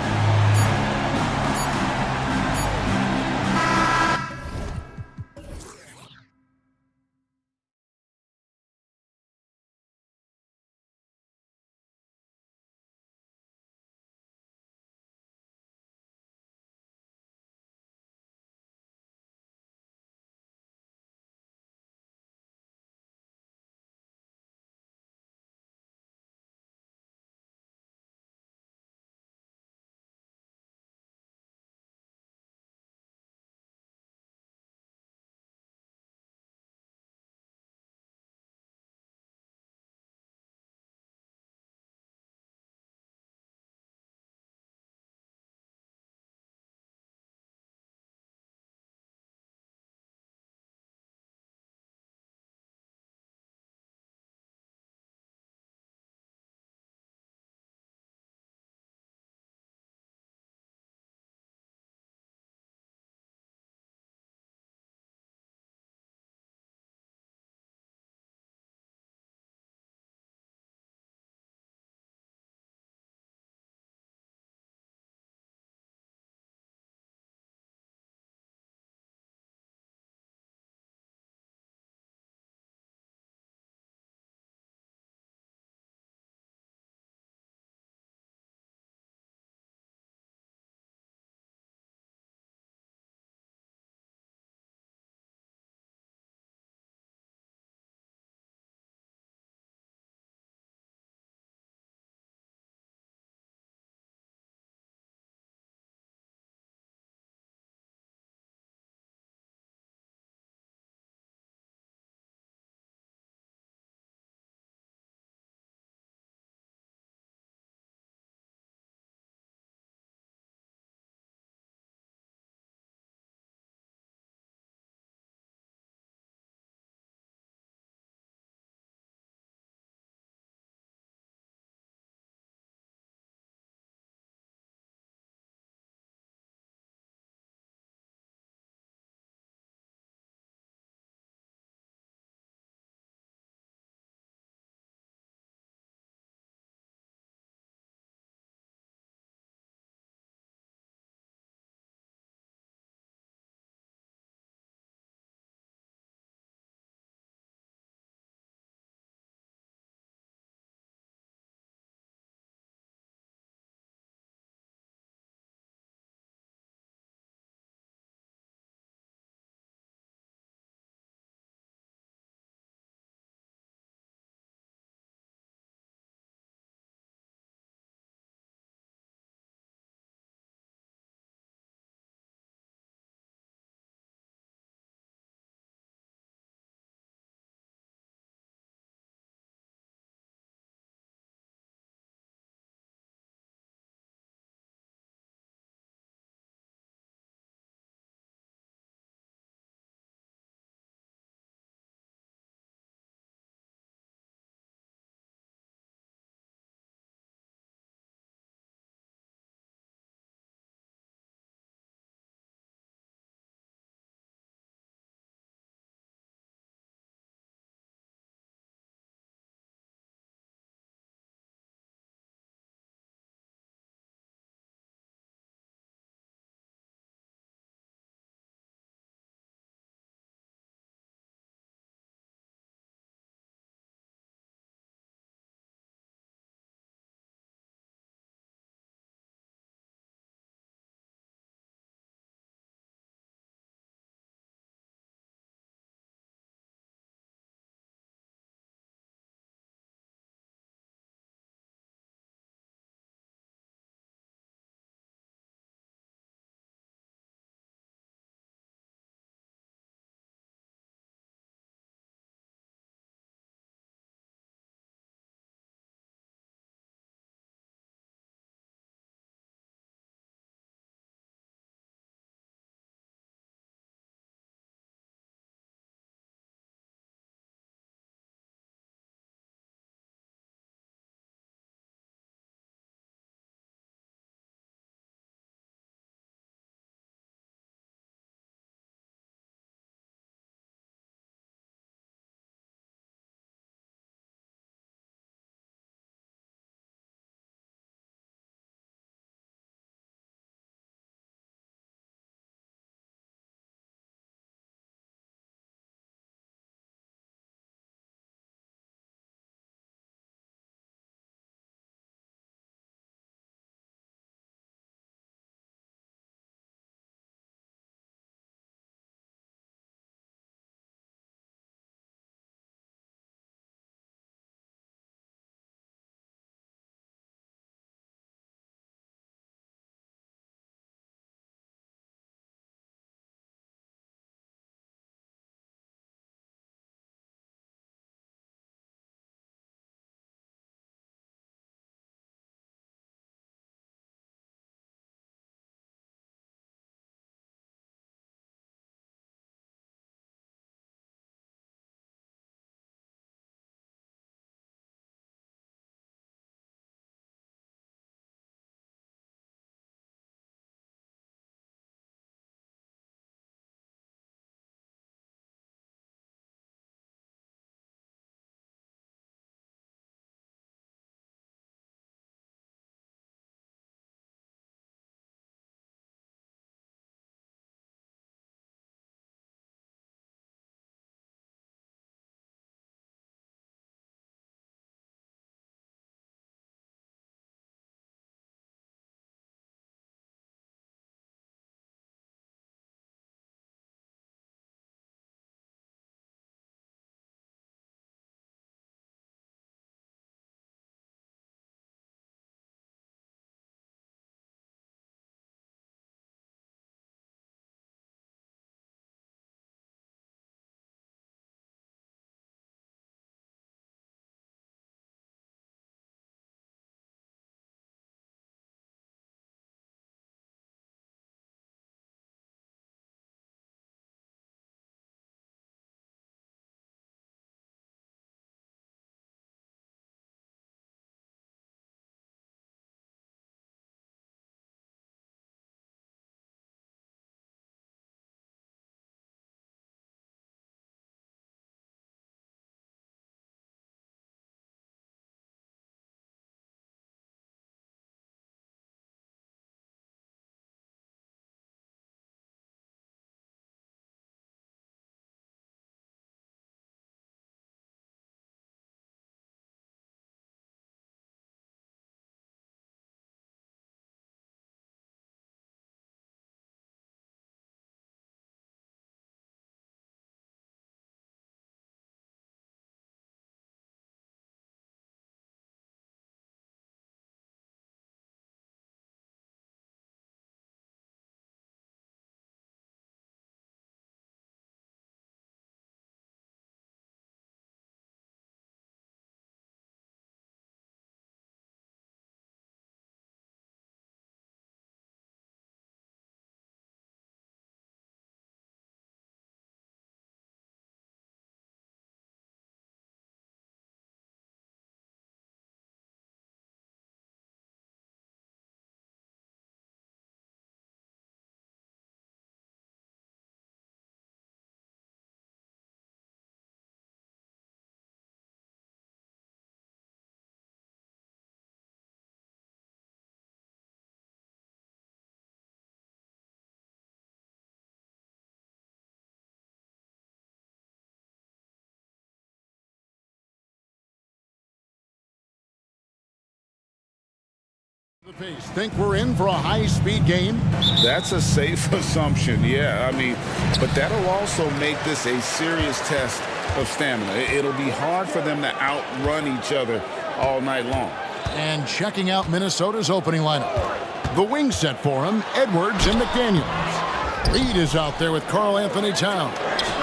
Think we're in for a high-speed game? That's a safe assumption, yeah. I mean, but that'll also make this a serious test of stamina. It'll be hard for them to outrun each other all night long. And checking out Minnesota's opening lineup. The wing set for him, Edwards and McDaniels. Reed is out there with Karl Anthony Towns.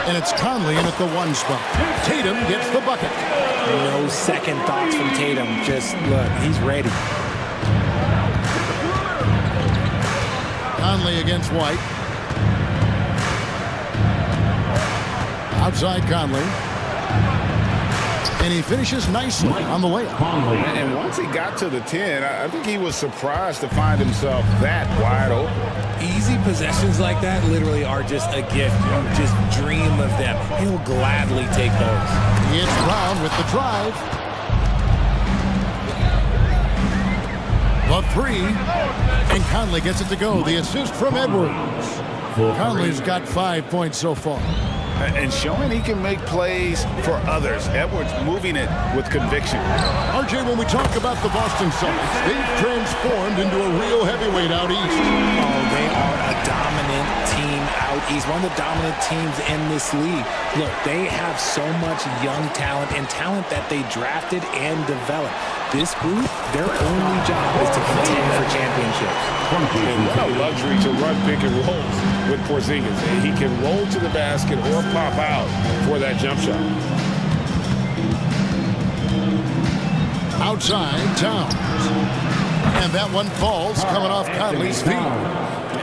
And it's Conley in at the 1 spot. Tatum gets the bucket. No second thoughts from Tatum. Just look, he's ready. Conley against White. Outside Conley. And he finishes nicely on the layup. And once he got to the 10, I think he was surprised to find himself that wide open. Easy possessions like that literally are just a gift. You just dream of them. He'll gladly take those. It's Brown with the drive. The 3. And Conley gets it to go. The assist from Edwards. Conley's got 5 points so far. And showing he can make plays for others. Edwards moving it with conviction. RJ, when we talk about the Boston Celtics, they've transformed into a real heavyweight out east. Oh, they are a dominant team out east. One of the dominant teams in this league. Look, they have so much young talent and talent that they drafted and developed. This group, their only job is to contend for championships. And what a luxury to run pick and rolls with Porzingis. He can roll to the basket or pop out for that jump shot. Outside, Towns. And that one falls coming off Conley's feet.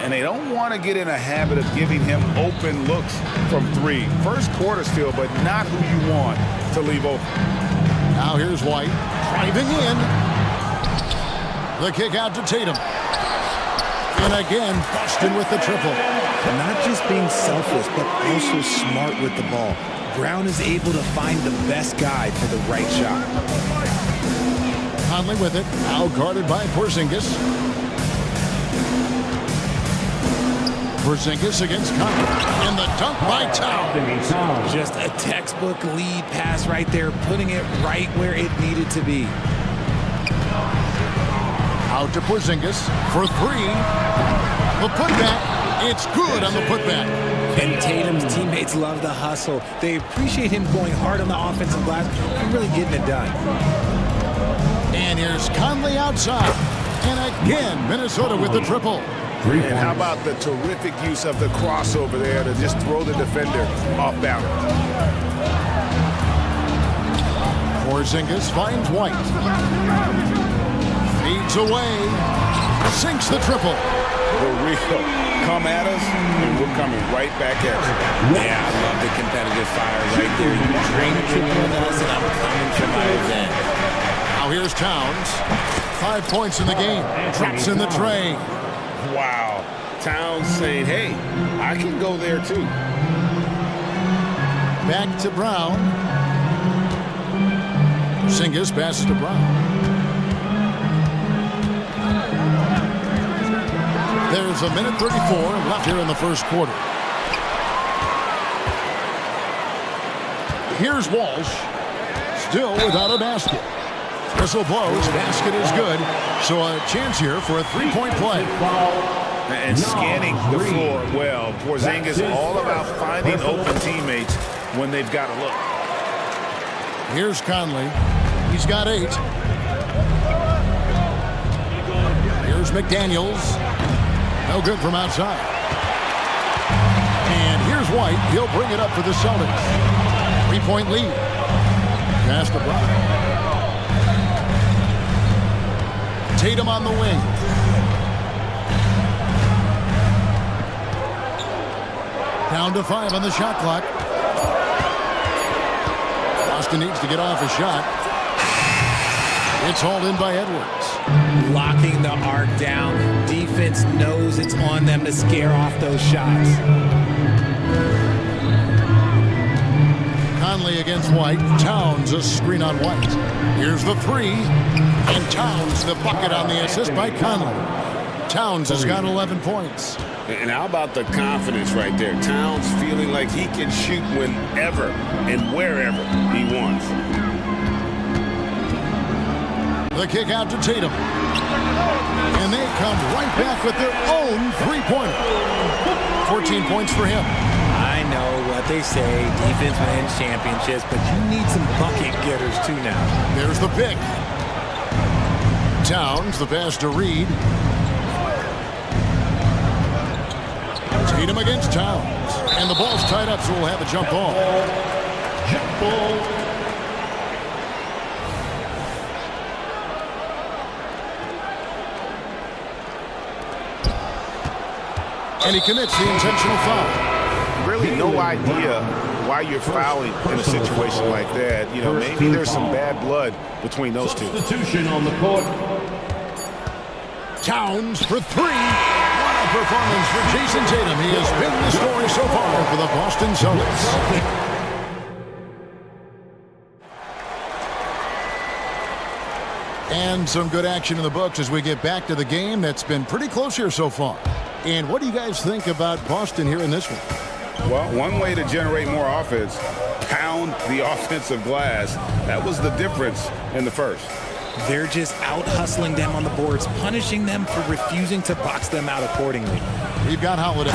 And they don't want to get in a habit of giving him open looks from 3. First quarter still, but not who you want to leave open. Now here's White, driving in. The kick out to Tatum. And again, Boston with the triple. Not just being selfless, but also smart with the ball. Brown is able to find the best guy for the right shot. Conley with it, now guarded by Porzingis. Porzingis against Conley. And the dunk by Towns. Just a textbook lead pass right there, putting it right where it needed to be. Out to Porzingis for 3. The putback, it's good on the putback. And Tatum's teammates love the hustle. They appreciate him going hard on the offensive glass and really getting it done. And here's Conley outside. And again, Minnesota with the triple. And how about the terrific use of the crossover there to just throw the defender off balance. Porzingis finds White. Feeds away. Sinks the triple. The real come at us, and we're coming right back at you. Yeah, I love the competitive fire right there. You drinking with us, and I'm coming for my event. Now here's Towns. 5 points in the game. Drops in the tray. Wow. Towns saying, hey, I can go there too. Back to Brown. Porzingis passes to Brown. There's a minute 34 left here in the first quarter. Here's Walsh, still without a basket. Whistle blows, basket is good, so a chance here for a 3-point play. And scanning the floor well. Porzingis all about finding open teammates when they've got a look. Here's Conley. He's got 8. Here's McDaniels. No good from outside. And here's White. He'll bring it up for the Celtics. 3-point lead. Pass to Brown. Tatum on the wing. Down to 5 on the shot clock. Boston needs to get off a shot. It's hauled in by Edwards. Locking the arc down. Defense knows it's on them to scare off those shots. Conley against White. Towns a screen on White. Here's the 3. And Towns the bucket on the assist by Conley. Towns has got 11 points. And how about the confidence right there? Towns feeling like he can shoot whenever and wherever he wants. The kick out to Tatum. And they come right back with their own three-pointer. 14 points for him. I know what they say, defense wins championships, but you need some bucket getters too now. There's the pick. Towns, the pass to Reed. Tatum against Towns. And the ball's tied up, so we'll have a jump ball. Jump ball. And he commits the intentional foul. Really no idea why you're fouling in a situation like that. You know, maybe there's some bad blood between those two. Substitution on the court. Towns for three. What a performance for Jason Tatum. He has been the story so far for the Boston Celtics. And some good action in the books as we get back to the game that's been pretty close here so far. And what do you guys think about Boston here in this one? Well, one way to generate more offense, pound the offensive glass. That was the difference in the first. They're just out hustling them on the boards, punishing them for refusing to box them out accordingly. We've got Holiday.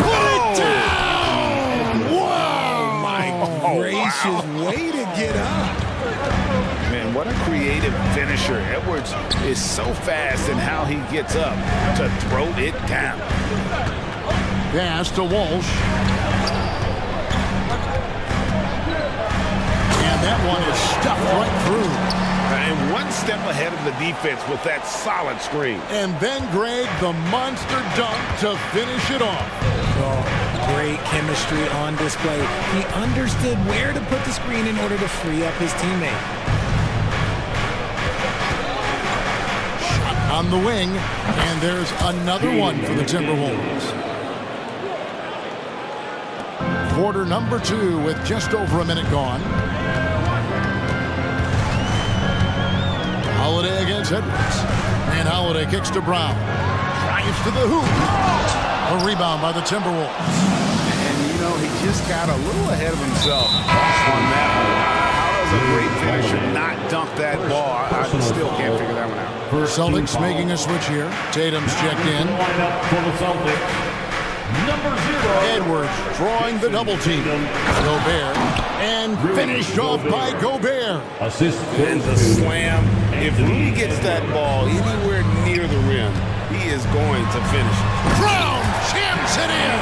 Wow! My gracious, way to get up. Man, what a creative finisher. Edwards is so fast in how he gets up to throw it down. Pass to Walsh. And that one is stuffed right through. And one step ahead of the defense with that solid screen. And then Greg, the monster dunk to finish it off. Oh, great chemistry on display. He understood where to put the screen in order to free up his teammate. Shot on the wing, and there's another one for the Timberwolves. Quarter number 2 with just over a minute gone. Holiday against Edwards. And Holiday kicks to Brown. Drives to the hoop. A rebound by the Timberwolves. And, you know, he just got a little ahead of himself on that one. How does a great finisher not dunk that ball? I still can't figure that one out. Celtics making a switch here. Tatum's checked in. Number 0. Edwards drawing the double team. Gobert. And finished off by Gobert. Assist. And the slam. If Rudy gets that ball anywhere near the rim, he is going to finish. Brown jams it in.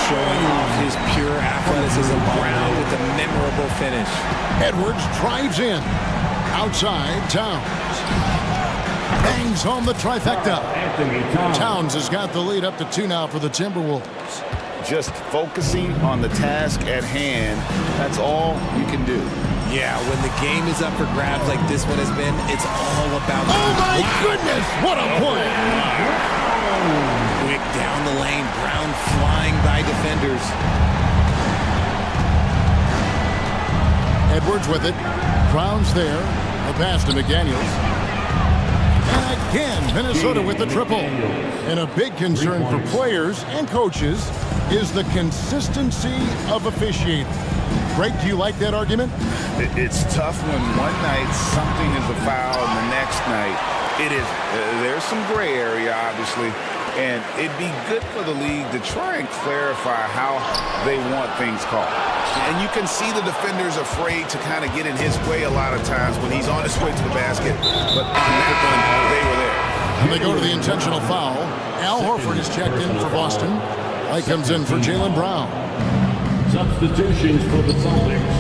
Showing off his pure athleticism. Brown with a memorable finish. Edwards drives in. Outside, Towns. Bangs home the trifecta. Towns has got the lead up to 2 now for the Timberwolves. Just focusing on the task at hand, that's all you can do. Yeah, when the game is up for grabs like this one has been, it's all about... Oh my goodness, what a play! Quick down the lane, Brown flying by defenders. Edwards with it. Brown's there. A pass to McDaniels. And again, Minnesota with the triple. And a big concern for players and coaches is the consistency of officiating. Greg, do you like that argument? It's tough when one night something is a foul and the next night it is. There's some gray area, obviously, and it'd be good for the league to try and clarify how they want things called. And you can see the defenders afraid to kind of get in his way a lot of times when he's on his way to the basket, but on that one, they were there. And they go to the intentional foul. Al Horford is checked in for Boston. White comes in for Jaylen Brown. Substitutions for the Celtics.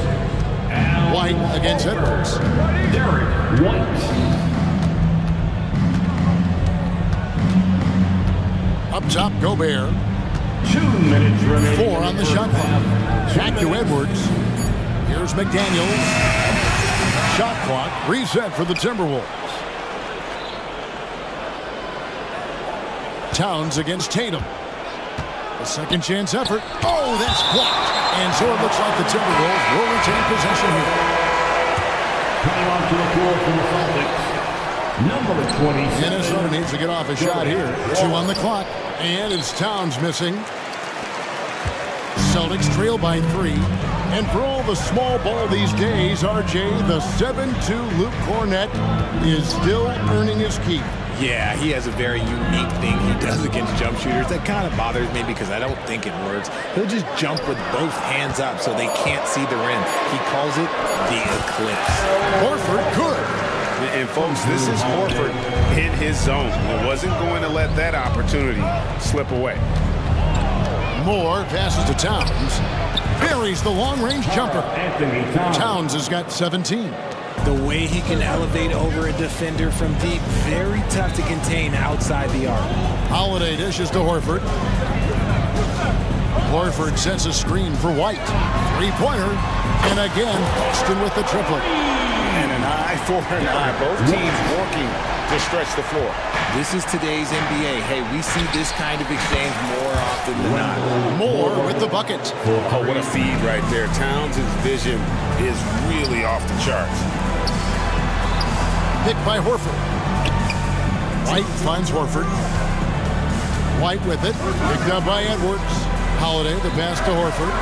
White against Edwards. Derek White. Up top, Gobert. 2 minutes remaining. 4 on the shot clock. Back to Edwards. Here's McDaniels. Shot clock reset for the Timberwolves. Towns against Tatum. A second chance effort. Oh, that's blocked. And so it looks like the Timberwolves will retain possession here. Coming onto the floor for the Celtics. Number 27. Minnesota needs to get off a shot here. 2 on the clock. And it's Towns missing. Celtics trail by 3. And for all the small ball these days, RJ, the 7'2" Luke Cornett is still earning his keep. Yeah, he has a very unique thing he does against jump shooters. That kind of bothers me because I don't think it works. He'll just jump with both hands up so they can't see the rim. He calls it the eclipse. Horford good. And folks, this is Horford in his zone. He wasn't going to let that opportunity slip away. Moore passes to Towns. Buries the long-range jumper. Towns has got 17. The way he can elevate over a defender from deep, very tough to contain outside the arc. Holiday dishes to Horford. Horford sets a screen for White. Three-pointer. And again, Boston with the triple. And an eye for an eye. Both teams working to stretch the floor. This is today's NBA. Hey, we see this kind of exchange more often than not. Moore with the bucket. Oh, what a feed right there. Towns' vision is really off the charts. Picked by Horford. White finds Horford. White with it. Picked up by Edwards. Holiday, the pass to Horford.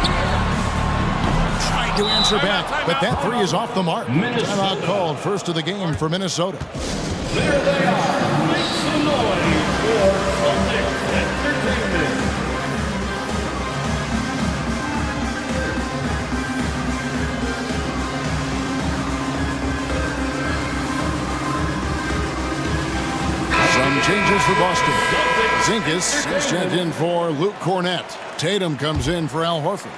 Tried to answer back, but that three is off the mark. Timeout called, first of the game for Minnesota. There they are. Make some noise for Entertainment. Some changes for Boston. Zingas is checked in for Luke Cornett. Tatum comes in for Al Horford.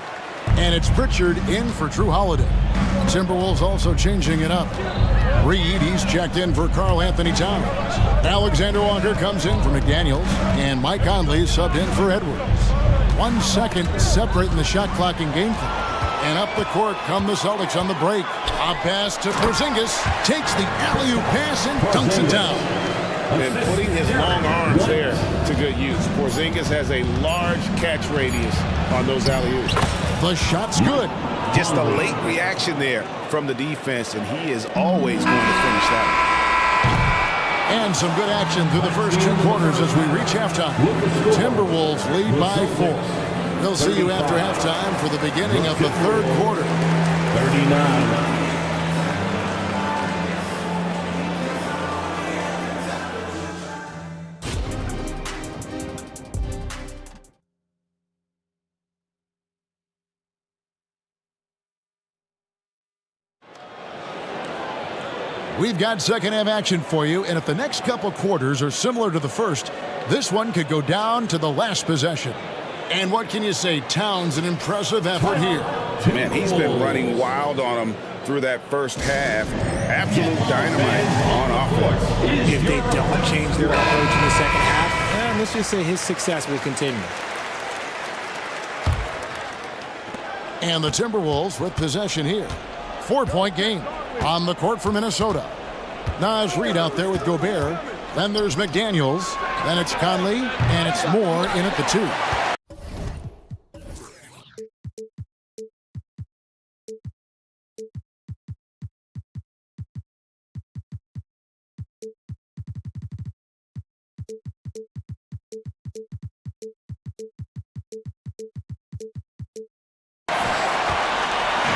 And it's Pritchard in for Drew Holiday. Timberwolves also changing it up. Reed, he's checked in for Karl Anthony Towns. Alexander Walker comes in for McDaniels. And Mike Conley subbed in for Edwards. 1 second separating the shot clock and game clock. And up the court come the Celtics on the break. A pass to Porzingis. Takes the alley-oop pass and dunks it down. And putting his long arms there to good use. Porzingis has a large catch radius on those alley-oops. The shot's good. Just a late reaction there from the defense, and he is always going to finish that. And some good action through the first 2 quarters as we reach halftime. Timberwolves lead by 4. We'll see you after halftime for the beginning of the 3rd quarter. 39. We've got second half action for you, and if the next couple quarters are similar to the first, this one could go down to the last possession. And what can you say? Towns, an impressive effort here. Man, he's been running wild on him through that first half. Absolute dynamite on offense. If they don't change their approach in the second half, let's just say his success will continue. And the Timberwolves with possession here. 4-point game. On the court for Minnesota. Naz Reid out there with Gobert. Then there's McDaniels. Then it's Conley. And it's Moore in at the 2.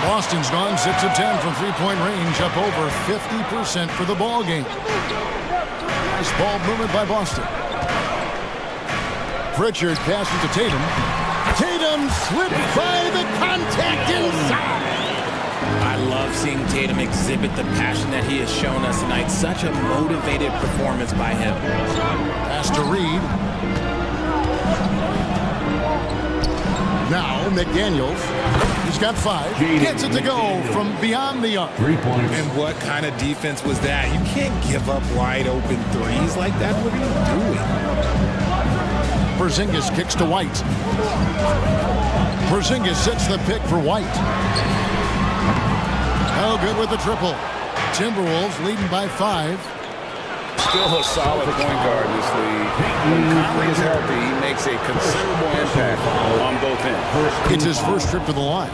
Boston's gone 6 of 10 from three-point range, up over 50% for the ball game. Nice ball movement by Boston. Pritchard passes to Tatum. Tatum slipped by the contact inside. I love seeing Tatum exhibit the passion that he has shown us tonight. Such a motivated performance by him. Pass to Reed. Now McDaniels. He's got 5. Gets it to go from beyond the arc. 3 points. And what kind of defense was that? You can't give up wide open threes like that. What are you doing? Porzingis kicks to White. Porzingis sets the pick for White. Oh, good with the triple. Timberwolves leading by 5. Still a solid point guard in this league. When Conley is healthy, he makes a considerable impact on both ends. It's his first trip to the line.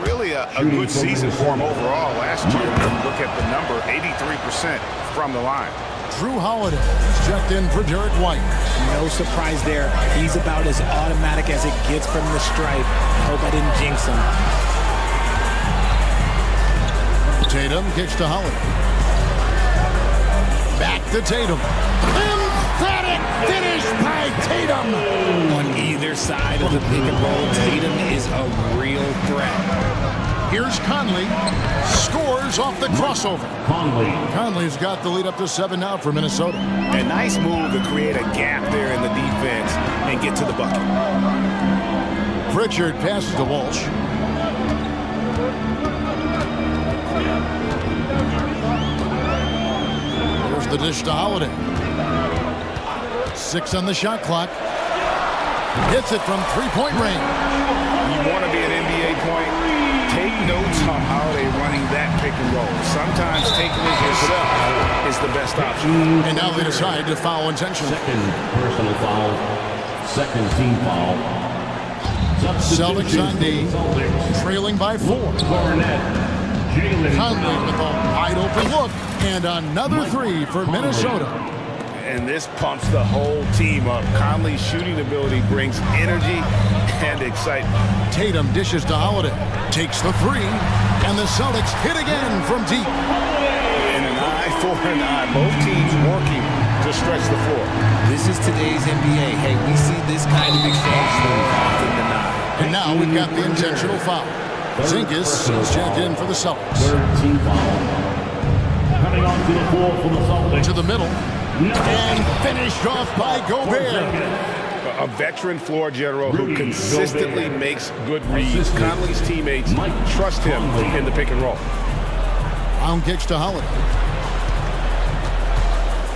Really a good season for him overall last year. When you look at the number, 83% from the line. Drew Holiday. He's checked in for Derek White. No surprise there. He's about as automatic as it gets from the stripe. Hope I didn't jinx him. Tatum kicks to Holiday. Back to Tatum. Emphatic finish by Tatum. On either side of the pick and roll, Tatum is a real threat. Here's Conley. Scores off the crossover. Conley's got the lead up to 7 now for Minnesota. A nice move to create a gap there in the defense and get to the bucket. Pritchard passes to Walsh. Here's the dish to Holiday. 6 on the shot clock. Hits it from three-point range. You want to be an NBA point? Take notes on Holiday running that pick and roll. Sometimes taking it yourself is the best option. And now they decide to foul intentionally. Second personal foul. Second team foul. Celtics on D, trailing by 4. Conley with a wide open look, and another 3 for Minnesota. And this pumps the whole team up. Conley's shooting ability brings energy and excitement. Tatum dishes to Holiday, takes the 3, and the Celtics hit again from deep. And an eye for an eye. Both teams working to stretch the floor. This is today's NBA. Hey, we see this kind of exchange more often than not. And now we've got the intentional foul. Zingas is checked in for the Celtics. Third team foul. Coming onto the floor for the Celtics. To the middle. And finished off by Gobert. A veteran floor general who consistently makes good reads. Conley's teammates trust him in the pick and roll. Brown kicks to Holiday.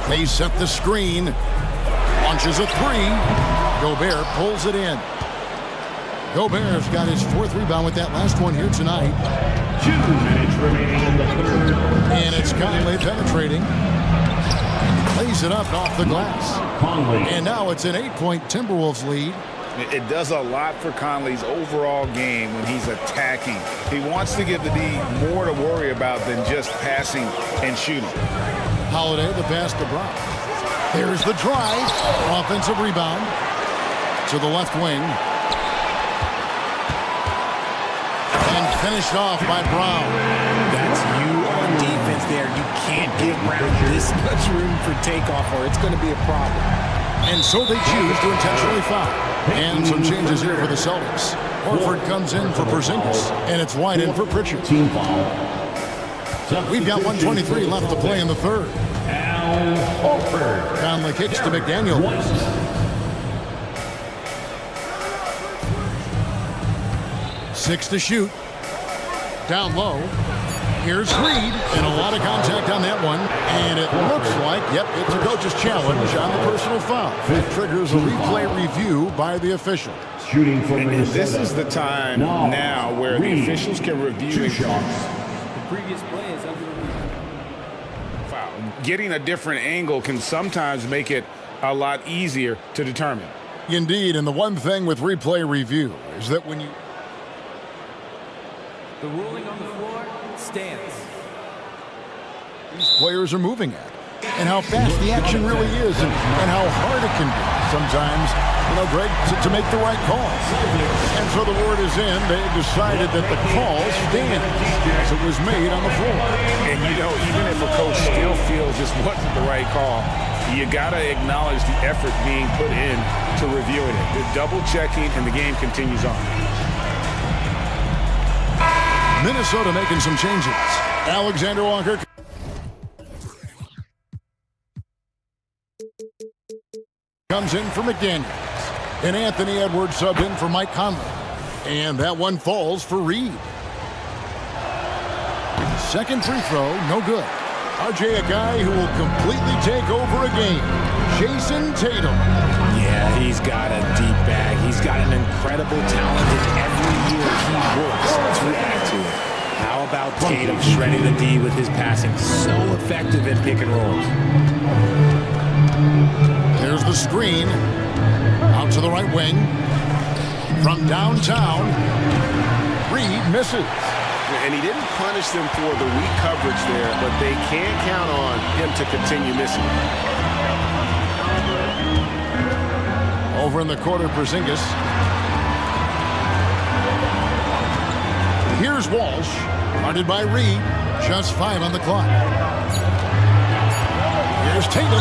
They set the screen. Launches a 3. Gobert pulls it in. Gobert's got his 4th rebound with that last one here tonight. 2 minutes remaining in the third. And it's Conley penetrating. Lays it up off the glass. Conley. And now it's an 8-point Timberwolves lead. It does a lot for Conley's overall game when he's attacking. He wants to give the D more to worry about than just passing and shooting. Holiday, the pass to Brown. There's the drive. Offensive rebound to the left wing. And finished off by Brown. That's you on defense there. You can't give Brown this much room for takeoff or it's going to be a problem. And so they choose to intentionally foul. And some changes here for the Celtics. Horford comes in for Porzingis. And it's White in for Pritchard. Team foul. We've got 1:23 left to play in the third. Al Horford. Conley kicks to McDaniel. 6 to shoot. Down low. Here's Reed, and a lot of contact on that one. And it looks like, yep, it's a coach's challenge on the personal foul. It triggers a replay review by the official. Shooting for Minnesota. This is the time now where the officials can review 2 shots. The previous play is under review. Foul. Getting a different angle can sometimes make it a lot easier to determine. Indeed, and the one thing with replay review is that when you... The ruling on the floor stands. These players are moving at, and how fast the action really is, and how hard it can be sometimes, you know, Greg, to make the right call. And so the word is in. They decided that the call stands as it was made on the floor. And, you know, even if a coach still feels this wasn't the right call, you got to acknowledge the effort being put in to reviewing it. The double-checking, and the game continues on. Minnesota making some changes. Alexander Walker comes in for McDaniels. And Anthony Edwards subbed in for Mike Conley. And that one falls for Reed. Second free throw, no good. RJ, a guy who will completely take over a game. Jason Tatum. Yeah, he's got a deep bag. He's got an incredible talent, and every year he works to add to it. How about Tatum shredding the D with his passing? So effective in pick and rolls. There's the screen. Out to the right wing. From downtown. Reed misses. And he didn't punish them for the weak coverage there, but they can count on him to continue missing. Over in the corner, Porzingis. Here's Walsh, guarded by Reed. Just 5 on the clock. Here's Tatum.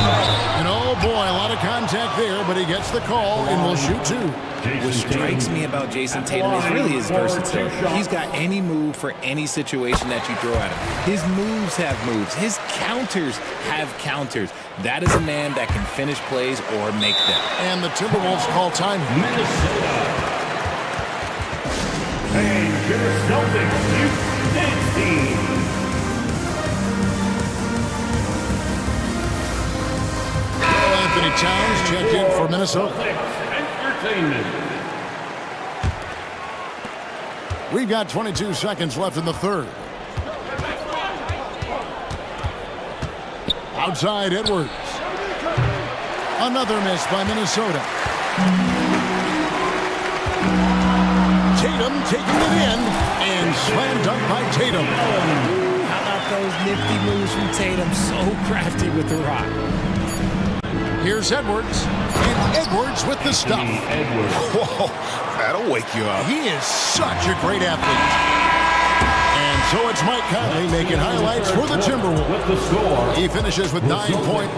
And oh boy, a lot of contact there, but he gets the call and will shoot 2. What strikes me about Jason Tatum is really his versatility. He's got any move for any situation that you throw at him. His moves have moves. His counters have counters. That is a man that can finish plays or make them. And the Timberwolves call time. Minnesota. And your Celtics, next team. Anthony Towns checked in for Minnesota. Entertainment. We've got 22 seconds left in the third. Outside Edwards. Another miss by Minnesota. Tatum taking it in and slam dunk by Tatum. How about those nifty moves from Tatum? So crafty with the rock. Here's Edwards, and Edwards with the stuff. Whoa, that'll wake you up. He is such a great athlete. And so it's Mike Conley making highlights for the Timberwolves. He finishes with 9 points.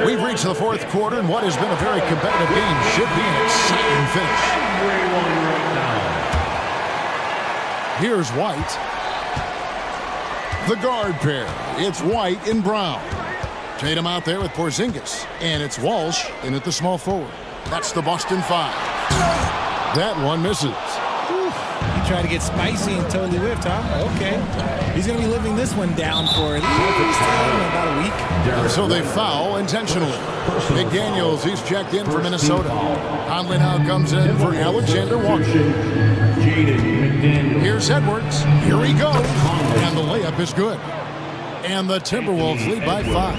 We've reached the fourth quarter, and what has been a very competitive game should be an exciting finish. Here's White. The guard pair. It's White and Brown. Tatum out there with Porzingis. And it's Walsh in at the small forward. That's the Boston 5. That one misses. He tried to get spicy and totally whiffed, huh? Okay. He's going to be living this one down for at least about a week. So they foul intentionally. McDaniels, he's checked in for Minnesota. Conley now comes in for Alexander Walker. Here's Edwards. Here he goes. And the layup is good. And the Timberwolves lead by 5.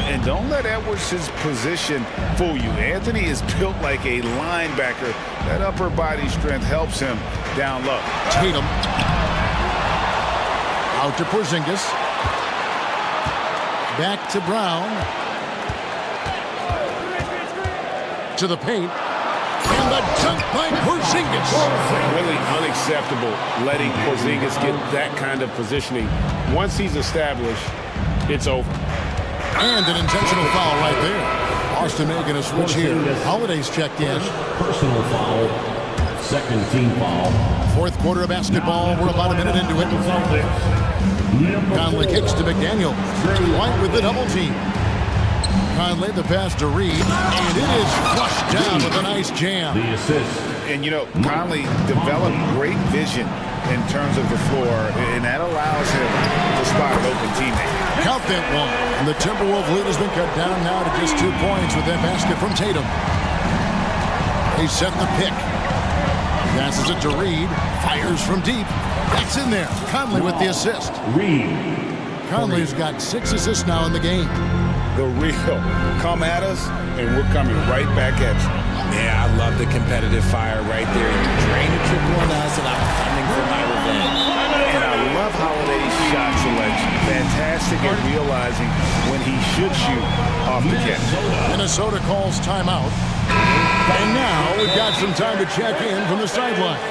And don't let Edwards' position fool you. Anthony is built like a linebacker. That upper body strength helps him down low. Tatum. Out to Porzingis. Back to Brown. To the paint. And the dunk by Porzingis. Really unacceptable letting Porzingis get that kind of positioning. Once he's established, it's over. And an intentional foul right there. Austin making a switch here. Holiday's checked in. Personal foul. Second team foul. Fourth quarter of basketball. We're about a minute into it. Conley kicks to McDaniel. White with the double team. Conley the pass to Reed. And it is flushed down with a nice jam. The assist. And, you know, Conley developed great vision in terms of the floor, and that allows him to spot an open teammate. Count that one. And the Timberwolves lead has been cut down now to just 2 points with that basket from Tatum. They set the pick. Passes it to Reed. Fires from deep. That's in there. Conley with the assist. Reed. Conley's got 6 assists now in the game. The real. Come at us, and we're coming right back at you. Yeah, I love the competitive fire right there. You drain a triple on us, and I'm coming for my revenge. And I love Holiday's shot selection. Fantastic at realizing when he should shoot off the catch. Minnesota calls timeout. And now we've got some time to check in from the sidelines.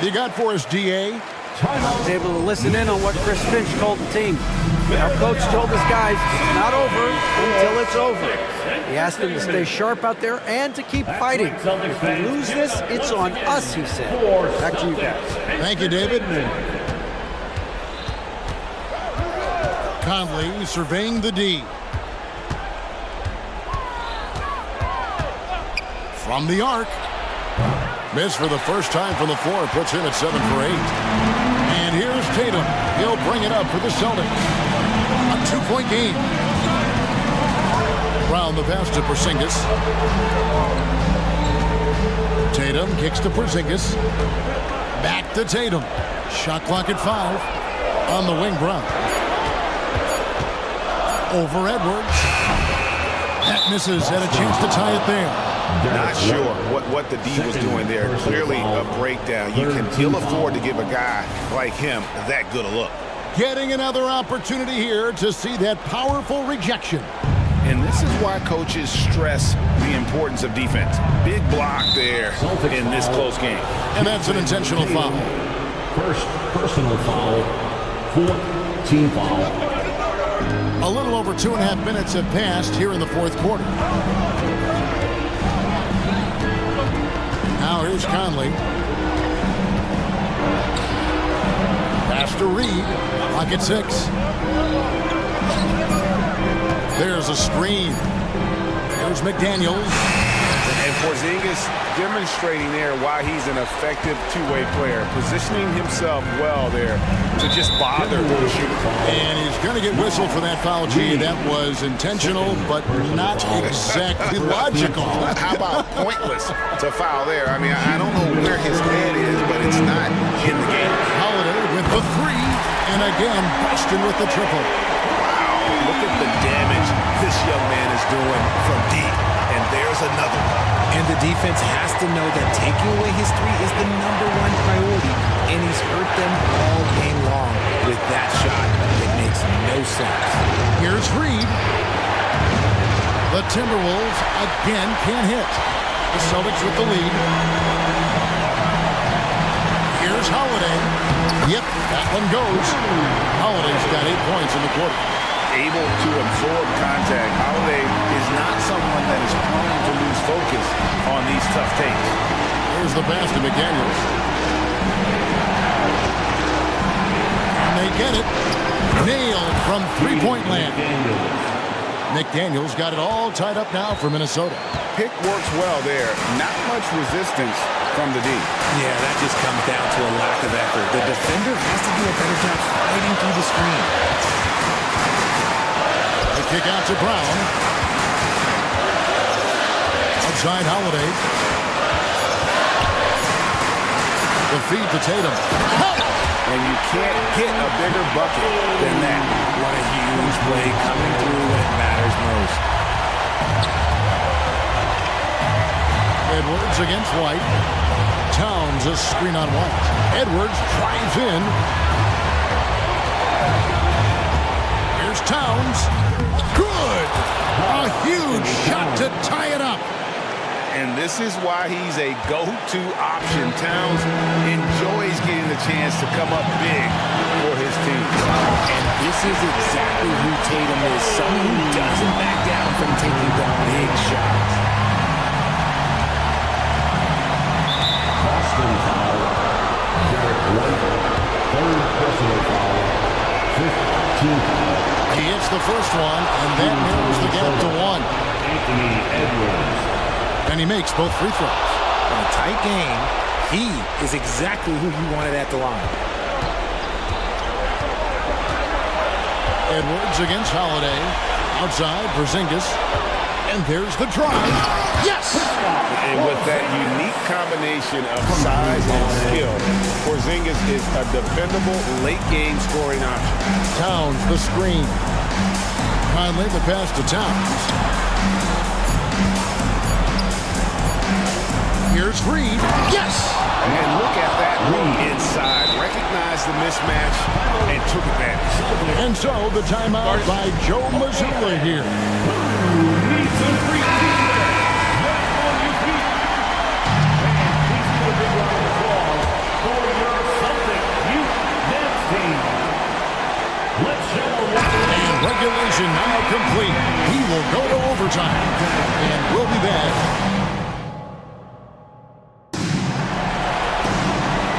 You got for us, DA? I was able to listen in on what Chris Finch told the team. Our coach told his guys, it's not over until it's over. He asked them to stay sharp out there and to keep fighting. If we lose this, it's on us, he said. Back to you guys. Thank you, David. Conley surveying the D. From the arc. Miss for the first time from the floor. Puts him at 7 for 8. And here's Tatum. He'll bring it up for the Celtics. A 2-point game. Brown the pass to Porzingis. Tatum kicks to Porzingis. Back to Tatum. Shot clock at 5. On the wing, Brown. Over Edwards. That misses, and a chance to tie it there. Not sure what the D was doing there. Clearly a breakdown. You can ill afford to give a guy like him that good a look. Getting another opportunity here to see that powerful rejection. And this is why coaches stress the importance of defense. Big block there in this close game. And that's an intentional foul. First personal foul, fourth team foul. A little over 2.5 minutes have passed here in the fourth quarter. Now here's Conley. Pass to Reed. Lock at 6. There's a screen. There's McDaniels. And Porzingis demonstrating there why he's an effective two-way player, positioning himself well there to just bother the shooter. And he's going to get whistled for that foul, G. That was intentional, but not exactly logical. How about pointless to foul there? I mean, I don't know where his head is, but it's not in the game. Holiday with the 3, and again, Boston with the triple. Wow, look at the damage this young man is doing from deep. And there's another one. And the defense has to know that taking away his 3 is the #1 priority, and he's hurt them all game long with that shot. It makes no sense. Here's Reed. The Timberwolves again can't hit. The Celtics with the lead. Here's Holiday. Yep, that one goes. Holiday's got 8 points in the quarter. Able to absorb contact. Holiday is not someone that is prone to lose focus on these tough takes. Here's the pass to McDaniels. And they get it. Nailed from three-point land. McDaniels got it all tied up now for Minnesota. Pick works well there. Not much resistance from the D. Yeah, that just comes down to a lack of effort. The defender has to do a better job fighting through the screen. Kick out to Brown. Outside Holiday. The feed to Tatum. And you can't get a bigger bucket than that. What a huge play coming through when it matters most. Edwards against White. Towns a screen on White. Edwards drives in. Here's Towns. Good! A huge shot to tie it up. And this is why he's a go-to option. Towns enjoys getting the chance to come up big for his team. And this is exactly who Tatum is. Someone who doesn't back down from taking the big shots. Boston foul. Derek White. Third personal foul. Fifth team foul. He hits the first one, and that narrows the gap to 1. Anthony Edwards. And he makes both free throws. In a tight game, he is exactly who you wanted at the line. Edwards against Holiday. Outside, Porzingis. And there's the drive. Yes! And with that unique combination of size and skill, Porzingis is a dependable late-game scoring option. Towns, the screen. Conley, the pass to Towns. Here's Reed. Yes! And look at that move inside. Recognized the mismatch and took advantage. And so the timeout by Joe Mazzulla here. And regulation now complete. He will go to overtime. And we'll be back.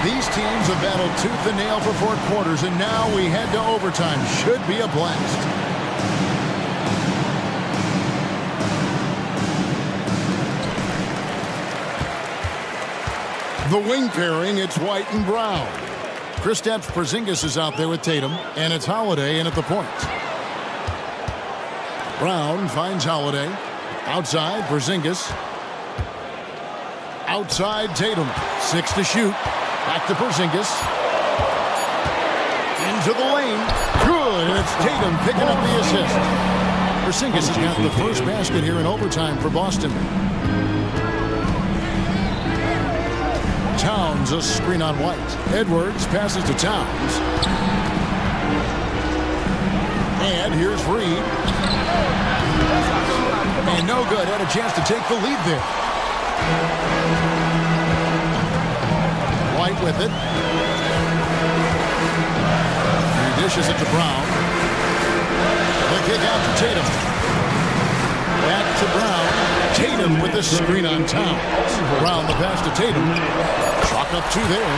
These teams have battled tooth and nail for 4 quarters, and now we head to overtime. Should be a blast. The wing pairing, it's White and Brown. Kristaps Porzingis is out there with Tatum, and it's Holiday in at the point. Brown finds Holiday. Outside, Porzingis. Outside, Tatum. 6 to shoot. Back to Porzingis. Into the lane. Good, and it's Tatum picking up the assist. Porzingis has got the first basket here in overtime for Boston. runs a screen on White. Edwards passes to Towns. And here's Reed. And no good. Had a chance to take the lead there. White with it. He dishes it to Brown. The kick out to Tatum. Back to Brown. Tatum with the screen on Towns. Brown the pass to Tatum. Chalk up 2 there.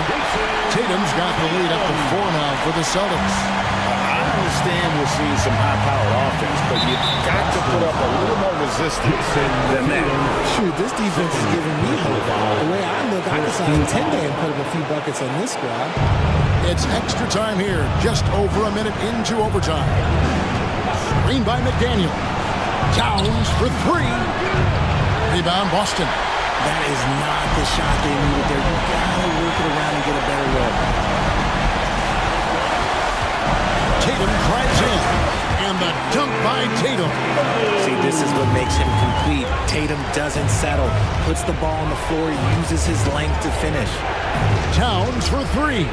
Tatum's got the lead up to 4 now for the Celtics. I understand we're seeing some high-powered offense, but you've got to put up a little more resistance than that. Shoot, this defense is giving me hope. The way I look, I can sign 10 day and put up a few buckets on this squad. It's extra time here, just over a minute into overtime. Screen by McDaniel. Towns for 3. Rebound, Boston. That is not the shot they needed there. You gotta work it around and get a better look. Tatum drives in, and the dunk by Tatum. See, this is what makes him complete. Tatum doesn't settle, puts the ball on the floor, uses his length to finish. Towns for 3.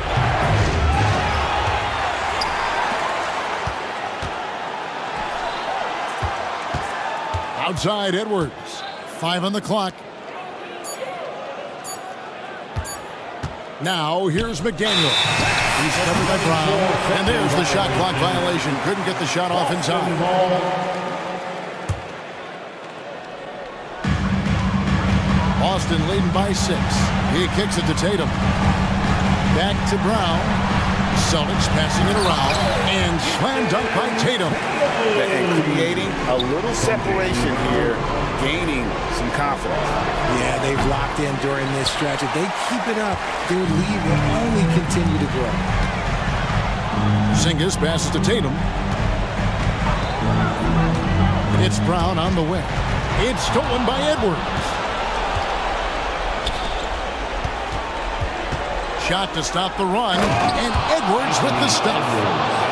Outside Edwards. 5 on the clock. Now here's McDaniel. He's covered by Brown. And there's the shot clock violation. Couldn't get the shot off in time. Boston leading by 6. He kicks it to Tatum. Back to Brown. Celtics passing it around. And slam dunk by Tatum. And creating a little separation here, gaining some confidence. Yeah, they've locked in during this stretch. If they keep it up, their lead will only continue to grow. Porzingis passes to Tatum. It's Brown on the wing. It's stolen by Edwards. Shot to stop the run, and Edwards with the stuff.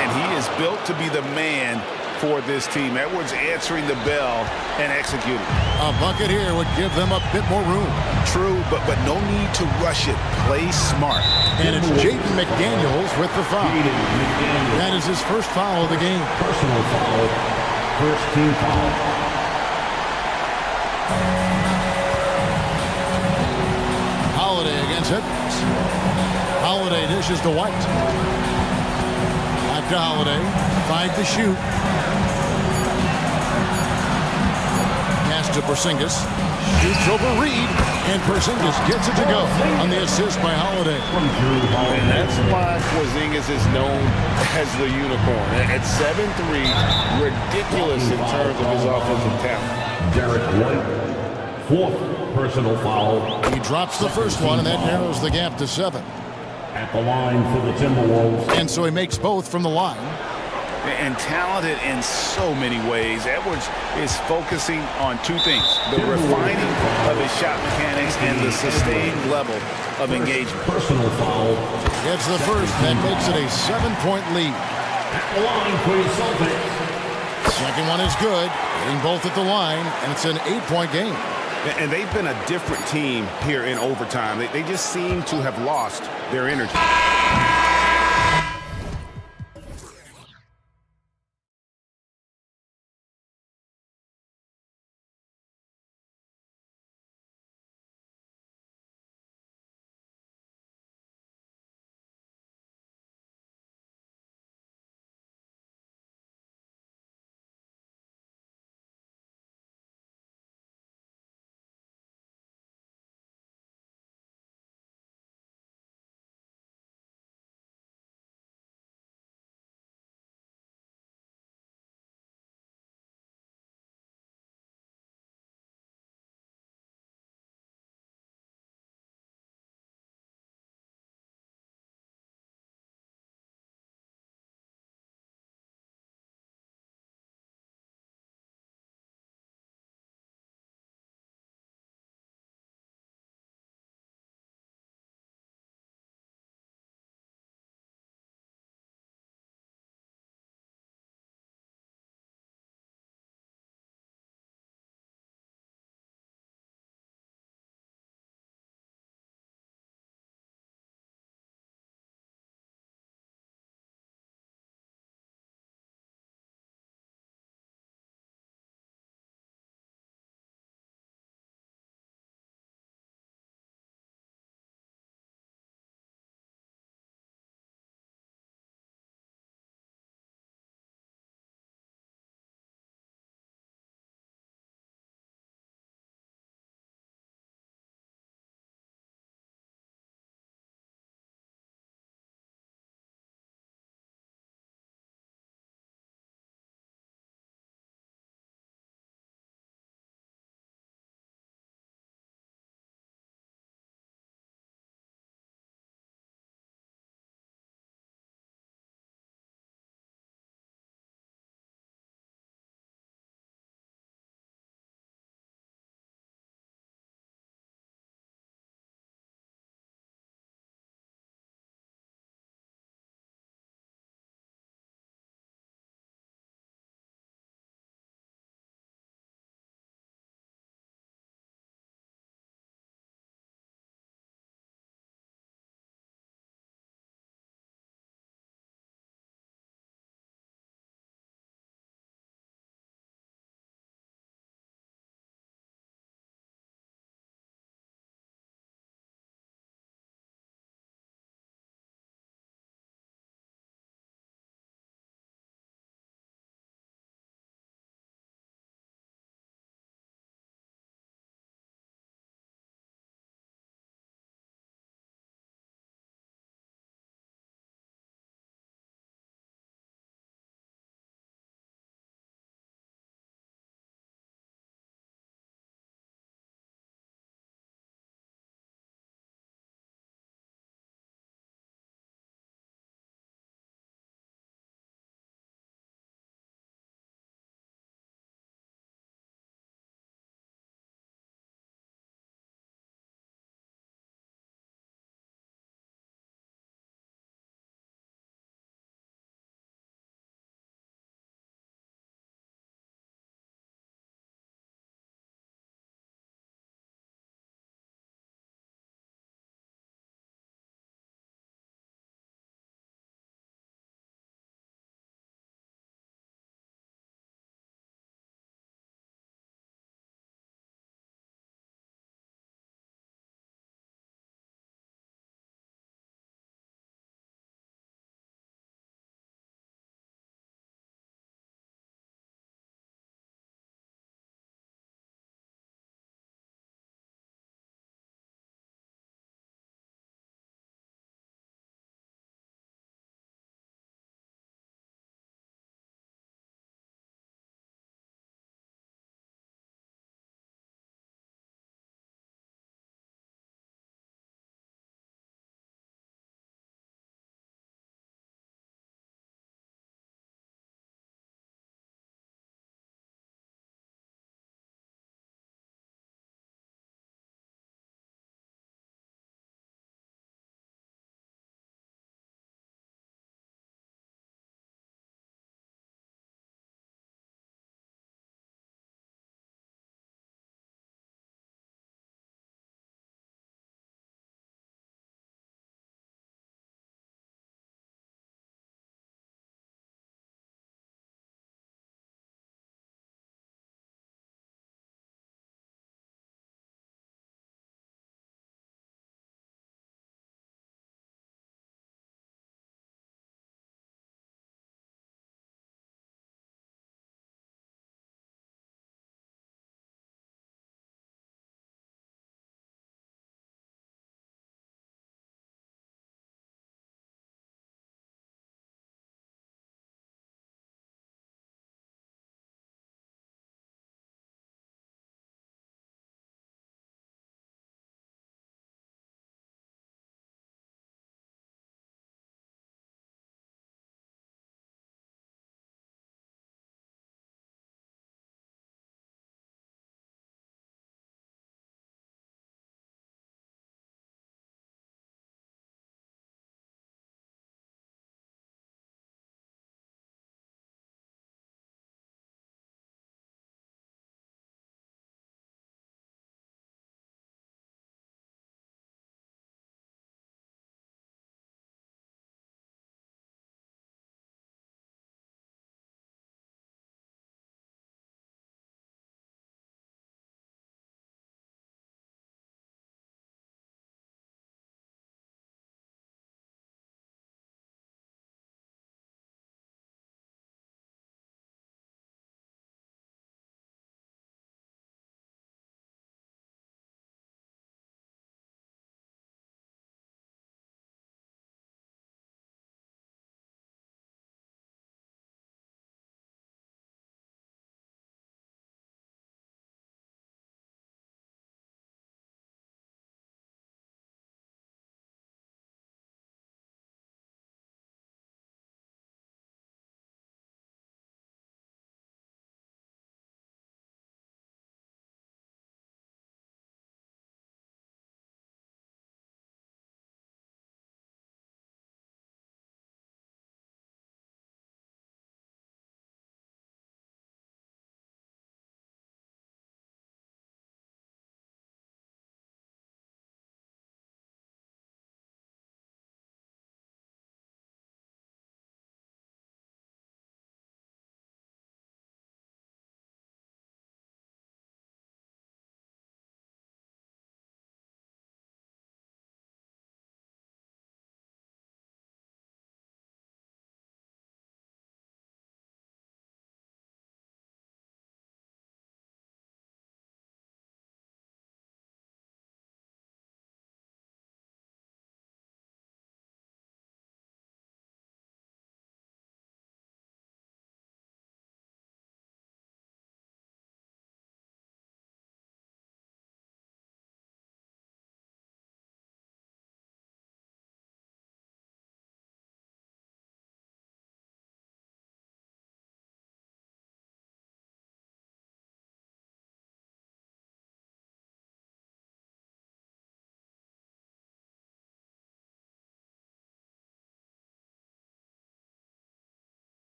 And he is built to be the man for this team. Edwards answering the bell and executing. A bucket here would give them a bit more room. True, but no need to rush it. Play smart. And it's Jaden McDaniels with the foul. That is his first foul of the game. Personal foul. First team foul. Holiday against it. Holiday dishes to White. Back to Holiday. 5 to shoot. Pass to Porzingis. Shoots over Reed. And Porzingis gets it to go on the assist by Holiday. And that's why Porzingis is known as the unicorn. At 7'3", ridiculous in terms of his offensive talent. Derek White, 4th personal foul. He drops the first one, and that narrows the gap to 7. At the line for the Timberwolves. And so he makes both from the line. And talented in so many ways. Edwards is focusing on 2 things: the refining of his shot mechanics and the sustained level of engagement. Personal foul. It's the first that makes it a 7-point lead. At the line for the Celtics. Second one is good, hitting both at the line, and it's an 8-point game. And they've been a different team here in overtime. They just seem to have lost their energy.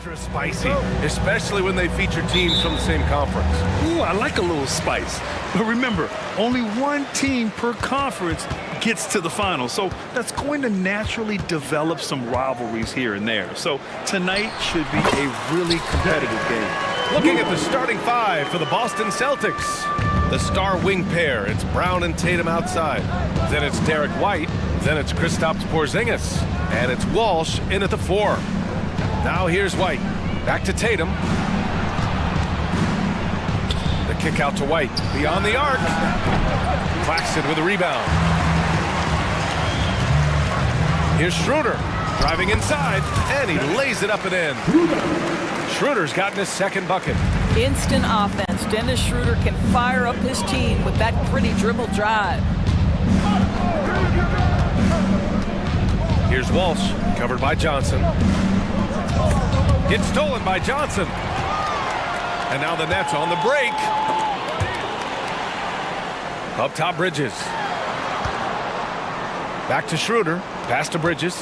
extra spicy, especially when they feature teams from the same conference. Ooh, I like a little spice. But remember, only one team per conference gets to the final. So that's going to naturally develop some rivalries here and there. So tonight should be a really competitive game. Looking at the starting five for the Boston Celtics. The star wing pair, it's Brown and Tatum outside. Then it's Derek White. Then it's Kristaps Porzingis. And it's Walsh in at the 4. Now here's White. Back to Tatum. The kick out to White. Beyond the arc. Claxton with a rebound. Here's Schroeder. Driving inside. And he lays it up and in. Schroeder's gotten his second bucket. Instant offense. Dennis Schroeder can fire up his team with that pretty dribble drive. Here's Walsh, covered by Johnson. Gets stolen by Johnson. And now the Nets on the break. Up top, Bridges. Back to Schroeder. Pass to Bridges.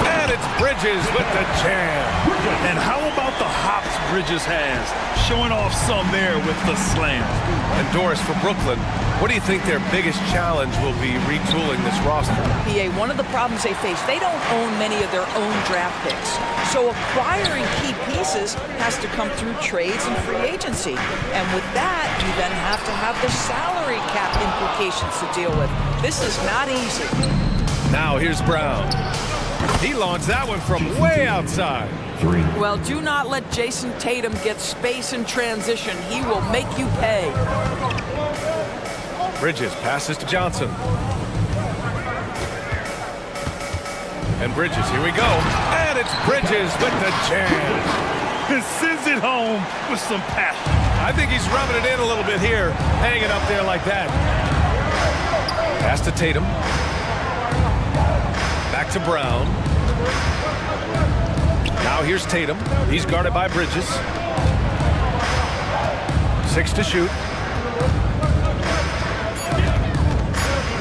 And it's Bridges with the jam. And how about the hops Bridges has? Showing off some there with the slam. And Doris for Brooklyn. What do you think their biggest challenge will be retooling this roster? PA, one of the problems they face, they don't own many of their own draft picks. So acquiring key pieces has to come through trades and free agency. And with that, you then have to have the salary cap implications to deal with. This is not easy. Now here's Brown. He launched that one from way outside. Well, do not let Jason Tatum get space in transition. He will make you pay. Bridges passes to Johnson. And Bridges, here we go. And it's Bridges with the jam. And sends it home with some passion. I think he's rubbing it in a little bit here, hanging up there like that. Pass to Tatum. Back to Brown. Now here's Tatum. He's guarded by Bridges. 6 to shoot.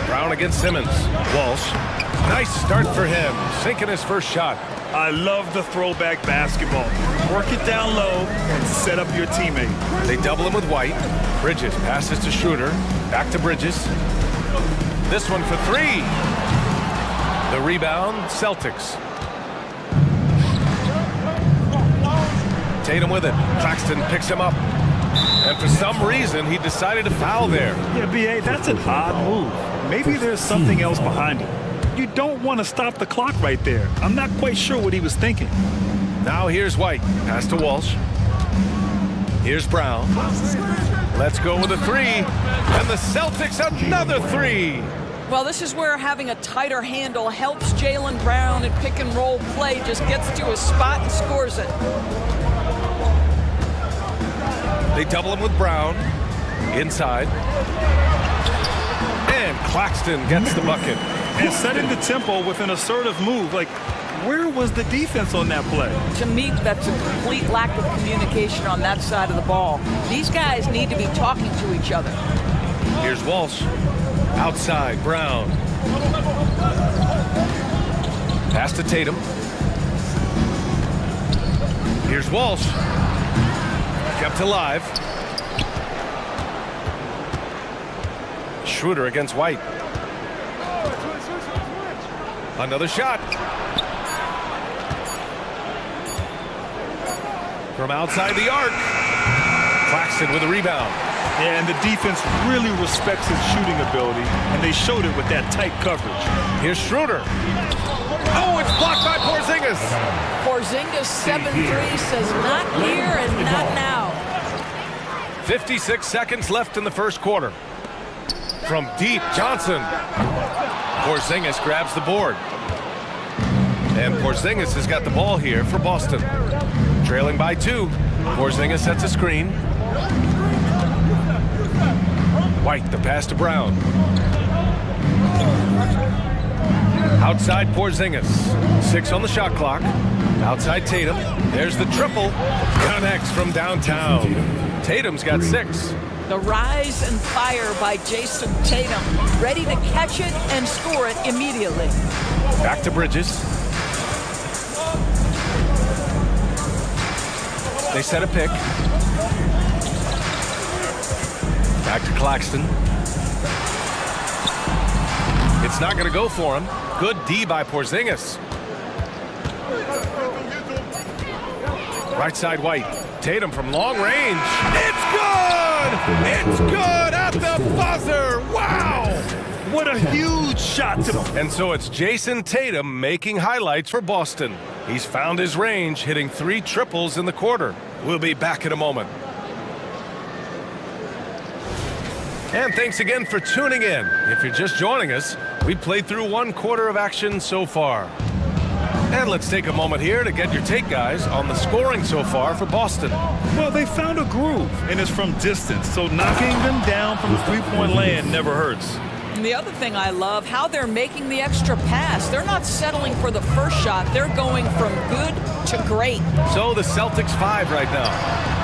Brown against Simmons. Walsh. Nice start for him. Sinking his first shot. I love the throwback basketball. Work it down low and set up your teammate. They double him with White. Bridges passes to Schroeder. Back to Bridges. This one for 3. The rebound, Celtics. Tatum with it. Claxton picks him up. And for some reason, he decided to foul there. Yeah, B.A., that's an odd move. Maybe there's something else behind it. You don't want to stop the clock right there. I'm not quite sure what he was thinking. Now here's White. Pass to Walsh. Here's Brown. Let's go with a 3. And the Celtics another 3. Well, this is where having a tighter handle helps Jaylen Brown in pick and roll play. Just gets to his spot and scores it. They double him with Brown. Inside. And Claxton gets the bucket. And setting the tempo with an assertive move. Like, where was the defense on that play? To me, that's a complete lack of communication on that side of the ball. These guys need to be talking to each other. Here's Walsh. Outside, Brown. Pass to Tatum. Here's Walsh. Kept alive. Schroeder against White. Another shot. From outside the arc. Claxton with a rebound. Yeah, and the defense really respects his shooting ability, and they showed it with that tight coverage. Here's Schroeder. Oh, it's blocked by Porzingis. Porzingis 7-3 says not here and not now. 56 seconds left in the first quarter. From deep, Johnson. Porzingis grabs the board. And Porzingis has got the ball here for Boston. Trailing by 2. Porzingis sets a screen. White, the pass to Brown. Outside Porzingis. 6 on the shot clock. Outside Tatum. There's the triple. Connects from downtown. Tatum's got 6. The rise and fire by Jason Tatum, ready to catch it and score it immediately. Back to Bridges. They set a pick. Back to Claxton. It's not going to go for him. Good D by Porzingis. Right side White. Tatum from long range. It's good! It's good at the buzzer! Wow! What a huge shot to... And so it's Jason Tatum making highlights for Boston. He's found his range, hitting 3 triples in the quarter. We'll be back in a moment. And thanks again for tuning in. If you're just joining us, we played through 1 quarter of action so far. And let's take a moment here to get your take, guys, on the scoring so far for Boston. Well, they found a groove, and it's from distance, so knocking them down from the three-point land never hurts. And the other thing I love, how they're making the extra pass. They're not settling for the first shot. They're going from good to great. So the Celtics 5 right now.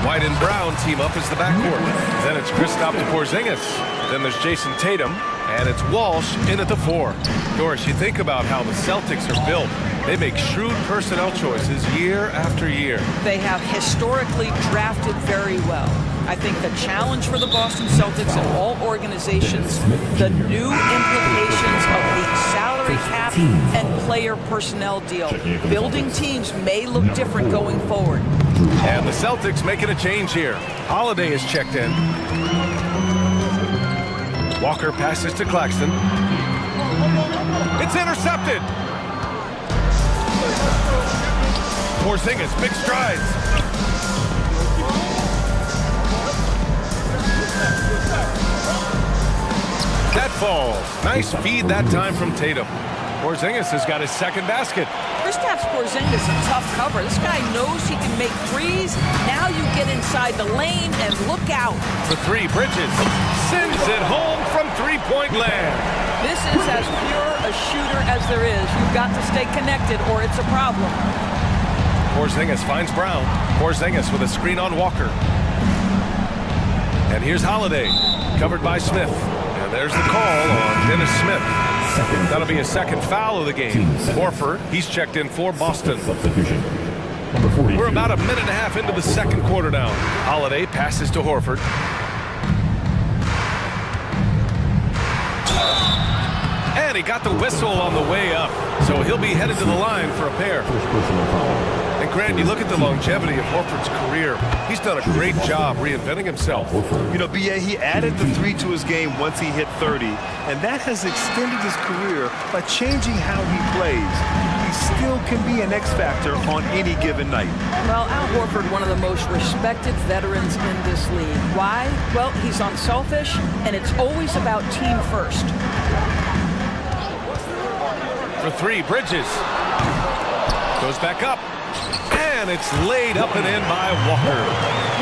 White and Brown team up as the backcourt. Then it's Kristaps Porzingis. Then there's Jason Tatum. And it's Walsh in at the 4. Doris, you think about how the Celtics are built. They make shrewd personnel choices year after year. They have historically drafted very well. I think the challenge for the Boston Celtics and all organizations, the new implications of the salary cap and player personnel deal. Building teams may look different going forward. And the Celtics making a change here. Holiday is checked in. Walker passes to Claxton. It's intercepted. Porzingis, big strides. That falls. Nice feed that time from Tatum. Porzingis has got his second basket. Kristaps Porzingis, a tough cover. This guy knows he can make threes. Now you get inside the lane and look out. For 3, Bridges sends it home from three-point land. This is as pure a shooter as there is. You've got to stay connected or it's a problem. Porzingis finds Brown. Porzingis with a screen on Walker. And here's Holiday, covered by Smith. And there's the call on Dennis Smith. That'll be his second foul of the game. Horford, he's checked in for Boston. We're about a minute and a half into the second quarter now. Holiday passes to Horford. And he got the whistle on the way up, so he'll be headed to the line for a pair. And Grant, you look at the longevity of Horford's career. He's done a great job reinventing himself. You know, B.A., he added the 3 to his game once he hit 30, and that has extended his career by changing how he plays. He still can be an X factor on any given night. Well, Al Horford, one of the most respected veterans in this league. Why? Well, he's unselfish, and it's always about team first. For 3, Bridges. Goes back up. And it's laid up and in by Walker.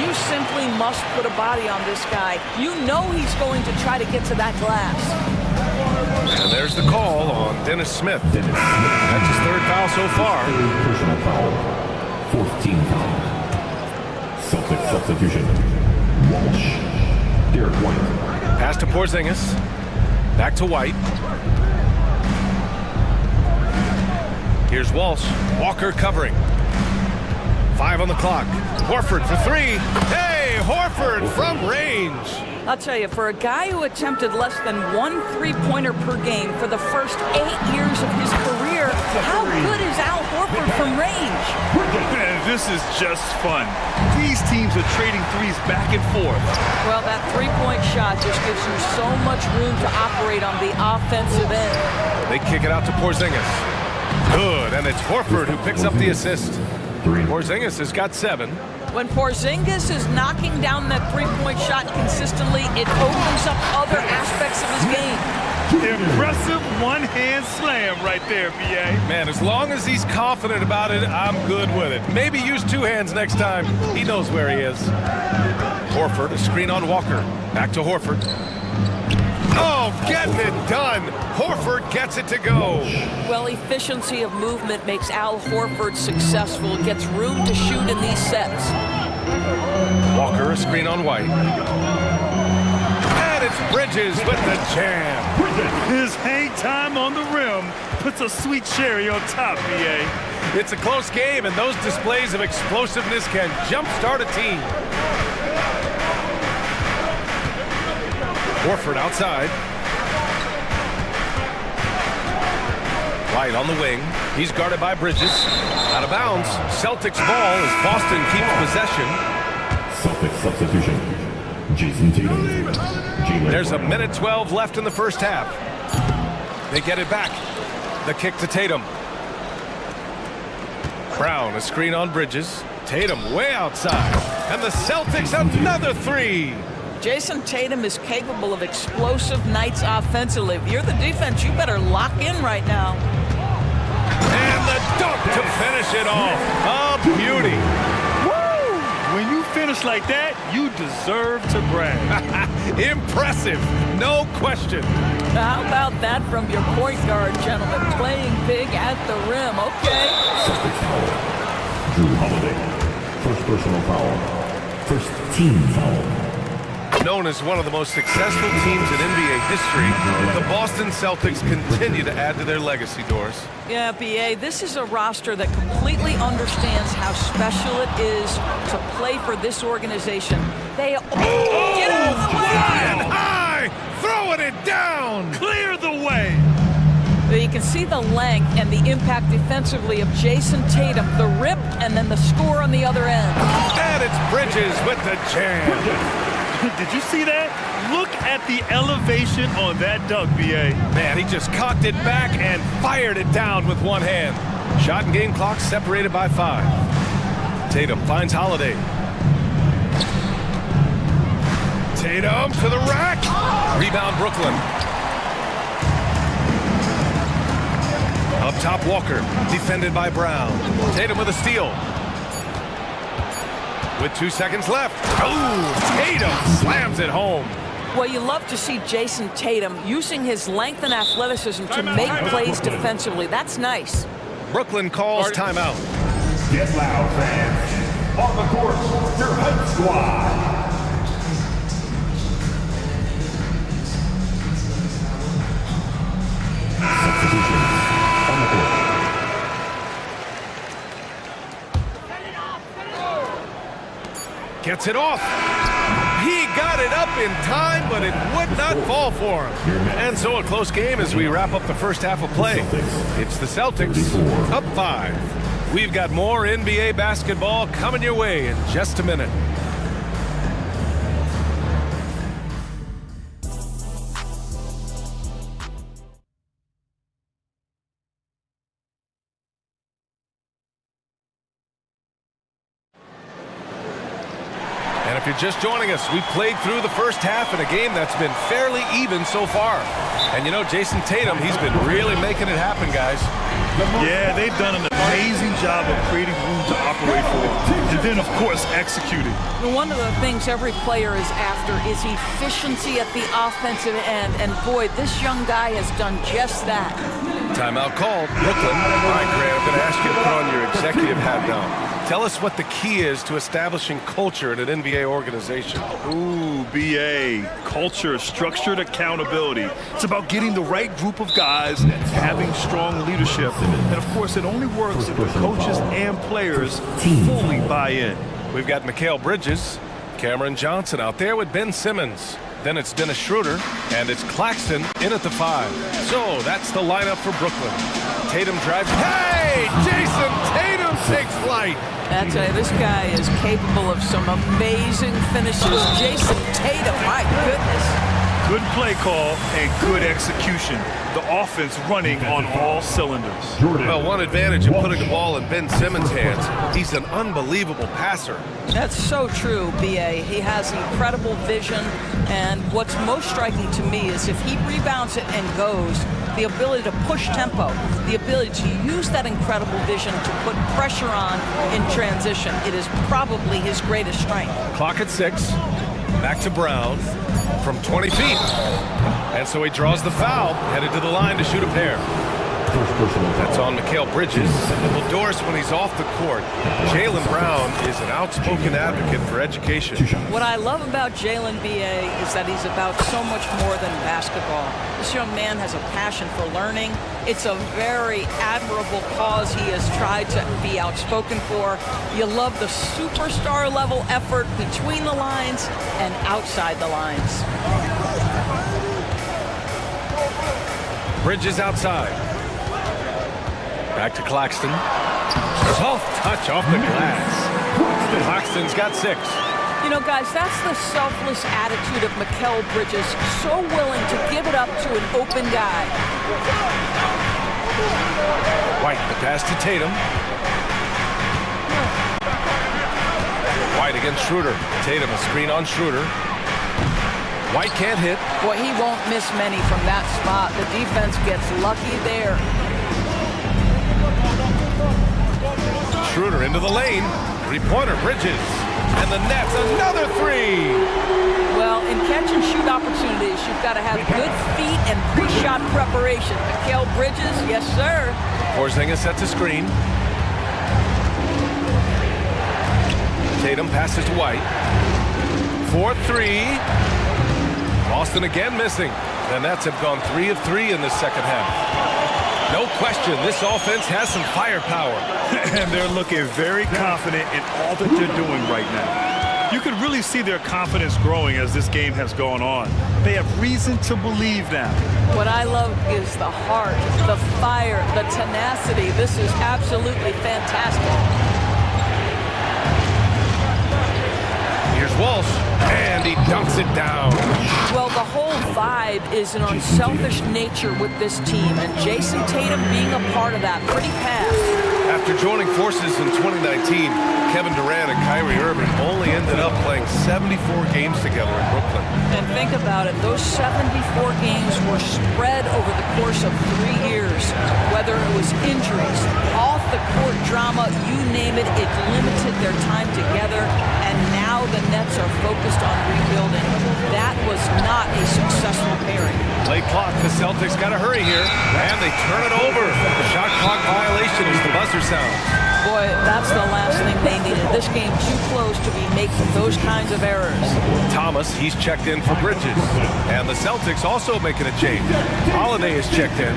You simply must put a body on this guy. You know he's going to try to get to that glass. And there's the call on Dennis Smith. That's his 3rd foul so far. Personal foul. 14 foul. Celtic substitution. Walsh. Derek White. Pass to Porzingis. Back to White. Here's Walsh. Walker covering. 5 on the clock. Horford for 3. Hey, Horford from range. I'll tell you, for a guy who attempted less than 1 3-pointer per game for the first 8 years of his career, how good is Al Horford from range? This is just fun. These teams are trading threes back and forth. Well, that 3-point shot just gives you so much room to operate on the offensive end. They kick it out to Porzingis. Good, and it's Horford who picks up the assist. Porzingis has got 7. When Porzingis is knocking down that 3-point shot consistently, it opens up other aspects of his game. Impressive one-hand slam right there, B.A. Man, as long as he's confident about it, I'm good with it. Maybe use 2 hands next time. He knows where he is. Horford, a screen on Walker. Back to Horford. Oh, getting it done. Horford gets it to go. Well, efficiency of movement makes Al Horford successful. Gets room to shoot in these sets. Walker, a screen on White. it's Bridges with the jam. His hang time on the rim puts a sweet cherry on top, BA. It's a close game, and those displays of explosiveness can jumpstart a team. Horford outside. White on the wing. He's guarded by Bridges. Out of bounds. Celtics ball as Boston keeps possession. Celtics substitution. Jason Tatum. There's a minute 12 left in the first half. They get it back. The kick to Tatum. Brown, a screen on Bridges. Tatum way outside. And the Celtics another three. Jason Tatum is capable of explosive nights offensively. If you're the defense, you better lock in right now. And the dunk to finish it off. A beauty. Woo! When you finish like that, you deserve to brag. Impressive, no question. How about that from your point guard, gentlemen? Playing big at the rim, okay? Celtics foul. Drew Holiday. First personal foul. First team foul. Known as one of the most successful teams in NBA history, the Boston Celtics continue to add to their legacy, Doris. Yeah, BA, this is a roster that completely understands how special it is to play for this organization. They get out of the way! Flying high, throwing it down! Clear the way! You can see the length and the impact defensively of Jason Tatum, the rip, and then the score on the other end. And it's Bridges with the jam. Did you see that? Look at the elevation on that dunk, BA. Man, he just cocked it back and fired it down with one hand. Shot and game clock separated by 5. Tatum finds Holiday. Tatum to the rack. Rebound Brooklyn. Up top Walker, defended by Brown. Tatum with a steal. With 2 seconds left. Oh, Tatum slams it home. Well, you love to see Jason Tatum using his length and athleticism to make plays defensively. That's nice. Brooklyn calls timeout. Get loud, fans. On the court, your hype squad. Substitution. On the court. Gets it off. He got it up in time, but it would not fall for him. And so a close game as we wrap up the first half of play. It's the Celtics up 5. We've got more NBA basketball coming your way in just a minute. If you're just joining us, we played through the first half in a game that's been fairly even so far. And you know, Jason Tatum, he's been really making it happen, guys. Yeah, they've done an amazing job of creating room to operate for. And then, of course, executing. One of the things every player is after is efficiency at the offensive end. And boy, this young guy has done just that. Timeout called. Brooklyn. All right, Grant, I'm going to ask you to put on your executive hat now. Tell us what the key is to establishing culture in an NBA organization. Ooh, BA. Culture, structured accountability. It's about getting the right group of guys, having strong leadership. And of course, it only works if the coaches and players fully buy in. We've got Mikal Bridges, Cameron Johnson out there with Ben Simmons. Then it's Dennis Schroeder, and it's Claxton in at the 5. So that's the lineup for Brooklyn. Tatum drives. Hey! Jason Tatum takes flight. That's this guy is capable of some amazing finishes. Jason Tatum, my goodness. Good play call and good execution. The offense running on all cylinders. Well, one advantage of putting the ball in Ben Simmons' hands, he's an unbelievable passer. That's so true, B.A. He has incredible vision, and what's most striking to me is if he rebounds it and goes, the ability to push tempo, the ability to use that incredible vision to put pressure on in transition. It is probably his greatest strength. Clock at 6. Back to Brown from 20 feet. And so he draws the foul, headed to the line to shoot a pair. That's on Mikal Bridges. Well, Doris, when he's off the court, Jaylen Brown is an outspoken advocate for education. What I love about Jaylen B.A. is that he's about so much more than basketball. This young man has a passion for learning. It's a very admirable cause he has tried to be outspoken for. You love the superstar level effort between the lines and outside the lines. Bridges outside. Back to Claxton. Soft touch off the glass. Claxton's got 6. You know, guys, that's the selfless attitude of Mikal Bridges, so willing to give it up to an open guy. White, the pass to Tatum. White against Schroeder. Tatum, a screen on Schroeder. White can't hit. Boy, he won't miss many from that spot. The defense gets lucky there. Schroeder into the lane. Three-pointer, Bridges. And the net's another 3. Well, in catch-and-shoot opportunities, you've got to have good feet and pre-shot preparation. Mikal Bridges, yes, sir. Porzingis sets a screen. Tatum passes to White. 4-3. Boston again missing. The Nets have gone 3 of 3 in the second half. No question, this offense has some firepower. And they're looking very confident in all that they're doing right now. You can really see their confidence growing as this game has gone on. They have reason to believe now. What I love is the heart, the fire, the tenacity. This is absolutely fantastic. Here's Walsh, and he dunks it down. Well, the whole vibe is an unselfish nature with this team, and Jason Tatum being a part of that. Pretty pass. After joining forces in 2019, Kevin Durant and Kyrie Irving only ended up playing 74 games together in Brooklyn. And think about it, those 74 games were spread over the course of 3 years. Whether it was injuries, off-the-court drama, you name it, it limited their time together, and now the Nets are focused on rebuilding. That was not a successful pairing. Late clock, the Celtics got to hurry here, and they turn it over. The shot clock violation as the buzzer sounds. Boy, that's the last thing they needed. This game too close to be making those kinds of errors. Thomas, he's checked in for Bridges. And the Celtics also making a change. Holiday is checked in.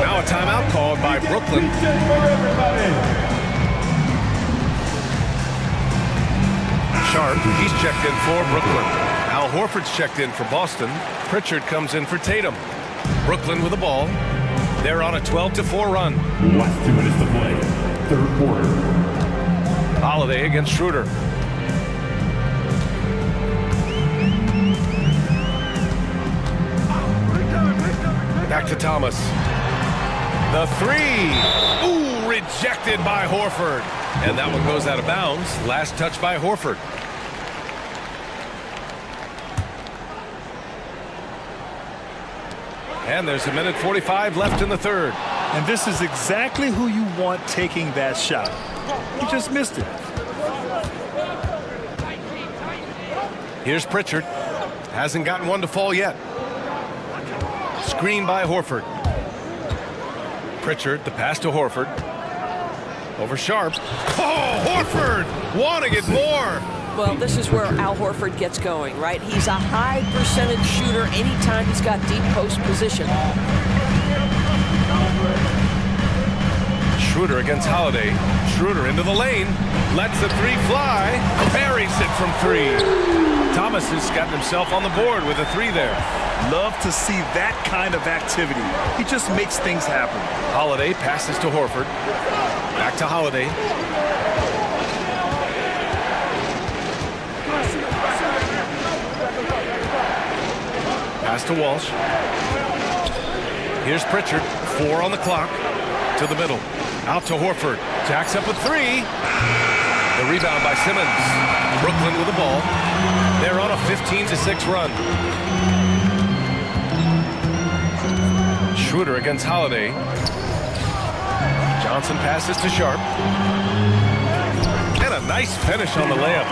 Now a timeout called by Brooklyn. Sharp, he's checked in for Brooklyn. Al Horford's checked in for Boston. Pritchard comes in for Tatum. Brooklyn with the ball. They're on a 12-4 run. Last 2 minutes to play. Third quarter. Holiday against Schroeder. Back to Thomas. The 3. Ooh, rejected by Horford. And that one goes out of bounds. Last touch by Horford. And there's 1:45 left in the third. And this is exactly who you want taking that shot. He just missed it. Here's Pritchard. Hasn't gotten one to fall yet. Screen by Horford. Pritchard, the pass to Horford. Over Sharp. Oh, Horford wanting it more. Well, this is where Al Horford gets going, right? He's a high percentage shooter anytime he's got deep post position. Schroeder against Holiday. Schroeder into the lane. Lets the 3 fly. Buries it from 3. Thomas has got himself on the board with a 3 there. Love to see that kind of activity. He just makes things happen. Holiday passes to Horford. Back to Holiday. Pass to Walsh. Here's Pritchard. 4 on the clock. To the middle. Out to Horford. Jacks up a 3. The rebound by Simmons. Brooklyn with the ball. They're on a 15-6 run. Schroeder against Holiday. Johnson passes to Sharp. And a nice finish on the layup.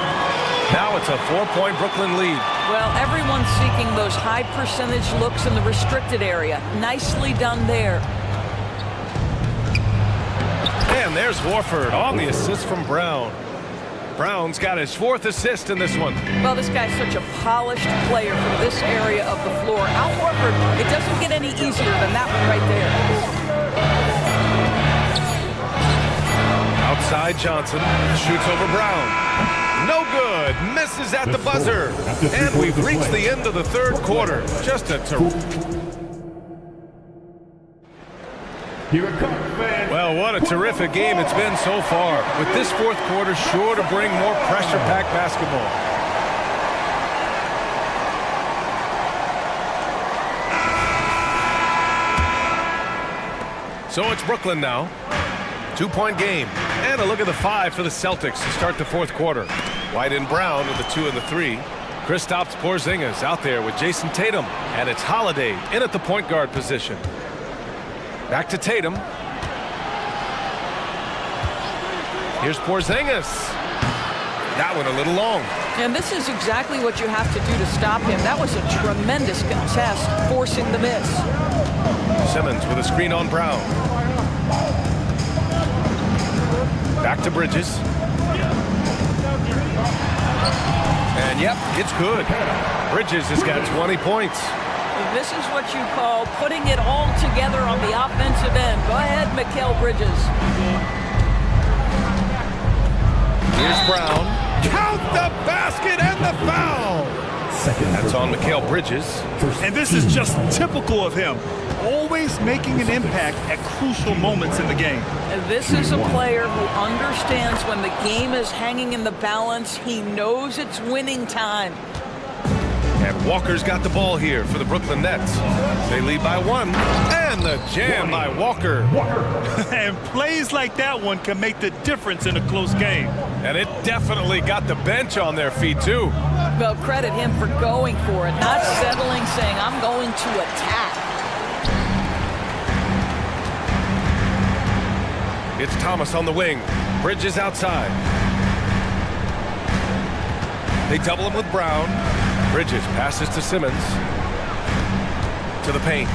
Now it's a 4-point Brooklyn lead. Well, everyone's seeking those high percentage looks in the restricted area. Nicely done there. And there's Horford on the assist from Brown. Brown's got his 4th assist in this one. Well, this guy's such a polished player from this area of the floor. Al Horford, it doesn't get any easier than that one right there. Outside Johnson, shoots over Brown. No good, misses at the buzzer. And we've reached the end of the 3rd quarter. Just a Well, what a terrific game it's been so far. With this 4th quarter sure to bring more pressure-packed basketball. So it's Brooklyn now. 2-point game. And a look at the 5 for the Celtics to start the 4th quarter. White and Brown with the 2 and the 3. Kristaps Porzingis out there with Jason Tatum. And it's Holiday in at the point guard position. Back to Tatum. Here's Porzingis. That one a little long. And this is exactly what you have to do to stop him. That was a tremendous contest, forcing the miss. Simmons with a screen on Brown. Back to Bridges. And yep, it's good. Bridges has got 20 points. This is what you call putting it all together on the offensive end. Go ahead, Mikal Bridges. Here's Brown. Count the basket and the foul. That's on Mikal Bridges. And this is just typical of him. Always making an impact at crucial moments in the game. And this is a player who understands when the game is hanging in the balance. He knows it's winning time. And Walker's got the ball here for the Brooklyn Nets. They lead by 1. And the jam by Walker. And plays like that one can make the difference in a close game. And it definitely got the bench on their feet, too. Well, credit him for going for it, not settling, saying, I'm going to attack. It's Thomas on the wing. Bridges outside. They double him with Brown. Bridges passes to Simmons. To the paint.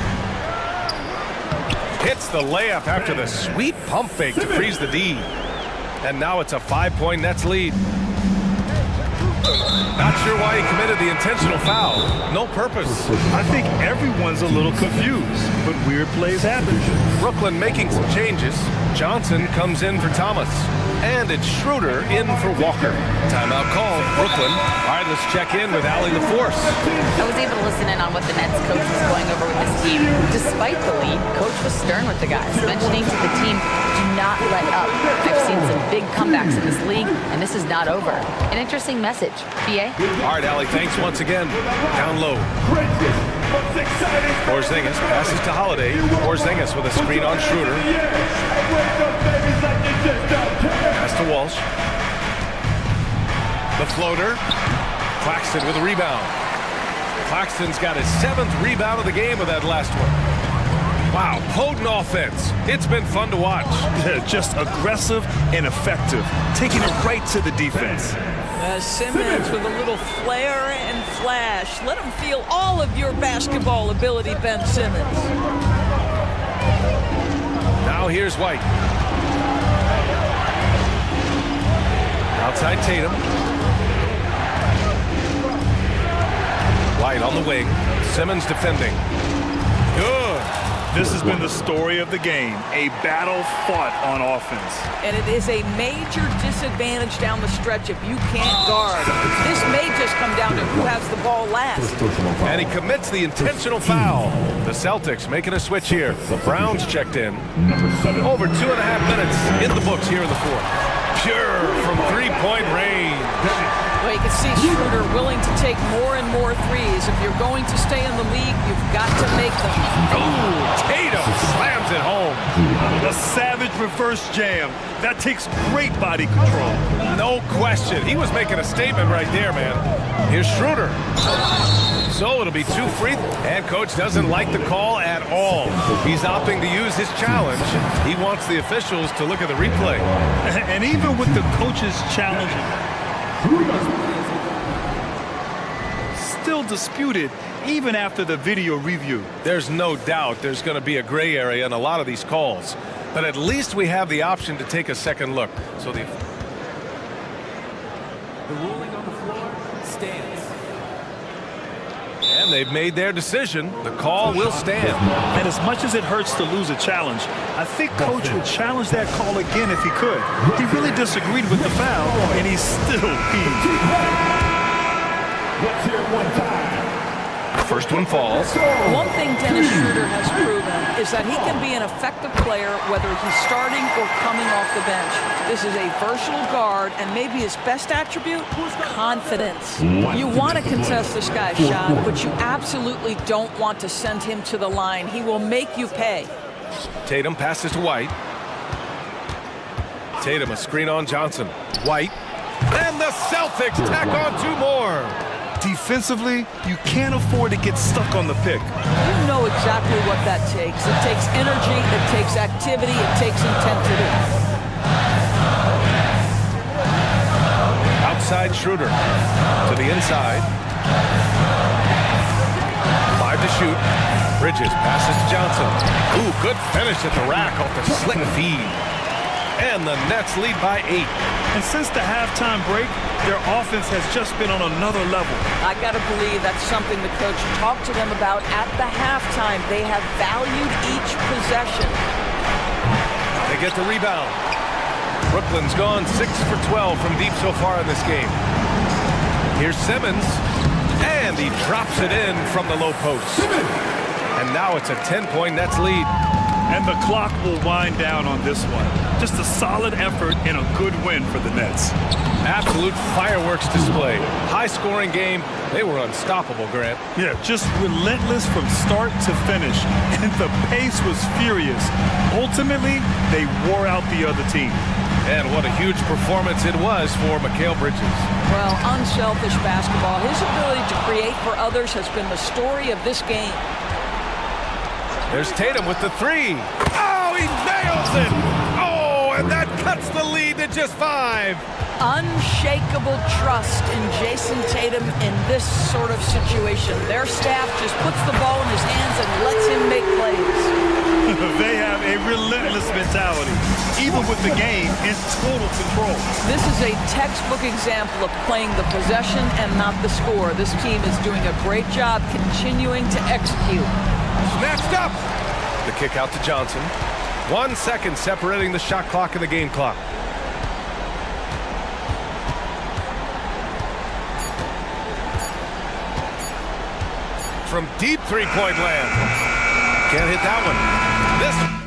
Hits the layup after the sweet pump fake to freeze the D. And now it's a 5-point Nets lead. Not sure why he committed the intentional foul. No purpose. I think everyone's a little confused, but weird plays happen. Brooklyn making some changes. Johnson comes in for Thomas. And it's Schroeder in for Walker. Timeout called. Brooklyn. All right, let's check in with Allie LaForce. I was able to listen in on what the Nets coach was going over with this team. Despite the lead, coach was stern with the guys, mentioning to the team, do not let up. I've seen some big comebacks in this league, and this is not over. An interesting message. BA? All right, Allie, thanks once again. Down low. Porzingis passes to Holiday. Porzingis with a screen on Schroeder. Pass to Walsh. The floater. Claxton with a rebound. Claxton's got his 7th rebound of the game with that last one. Wow, potent offense. It's been fun to watch. Just aggressive and effective, taking it right to the defense. Simmons with a little flair and flash. Let him feel all of your basketball ability, Ben Simmons. Now here's White. Outside Tatum. White on the wing. Simmons defending. Good. This has been the story of the game, a battle fought on offense. And it is a major disadvantage down the stretch if you can't guard. This may just come down to who has the ball last. And he commits the intentional foul. The Celtics making a switch here. The Browns checked in. Over 2.5 minutes in the books here in the 4th. Pure from 3-point range. Well, you can see Schroeder willing to take more and more threes. If you're going to stay in the league, you've got to make them. Oh, Tatum slams it home. A savage reverse jam. That takes great body control. No question. He was making a statement right there, man. Here's Schroeder. So it'll be 2 free. And coach doesn't like the call at all. He's opting to use his challenge. He wants the officials to look at the replay. And even with the coach's challenge still disputed even after the video review. There's no doubt there's going to be a gray area in a lot of these calls. But at least we have the option to take a second look. So the ruling on the floor stands. And they've made their decision. The call will stand. And as much as it hurts to lose a challenge, I think Coach would challenge that call again if he could. He really disagreed with the foul, and he still peed. Let's hear it one time. First one falls. One thing Dennis Schroeder has proven is that he can be an effective player whether he's starting or coming off the bench. This is a versatile guard, and maybe his best attribute, confidence. You want to contest this guy's shot, but you absolutely don't want to send him to the line. He will make you pay. Tatum passes to White. Tatum, a screen on Johnson. White. And the Celtics tack on two more. Defensively, you can't afford to get stuck on the pick. You know exactly what that takes. It takes energy, it takes activity, it takes intensity. Outside Schroeder to the inside. 5 to shoot. Bridges passes to Johnson. Ooh, good finish at the rack off the slick feed. And the Nets lead by 8. And since the halftime break, their offense has just been on another level. I got to believe that's something the coach talked to them about at the halftime. They have valued each possession. They get the rebound. Brooklyn's gone 6 for 12 from deep so far in this game. Here's Simmons, and he drops it in from the low post. And now it's a 10-point Nets lead. And the clock will wind down on this one. Just a solid effort and a good win for the Nets. Absolute fireworks display. High-scoring game. They were unstoppable, Grant. Yeah, just relentless from start to finish. And the pace was furious. Ultimately, they wore out the other team. And what a huge performance it was for Mikal Bridges. Well, unselfish basketball. His ability to create for others has been the story of this game. There's Tatum with the 3. Oh, he nails it! Oh, and that cuts the lead to just 5. Unshakable trust in Jason Tatum in this sort of situation. Their staff just puts the ball in his hands and lets him make plays. They have a relentless mentality, even with the game in total control. This is a textbook example of playing the possession and not the score. This team is doing a great job continuing to execute. Snatched up! The kick out to Johnson. 1 second separating the shot clock and the game clock. From deep three-point land. Can't hit that one. This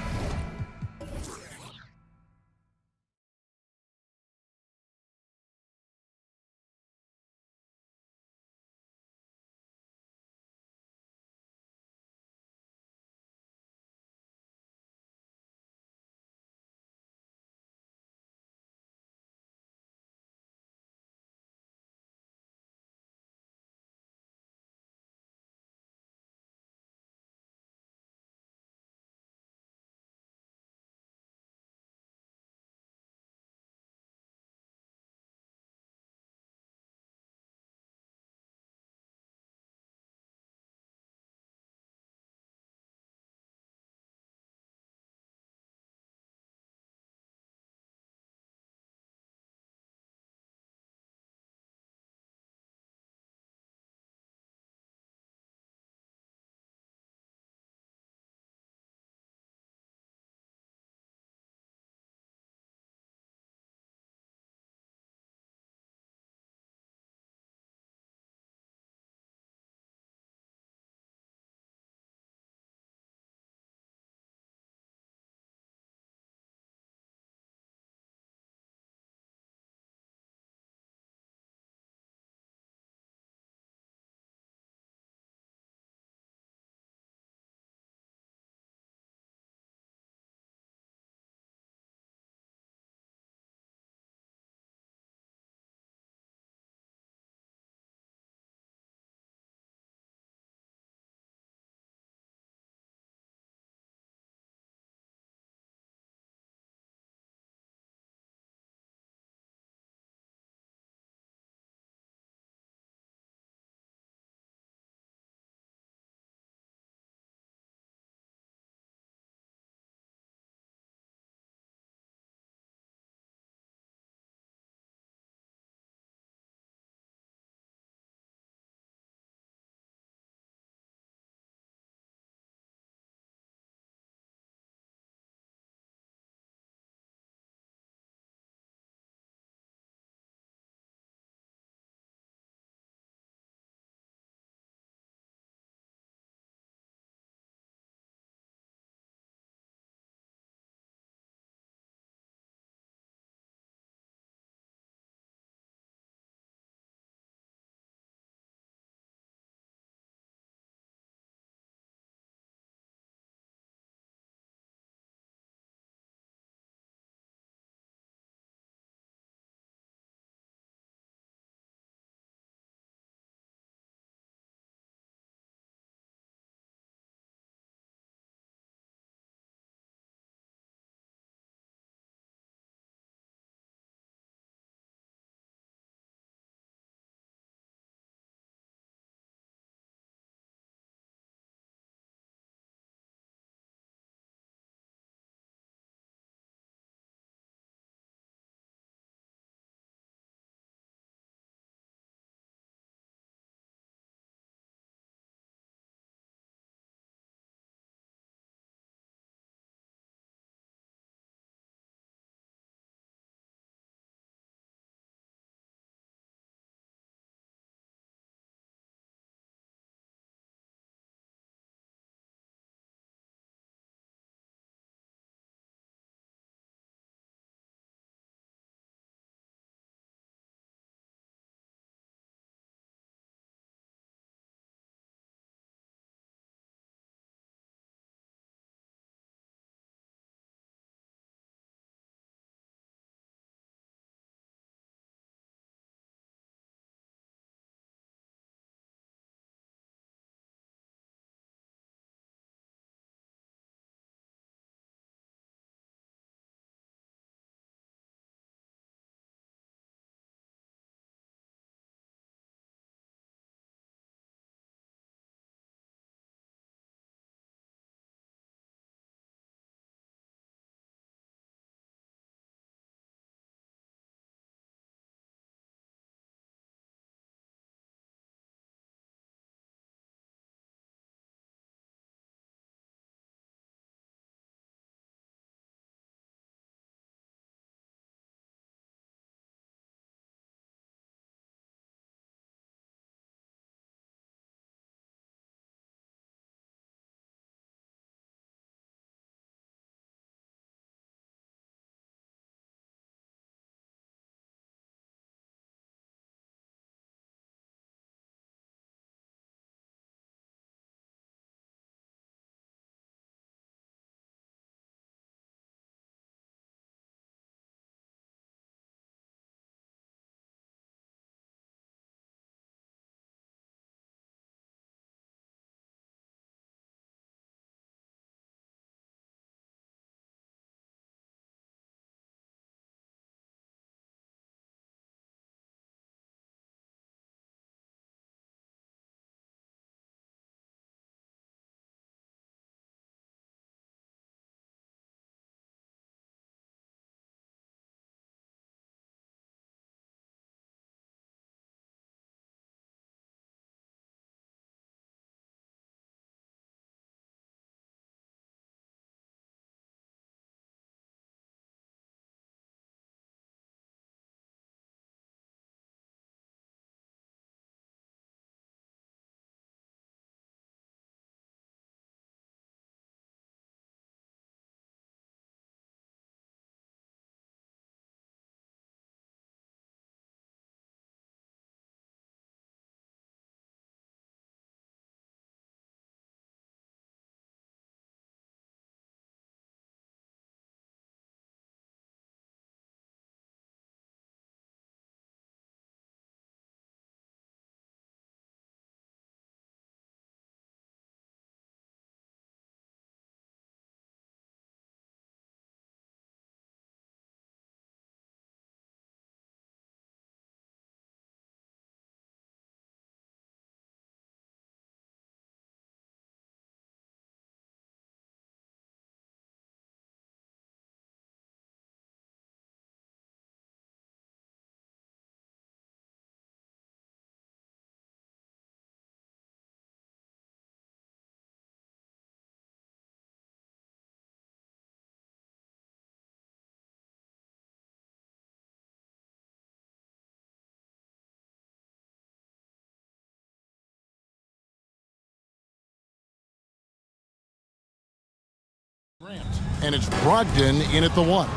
And it's Brogdon in at the 1.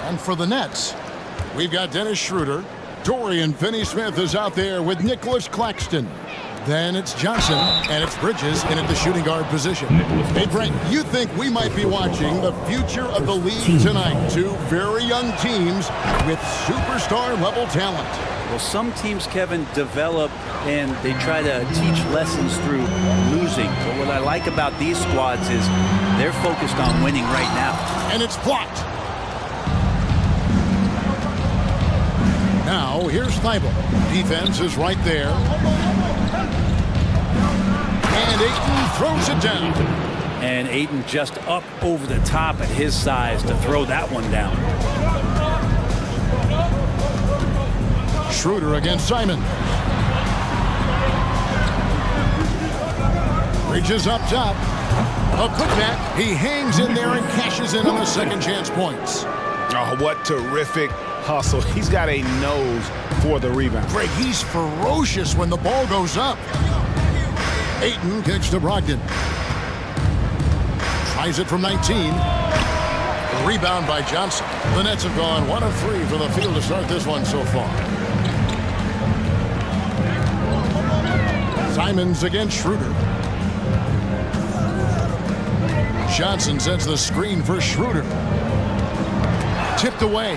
And for the Nets, we've got Dennis Schroeder. Dorian Finney-Smith is out there with Nicholas Claxton. Then it's Johnson, and it's Bridges in at the shooting guard position. Hey, Brent, you think we might be watching the future of the league tonight? Two very young teams with superstar-level talent. Well, some teams, Kevin, develop and they try to teach lessons through losing. But what I like about these squads is they're focused on winning right now. And it's blocked. Now, here's Thibault. Defense is right there. And Ayton throws it down. And Ayton just up over the top at his size to throw that one down. Schroeder against Simon. Bridges up top. A putback. He hangs in there and cashes in on the second chance points. Oh, what terrific hustle. He's got a nose for the rebound. Greg, he's ferocious when the ball goes up. Ayton kicks to Brogdon. Tries it from 19. Rebound by Johnson. The Nets have gone 1 of 3 for the field to start this one so far. Simons against Schroeder. Johnson sets the screen for Schroeder. Tipped away.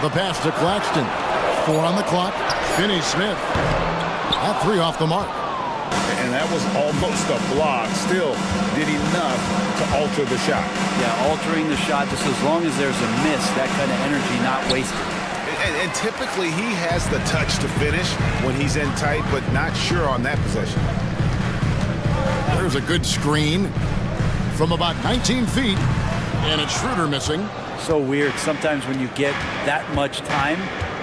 The pass to Claxton. 4 on the clock. Finney-Smith. That 3 off the mark. And that was almost a block. Still did enough to alter the shot. Yeah, altering the shot just as long as there's a miss, that kind of energy not wasted. And typically he has the touch to finish when he's in tight, but not sure on that possession. There's a good screen from about 19 feet, and it's Schroeder missing. So weird. Sometimes when you get that much time,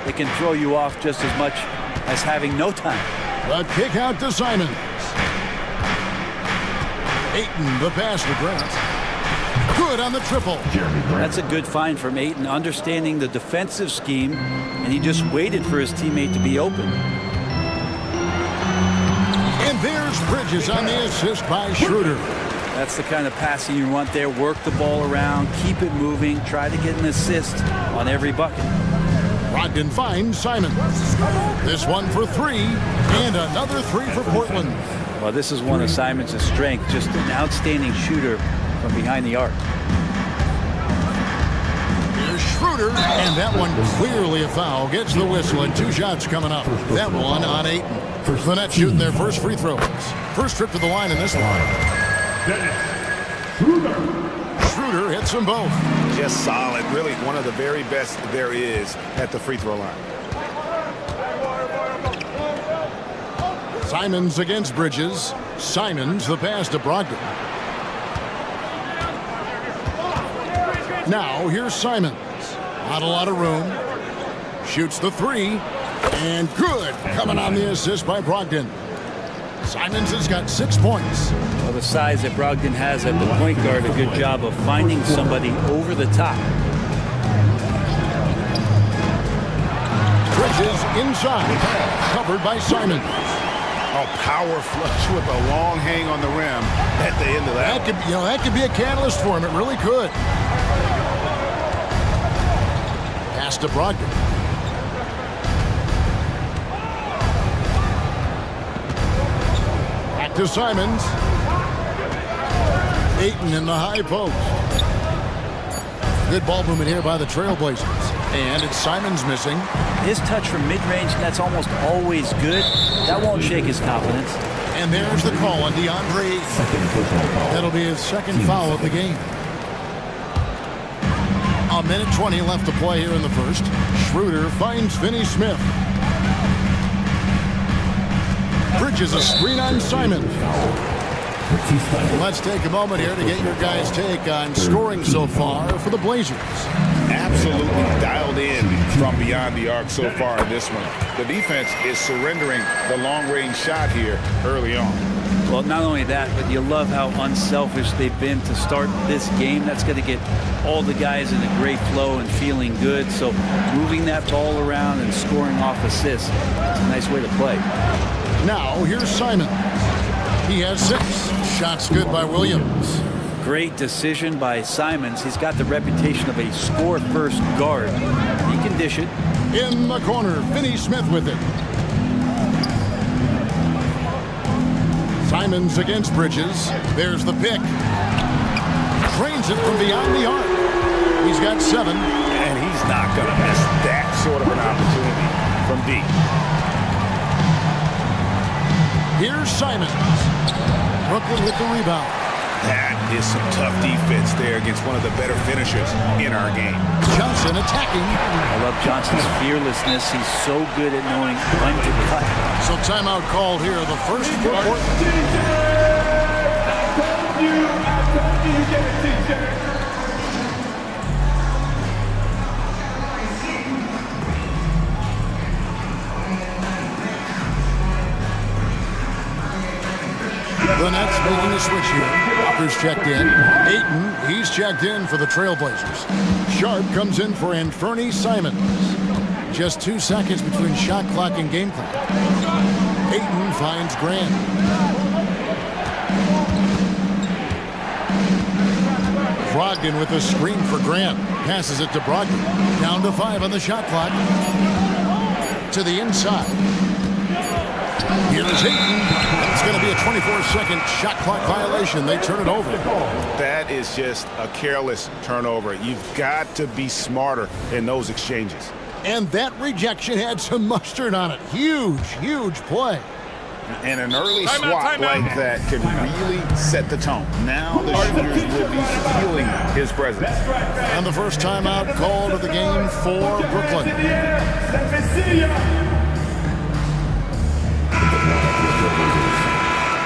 it can throw you off just as much as having no time. The kick out to Simons. Ayton, the pass to Grant. Good on the triple. That's a good find from Ayton, understanding the defensive scheme, and he just waited for his teammate to be open. And there's Bridges on the assist by Schroeder. That's the kind of passing you want there. Work the ball around, keep it moving, try to get an assist on every bucket. Brogdon finds Simons. This one for 3, and another 3 for Portland. Well, this is one of Simons' strengths, just an outstanding shooter from behind the arc. Here's Schroeder, and that one clearly a foul. Gets the whistle, and 2 shots coming up. That one on Ayton. The Nets shooting their first free throws. First trip to the line in this one. Schroeder hits them both. Just solid. Really one of the very best there is at the free throw line. Simons against Bridges. Simons, the pass to Brogdon. Now, here's Simons. Not a lot of room. Shoots the 3. And good. Coming on the assist by Brogdon. Simons has got 6 points. Well, the size that Brogdon has at the point guard, a good job of finding somebody over the top. Bridges inside. Covered by Simons. Oh, power flush with a long hang on the rim at the end of that. That could be a catalyst for him. It really could. Pass to Brogdon. Back to Simons. Ayton in the high post. Good ball movement here by the Trailblazers. And it's Simons missing. His touch from mid-range, that's almost always good. That won't shake his confidence. And there's the call on DeAndre. That'll be his second foul of the game. 1:20 left to play here in the first. Schroeder finds Finney-Smith. Bridges a screen on Simon. Let's take a moment here to get your guys' take on scoring so far for the Blazers. Absolutely dialed in from beyond the arc so far in this one. The defense is surrendering the long-range shot here early on. Well, not only that, but you love how unselfish they've been to start this game. That's going to get all the guys in a great flow and feeling good. So moving that ball around and scoring off assists, it's a nice way to play. Now, here's Simon. He has 6. Shots good by Williams. Great decision by Simons. He's got the reputation of a score-first guard. He can dish it. In the corner, Finney Smith with it. Simons against Bridges. There's the pick. Trains it from beyond the arc. He's got 7. And he's not going to miss that sort of an opportunity from deep. Here's Simons. Brooklyn with the rebound. That is some tough defense there against one of the better finishers in our game. Johnson attacking. I love Johnson's fearlessness. He's so good at knowing when to cut. So timeout called here. The first for Portland. The Nets making a switch here. Walker's checked in. Ayton, he's checked in for the Trailblazers. Sharp comes in for Anthony Simons. Just 2 seconds between shot clock and game clock. Ayton finds Grant. Brogdon with a screen for Grant. Passes it to Brogdon. Down to 5 on the shot clock. To the inside. Here's Ayton. It's going to be a 24-second shot clock violation. They turn it over. That is just a careless turnover. You've got to be smarter in those exchanges. And that rejection had some mustard on it. Huge, huge play. And an early swat like that can really set the tone. Now the shooters will be feeling his presence. And the first timeout called of the game for Brooklyn.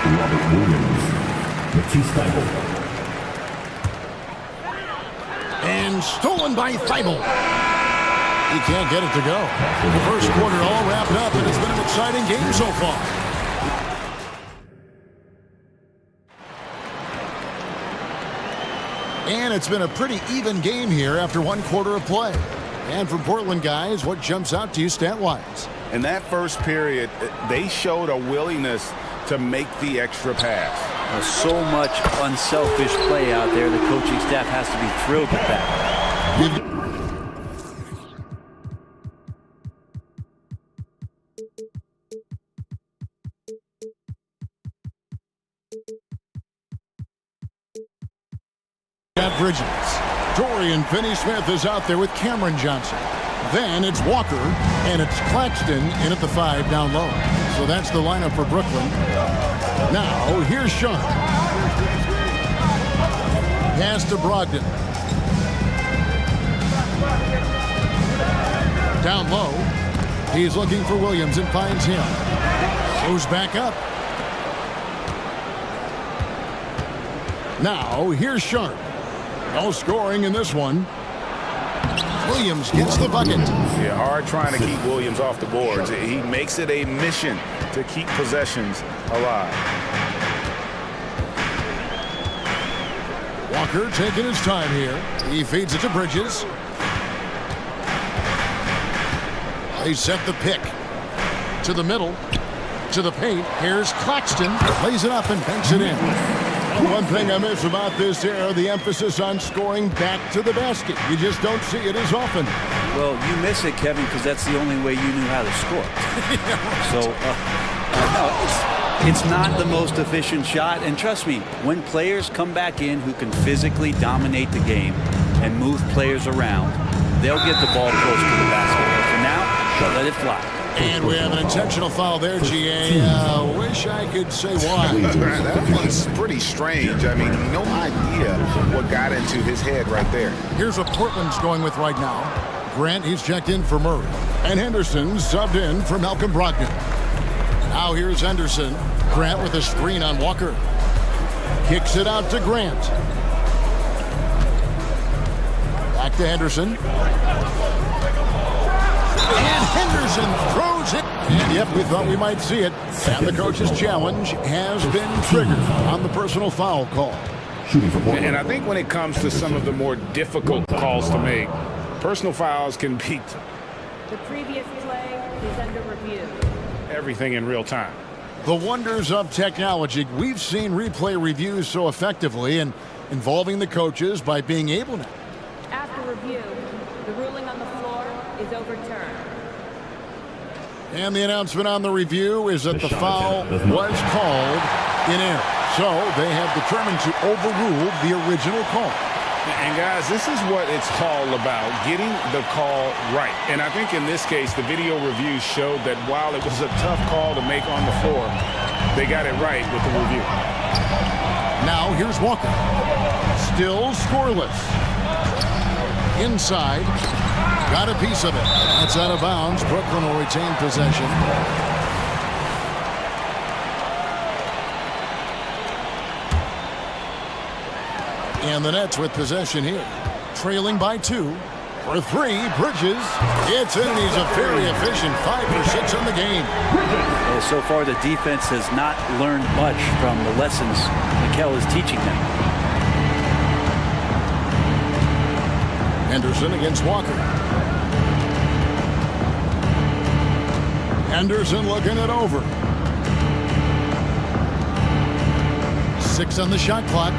Robert Williams, Matisse Thybulle. And stolen by Thybulle. He can't get it to go. The first quarter all wrapped up, and it's been an exciting game so far. And it's been a pretty even game here after 1 quarter of play. And from Portland, guys, what jumps out to you stat-wise? In that first period, they showed a willingness to make the extra pass. So much unselfish play out there. The coaching staff has to be thrilled with that. At Bridges. Dorian Finney-Smith is out there with Cameron Johnson. Then it's Walker, and it's Claxton in at the 5 down low. So that's the lineup for Brooklyn. Now, here's Sean. Pass to Brogdon. Down low. He's looking for Williams and finds him. Goes back up. Now, here's Sharp. No scoring in this one. Williams gets the bucket. Yeah, hard trying to keep Williams off the boards. He makes it a mission to keep possessions alive. Walker taking his time here. He feeds it to Bridges. They set the pick. To the middle. To the paint. Here's Claxton. Lays it up and banks it in. And one thing I miss about this era, the emphasis on scoring back to the basket. You just don't see it as often. Well, you miss it, Kevin, because that's the only way you knew how to score. So, no, it's not the most efficient shot. And trust me, when players come back in who can physically dominate the game and move players around, they'll get the ball close to the basket. But for now, they'll let it fly. And we have an intentional foul there, GA. Wish I could say why. That one's pretty strange. I mean, no idea what got into his head right there. Here's what Portland's going with right now. Grant, he's checked in for Murray. And Henderson subbed in for Malcolm Brogdon. Now here's Henderson. Grant with a screen on Walker. Kicks it out to Grant. Back to Henderson. And Henderson throws it. And yep, we thought we might see it. And the coach's challenge has been triggered on the personal foul call. And I think when it comes to some of the more difficult calls to make, personal fouls can beat the previous play is under review. Everything in real time. The wonders of technology. We've seen replay reviews so effectively, and involving the coaches by being able to. After review, the ruling on the floor is overturned. And the announcement on the review is that the foul was called in error. So they have determined to overrule the original call. And guys, this is what it's all about, getting the call right. And I think in this case, the video review showed that while it was a tough call to make on the floor, they got it right with the review. Now here's Walker. Still scoreless. Inside. Got a piece of it. That's out of bounds. Brooklyn will retain possession. And the Nets with possession here. Trailing by 2. For 3, Bridges. It's in, and he's a very efficient 5 for 6 on the game. Well, so far the defense has not learned much from the lessons Mikel is teaching them. Henderson against Walker. Henderson looking it over. 6 on the shot clock.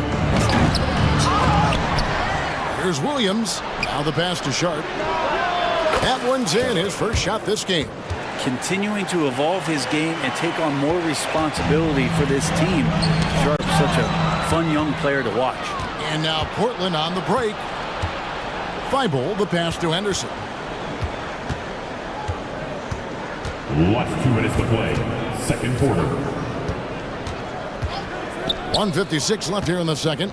Here's Williams. Now the pass to Sharp. That one's in, his first shot this game. Continuing to evolve his game and take on more responsibility for this team. Sharp's such a fun young player to watch. And now Portland on the break. Thibault, the pass to Henderson. Last 2 minutes to play. Second quarter. 1:56 left here in the second.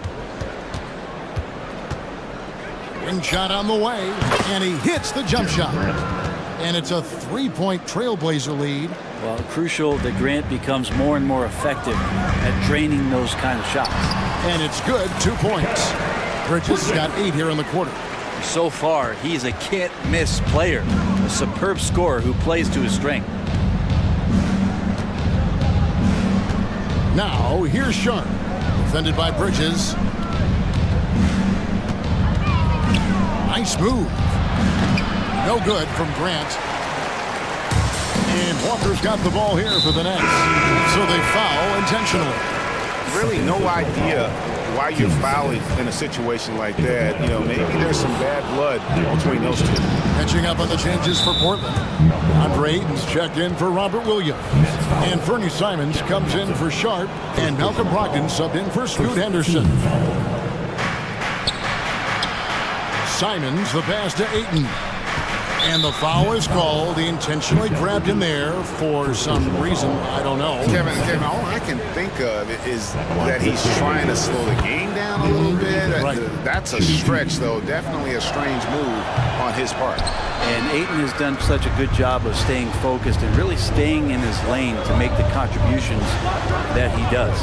Wing shot on the way, and he hits the jump shot. And it's a 3-point Trailblazer lead. Well, crucial that Grant becomes more and more effective at draining those kind of shots. And it's good, 2 points. Bridges has got 8 here in the quarter. So far, he's a can't-miss player. A superb scorer who plays to his strength. Now, here's Sharp. Defended by Bridges. Nice move. No good from Grant. And Walker's got the ball here for the Nets. So they foul intentionally. Really no idea why you're fouling in a situation like that. You know, maybe there's some bad blood between those two. Catching up on the changes for Portland. Andre Ayton's checked in for Robert Williams. And Fernie Simons comes in for Sharp. And Malcolm Brogdon subbed in for Scoot Henderson. Simons, the pass to Ayton. And the foul is called. He intentionally grabbed him there for some reason. I don't know. Kevin, all I can think of is that he's trying to slow the game down a little bit. Right. That's a stretch, though. Definitely a strange move on his part. And Ayton has done such a good job of staying focused and really staying in his lane to make the contributions that he does.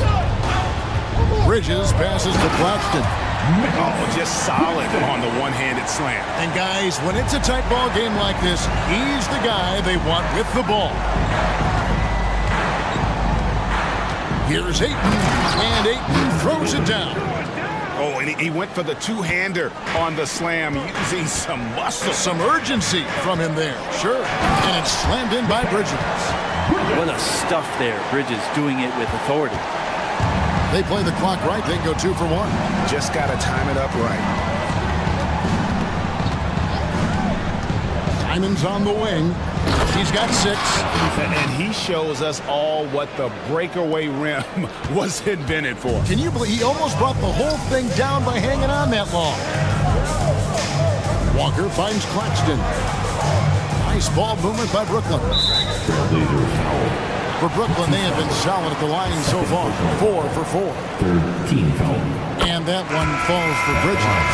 Bridges passes to Claxton. Oh, just solid on the one-handed slam. And guys, when it's a tight ball game like this, he's the guy they want with the ball. Here's Ayton, and Ayton throws it down. Oh, and he went for the two-hander on the slam, using some muscle. Some urgency from him there, sure. And it's slammed in by Bridges. What a stuff there. Bridges doing it with authority. They play the clock right, they go 2 for 1. Just got to time it up right. Simons on the wing. He's got 6. And he shows us all what the breakaway rim was invented for. Can you believe he almost brought the whole thing down by hanging on that long? Walker finds Claxton. Nice ball movement by Brooklyn. For Brooklyn, they have been solid at the line so far. 4 for 4. 13 foul. And that one falls for Bridges.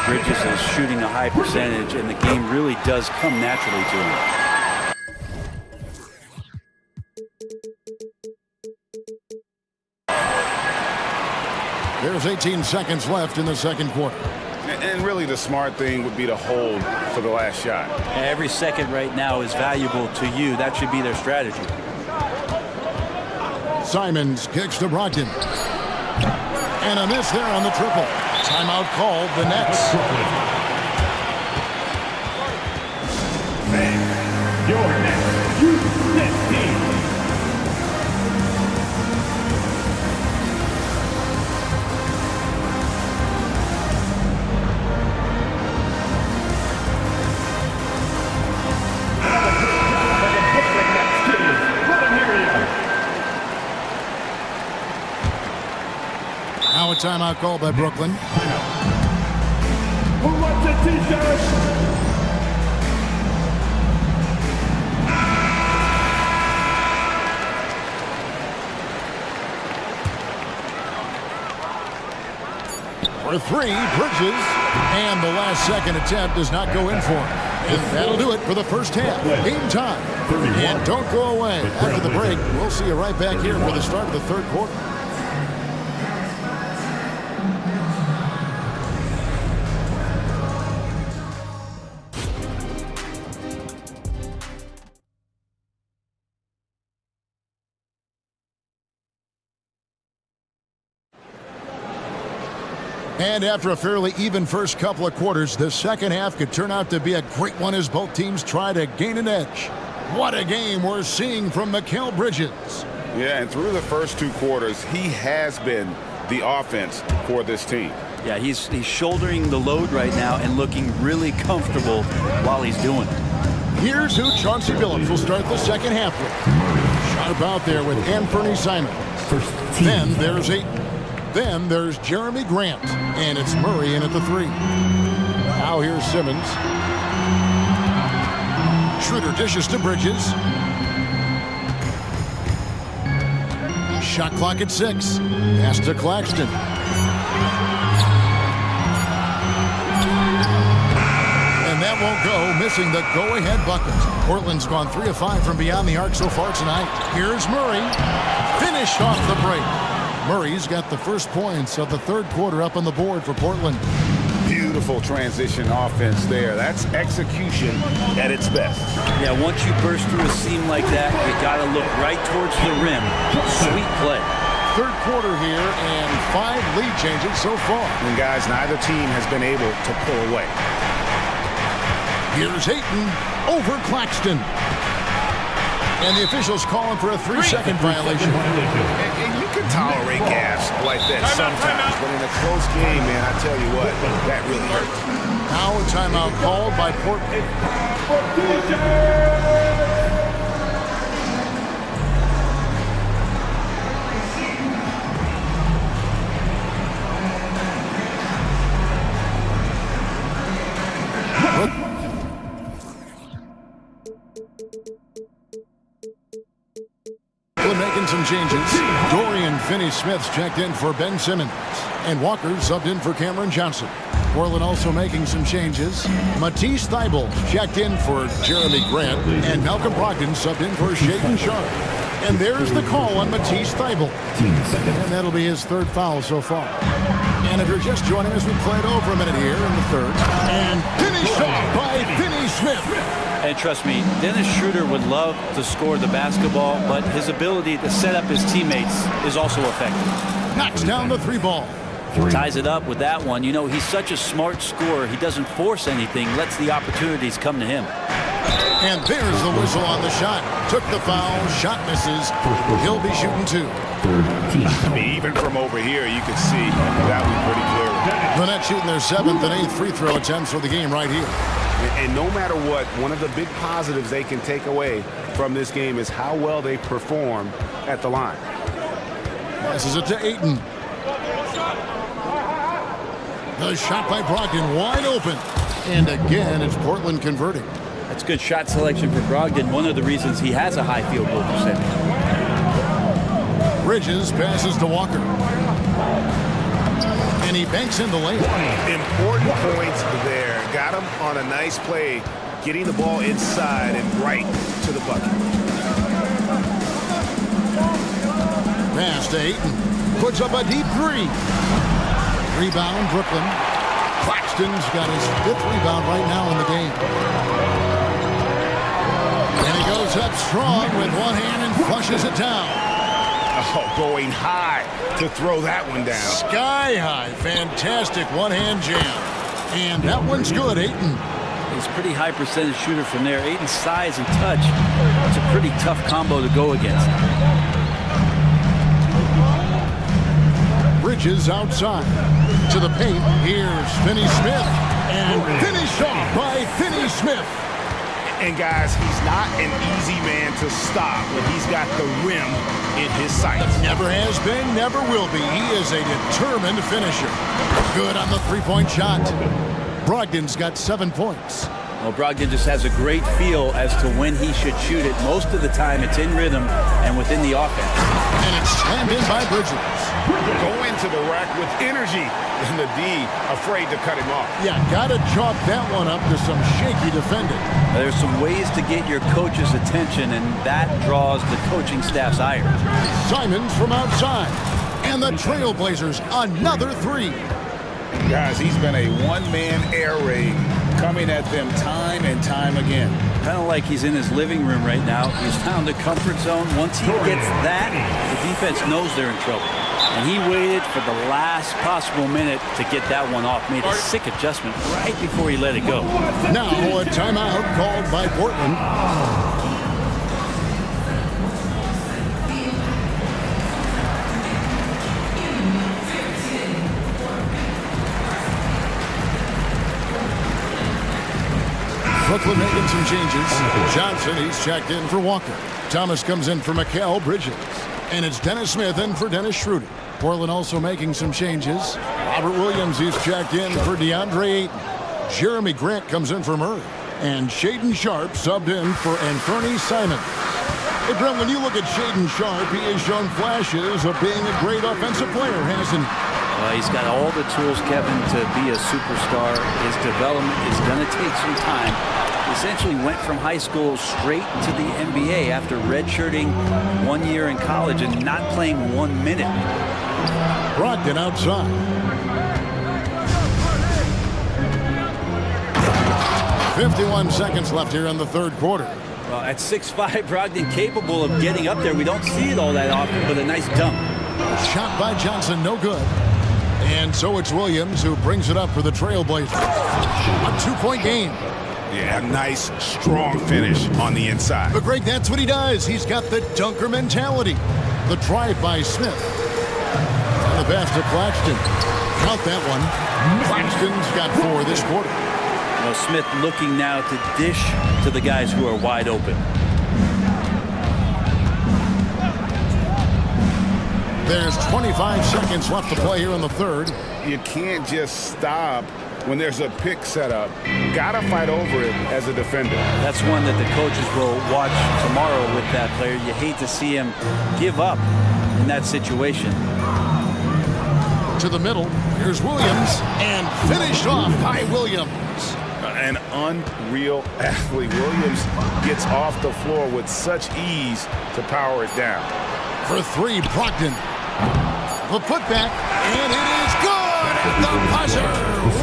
Bridges is shooting a high percentage, and the game really does come naturally to him. There's 18 seconds left in the second quarter. And really the smart thing would be to hold for the last shot. Every second right now is valuable to you. That should be their strategy. Simons kicks to Brogdon. And a miss there on the triple. Timeout called, the Nets. Your next team. timeout called by Brooklyn. Who wants a t-shirt? For three, Bridges, and the last second attempt does not go in for him. And that'll do it for the first half. Game time. And don't go away. After the break, we'll see you right back here for the start of the third quarter. And after a fairly even first couple of quarters, the second half could turn out to be a great one as both teams try to gain an edge. What a game we're seeing from Mikal Bridges. Yeah, and through the first two quarters, he has been the offense for this team. Yeah, he's shouldering the load right now and looking really comfortable while he's doing it. Here's who Chauncey Billups will start the second half with. Sharp out there with Anthony Simon. Then there's Ayton. Then there's Jeremy Grant, and it's Murray in at the three. Now here's Simmons. Schroeder dishes to Bridges. Shot clock at 6. Pass to Claxton. And that won't go, missing the go-ahead bucket. Portland's gone 3 of 5 from beyond the arc so far tonight. Here's Murray. Finished off the break. Murray's got the first points of the third quarter up on the board for Portland. Beautiful transition offense there. That's execution at its best. Yeah, once you burst through a seam like that, you got to look right towards the rim. Sweet play. Third quarter here and 5 lead changes so far. And guys, neither team has been able to pull away. Here's Ayton over Claxton. And the officials calling for a 3-second violation. And you can tolerate gas like that sometimes, but in a close game, man, I tell you what, that really hurts. Now a timeout called by Portland. Making some changes. Dorian Finney-Smith's checked in for Ben Simmons. And Walker subbed in for Cameron Johnson. Portland also making some changes. Matisse Thybulle checked in for Jeremy Grant. And Malcolm Brogdon subbed in for Shaedon Sharpe. And there's the call on Matisse Thybulle. And that'll be his third foul so far. And if you're just joining us, we played over a minute here in the third. And finished off by Finney-Smith. And trust me, Dennis Schroeder would love to score the basketball, but his ability to set up his teammates is also effective. Knocks down the 3 ball. Ties it up with that one. You know, he's such a smart scorer. He doesn't force anything, lets the opportunities come to him. And there's the whistle on the shot. Took the foul, shot misses. He'll be shooting 2. I mean, even from over here, you can see that one pretty clearly. The Nets shooting their 7th and 8th free throw attempts for the game right here. And no matter what, one of the big positives they can take away from this game is how well they perform at the line. Passes it to Ayton. The shot by Brogdon wide open. And again, it's Portland converting. That's good shot selection for Brogdon. One of the reasons he has a high field goal percentage. Bridges passes to Walker. And he banks in the lane. Important points there. Got him on a nice play, getting the ball inside and right to the bucket. Pass to Ayton. Puts up a deep 3. Rebound, Brooklyn. Claxton's got his 5th rebound right now in the game. And he goes up strong with one hand and flushes it down. Oh, going high to throw that one down. Sky high. Fantastic one-hand jam. And that one's good, Ayton. He's a pretty high percentage shooter from there. Ayton's size and touch, it's a pretty tough combo to go against. Bridges outside. To the paint. Here's Finney-Smith. And finished off by Finney-Smith. And guys, he's not an easy man to stop when he's got the rim in his sights. Never has been, never will be. He is a determined finisher. Good on the three-point shot. Brogdon's got 7 points. Well, Brogdon just has a great feel as to when he should shoot it. Most of the time, it's in rhythm and within the offense. And it's slammed in by Bridges. Go into the rack with energy, and the D afraid to cut him off. Yeah, gotta chalk that one up to some shaky defending. There's some ways to get your coach's attention, and that draws the coaching staff's ire. Simons from outside. And the Trailblazers, another three. Guys, he's been a one-man air raid coming at them time and time again. Kind of like he's in his living room right now. He's found a comfort zone. Once he gets that, the defense knows they're in trouble. And he waited for the last possible minute to get that one off. Made a sick adjustment right before he let it go. Now a timeout called by Portland. Brooklyn making some changes. Johnson, he's checked in for Walker. Thomas comes in for Mikal Bridges. And it's Dennis Smith in for Dennis Schroeder. Portland also making some changes. Robert Williams, he's checked in for DeAndre Ayton. Jeremy Grant comes in for Murray. And Shaedon Sharpe subbed in for Anthony Simons. Hey, Brent, when you look at Shaedon Sharpe, he has shown flashes of being a great offensive player, hasn't he? Well, he's got all the tools, Kevin, to be a superstar. His development is going to take some time. He essentially went from high school straight to the NBA after redshirting 1 year in college and not playing 1 minute. Brogdon outside. 51 seconds left here in the third quarter. Well, at 6'5", Brogdon capable of getting up there. We don't see it all that often, but a nice dunk. Shot by Johnson, no good. And so it's Williams who brings it up for the Trailblazers. A 2-point game. Yeah, nice, strong finish on the inside. But Greg, that's what he does. He's got the dunker mentality. The drive by Smith. And the pass to Claxton. Count that one. Claxton's got 4 this quarter. Well, Smith looking now to dish to the guys who are wide open. There's 25 seconds left to play here in the third. You can't just stop when there's a pick set up. Gotta fight over it as a defender. That's one that the coaches will watch tomorrow with that player. You hate to see him give up in that situation. To the middle, here's Williams, and finished off by Williams. An unreal athlete. Williams gets off the floor with such ease to power it down. For 3, Brogdon. The putback, and it is good at the buzzer.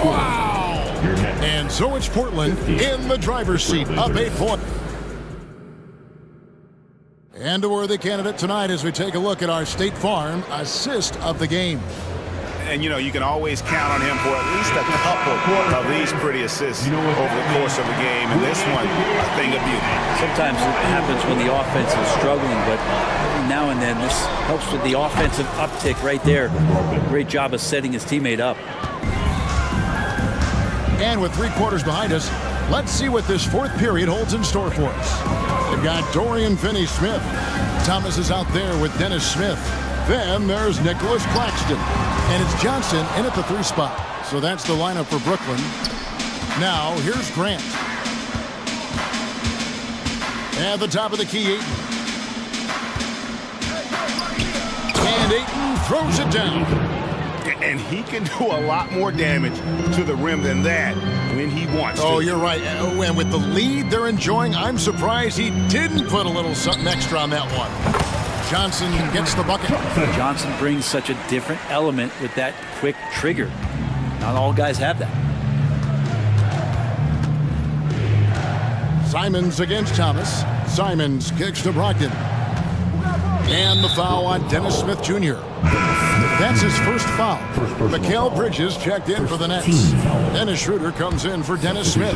Wow! And so it's Portland in the driver's seat, up 8 points. And a worthy candidate tonight as we take a look at our State Farm assist of the game. And, you know, you can always count on him for at least a couple of these pretty assists over the course of the game. And this one, a thing of beauty. Sometimes it happens when the offense is struggling, but every now and then this helps with the offensive uptick right there. Great job of setting his teammate up. And with 3 quarters behind us, let's see what this fourth period holds in store for us. They've got Dorian Finney-Smith. Thomas is out there with Dennis Smith. Then there's Nicholas Claxton. And it's Johnson in at the 3 spot. So that's the lineup for Brooklyn. Now, here's Grant. At the top of the key, Ayton. And Ayton throws it down. And he can do a lot more damage to the rim than that when he wants to. Oh, you're right. And with the lead they're enjoying, I'm surprised he didn't put a little something extra on that one. Johnson gets the bucket. Johnson brings such a different element with that quick trigger. Not all guys have that. Simons against Thomas. Simons kicks to Brogdon. And the foul on Dennis Smith Jr. That's his first foul. Mikal Bridges checked in for the Nets. Dennis Schroeder comes in for Dennis Smith.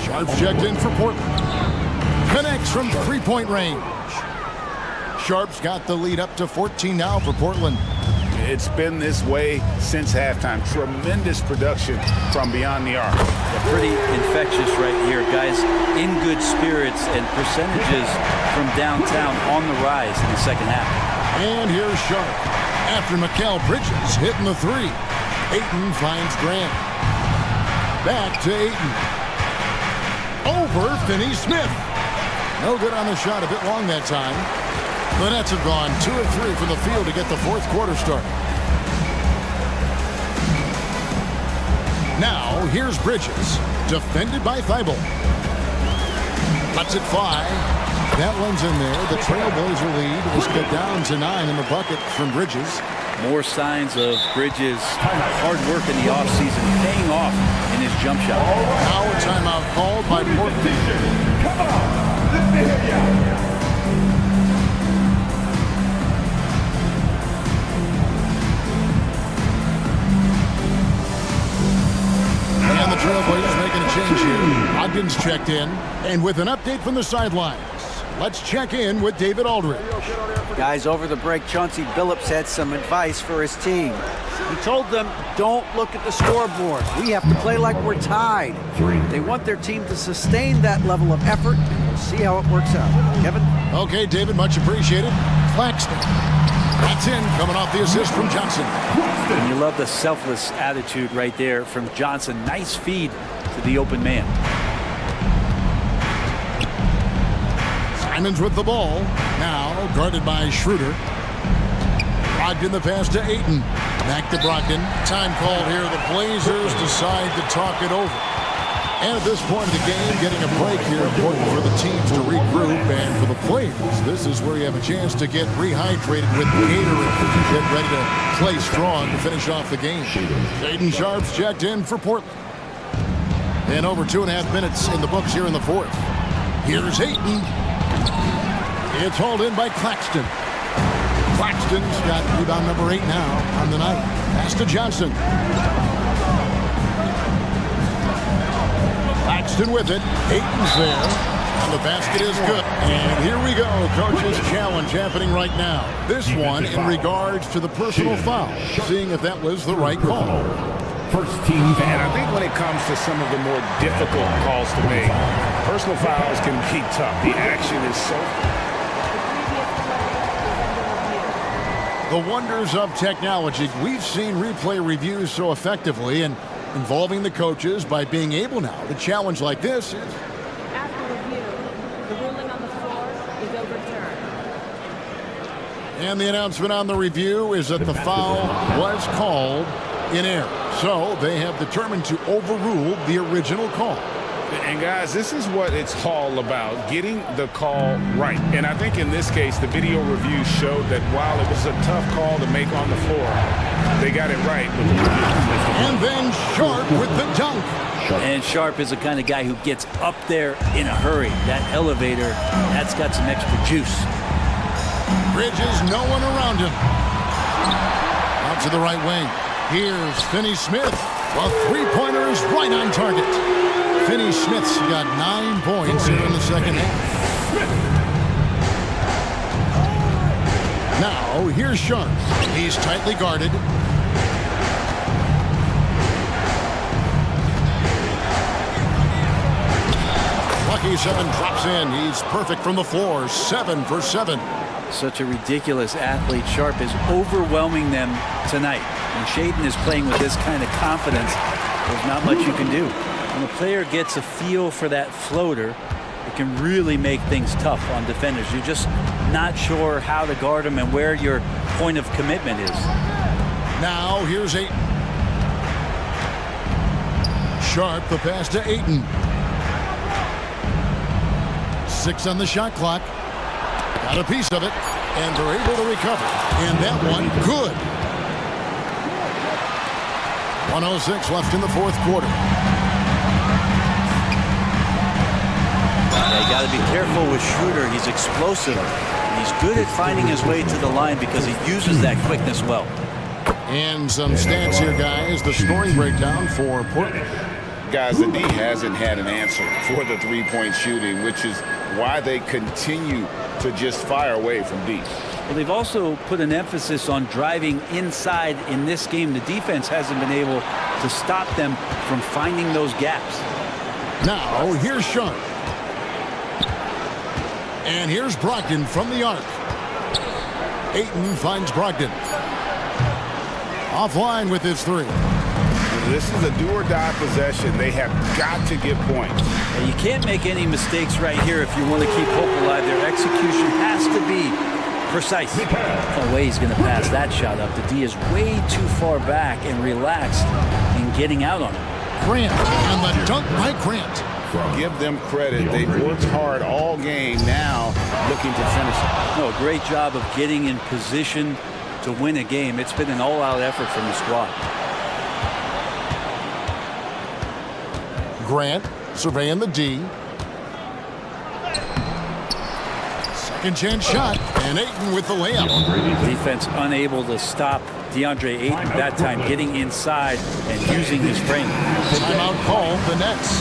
Sharpe's checked in for Portland. Connects from 3-point range. Sharpe's got the lead up to 14 now for Portland. It's been this way since halftime. Tremendous production from beyond the arc. Pretty infectious right here. Guys in good spirits and percentages from downtown on the rise in the second half. And here's Sharp. After Mikal Bridges hitting the three. Ayton finds Grant. Back to Ayton. Over Finney Smith. No good on the shot, a bit long that time. The Nets have gone 2 of 3 from the field to get the fourth quarter started. Now, here's Bridges, defended by Thibault. Lets it fly. That one's in there. The Trailblazer lead is cut down to 9 in the bucket from Bridges. More signs of Bridges' hard work in the offseason paying off in his jump shot. Now a timeout called by Portland. Come on, let me hear ya. And the Trailblazers making a change here. Ogden's checked in. And with an update from the sidelines, let's check in with David Aldridge. Guys, over the break, Chauncey Billups had some advice for his team. He told them, don't look at the scoreboard. We have to play like we're tied. They want their team to sustain that level of effort, and we'll see how it works out. Kevin? Okay, David, much appreciated. Claxton. That's in, coming off the assist from Johnson. And you love the selfless attitude right there from Johnson. Nice feed to the open man. Simons with the ball. Now guarded by Schroeder. Brogdon the pass to Ayton. Back to Brogdon. Time called here. The Blazers decide to talk it over. And at this point of the game, getting a break here, important for the teams to regroup, and for the players, this is where you have a chance to get rehydrated with Gatorade. Get ready to play strong to finish off the game. Shaedon Sharp's checked in for Portland. And over 2.5 minutes in the books here in the fourth. Here's Ayton. It's hauled in by Claxton. Claxton's got rebound number 8 now on the night. Pass to Johnson. Claxton with it. Ayton's there. And the basket is good. And here we go. Coach's challenge happening right now. This one in regards to the personal foul. Seeing if that was the right call. First team. And I think when it comes to some of the more difficult calls to make, personal fouls can be tough. The action is so... The wonders of technology. We've seen replay reviews so effectively and involving the coaches by being able now to challenge like this. After review, the ruling on the floor is overturned. And the announcement on the review is that the foul was called in error. So they have determined to overrule the original call. And guys, this is what it's all about, getting the call right. And I think in this case, the video review showed that while it was a tough call to make on the floor, they got it right with the review. And then Sharp with the dunk. And Sharp is the kind of guy who gets up there in a hurry. That elevator, that's got some extra juice. Bridges, no one around him. Out to the right wing. Here's Finney Smith. A three-pointer is right on target. Finney Smith's got 9 points here in the second half. Now, here's Sharp. He's tightly guarded. Lucky 7 drops in. He's perfect from the floor. 7 for 7. Such a ridiculous athlete. Sharp is overwhelming them tonight. When Shaedon is playing with this kind of confidence, there's not much you can do. When a player gets a feel for that floater, it can really make things tough on defenders. You're just not sure how to guard them and where your point of commitment is. Now here's Ayton. Sharp, the pass to Ayton. 6 on the shot clock. Got a piece of it, and they're able to recover. And that one, good. 1:06 left in the fourth quarter. They got to be careful with Schroeder. He's explosive. He's good at finding his way to the line because he uses that quickness well. And some stats here, guys. The scoring breakdown for Portland. guys, the D hasn't had an answer for the three-point shooting, which is why they continue to just fire away from deep. Well, they've also put an emphasis on driving inside in this game. The defense hasn't been able to stop them from finding those gaps. Now, here's Sharp. And here's Brogdon from the arc. Ayton finds Brogdon. Offline with his three. This is a do-or-die possession. They have got to get points. And you can't make any mistakes right here if you want to keep hope alive. Their execution has to be precise. No way he's going to pass that shot up. The D is way too far back and relaxed in getting out on it. Grant, and the dunk by Grant. Give them credit. They've worked hard all game, now looking to finish it. No, great job of getting in position to win a game. It's been an all-out effort from the squad. Grant surveying the D. Second chance shot, and Ayton with the layup. Defense unable to stop DeAndre Ayton that time, getting inside and using his frame. Timeout called the Nets.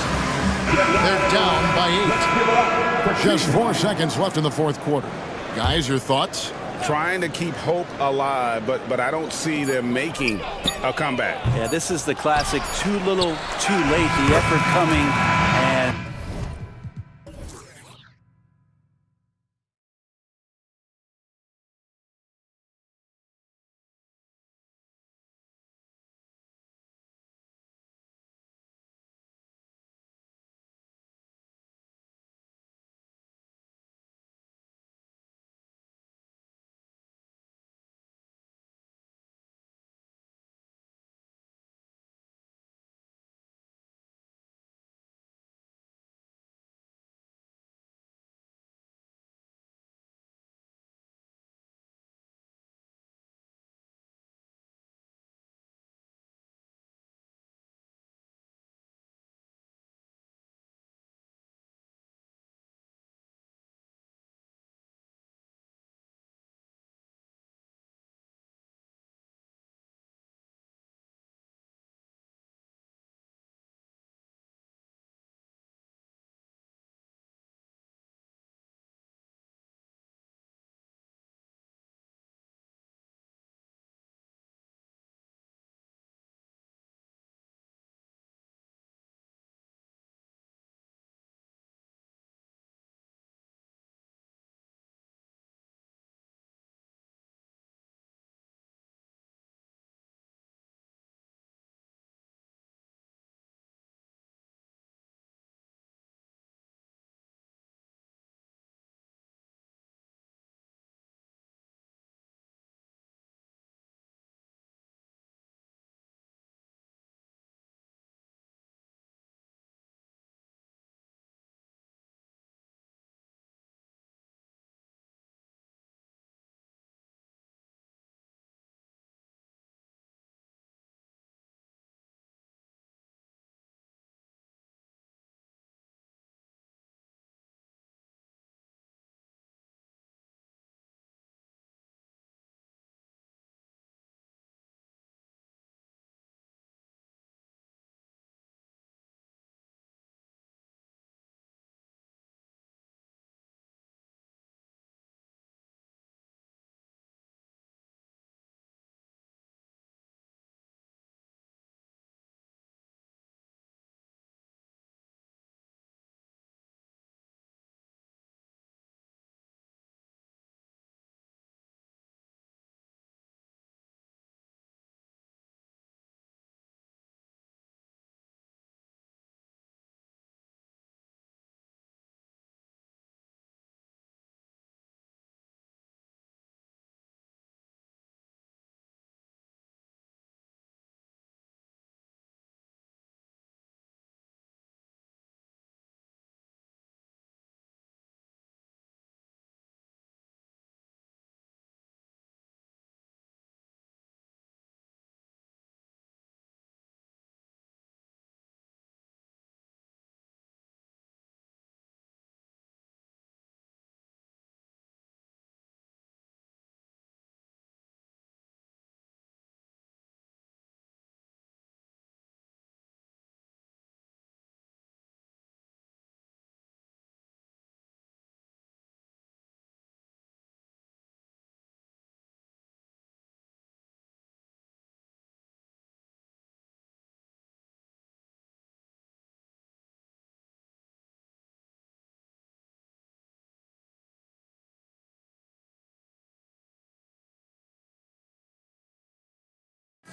They're down by 8. Just 4 seconds left in the fourth quarter. Guys, your thoughts? Trying to keep hope alive, but I don't see them making a comeback. Yeah, this is the classic too little, too late. The effort coming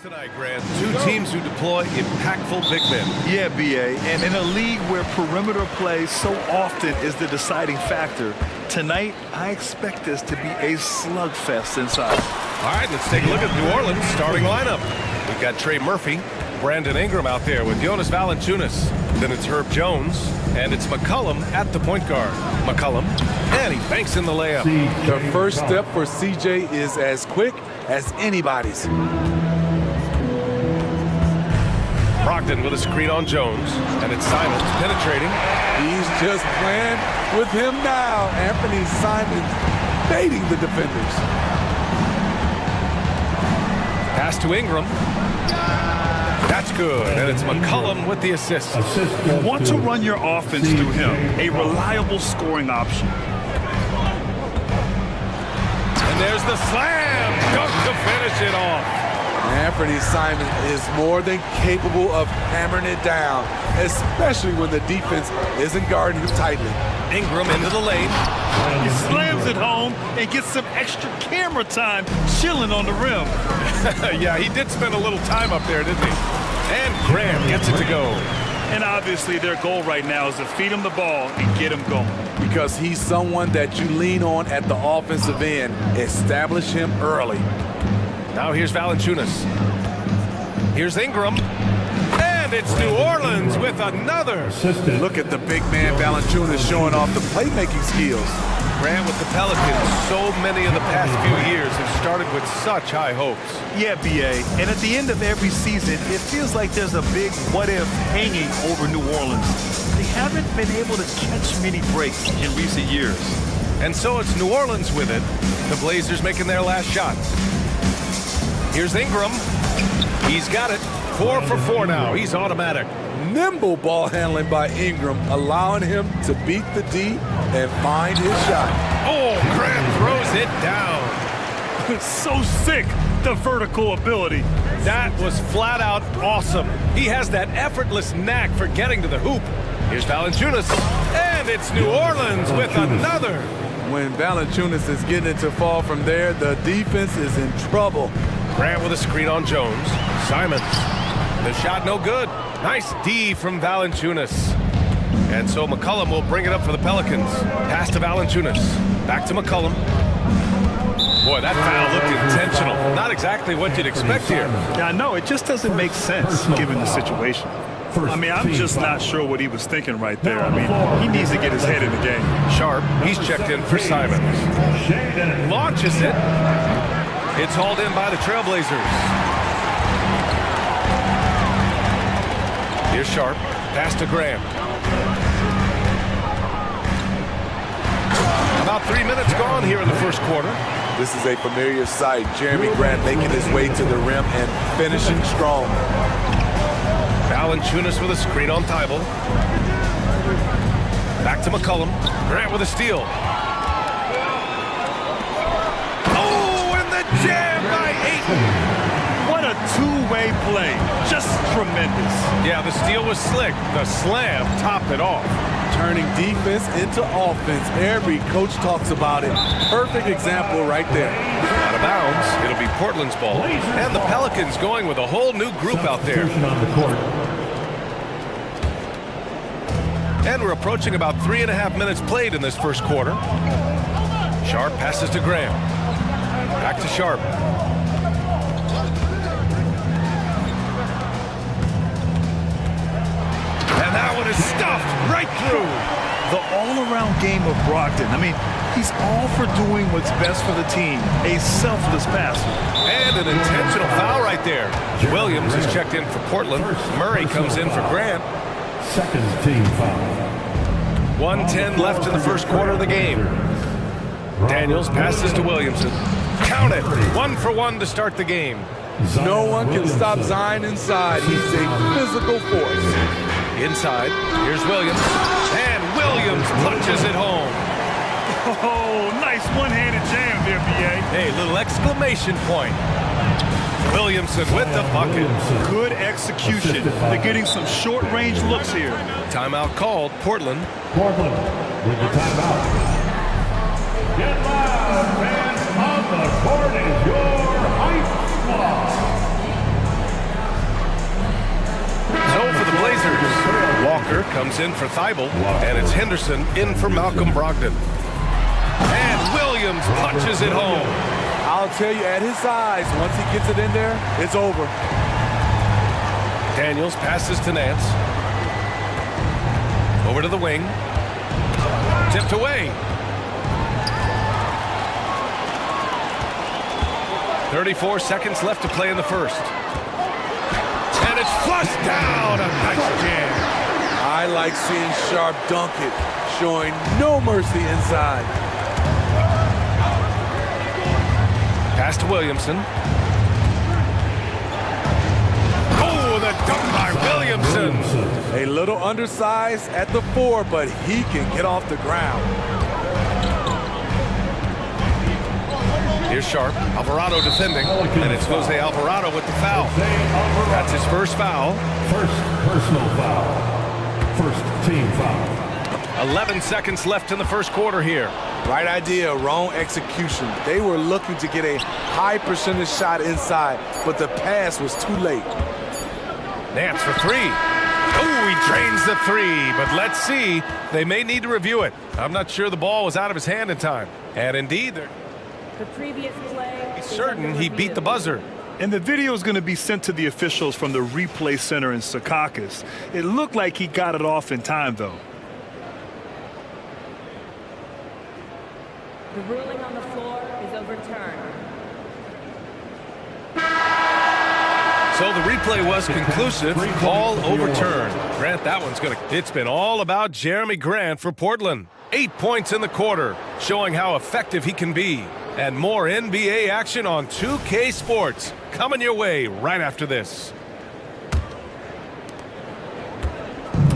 Tonight, Grant, two teams who deploy impactful big men. Yeah, BA, and in a league where perimeter play so often is the deciding factor, tonight I expect this to be a slugfest inside. All right, let's take a look at New Orleans' starting lineup. We've got Trey Murphy, Brandon Ingram out there with Jonas Valanciunas. Then it's Herb Jones, and it's McCollum at the point guard. McCollum, and he banks in the layup. The first step for CJ is as quick as anybody's. Brogdon with a screen on Jones, and it's Simons penetrating. He's just playing with him now. Anthony Simons baiting the defenders. Pass to Ingram. That's good, and it's McCollum with the assist. You want to run your offense through him, a reliable scoring option. And there's the slam dunk to finish it off. Anthony Simons is more than capable of hammering it down, especially when the defense isn't guarding him tightly. Ingram into the lane. He slams it home and gets some extra camera time chilling on the rim. Yeah, he did spend a little time up there, didn't he? And Graham gets it to go. And obviously their goal right now is to feed him the ball and get him going. Because he's someone that you lean on at the offensive end. Establish him early. Now here's Valanciunas. Here's Ingram. And it's New Orleans with another. Look at the big man Valanciunas showing off the playmaking skills. Grant with the Pelicans, so many of the past few years have started with such high hopes. Yeah, BA. And at the end of every season, it feels like there's a big what-if hanging over New Orleans. They haven't been able to catch many breaks in recent years. And so it's New Orleans with it. The Blazers making their last shot. Here's Ingram. He's got it. 4 for 4 now. He's automatic. Nimble ball handling by Ingram, allowing him to beat the D and find his shot. Oh, Grant throws it down. So sick, the vertical ability. That was flat out awesome. He has that effortless knack for getting to the hoop. Here's Valanciunas. And it's New Orleans with another. When Valanciunas is getting it to fall from there, the defense is in trouble. Grant with a screen on Jones. Simons. The shot no good. Nice D from Valanciunas. And so McCollum will bring it up for the Pelicans. Pass to Valanciunas. Back to McCollum. Boy, that foul looked intentional. Not exactly what you'd expect here. Yeah, no, it just doesn't make sense given the situation. I mean, I'm just not sure what he was thinking right there. I mean, he needs to get his head in the game. Sharp, he's checked in for Simons. Launches it. It's hauled in by the Trailblazers. Here's Sharp. Pass to Graham. About 3 minutes gone here in the first quarter. This is a familiar sight. Jeremy Grant making his way to the rim and finishing strong. Valanciunas with a screen on Thibault. Back to McCollum. Grant with a steal. Oh, and the jam by Ayton. What a two-way play. Just tremendous. Yeah, the steal was slick. The slam topped it off. Turning defense into offense. Every coach talks about it. Perfect example right there. Out of bounds. It'll be Portland's ball. And the Pelicans going with a whole new group out there. And we're approaching about 3.5 minutes played in this first quarter. Sharp passes to Graham. Back to Sharp. And that one is stuffed right through. The all-around game of Brogdon. I mean, he's all for doing what's best for the team. A selfless passer. And an intentional foul right there. Williams is checked in for Portland. Murray comes in for Grant. Second team foul. 1:10 left in the first quarter of the game. Daniels passes to Williamson. Count it. 1 for 1 to start the game. No one can stop Zion inside. He's a physical force. Inside, here's Williams. And Williams punches it home. Oh, nice one-handed jam there, BA. Hey, little exclamation point. Williamson with the bucket. Good execution. They're getting some short-range looks here. Timeout called. Portland. Portland with the timeout. Get loud, fans. On the court is your hype squad. Blazers. Walker comes in for Thibault, and it's Henderson in for Malcolm Brogdon. And Williams punches it home. I'll tell you, at his size, once he gets it in there, it's over. Daniels passes to Nance. Over to the wing. Tipped away. 34 seconds left to play in the first. And it's flushed down. A nice jam. I like seeing Sharp dunk it, showing no mercy inside. Pass to Williamson. Oh, the dunk by Williamson. A little undersized at the 4, but he can get off the ground. Here's Sharp. Alvarado defending. And it's Jose Alvarado with the foul. That's his first foul. First personal foul. First team foul. 11 seconds left in the first quarter here. Right idea, wrong execution. They were looking to get a high percentage shot inside, but the pass was too late. Nance for three. Oh, he drains the three, but let's see. They may need to review it. I'm not sure the ball was out of his hand in time. And indeed, The previous play. he's certain he beat the buzzer. And the video is going to be sent to the officials from the replay center in Secaucus. It looked like he got it off in time, though. The ruling on the floor is overturned. So the replay was conclusive. Call overturned. Grant, that one's going to... It's been all about Jeremy Grant for Portland. 8 points in the quarter, showing how effective he can be. And more NBA action on 2K Sports coming your way right after this.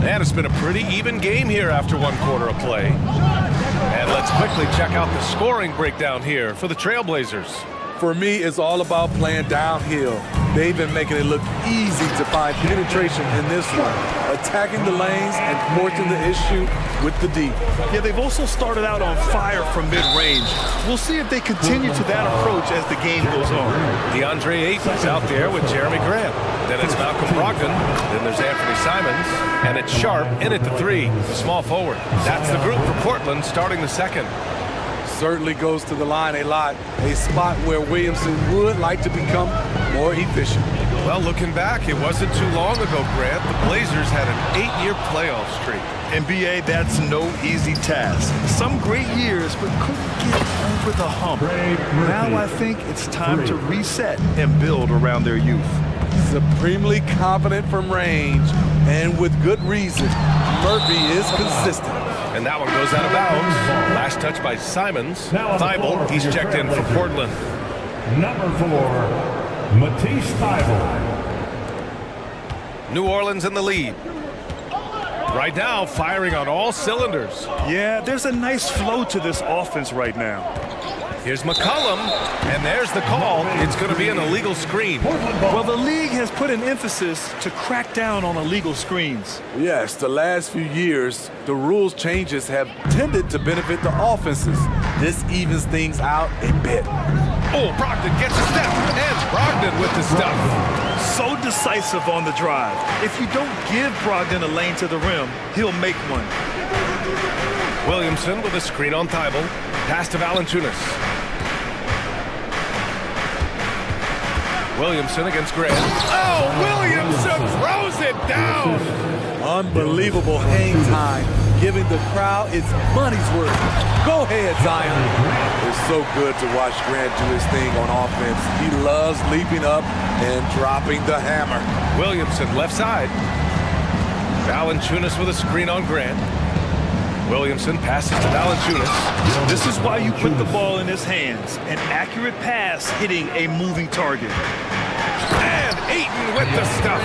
And it's been a pretty even game here after one quarter of play. And let's quickly check out the scoring breakdown here for the Trailblazers. For me, it's all about playing downhill. They've been making it look easy to find penetration in this one, attacking the lanes and forcing the issue with the D. Yeah, they've also started out on fire from mid-range. We'll see if they continue to that approach as the game goes on. DeAndre Ayton's out there with Jeremy Grant. Then it's Malcolm Brogdon. Then there's Anthony Simons. And it's Sharp in at the 3, the small forward. That's the group for Portland starting the second. Certainly goes to the line a lot, a spot where Williamson would like to become more efficient. Well, looking back, it wasn't too long ago, Grant. The Blazers had an 8-year playoff streak. NBA, that's no easy task. Some great years, but couldn't get over the hump. Now I think it's time to reset and build around their youth. Supremely confident from range, and with good reason. Murphy is consistent. And that one goes out of bounds. Last touch by Simons. Thibault, he's checked in for Portland. Number 4, Matisse Thibault. New Orleans in the lead. Right now, firing on all cylinders. Yeah, there's a nice flow to this offense right now. Here's McCollum, and there's the call. It's going to be an illegal screen. Well, the league has put an emphasis to crack down on illegal screens. Yes, the last few years, the rules changes have tended to benefit the offenses. This evens things out a bit. Oh, Brogdon gets a step, and Brogdon with the stuff. So decisive on the drive. If you don't give Brogdon a lane to the rim, he'll make one. Williamson with a screen on Thibault. Pass to Valanciunas. Williamson against Grant. Oh, Williamson throws it down. Unbelievable hang time, giving the crowd its money's worth. Go ahead, Zion. It's so good to watch Grant do his thing on offense. He loves leaping up and dropping the hammer. Williamson left side. Valanciunas with a screen on Grant. Williamson passes to Valanciunas. This is why you put the ball in his hands. An accurate pass hitting a moving target. And Ayton with the stuff.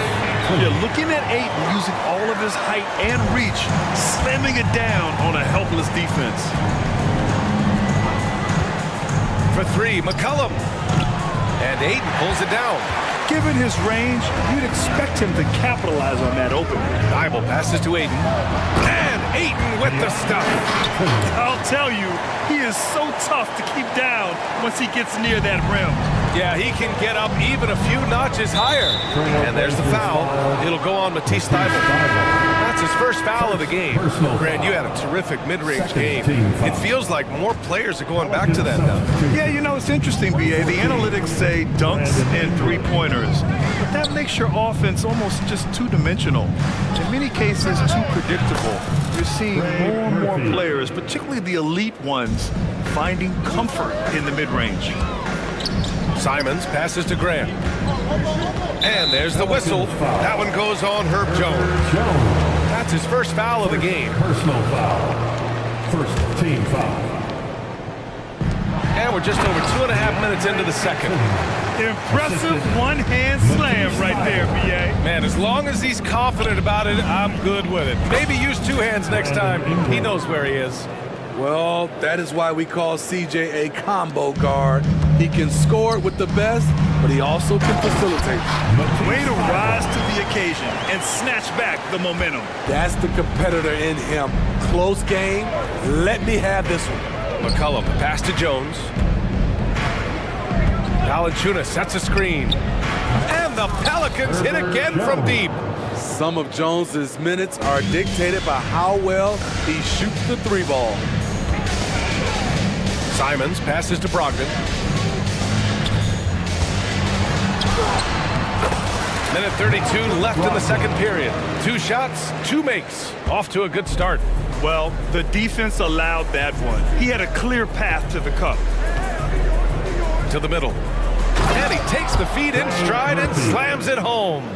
You're looking at Ayton using all of his height and reach, slamming it down on a helpless defense. For 3, McCollum. And Ayton pulls it down. Given his range, you'd expect him to capitalize on that opening. Thibault passes to Ayton. And Ayton with the stuff. I'll tell you, he is so tough to keep down once he gets near that rim. Yeah, he can get up even a few notches higher. And there's the foul. It'll go on Matisse Thybulle. That's his first foul of the game. Grant, you had a terrific mid-range game. It feels like more players are going back to that now. Yeah, you know, it's interesting, BA. The analytics say dunks and three-pointers. But that makes your offense almost just two-dimensional. In many cases, too predictable. You're seeing more and more players, particularly the elite ones, finding comfort in the mid-range. Simons passes to Grant. And there's the whistle. That one goes on Herb Jones. That's his first foul of the game. Personal foul. First team foul. And we're just over 2.5 minutes into the second. Impressive one-hand slam right there, BA. Man, as long as he's confident about it, I'm good with it. Maybe use two hands next time. He knows where he is. Well, that is why we call CJ a combo guard. He can score it with the best, but he also can facilitate. Way to rise to the occasion and snatch back the momentum. That's the competitor in him. Close game. Let me have this one. McCullum, pass to Jones. Valanciunas sets a screen. And the Pelicans hit again from deep. Some of Jones's minutes are dictated by how well he shoots the three ball. Simons passes to Brogdon. Minute 32 left in the second period. 2 shots, 2 makes. Off to a good start. Well, the defense allowed that one. He had a clear path to the cup. To the middle. And he takes the feed in stride and slams it home.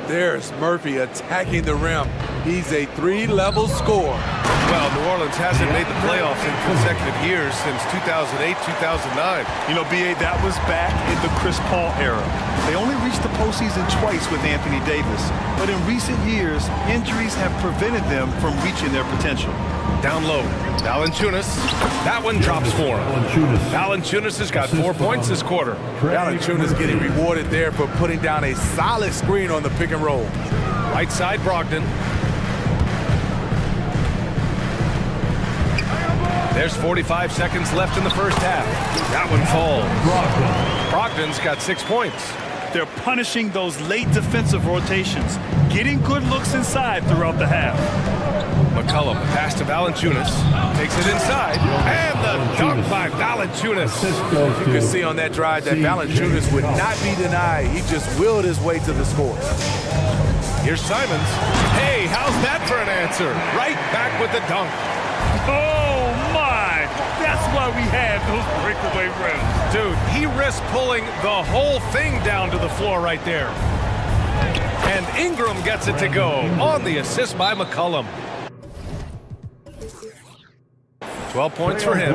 There's Murphy attacking the rim. He's a 3-level scorer. Well, New Orleans hasn't made the playoffs in consecutive years since 2008, 2009. You know, BA, that was back in the Chris Paul era. They only reached the postseason twice with Anthony Davis. But in recent years, injuries have prevented them from reaching their potential. Down low, Valanciunas. That one drops for him. Valanciunas has got 4 points this quarter. Valanciunas getting rewarded there for putting down a solid screen on the pick and roll. Right side, Brogdon. There's 45 seconds left in the first half. That one falls. Brogdon's got 6 points. They're punishing those late defensive rotations, getting good looks inside throughout the half. McCullum, pass to Valanciunas, takes it inside, and the dunk by Valanciunas. You can see on that drive that Valanciunas would not be denied. He just willed his way to the score. Here's Simons. Hey, how's that for an answer? Right back with the dunk. Oh, my! That's why we had those breakaway rims. Dude, he risked pulling the whole thing down to the floor right there. And Ingram gets it to go on the assist by McCullum. 12 points for him.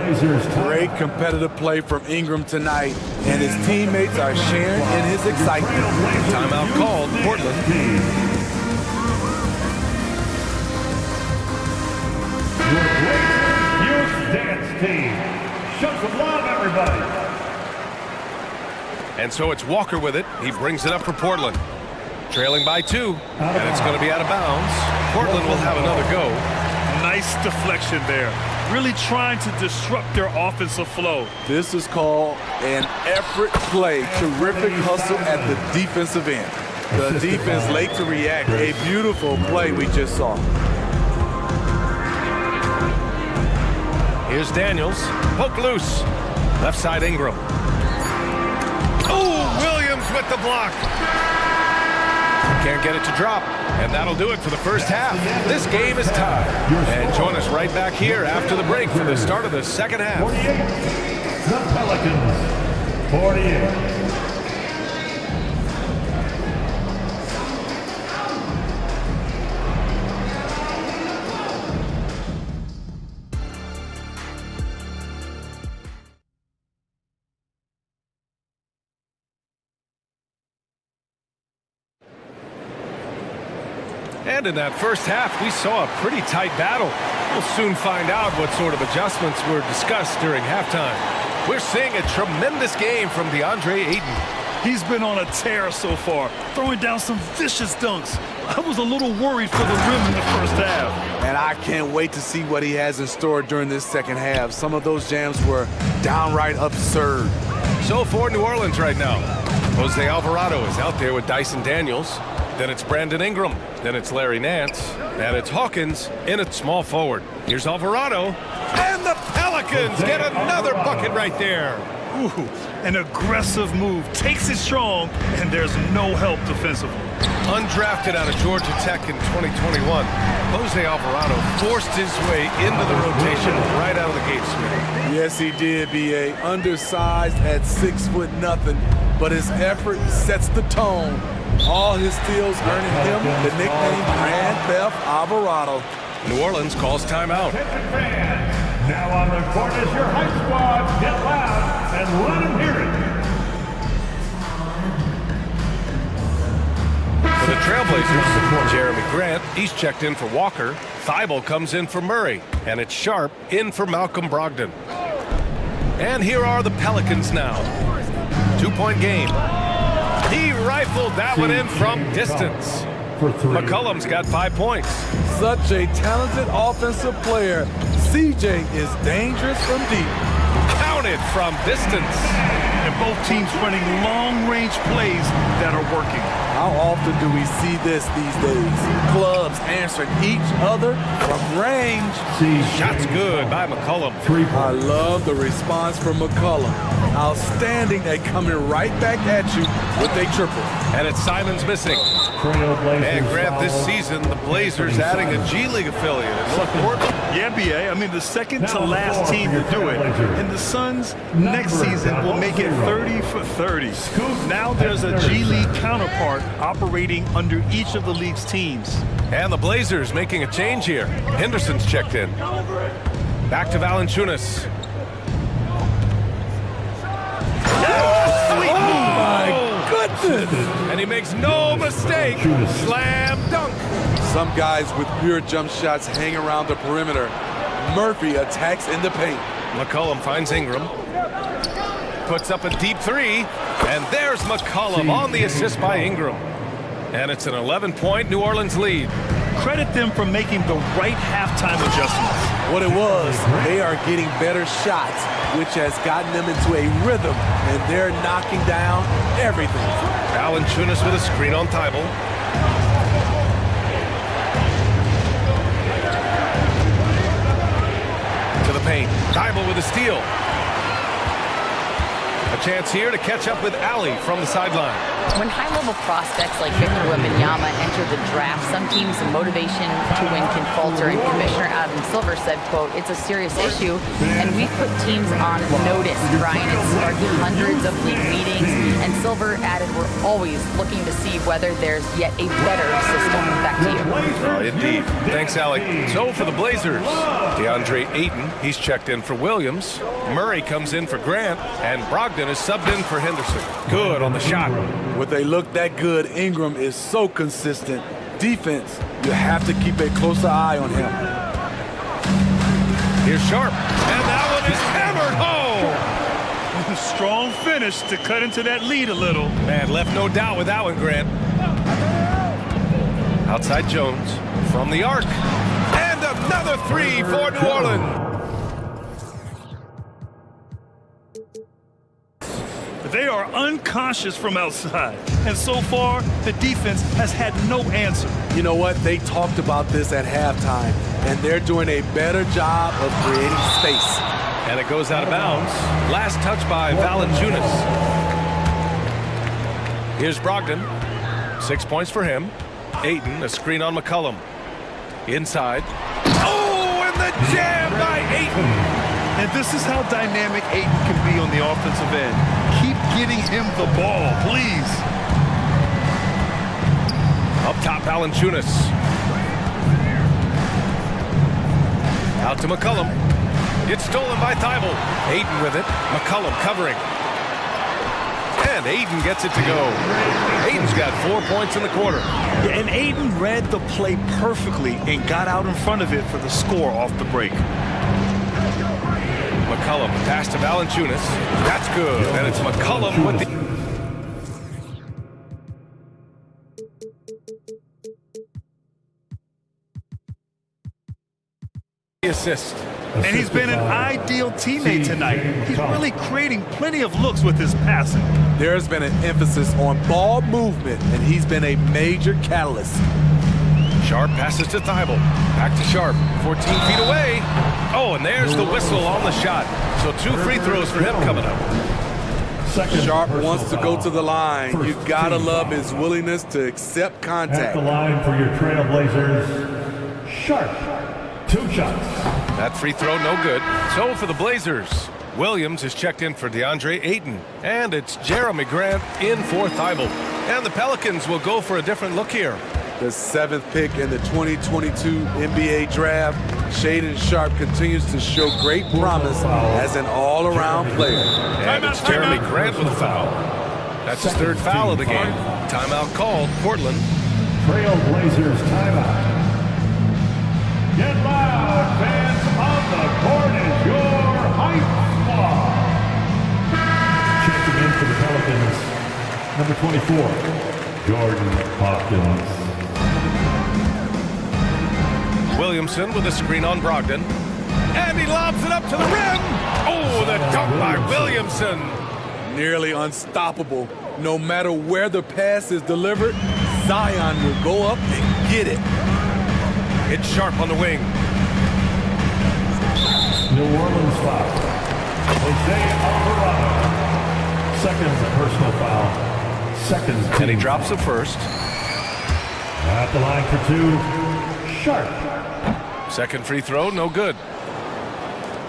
Great competitive play from Ingram tonight, and his teammates are sharing in his excitement. Timeout called, Portland. Your great youth dance team. Show some love, everybody. And so it's Walker with it. He brings it up for Portland. Trailing by 2, and it's going to be out of bounds. Portland will have another go. Nice deflection there. Really trying to disrupt their offensive flow. This is called an effort play. Terrific hustle at the defensive end. The defense late to react. A beautiful play we just saw. Here's Daniels. Poke loose. Left side Ingram. Oh, Williams with the block. Can't get it to drop. And that'll do it for the first half. This game is tied. And join us right back here after the break for the start of the second half. 48, the Pelicans, 48. And in that first half, we saw a pretty tight battle. We'll soon find out what sort of adjustments were discussed during halftime. We're seeing a tremendous game from DeAndre Ayton. He's been on a tear so far, throwing down some vicious dunks. I was a little worried for the rim in the first half. And I can't wait to see what he has in store during this second half. Some of those jams were downright absurd. So for New Orleans right now, Jose Alvarado is out there with Dyson Daniels. Then it's Brandon Ingram. Then it's Larry Nance. And it's Hawkins in at small forward. Here's Alvarado. And the Pelicans get another bucket right there. Ooh, an aggressive move. Takes it strong, and there's no help defensively. Undrafted out of Georgia Tech in 2021, Jose Alvarado forced his way into the rotation right out of the gate, Smitty. Yes, he did, B.A. Undersized at 6'0", but his effort sets the tone. All his steals earning him the nickname Grand Theft Alvarado. New Orleans calls timeout. Now on the court is your hype squad. Get loud and let them hear it. For the Trailblazers, Jeremy Grant, he's checked in for Walker. Thibault comes in for Murray. And it's Sharp in for Malcolm Brogdon. And here are the Pelicans now. 2-point game. He rifled that one in from distance. McCollum's got 5 points. Such a talented offensive player. CJ is dangerous from deep. Counted from distance. And both teams running long-range plays that are working. How often do we see this these days? Clubs answering each other from range. Shots good by McCollum. I love the response from McCollum. Outstanding at coming right back at you with a triple. And it's Simon's missing. And Grant, this season, the Blazers adding a G League affiliate. Yeah, B.A. I mean, the second to last team to do it. And the Suns next season will make it 30 for 30. Now there's a G League counterpart operating under each of the league's teams. And the Blazers making a change here. Henderson's checked in. Back to Valanciunas. Oh my goodness! And he makes no mistake. Slam dunk. Some guys with pure jump shots hang around the perimeter. Murphy attacks in the paint. McCollum finds Ingram. Puts up a deep three. And there's McCollum on the assist by Ingram. And it's an 11-point New Orleans lead. Credit them for making the right halftime adjustments. What it was, they are getting better shots, which has gotten them into a rhythm, and they're knocking down everything. Valanciunas with a screen on Thibault. To the paint. Thibault with a steal. A chance here to catch up with Ali from the sideline. When high-level prospects like Victor Wembanyama enter the draft, some teams' motivation to win can falter, and Commissioner Adam Silver said, quote, "It's a serious issue, and we've put teams on notice." Brian, it sparked hundreds of league meetings, and Silver added, "We're always looking to see whether there's yet a better system." Back to you. Indeed. Thanks, Alec. So for the Blazers, DeAndre Ayton, he's checked in for Williams. Murray comes in for Grant, and Brogdon is subbed in for Henderson. Good on the shot. With a look that good, Ingram is so consistent. Defense, you have to keep a closer eye on him. Here's Sharp, and that one is hammered home. Strong finish to cut into that lead a little. Man, left no doubt with that one, Grant. Outside Jones from the arc, and another three for New Orleans. They are unconscious from outside, and so far, the defense has had no answer. You know what? They talked about this at halftime, and they're doing a better job of creating space. And it goes out of bounds. Last touch by Valanciunas. Here's Brogdon. 6 points for him. Ayton, a screen on McCollum. Inside. Oh, and the jam by Ayton. And this is how dynamic Ayton can be on the offensive end. Keep getting him the ball, please. Up top, Valanciunas. Out to McCollum. It's stolen by Thibault. Ayton with it. McCollum covering. And Ayton gets it to go. Ayton's got 4 points in the quarter. Yeah, and Ayton read the play perfectly and got out in front of it for the score off the break. McCollum pass to Valanciunas. That's good. And it's McCollum with the assist. And he's been an ideal teammate tonight. He's really creating plenty of looks with his passing. There's been an emphasis on ball movement, and he's been a major catalyst. Sharp passes to Thibault. Back to Sharp. 14 feet away. Oh, and there's the whistle on the shot. So 2 free throws for him coming up. Sharp wants to go to the line. You gotta love his willingness to accept contact. At the line for your Trailblazers, Sharp. 2 shots. That free throw no good. So for the Blazers, Williams is checked in for DeAndre Ayton. And it's Jeremy Grant in for Thibault. And the Pelicans will go for a different look here. The 7th pick in the 2022 NBA draft, Shaedon Sharp continues to show great promise as an all-around player. And it's Jeremy Grant with a foul. That's his 3rd foul of the game. Timeout called, Portland. Trailblazers timeout. Get loud, fans, on the court is your hype squad. Checking in for the Pelicans, number 24, Jordan Hawkins. Williamson with a screen on Brogdon. And he lobs it up to the rim. Oh, the dunk by Williamson. Nearly unstoppable. No matter where the pass is delivered, Zion will go up and get it. It's Sharp on the wing. New Orleans foul. Isaiah Alvarado. 2nd personal foul. 2nd team. And he drops the 1st. At the line for 2, Sharp. 2nd free throw, no good.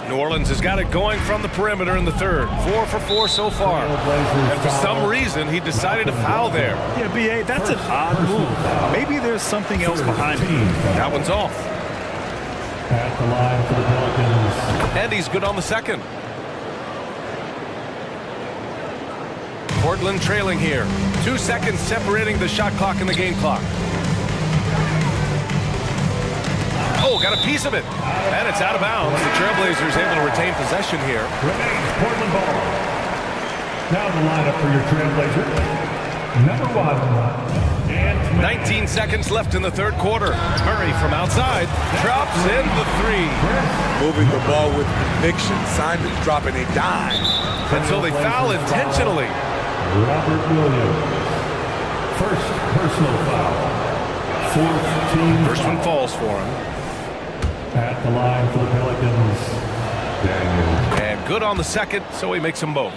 New Orleans has got it going from the perimeter in the 3rd. 4 for 4 so far. And for some reason, he decided to foul there. Yeah, B.A., that's an odd move. Maybe there's something else behind it. That one's off. At the line for the Pelicans. And he's good on the 2nd. Portland trailing here. 2 seconds separating the shot clock and the game clock. Oh, got a piece of it. And it's out of bounds. The Trailblazers able to retain possession here. Remains Portland ball. Now the lineup for your Trailblazer. Number 1, 19 seconds left in the 3rd quarter. Murray from outside drops in the 3. Moving the ball with conviction. Simon's dropping a dime. Until they foul intentionally. Robert Williams. 1st personal foul. 4th team. First one falls for him. At the line for the Pelicans, Daniels. And good on the 2nd, so he makes them both.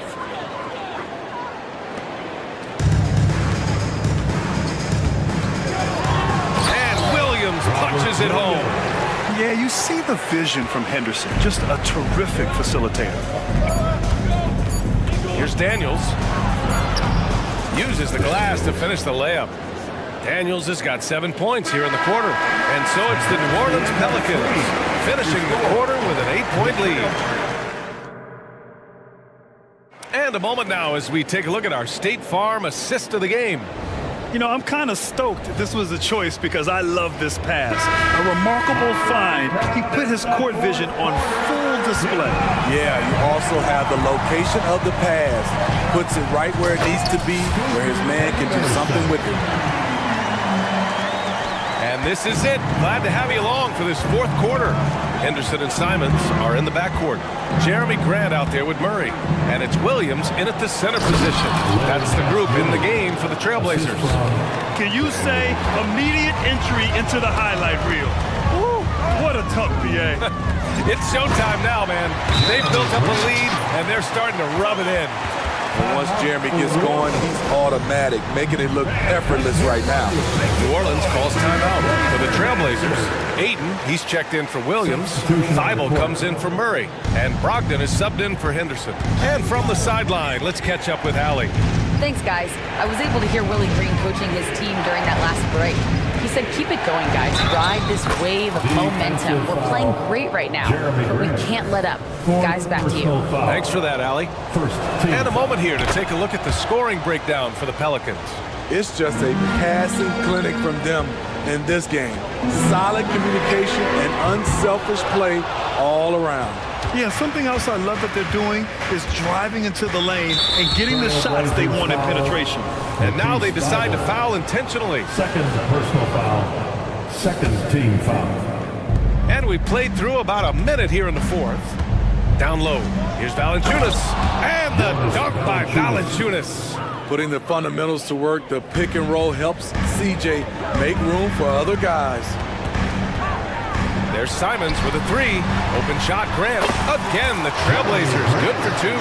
And Williams punches it home. Yeah, you see the vision from Henderson. Just a terrific facilitator. Here's Daniels. Uses the glass to finish the layup. Daniels has got 7 points here in the quarter. And so it's the New Orleans Pelicans finishing the quarter with an 8-point lead. And a moment now as we take a look at our State Farm assist of the game. You know, I'm kind of stoked this was a choice because I love this pass. A remarkable find. He put his court vision on full display. Yeah, you also have the location of the pass. Puts it right where it needs to be, where his man can do something with it. And this is it. Glad to have you along for this 4th quarter. Henderson and Simons are in the backcourt. Jeremy Grant out there with Murray. And it's Williams in at the center position. That's the group in the game for the Trailblazers. Can you say immediate entry into the highlight reel? Woo, what a tough BA. It's showtime now, man. They've built up a lead, and they're starting to rub it in. And once Jeremy gets going, he's automatic, making it look effortless right now. New Orleans calls timeout for the Trailblazers. Ayton, he's checked in for Williams. Thibault comes in for Murray. And Brogdon is subbed in for Henderson. And from the sideline, let's catch up with Allie. Thanks, guys. I was able to hear Willie Green coaching his team during that last break. He said, keep it going, guys. Ride this wave of momentum. We're playing great right now, but we can't let up. Guys, back to you. Thanks for that, Allie. And a moment here to take a look at the scoring breakdown for the Pelicans. It's just a passing clinic from them in this game. Solid communication and unselfish play all around. Yeah, something else I love that they're doing is driving into the lane and getting the shots they want in penetration. And now they decide to foul intentionally. 2nd personal foul. 2nd team foul. And And we played through about a minute here in the fourth. Down low. Here's Valanciunas. And the dunk by Valanciunas. Putting the fundamentals to work, the pick and roll helps CJ make room for other guys. There's Simons with a three. Open shot, Grant. Again, the Trailblazers, good for two.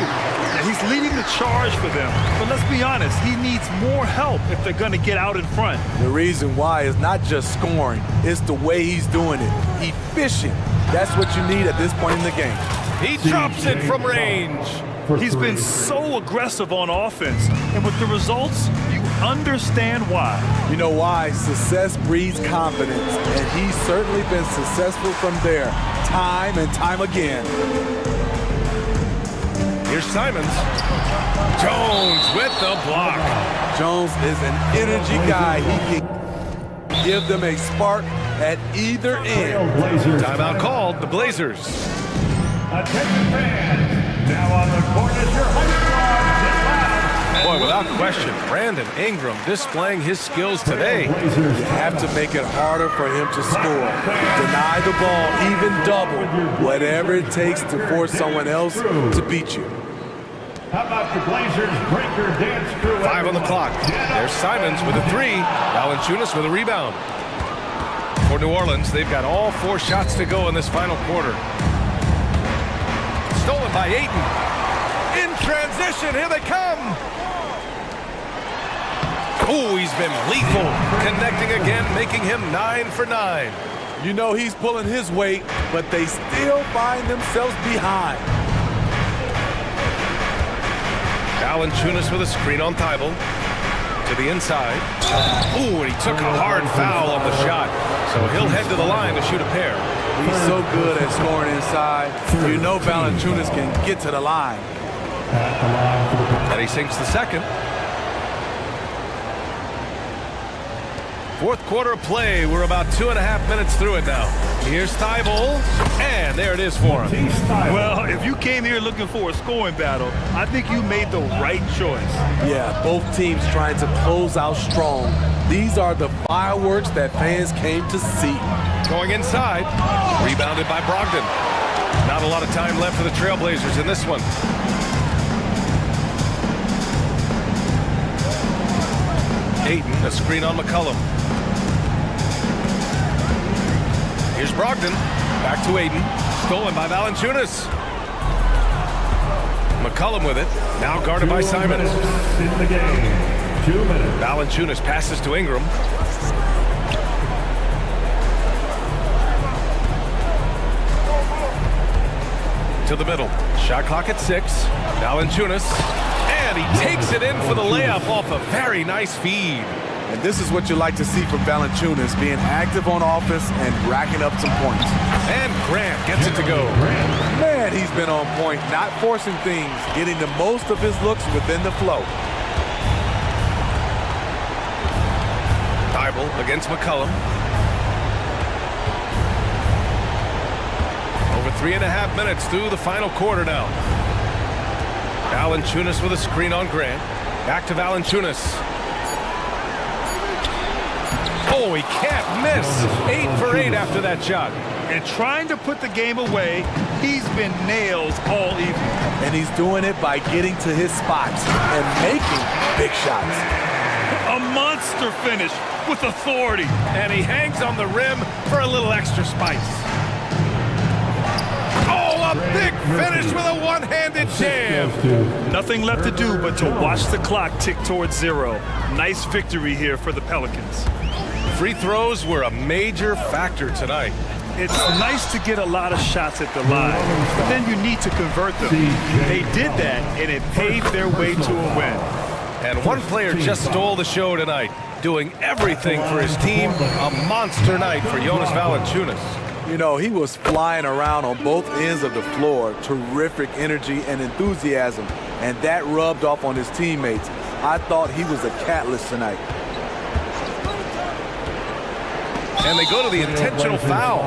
And he's leading the charge for them. But let's be honest, he needs more help if they're going to get out in front. The reason why is not just scoring, it's the way he's doing it. Efficient. That's what you need at this point in the game. He drops it from range. He's been so aggressive on offense, and with the results, you understand why. You know why? Success breeds confidence, and he's certainly been successful from there, time and time again. Here's Simons. Jones with the block. Jones is an energy guy. He can give them a spark at either end. Timeout called, the Blazers. Attention fans. Now on the court is your high squad. Boy, without question, Brandon Ingram displaying his skills today. You have to make it harder for him to score. Deny the ball, even double, whatever it takes to force someone else to beat you. How about the Blazers breaker dance crew? 5 on the clock. There's Simons with a three. Valanciunas with a rebound. For New Orleans, they've got all 4 shots to go in this final quarter. Stolen by Ayton. In transition, here they come. Oh, he's been lethal. Connecting again, making him 9 for 9. You know he's pulling his weight, but they still find themselves behind. Valanciunas with a screen on Thibault. To the inside. Ooh, and he took a hard foul on the shot. So he'll head to the line to shoot a pair. He's so good at scoring inside. You know Valanciunas can get to the line. And he sinks the second. Fourth quarter of play. We're about 2.5 minutes through it now. Here's Thibault, and there it is for him. Well, if you came here looking for a scoring battle, I think you made the right choice. Yeah, both teams trying to close out strong. These are the fireworks that fans came to see. Going inside, rebounded by Brogdon. Not a lot of time left for the Trailblazers in this one. Ayton, a screen on McCollum. Here's Brogdon, back to Ayton, stolen by Valanciunas. McCollum with it, now guarded by Simons. In the game, 2 minutes. Valanciunas passes to Ingram. To the middle, shot clock at 6. Valanciunas, and he takes it in for the layup off a very nice feed. And this is what you like to see from Valanciunas, being active on offense and racking up some points. And Grant gets it to go. Man, he's been on point, not forcing things, getting the most of his looks within the flow. Thibault against McCollum. Over 3.5 minutes through the final quarter now. Valanciunas with a screen on Grant. Back to Valanciunas. Oh, he can't miss. 8 for 8 after that shot. And trying to put the game away, he's been nails all evening. And he's doing it by getting to his spots and making big shots. A monster finish with authority. And he hangs on the rim for a little extra spice. Oh, a big finish with a one-handed jam. Nothing left to do but to watch the clock tick towards 0. Nice victory here for the Pelicans. Free throws were a major factor tonight. It's nice to get a lot of shots at the line, but then you need to convert them. They did that, and it paved their way to a win. And one player just stole the show tonight, doing everything for his team. A monster night for Jonas Valanciunas. You know, he was flying around on both ends of the floor. Terrific energy and enthusiasm, and that rubbed off on his teammates. I thought he was a catalyst tonight. And they go to the intentional foul.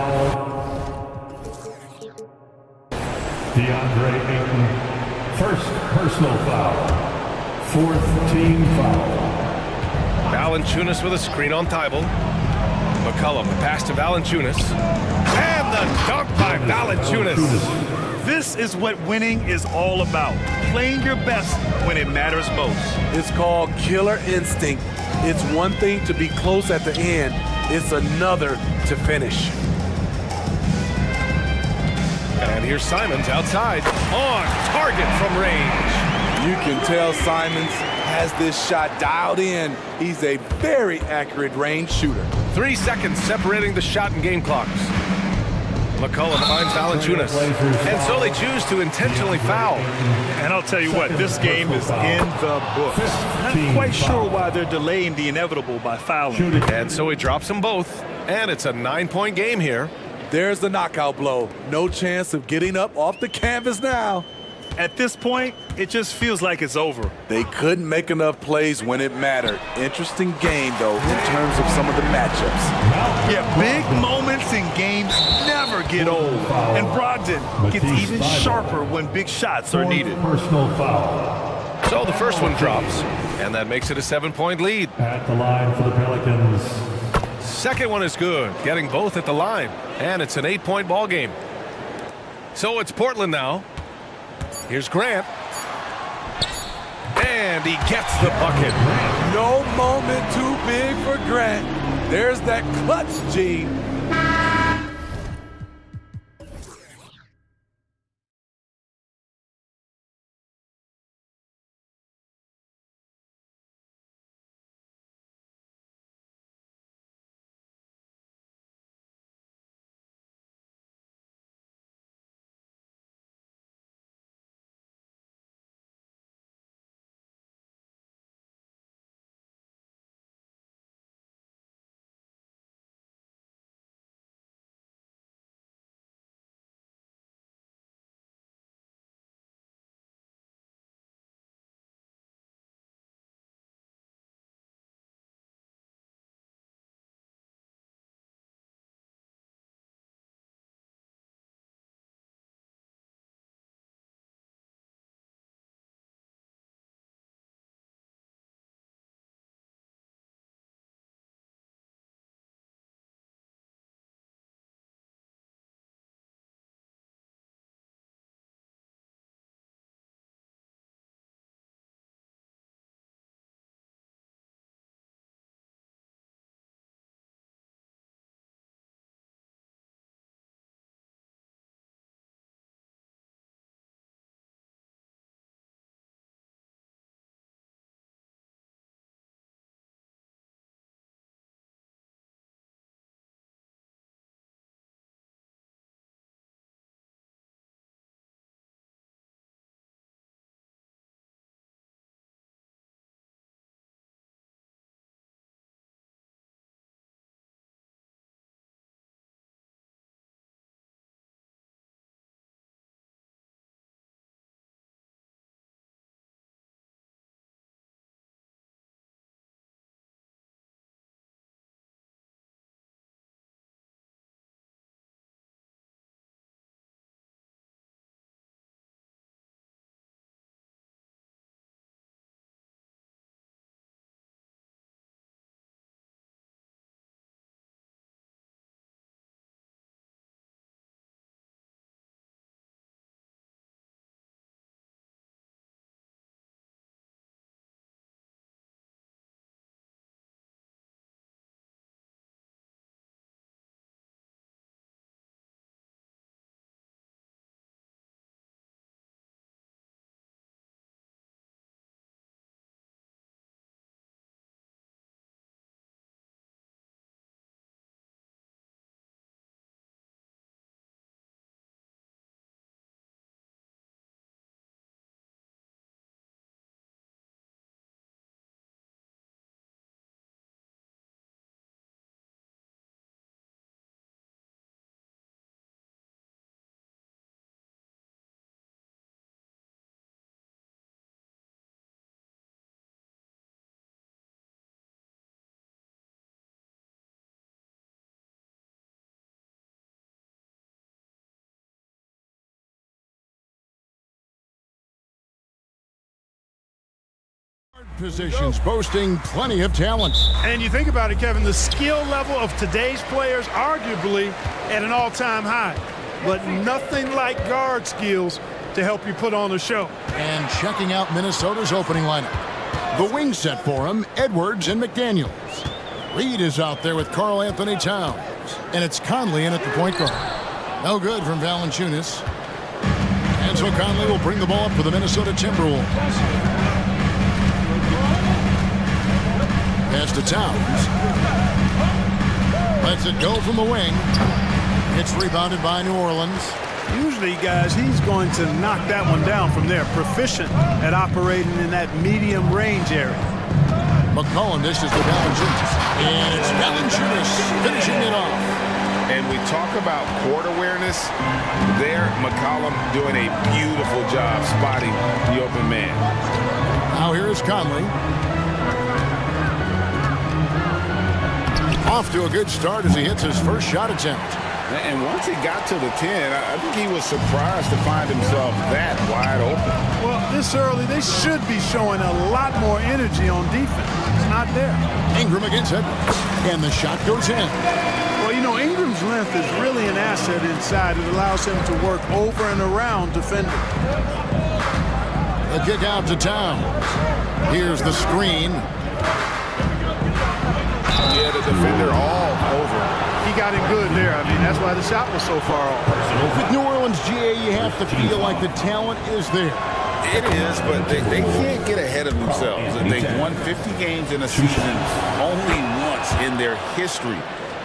DeAndre Ayton, first personal foul. 4th team foul. Valanciunas with a screen on Thibault. McCollum, the pass to Valanciunas. And the dunk Valanciunas. This is what winning is all about. Playing your best when it matters most. It's called killer instinct. It's one thing to be close at the end. It's another to finish. And here's Simons outside. On target from range. You can tell Simons has this shot dialed in. He's a very accurate range shooter. 3 seconds separating the shot and game clocks. McCollum finds Valanciunas. And so they choose to intentionally foul. And I'll tell you what, this game is in the books. Not quite sure why they're delaying the inevitable by fouling. And so he drops them both. And it's a 9-point game here. There's the knockout blow. No chance of getting up off the canvas now. At this point, it just feels like it's over. They couldn't make enough plays when it mattered. Interesting game, though, in terms of some of the matchups. Yeah, big moments in games never get old. And Brogdon gets even sharper when big shots are needed. Personal foul. So the first one drops, and that makes it a 7-point lead. At the line for the Pelicans. Second one is good, getting both at the line. And it's an 8-point ball game. So it's Portland now. Here's Grant. And he gets the bucket. No moment too big for Grant. There's that clutch gene. Positions boasting plenty of talent. And you think about it, Kevin, the skill level of today's players arguably at an all-time high. but nothing like guard skills to help you put on a show. And checking out Minnesota's opening lineup. The wing set for him, Edwards and McDaniels. Reed is out there with Karl Anthony Towns. And it's Conley in at the point guard. No good from Valanciunas. And so Conley will bring the ball up for the Minnesota Timberwolves. Pass to Towns. Lets it go from the wing. It's rebounded by New Orleans. Usually, guys, he's going to knock that one down from there. Proficient at operating in that medium range area. McCollum dishes to Valanciunas. And it's Valanciunas finishing it off. And we talk about court awareness. There, McCollum doing a beautiful job spotting the open man. Now here's Conley. Off to a good start as he hits his first shot attempt. And once he got to the 10, I think he was surprised to find himself that wide open. Well, this early, they should be showing a lot more energy on defense. It's not there. Ingram against Edwards. And the shot goes in. Well, you know, Ingram's length is really an asset inside. It allows him to work over and around defenders. The kick out to Towns. Here's the screen. Yeah, the defender all over. He got him good there. I mean, that's why the shot was so far off. With New Orleans, GA, you have to feel like the talent is there. It is, but they can't get ahead of themselves. They've won 50 games in a season only once in their history.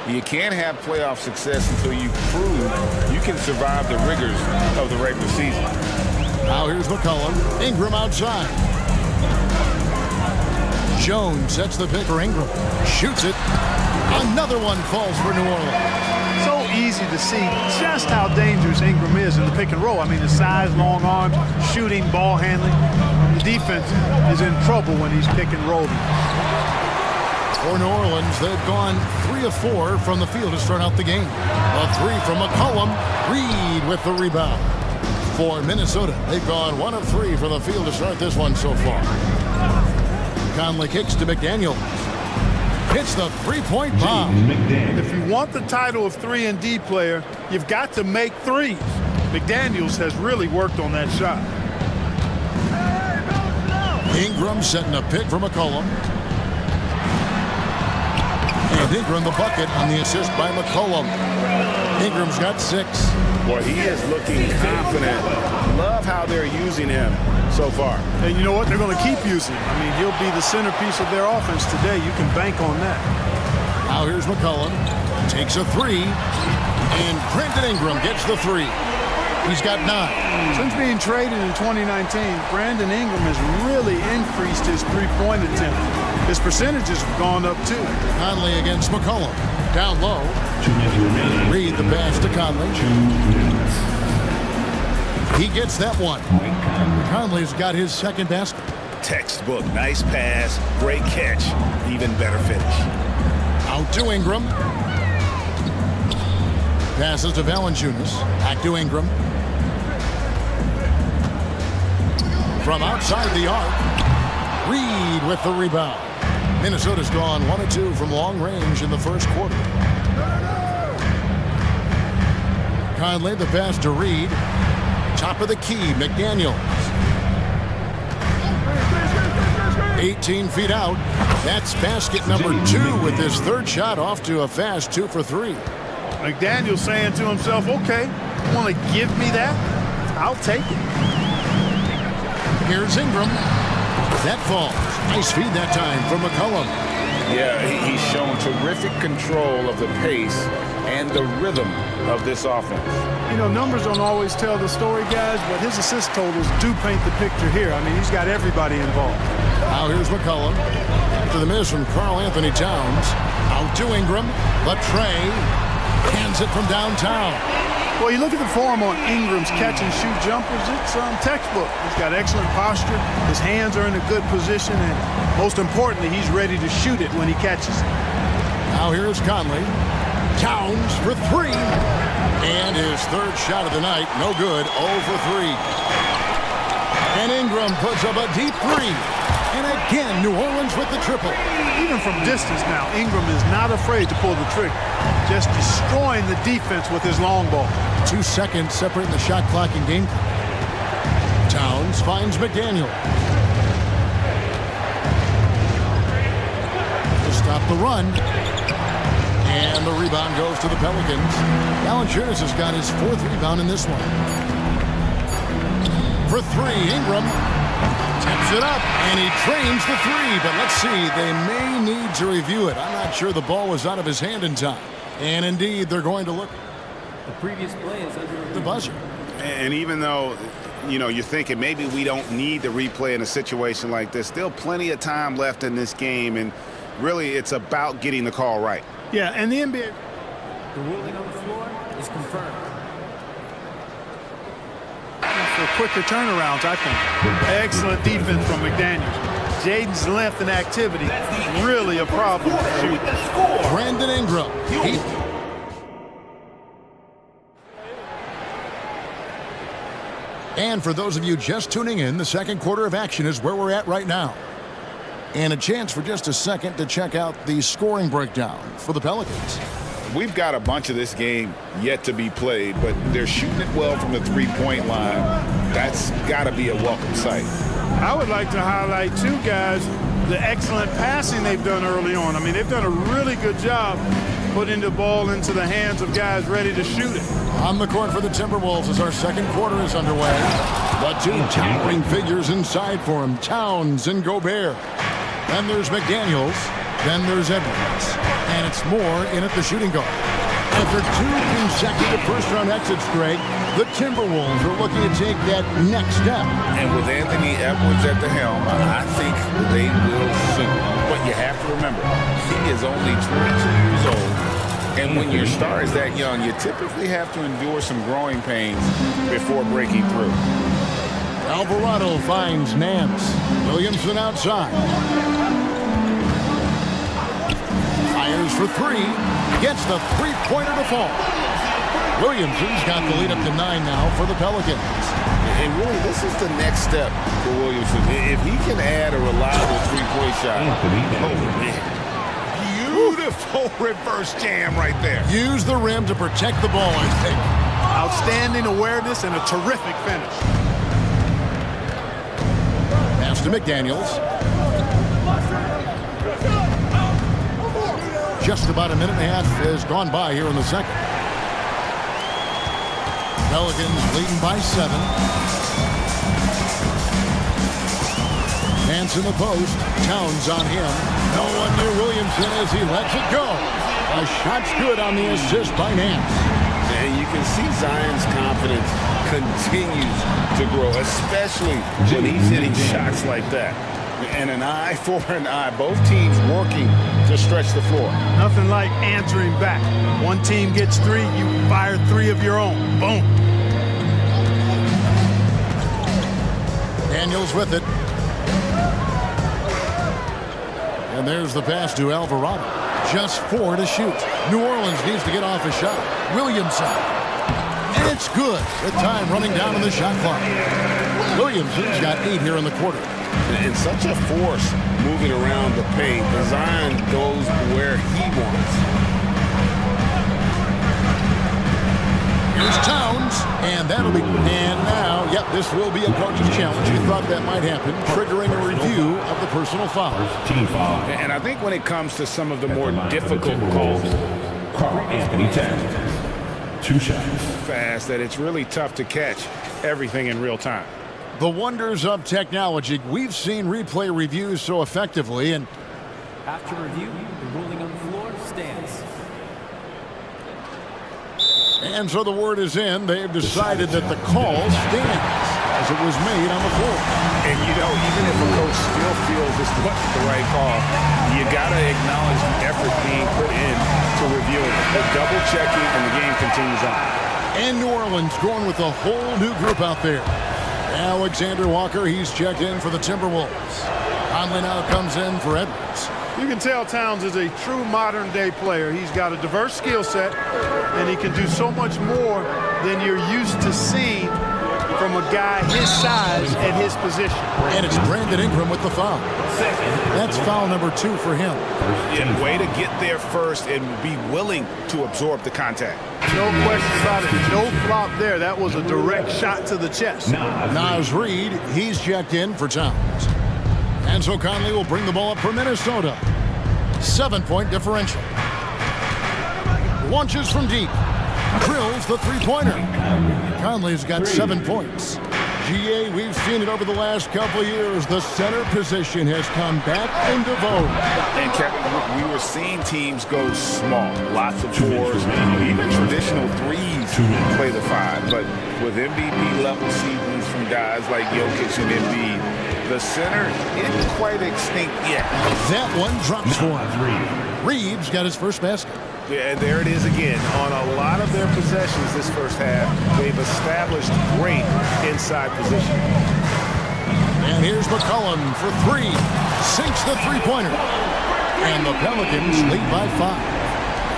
You can't have playoff success until you prove you can survive the rigors of the regular season. Now here's McCollum. Ingram outside. Jones sets the pick for Ingram. Shoots it. Another one falls for New Orleans. So easy to see just how dangerous Ingram is in the pick and roll. I mean, the size, long arms, shooting, ball handling. The defense is in trouble when he's pick and rolling. For New Orleans, they've gone 3 of 4 from the field to start out the game. A 3 from McCollum. Reed with the rebound. For Minnesota, they've gone 1 of 3 from the field to start this one so far. Conley kicks to McDaniels. Hits the three-point bomb. If you want the title of 3-and-D player, you've got to make threes. McDaniels has really worked on that shot. Ingram setting a pick for McCollum. And Ingram the bucket on the assist by McCollum. Ingram's got 6. Boy, he is looking confident. Love how they're using him so far. And you know what? They're going to keep using him. I mean, he'll be the centerpiece of their offense today. You can bank on that. Now here's McCollum. Takes a 3. And Brandon Ingram gets the 3. He's got 9. Since being traded in 2019, Brandon Ingram has really increased his three-point attempt. His percentages have gone up, too. Conley against McCollum. Down low. Reed the pass to Conley. He gets that one. Conley's got his second basket. Textbook. Nice pass. Great catch. Even better finish. Out to Ingram. Passes to Valanciunas. Back to Ingram. From outside the arc. Reed with the rebound. Minnesota's gone 1 of 2 from long range in the first quarter. Conley the pass to Reed. Top of the key, McDaniels. 18 feet out. That's basket number 2 with his third shot off to a fast 2 for 3. McDaniels saying to himself, okay, you want to give me that? I'll take it. Here's Ingram. That falls. Nice feed that time from McCollum. Yeah, he's shown terrific control of the pace and the rhythm of this offense. You know, numbers don't always tell the story, guys, but his assist totals do paint the picture here. I mean, he's got everybody involved. Now here's McCollum. After the miss from Karl Anthony Towns. Out to Ingram. The tray. Hands it from downtown. Well, you look at the form on Ingram's catch-and-shoot jumpers, it's textbook. He's got excellent posture. His hands are in a good position, and most importantly, he's ready to shoot it when he catches it. Now here's Conley. Towns for 3. And his third shot of the night, no good, 0 for 3. And Ingram puts up a deep 3. And again, New Orleans with the triple. Even from distance now, Ingram is not afraid to pull the trigger. Just destroying the defense with his long ball. 2 seconds separating the shot clock and game clock. Towns finds McDaniel. To stop the run. And the rebound goes to the Pelicans. Valanciunas has got his 4th rebound in this one. For 3, Ingram tips it up, and he drains the 3. But let's see, they may need to review it. I'm not sure the ball was out of his hand in time. And indeed, they're going to look. The previous play is under the buzzer. And even though, you know, you're thinking maybe we don't need the replay in a situation like this, still plenty of time left in this game, and really it's about getting the call right. Yeah, and the NBA. The ruling on the floor is confirmed. For quicker turnarounds, I think. Excellent defense from McDaniels. Jaden's length and activity, really a problem. Brandon Ingram. And for those of you just tuning in, the second quarter of action is where we're at right now. And a chance for just a second to check out the scoring breakdown for the Pelicans. We've got a bunch of this game yet to be played, but they're shooting it well from the three-point line. That's got to be a welcome sight. I would like to highlight, too, guys, the excellent passing they've done early on. I mean, they've done a really good job putting the ball into the hands of guys ready to shoot it. On the court for the Timberwolves as our second quarter is underway. The 2 towering figures inside for him, Towns and Gobert. Then there's McDaniels. Then there's Edwards. And it's more in at the shooting guard. After 2 consecutive first-round exits, Greg, the Timberwolves are looking to take that next step. And with Anthony Edwards at the helm, I think they will soon. But you have to remember, he is only 22 years old. And when your star is that young, you typically have to endure some growing pains before breaking through. Alvarado finds Nance. Williamson outside. Fires for 3. Gets the three-pointer to fall. Williamson's got the lead up to 9 now for the Pelicans. And really, this is the next step for Williamson. If he can add a reliable three-point shot. Oh, man. Beautiful reverse jam right there. Use the rim to protect the ball, I think. Outstanding awareness and a terrific finish. Pass to McDaniels. Just about a minute and a half has gone by here in the second. Pelicans leading by 7. Nance in the post. Towns on him. No one near Williamson as he lets it go. A shot's good on the assist by Nance. And you can see Zion's confidence continues to grow, especially when he's hitting shots like that. And an eye for an eye. Both teams working to stretch the floor. Nothing like answering back. One team gets 3, you fire 3 of your own. Boom. Daniels with it. And there's the pass to Alvarado. Just 4 to shoot. New Orleans needs to get off a shot. Williamson. And it's good. With time running down on the shot clock. Williamson's got 8 here in the quarter. And such a force moving around the paint. Zion goes where he wants. Here's Towns, and that'll be, and now, yep, this will be a coach's challenge. You thought that might happen, triggering a review of the personal foul. And I think when it comes to some of the more difficult calls, Anthony Towns, 2 shots. Fast that it's really tough to catch everything in real time. The wonders of technology. We've seen replay reviews so effectively, and after review, the ruling on the floor stands. And so the word is in. They've decided that the call stands as it was made on the floor. And, you know, even if a coach still feels this wasn't the right call, you got to acknowledge the effort being put in to review it. The double-checking, and the game continues on. And New Orleans going with a whole new group out there. Alexander Walker, he's checked in for the Timberwolves. Conley now comes in for Edwards. You can tell Towns is a true modern-day player. He's got a diverse skill set, and he can do so much more than you're used to seeing from a guy his size and his position. And it's Brandon Ingram with the foul. That's foul number 2 for him. Yeah, way to get there first and be willing to absorb the contact. No question about it. No flop there. That was a direct shot to the chest. Nas Reed, he's checked in for Towns. And so Conley will bring the ball up for Minnesota. 7-point differential. Launches from deep. Drills the three-pointer. Conley's got 7 points. GA, we've seen it over the last couple of years. The center position has come back into vogue. And Kevin, we were seeing teams go small. Lots of fours, even traditional threes play the 5. But with MVP-level seasons from guys like Jokic and Embiid, the center isn't quite extinct yet. That one drops for him. Reed's got his first basket. Yeah, and there it is again. On a lot of their possessions this first half, they've established great inside position. And here's McCollum for 3. Sinks the three-pointer. And the Pelicans lead by 5.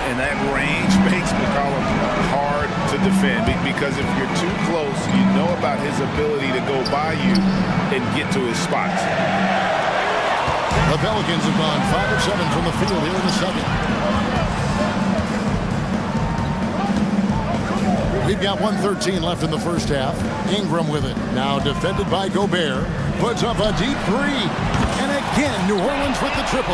And that range makes McCollum hard to defend because if you're too close, you know about his ability to go by you and get to his spots. The Pelicans have gone 5 of 7 from the field here in the second. We've got 1:13 left in the first half. Ingram with it. Now defended by Gobert. Puts up a deep 3. And again, New Orleans with the triple.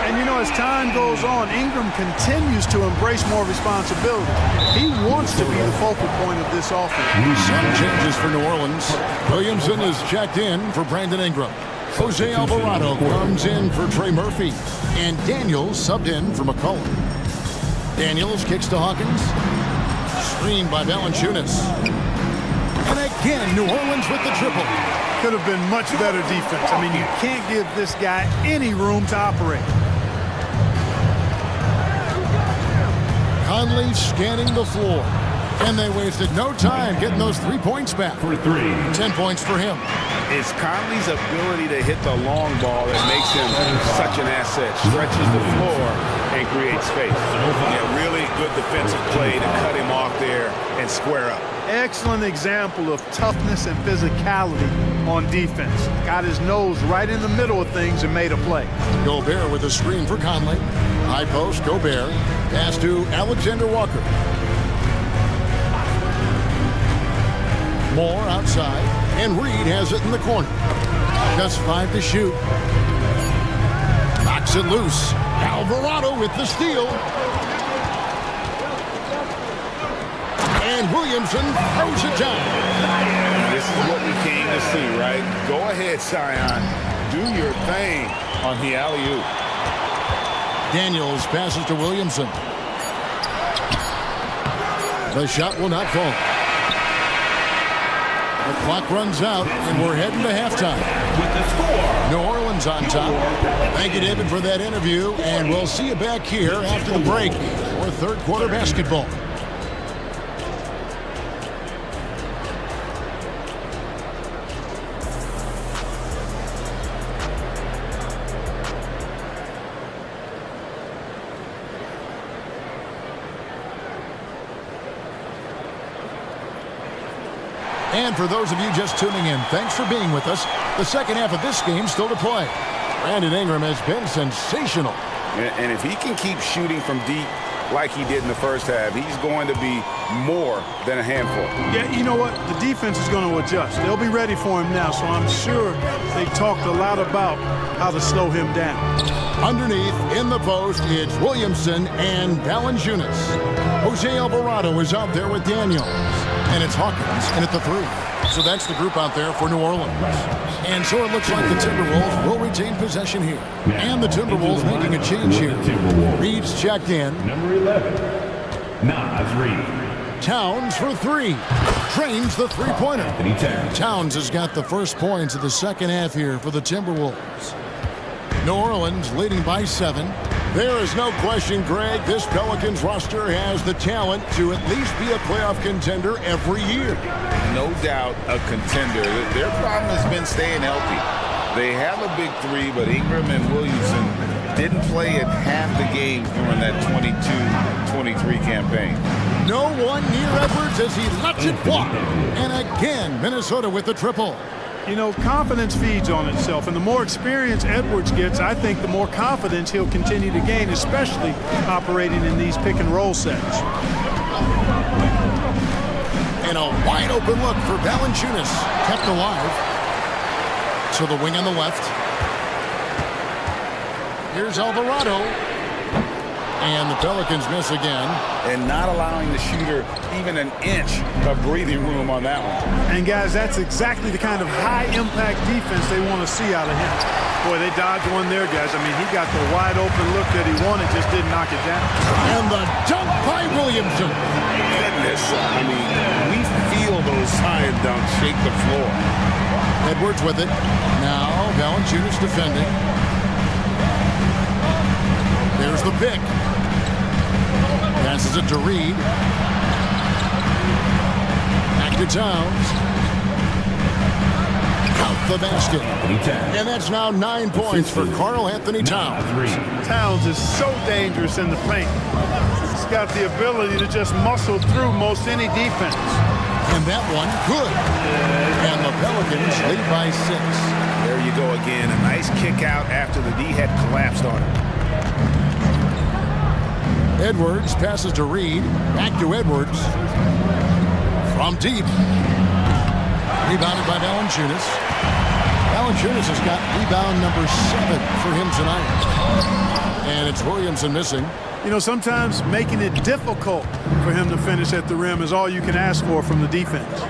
And you know, as time goes on, Ingram continues to embrace more responsibility. He wants to be the focal point of this offense. Some changes for New Orleans. Williamson is checked in for Brandon Ingram. Jose Alvarado comes in for Trey Murphy. And Daniels subbed in for McCollum. Daniels kicks to Hawkins. Screened by Valanciunas. And again, New Orleans with the triple. Could have been much better defense. I mean, you can't give this guy any room to operate. Conley scanning the floor. And they wasted no time getting those 3 points back. For 3. 10 points for him. It's Conley's ability to hit the long ball that makes him such an asset. Stretches the floor and creates space. Yeah, really good defensive play to cut him off there and square up. Excellent example of toughness and physicality on defense. Got his nose right in the middle of things and made a play. Gobert with a screen for Conley. High post, Gobert. Pass to Alexander Walker. Moore outside, and Reed has it in the corner. Just 5 to shoot. Knocks it loose. Alvarado with the steal. And Williamson throws it down. This is what we came to see, right? Go ahead, Sion. Do your thing on the alley-oop. Daniels passes to Williamson. The shot will not fall. The clock runs out, and we're heading to halftime. With the score. New Orleans on top. Thank you, David, for that interview, and we'll see you back here after the break for third quarter basketball. And for those of you just tuning in, thanks for being with us. The second half of this game still to play. Brandon Ingram has been sensational. And if he can keep shooting from deep like he did in the first half, he's going to be more than a handful. Yeah, you know what? The defense is going to adjust. They'll be ready for him now, so I'm sure they talked a lot about how to slow him down. Underneath, in the post, it's Williamson and Valanciunas. Jose Alvarado is out there with Daniels. And it's Hawkins in at the 3. So that's the group out there for New Orleans. And so it looks like the Timberwolves will retain possession here. And the Timberwolves making a change here. Reed's checked in. Number 11, Nas Reed. Towns for 3. Trains the three-pointer. Towns has got the first points of the second half here for the Timberwolves. New Orleans leading by 7. There is no question, Greg, this Pelicans roster has the talent to at least be a playoff contender every year. No doubt a contender. Their problem has been staying healthy. They have a big 3, but Ingram and Williamson Didn't play in half the games during that 22-23 campaign. No one near Edwards as he lets it fly. And again, Minnesota with the triple. You know, confidence feeds on itself, and the more experience Edwards gets, I think the more confidence he'll continue to gain, especially operating in these pick-and-roll sets. And a wide-open look for Valanciunas, kept alive. To the wing on the left. Here's Alvarado. And the Pelicans miss again. And not allowing the shooter even an inch of breathing room on that one. And guys, that's exactly the kind of high-impact defense they want to see out of him. Boy, they dodged one there, guys. I mean, he got the wide-open look that he wanted, just didn't knock it down. And the dunk by Williamson. Goodness, I mean, we feel those side dunks shake the floor. Edwards with it. Now, Valanciunas defending. There's the pick. Passes it to Reed. Back to Towns. Count the basket. And that's now 9 points for Karl Anthony Towns. Towns is so dangerous in the paint. He's got the ability to just muscle through most any defense. And that one, good. And the Pelicans lead by 6. There you go again. A nice kick out after the D had collapsed on him. Edwards passes to Reed. Back to Edwards. From deep. Rebounded by Valanciunas. Valanciunas has got rebound number 7 for him tonight. And it's Williamson missing. You know, sometimes making it difficult for him to finish at the rim is all you can ask for from the defense.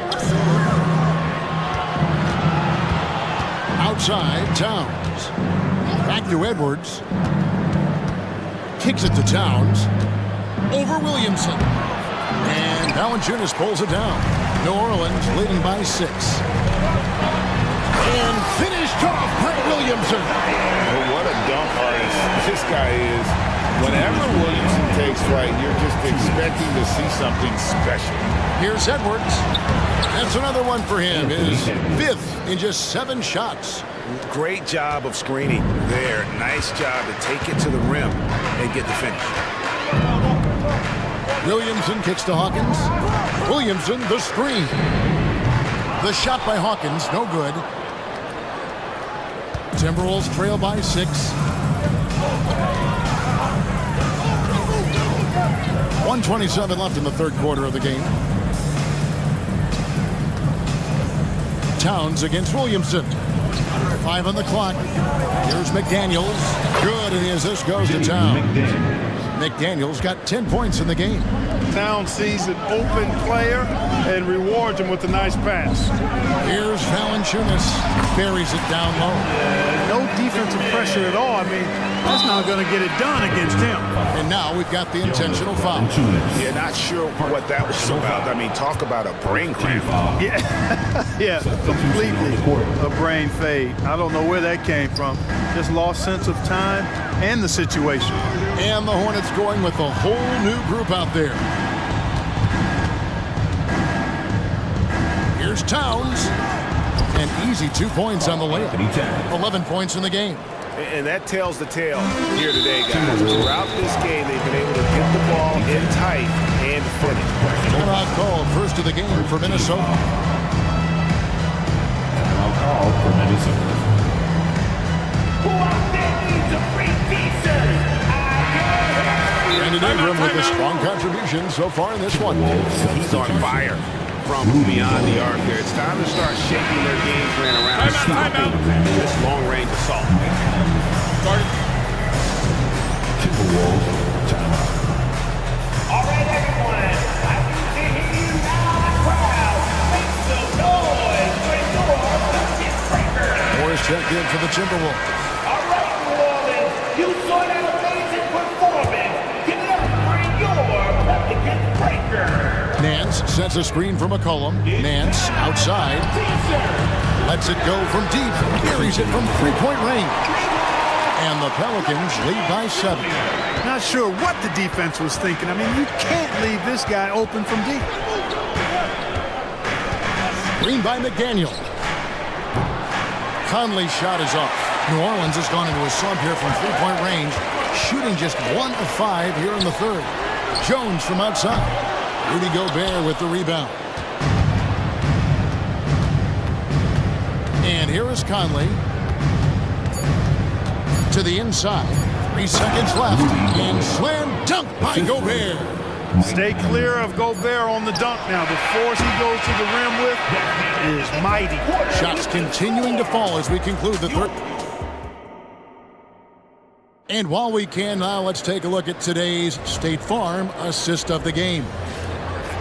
Outside, Towns. Back to Edwards. Kicks it to Towns. Over Williamson. And Valanciunas pulls it down. New Orleans leading by 6. And finished off by Williamson. Well, what a dunk artist this guy is. Whenever Williamson takes flight, you're just expecting to see something special. Here's Edwards. That's another one for him. His 5th in just 7 shots. Great job of screening there. Nice job to take it to the rim and get the finish. Williamson kicks to Hawkins. Williamson, the screen. The shot by Hawkins, no good. Timberwolves trail by 6. 1:27 left in the third quarter of the game. Towns against Williamson. 5 on the clock. Here's McDaniels. Good, and the assist goes to Towns. McDaniels got 10 points in the game. Towns sees an open player and rewards him with a nice pass. Here's Valanciunas. Buries it down low. No defensive pressure at all. I mean, that's not going to get it done against him. And now we've got the intentional foul. Yeah, not sure what that was about. I mean, talk about a brain cramp. Yeah, yeah, completely a brain fade. I don't know where that came from. Just lost sense of time and the situation. And the Hornets going with a whole new group out there. Here's Towns. An easy 2 points on the layup. 11 points in the game. And that tells the tale here today, guys. Throughout this game, they've been able to get the ball in tight and finish. Timeout called first of the game for Minnesota. Timeout called for Minnesota. Brandon Ingram with a strong contribution so far in this one. He's on fire from beyond the arc there. It's time to start shaping their game plan around stopping this long-range assault. Timberwolves timeout. All right, everyone. I can hear you loud and proud. Make some noise for your bucket breaker. Morris checked in for the Timberwolves. All right, New Orleans. You saw that amazing performance. Give it up for your bucket breaker. Nance sets a screen for McCollum. Nance outside. Lets it go from deep. Carries it from three-point range. And the Pelicans lead by 7. Not sure what the defense was thinking. I mean, you can't leave this guy open from deep. Screen by McDaniel. Conley's shot is off. New Orleans has gone into a slump here from three-point range, shooting just 1 of 5 here in the third. Jones from outside. Rudy Gobert with the rebound. And here is Conley. To the inside. 3 seconds left. And slam dunk by Gobert. Stay clear of Gobert on the dunk now. The force he goes to the rim with is mighty. Shots continuing to fall as we conclude the third. And while we can now, let's take a look at today's State Farm assist of the game.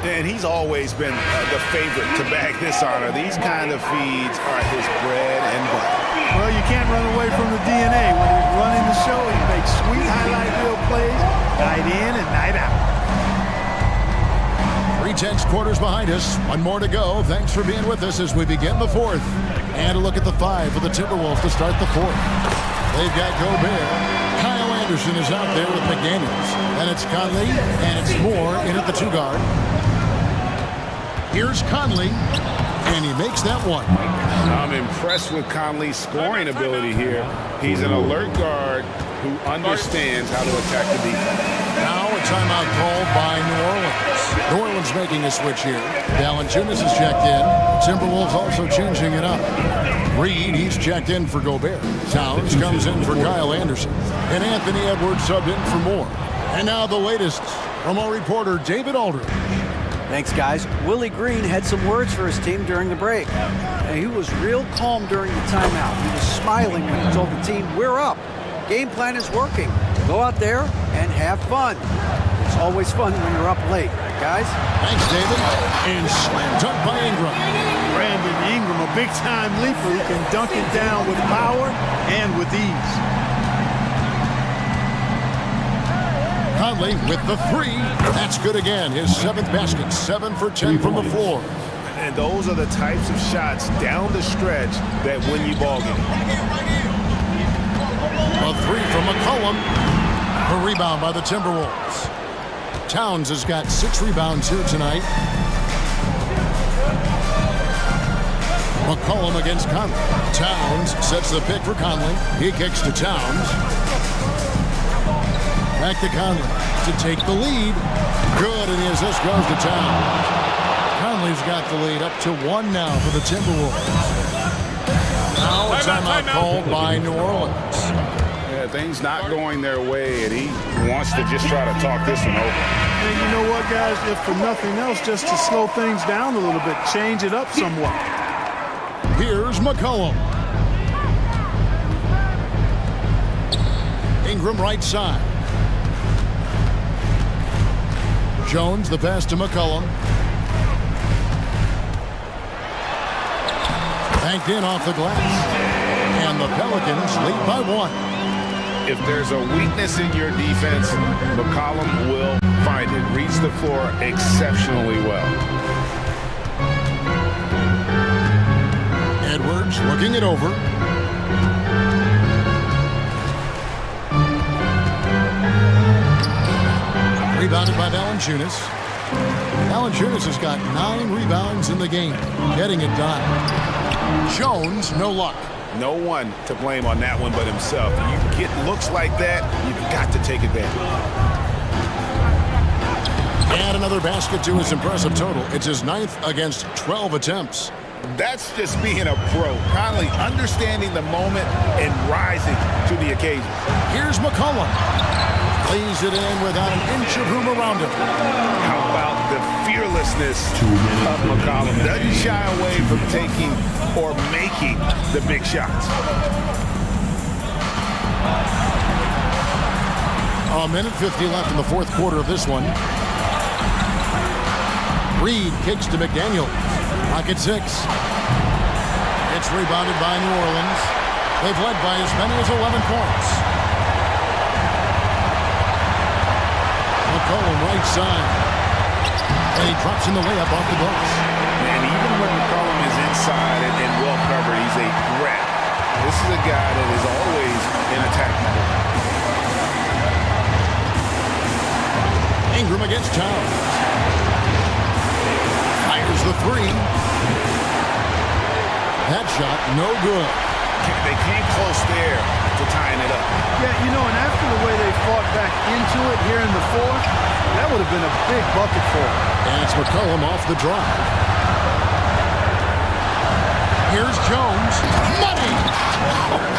And he's always been the favorite to bag this honor. These kind of feeds are his bread and butter. Well, you can't run away from the DNA. When he's running the show, he makes sweet highlight reel plays night in and night out. 3/10 quarters behind us. One more to go. Thanks for being with us as we begin the fourth. And a look at the 5 for the Timberwolves to start the fourth. They've got Gobert. Kyle Anderson is out there with McDaniels. And it's Conley, and it's Moore in at the 2 guard. Here's Conley, and he makes that one. I'm impressed with Conley's scoring ability here. He's an alert guard who understands how to attack the defense. Now a timeout called by New Orleans. New Orleans making a switch here. Valanciunas is checked in. Timberwolves also changing it up. Reed, he's checked in for Gobert. Towns comes in for Kyle Anderson. And Anthony Edwards subbed in for Moore. And now the latest from our reporter, David Aldridge. Thanks, guys. Willie Green had some words for his team during the break. And he was real calm during the timeout. He was smiling when he told the team, "We're up. Game plan is working. Go out there and have fun." It's always fun when you're up late, guys. Thanks, David. And slam dunk by Ingram. Brandon Ingram, a big-time leaper who can dunk it down with power and with ease. Conley with the 3. That's good again. His 7th basket. 7 for 10 from the floor. And those are the types of shots down the stretch that win you ball games. A 3 from McCollum. A rebound by the Timberwolves. Towns has got 6 rebounds here tonight. McCollum against Conley. Towns sets the pick for Conley. He kicks to Towns. Back to Conley to take the lead. Good, and the assist goes to Towns. Conley's got the lead up to 1 now for the Timberwolves. Now a timeout called by New Orleans. Yeah, things not going their way, and he wants to just try to talk this one over. And you know what, guys? If for nothing else, just to slow things down a little bit, change it up somewhat. Here's McCollum. Ingram right side. Jones, the pass to McCollum. Banked in off the glass. And the Pelicans lead by 1. If there's a weakness in your defense, McCollum will find it. Reads the floor exceptionally well. Edwards looking it over. Rebounded by Valanciunas. Valanciunas has got 9 rebounds in the game, getting it done. Jones, no luck. No one to blame on that one but himself. You get looks like that, you've got to take advantage. Add another basket to his impressive total. It's his 9th against 12 attempts. That's just being a pro. Conley understanding the moment and rising to the occasion. Here's McCollum. Lays it in without an inch of room around him. How about the fearlessness of McCollum? Doesn't shy away from taking or making the big shots. A minute 50 left in the 4th quarter of this one. Reed kicks to McDaniel. Pocket 6. It's rebounded by New Orleans. They've led by as many as 11 points. McCollum right side. And he drops in the layup off the glass. And even when McCollum is inside and well covered, he's a threat. This is a guy that is always in attack mode. Ingram against Towns. Fires the 3. That shot no good. they came close there to tying it up. Yeah, you know, and after the way they fought back into it here in the fourth, that would have been a big bucket for them. And it's McCollum off the drive. Here's Jones. Money!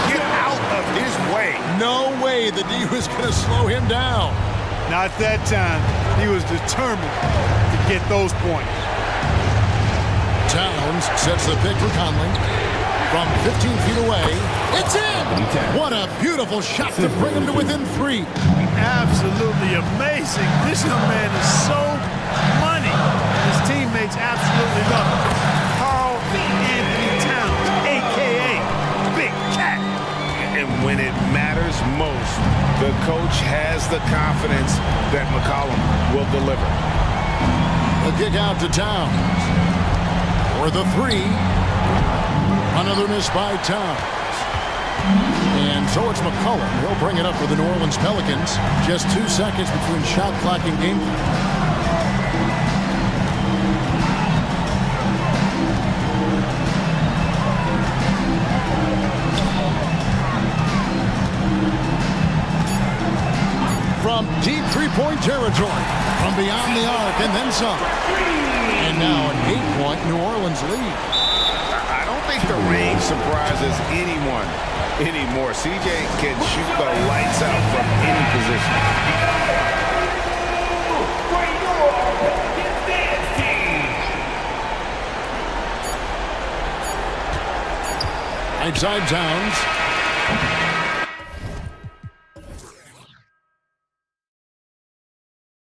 Get out of his way. No way the D was going to slow him down. Not that time. He was determined to get those points. Towns sets the pick for Conley. From 15 feet away, it's in! What a beautiful shot to bring him to within 3. Absolutely amazing. This young man is so money. His teammates absolutely love him. Carl Anthony Towns, a.k.a. Big Cat. And when it matters most, the coach has the confidence that McCollum will deliver. The kick out to Towns. For the 3. Another miss by Towns. And so it's McCollum. He'll bring it up for the New Orleans Pelicans. Just 2 seconds between shot clock and game clock. From deep three-point territory, from beyond the arc and then some. And now an 8-point New Orleans lead. I don't think the range surprises anyone anymore. CJ can shoot the lights out from any position. Outside Towns.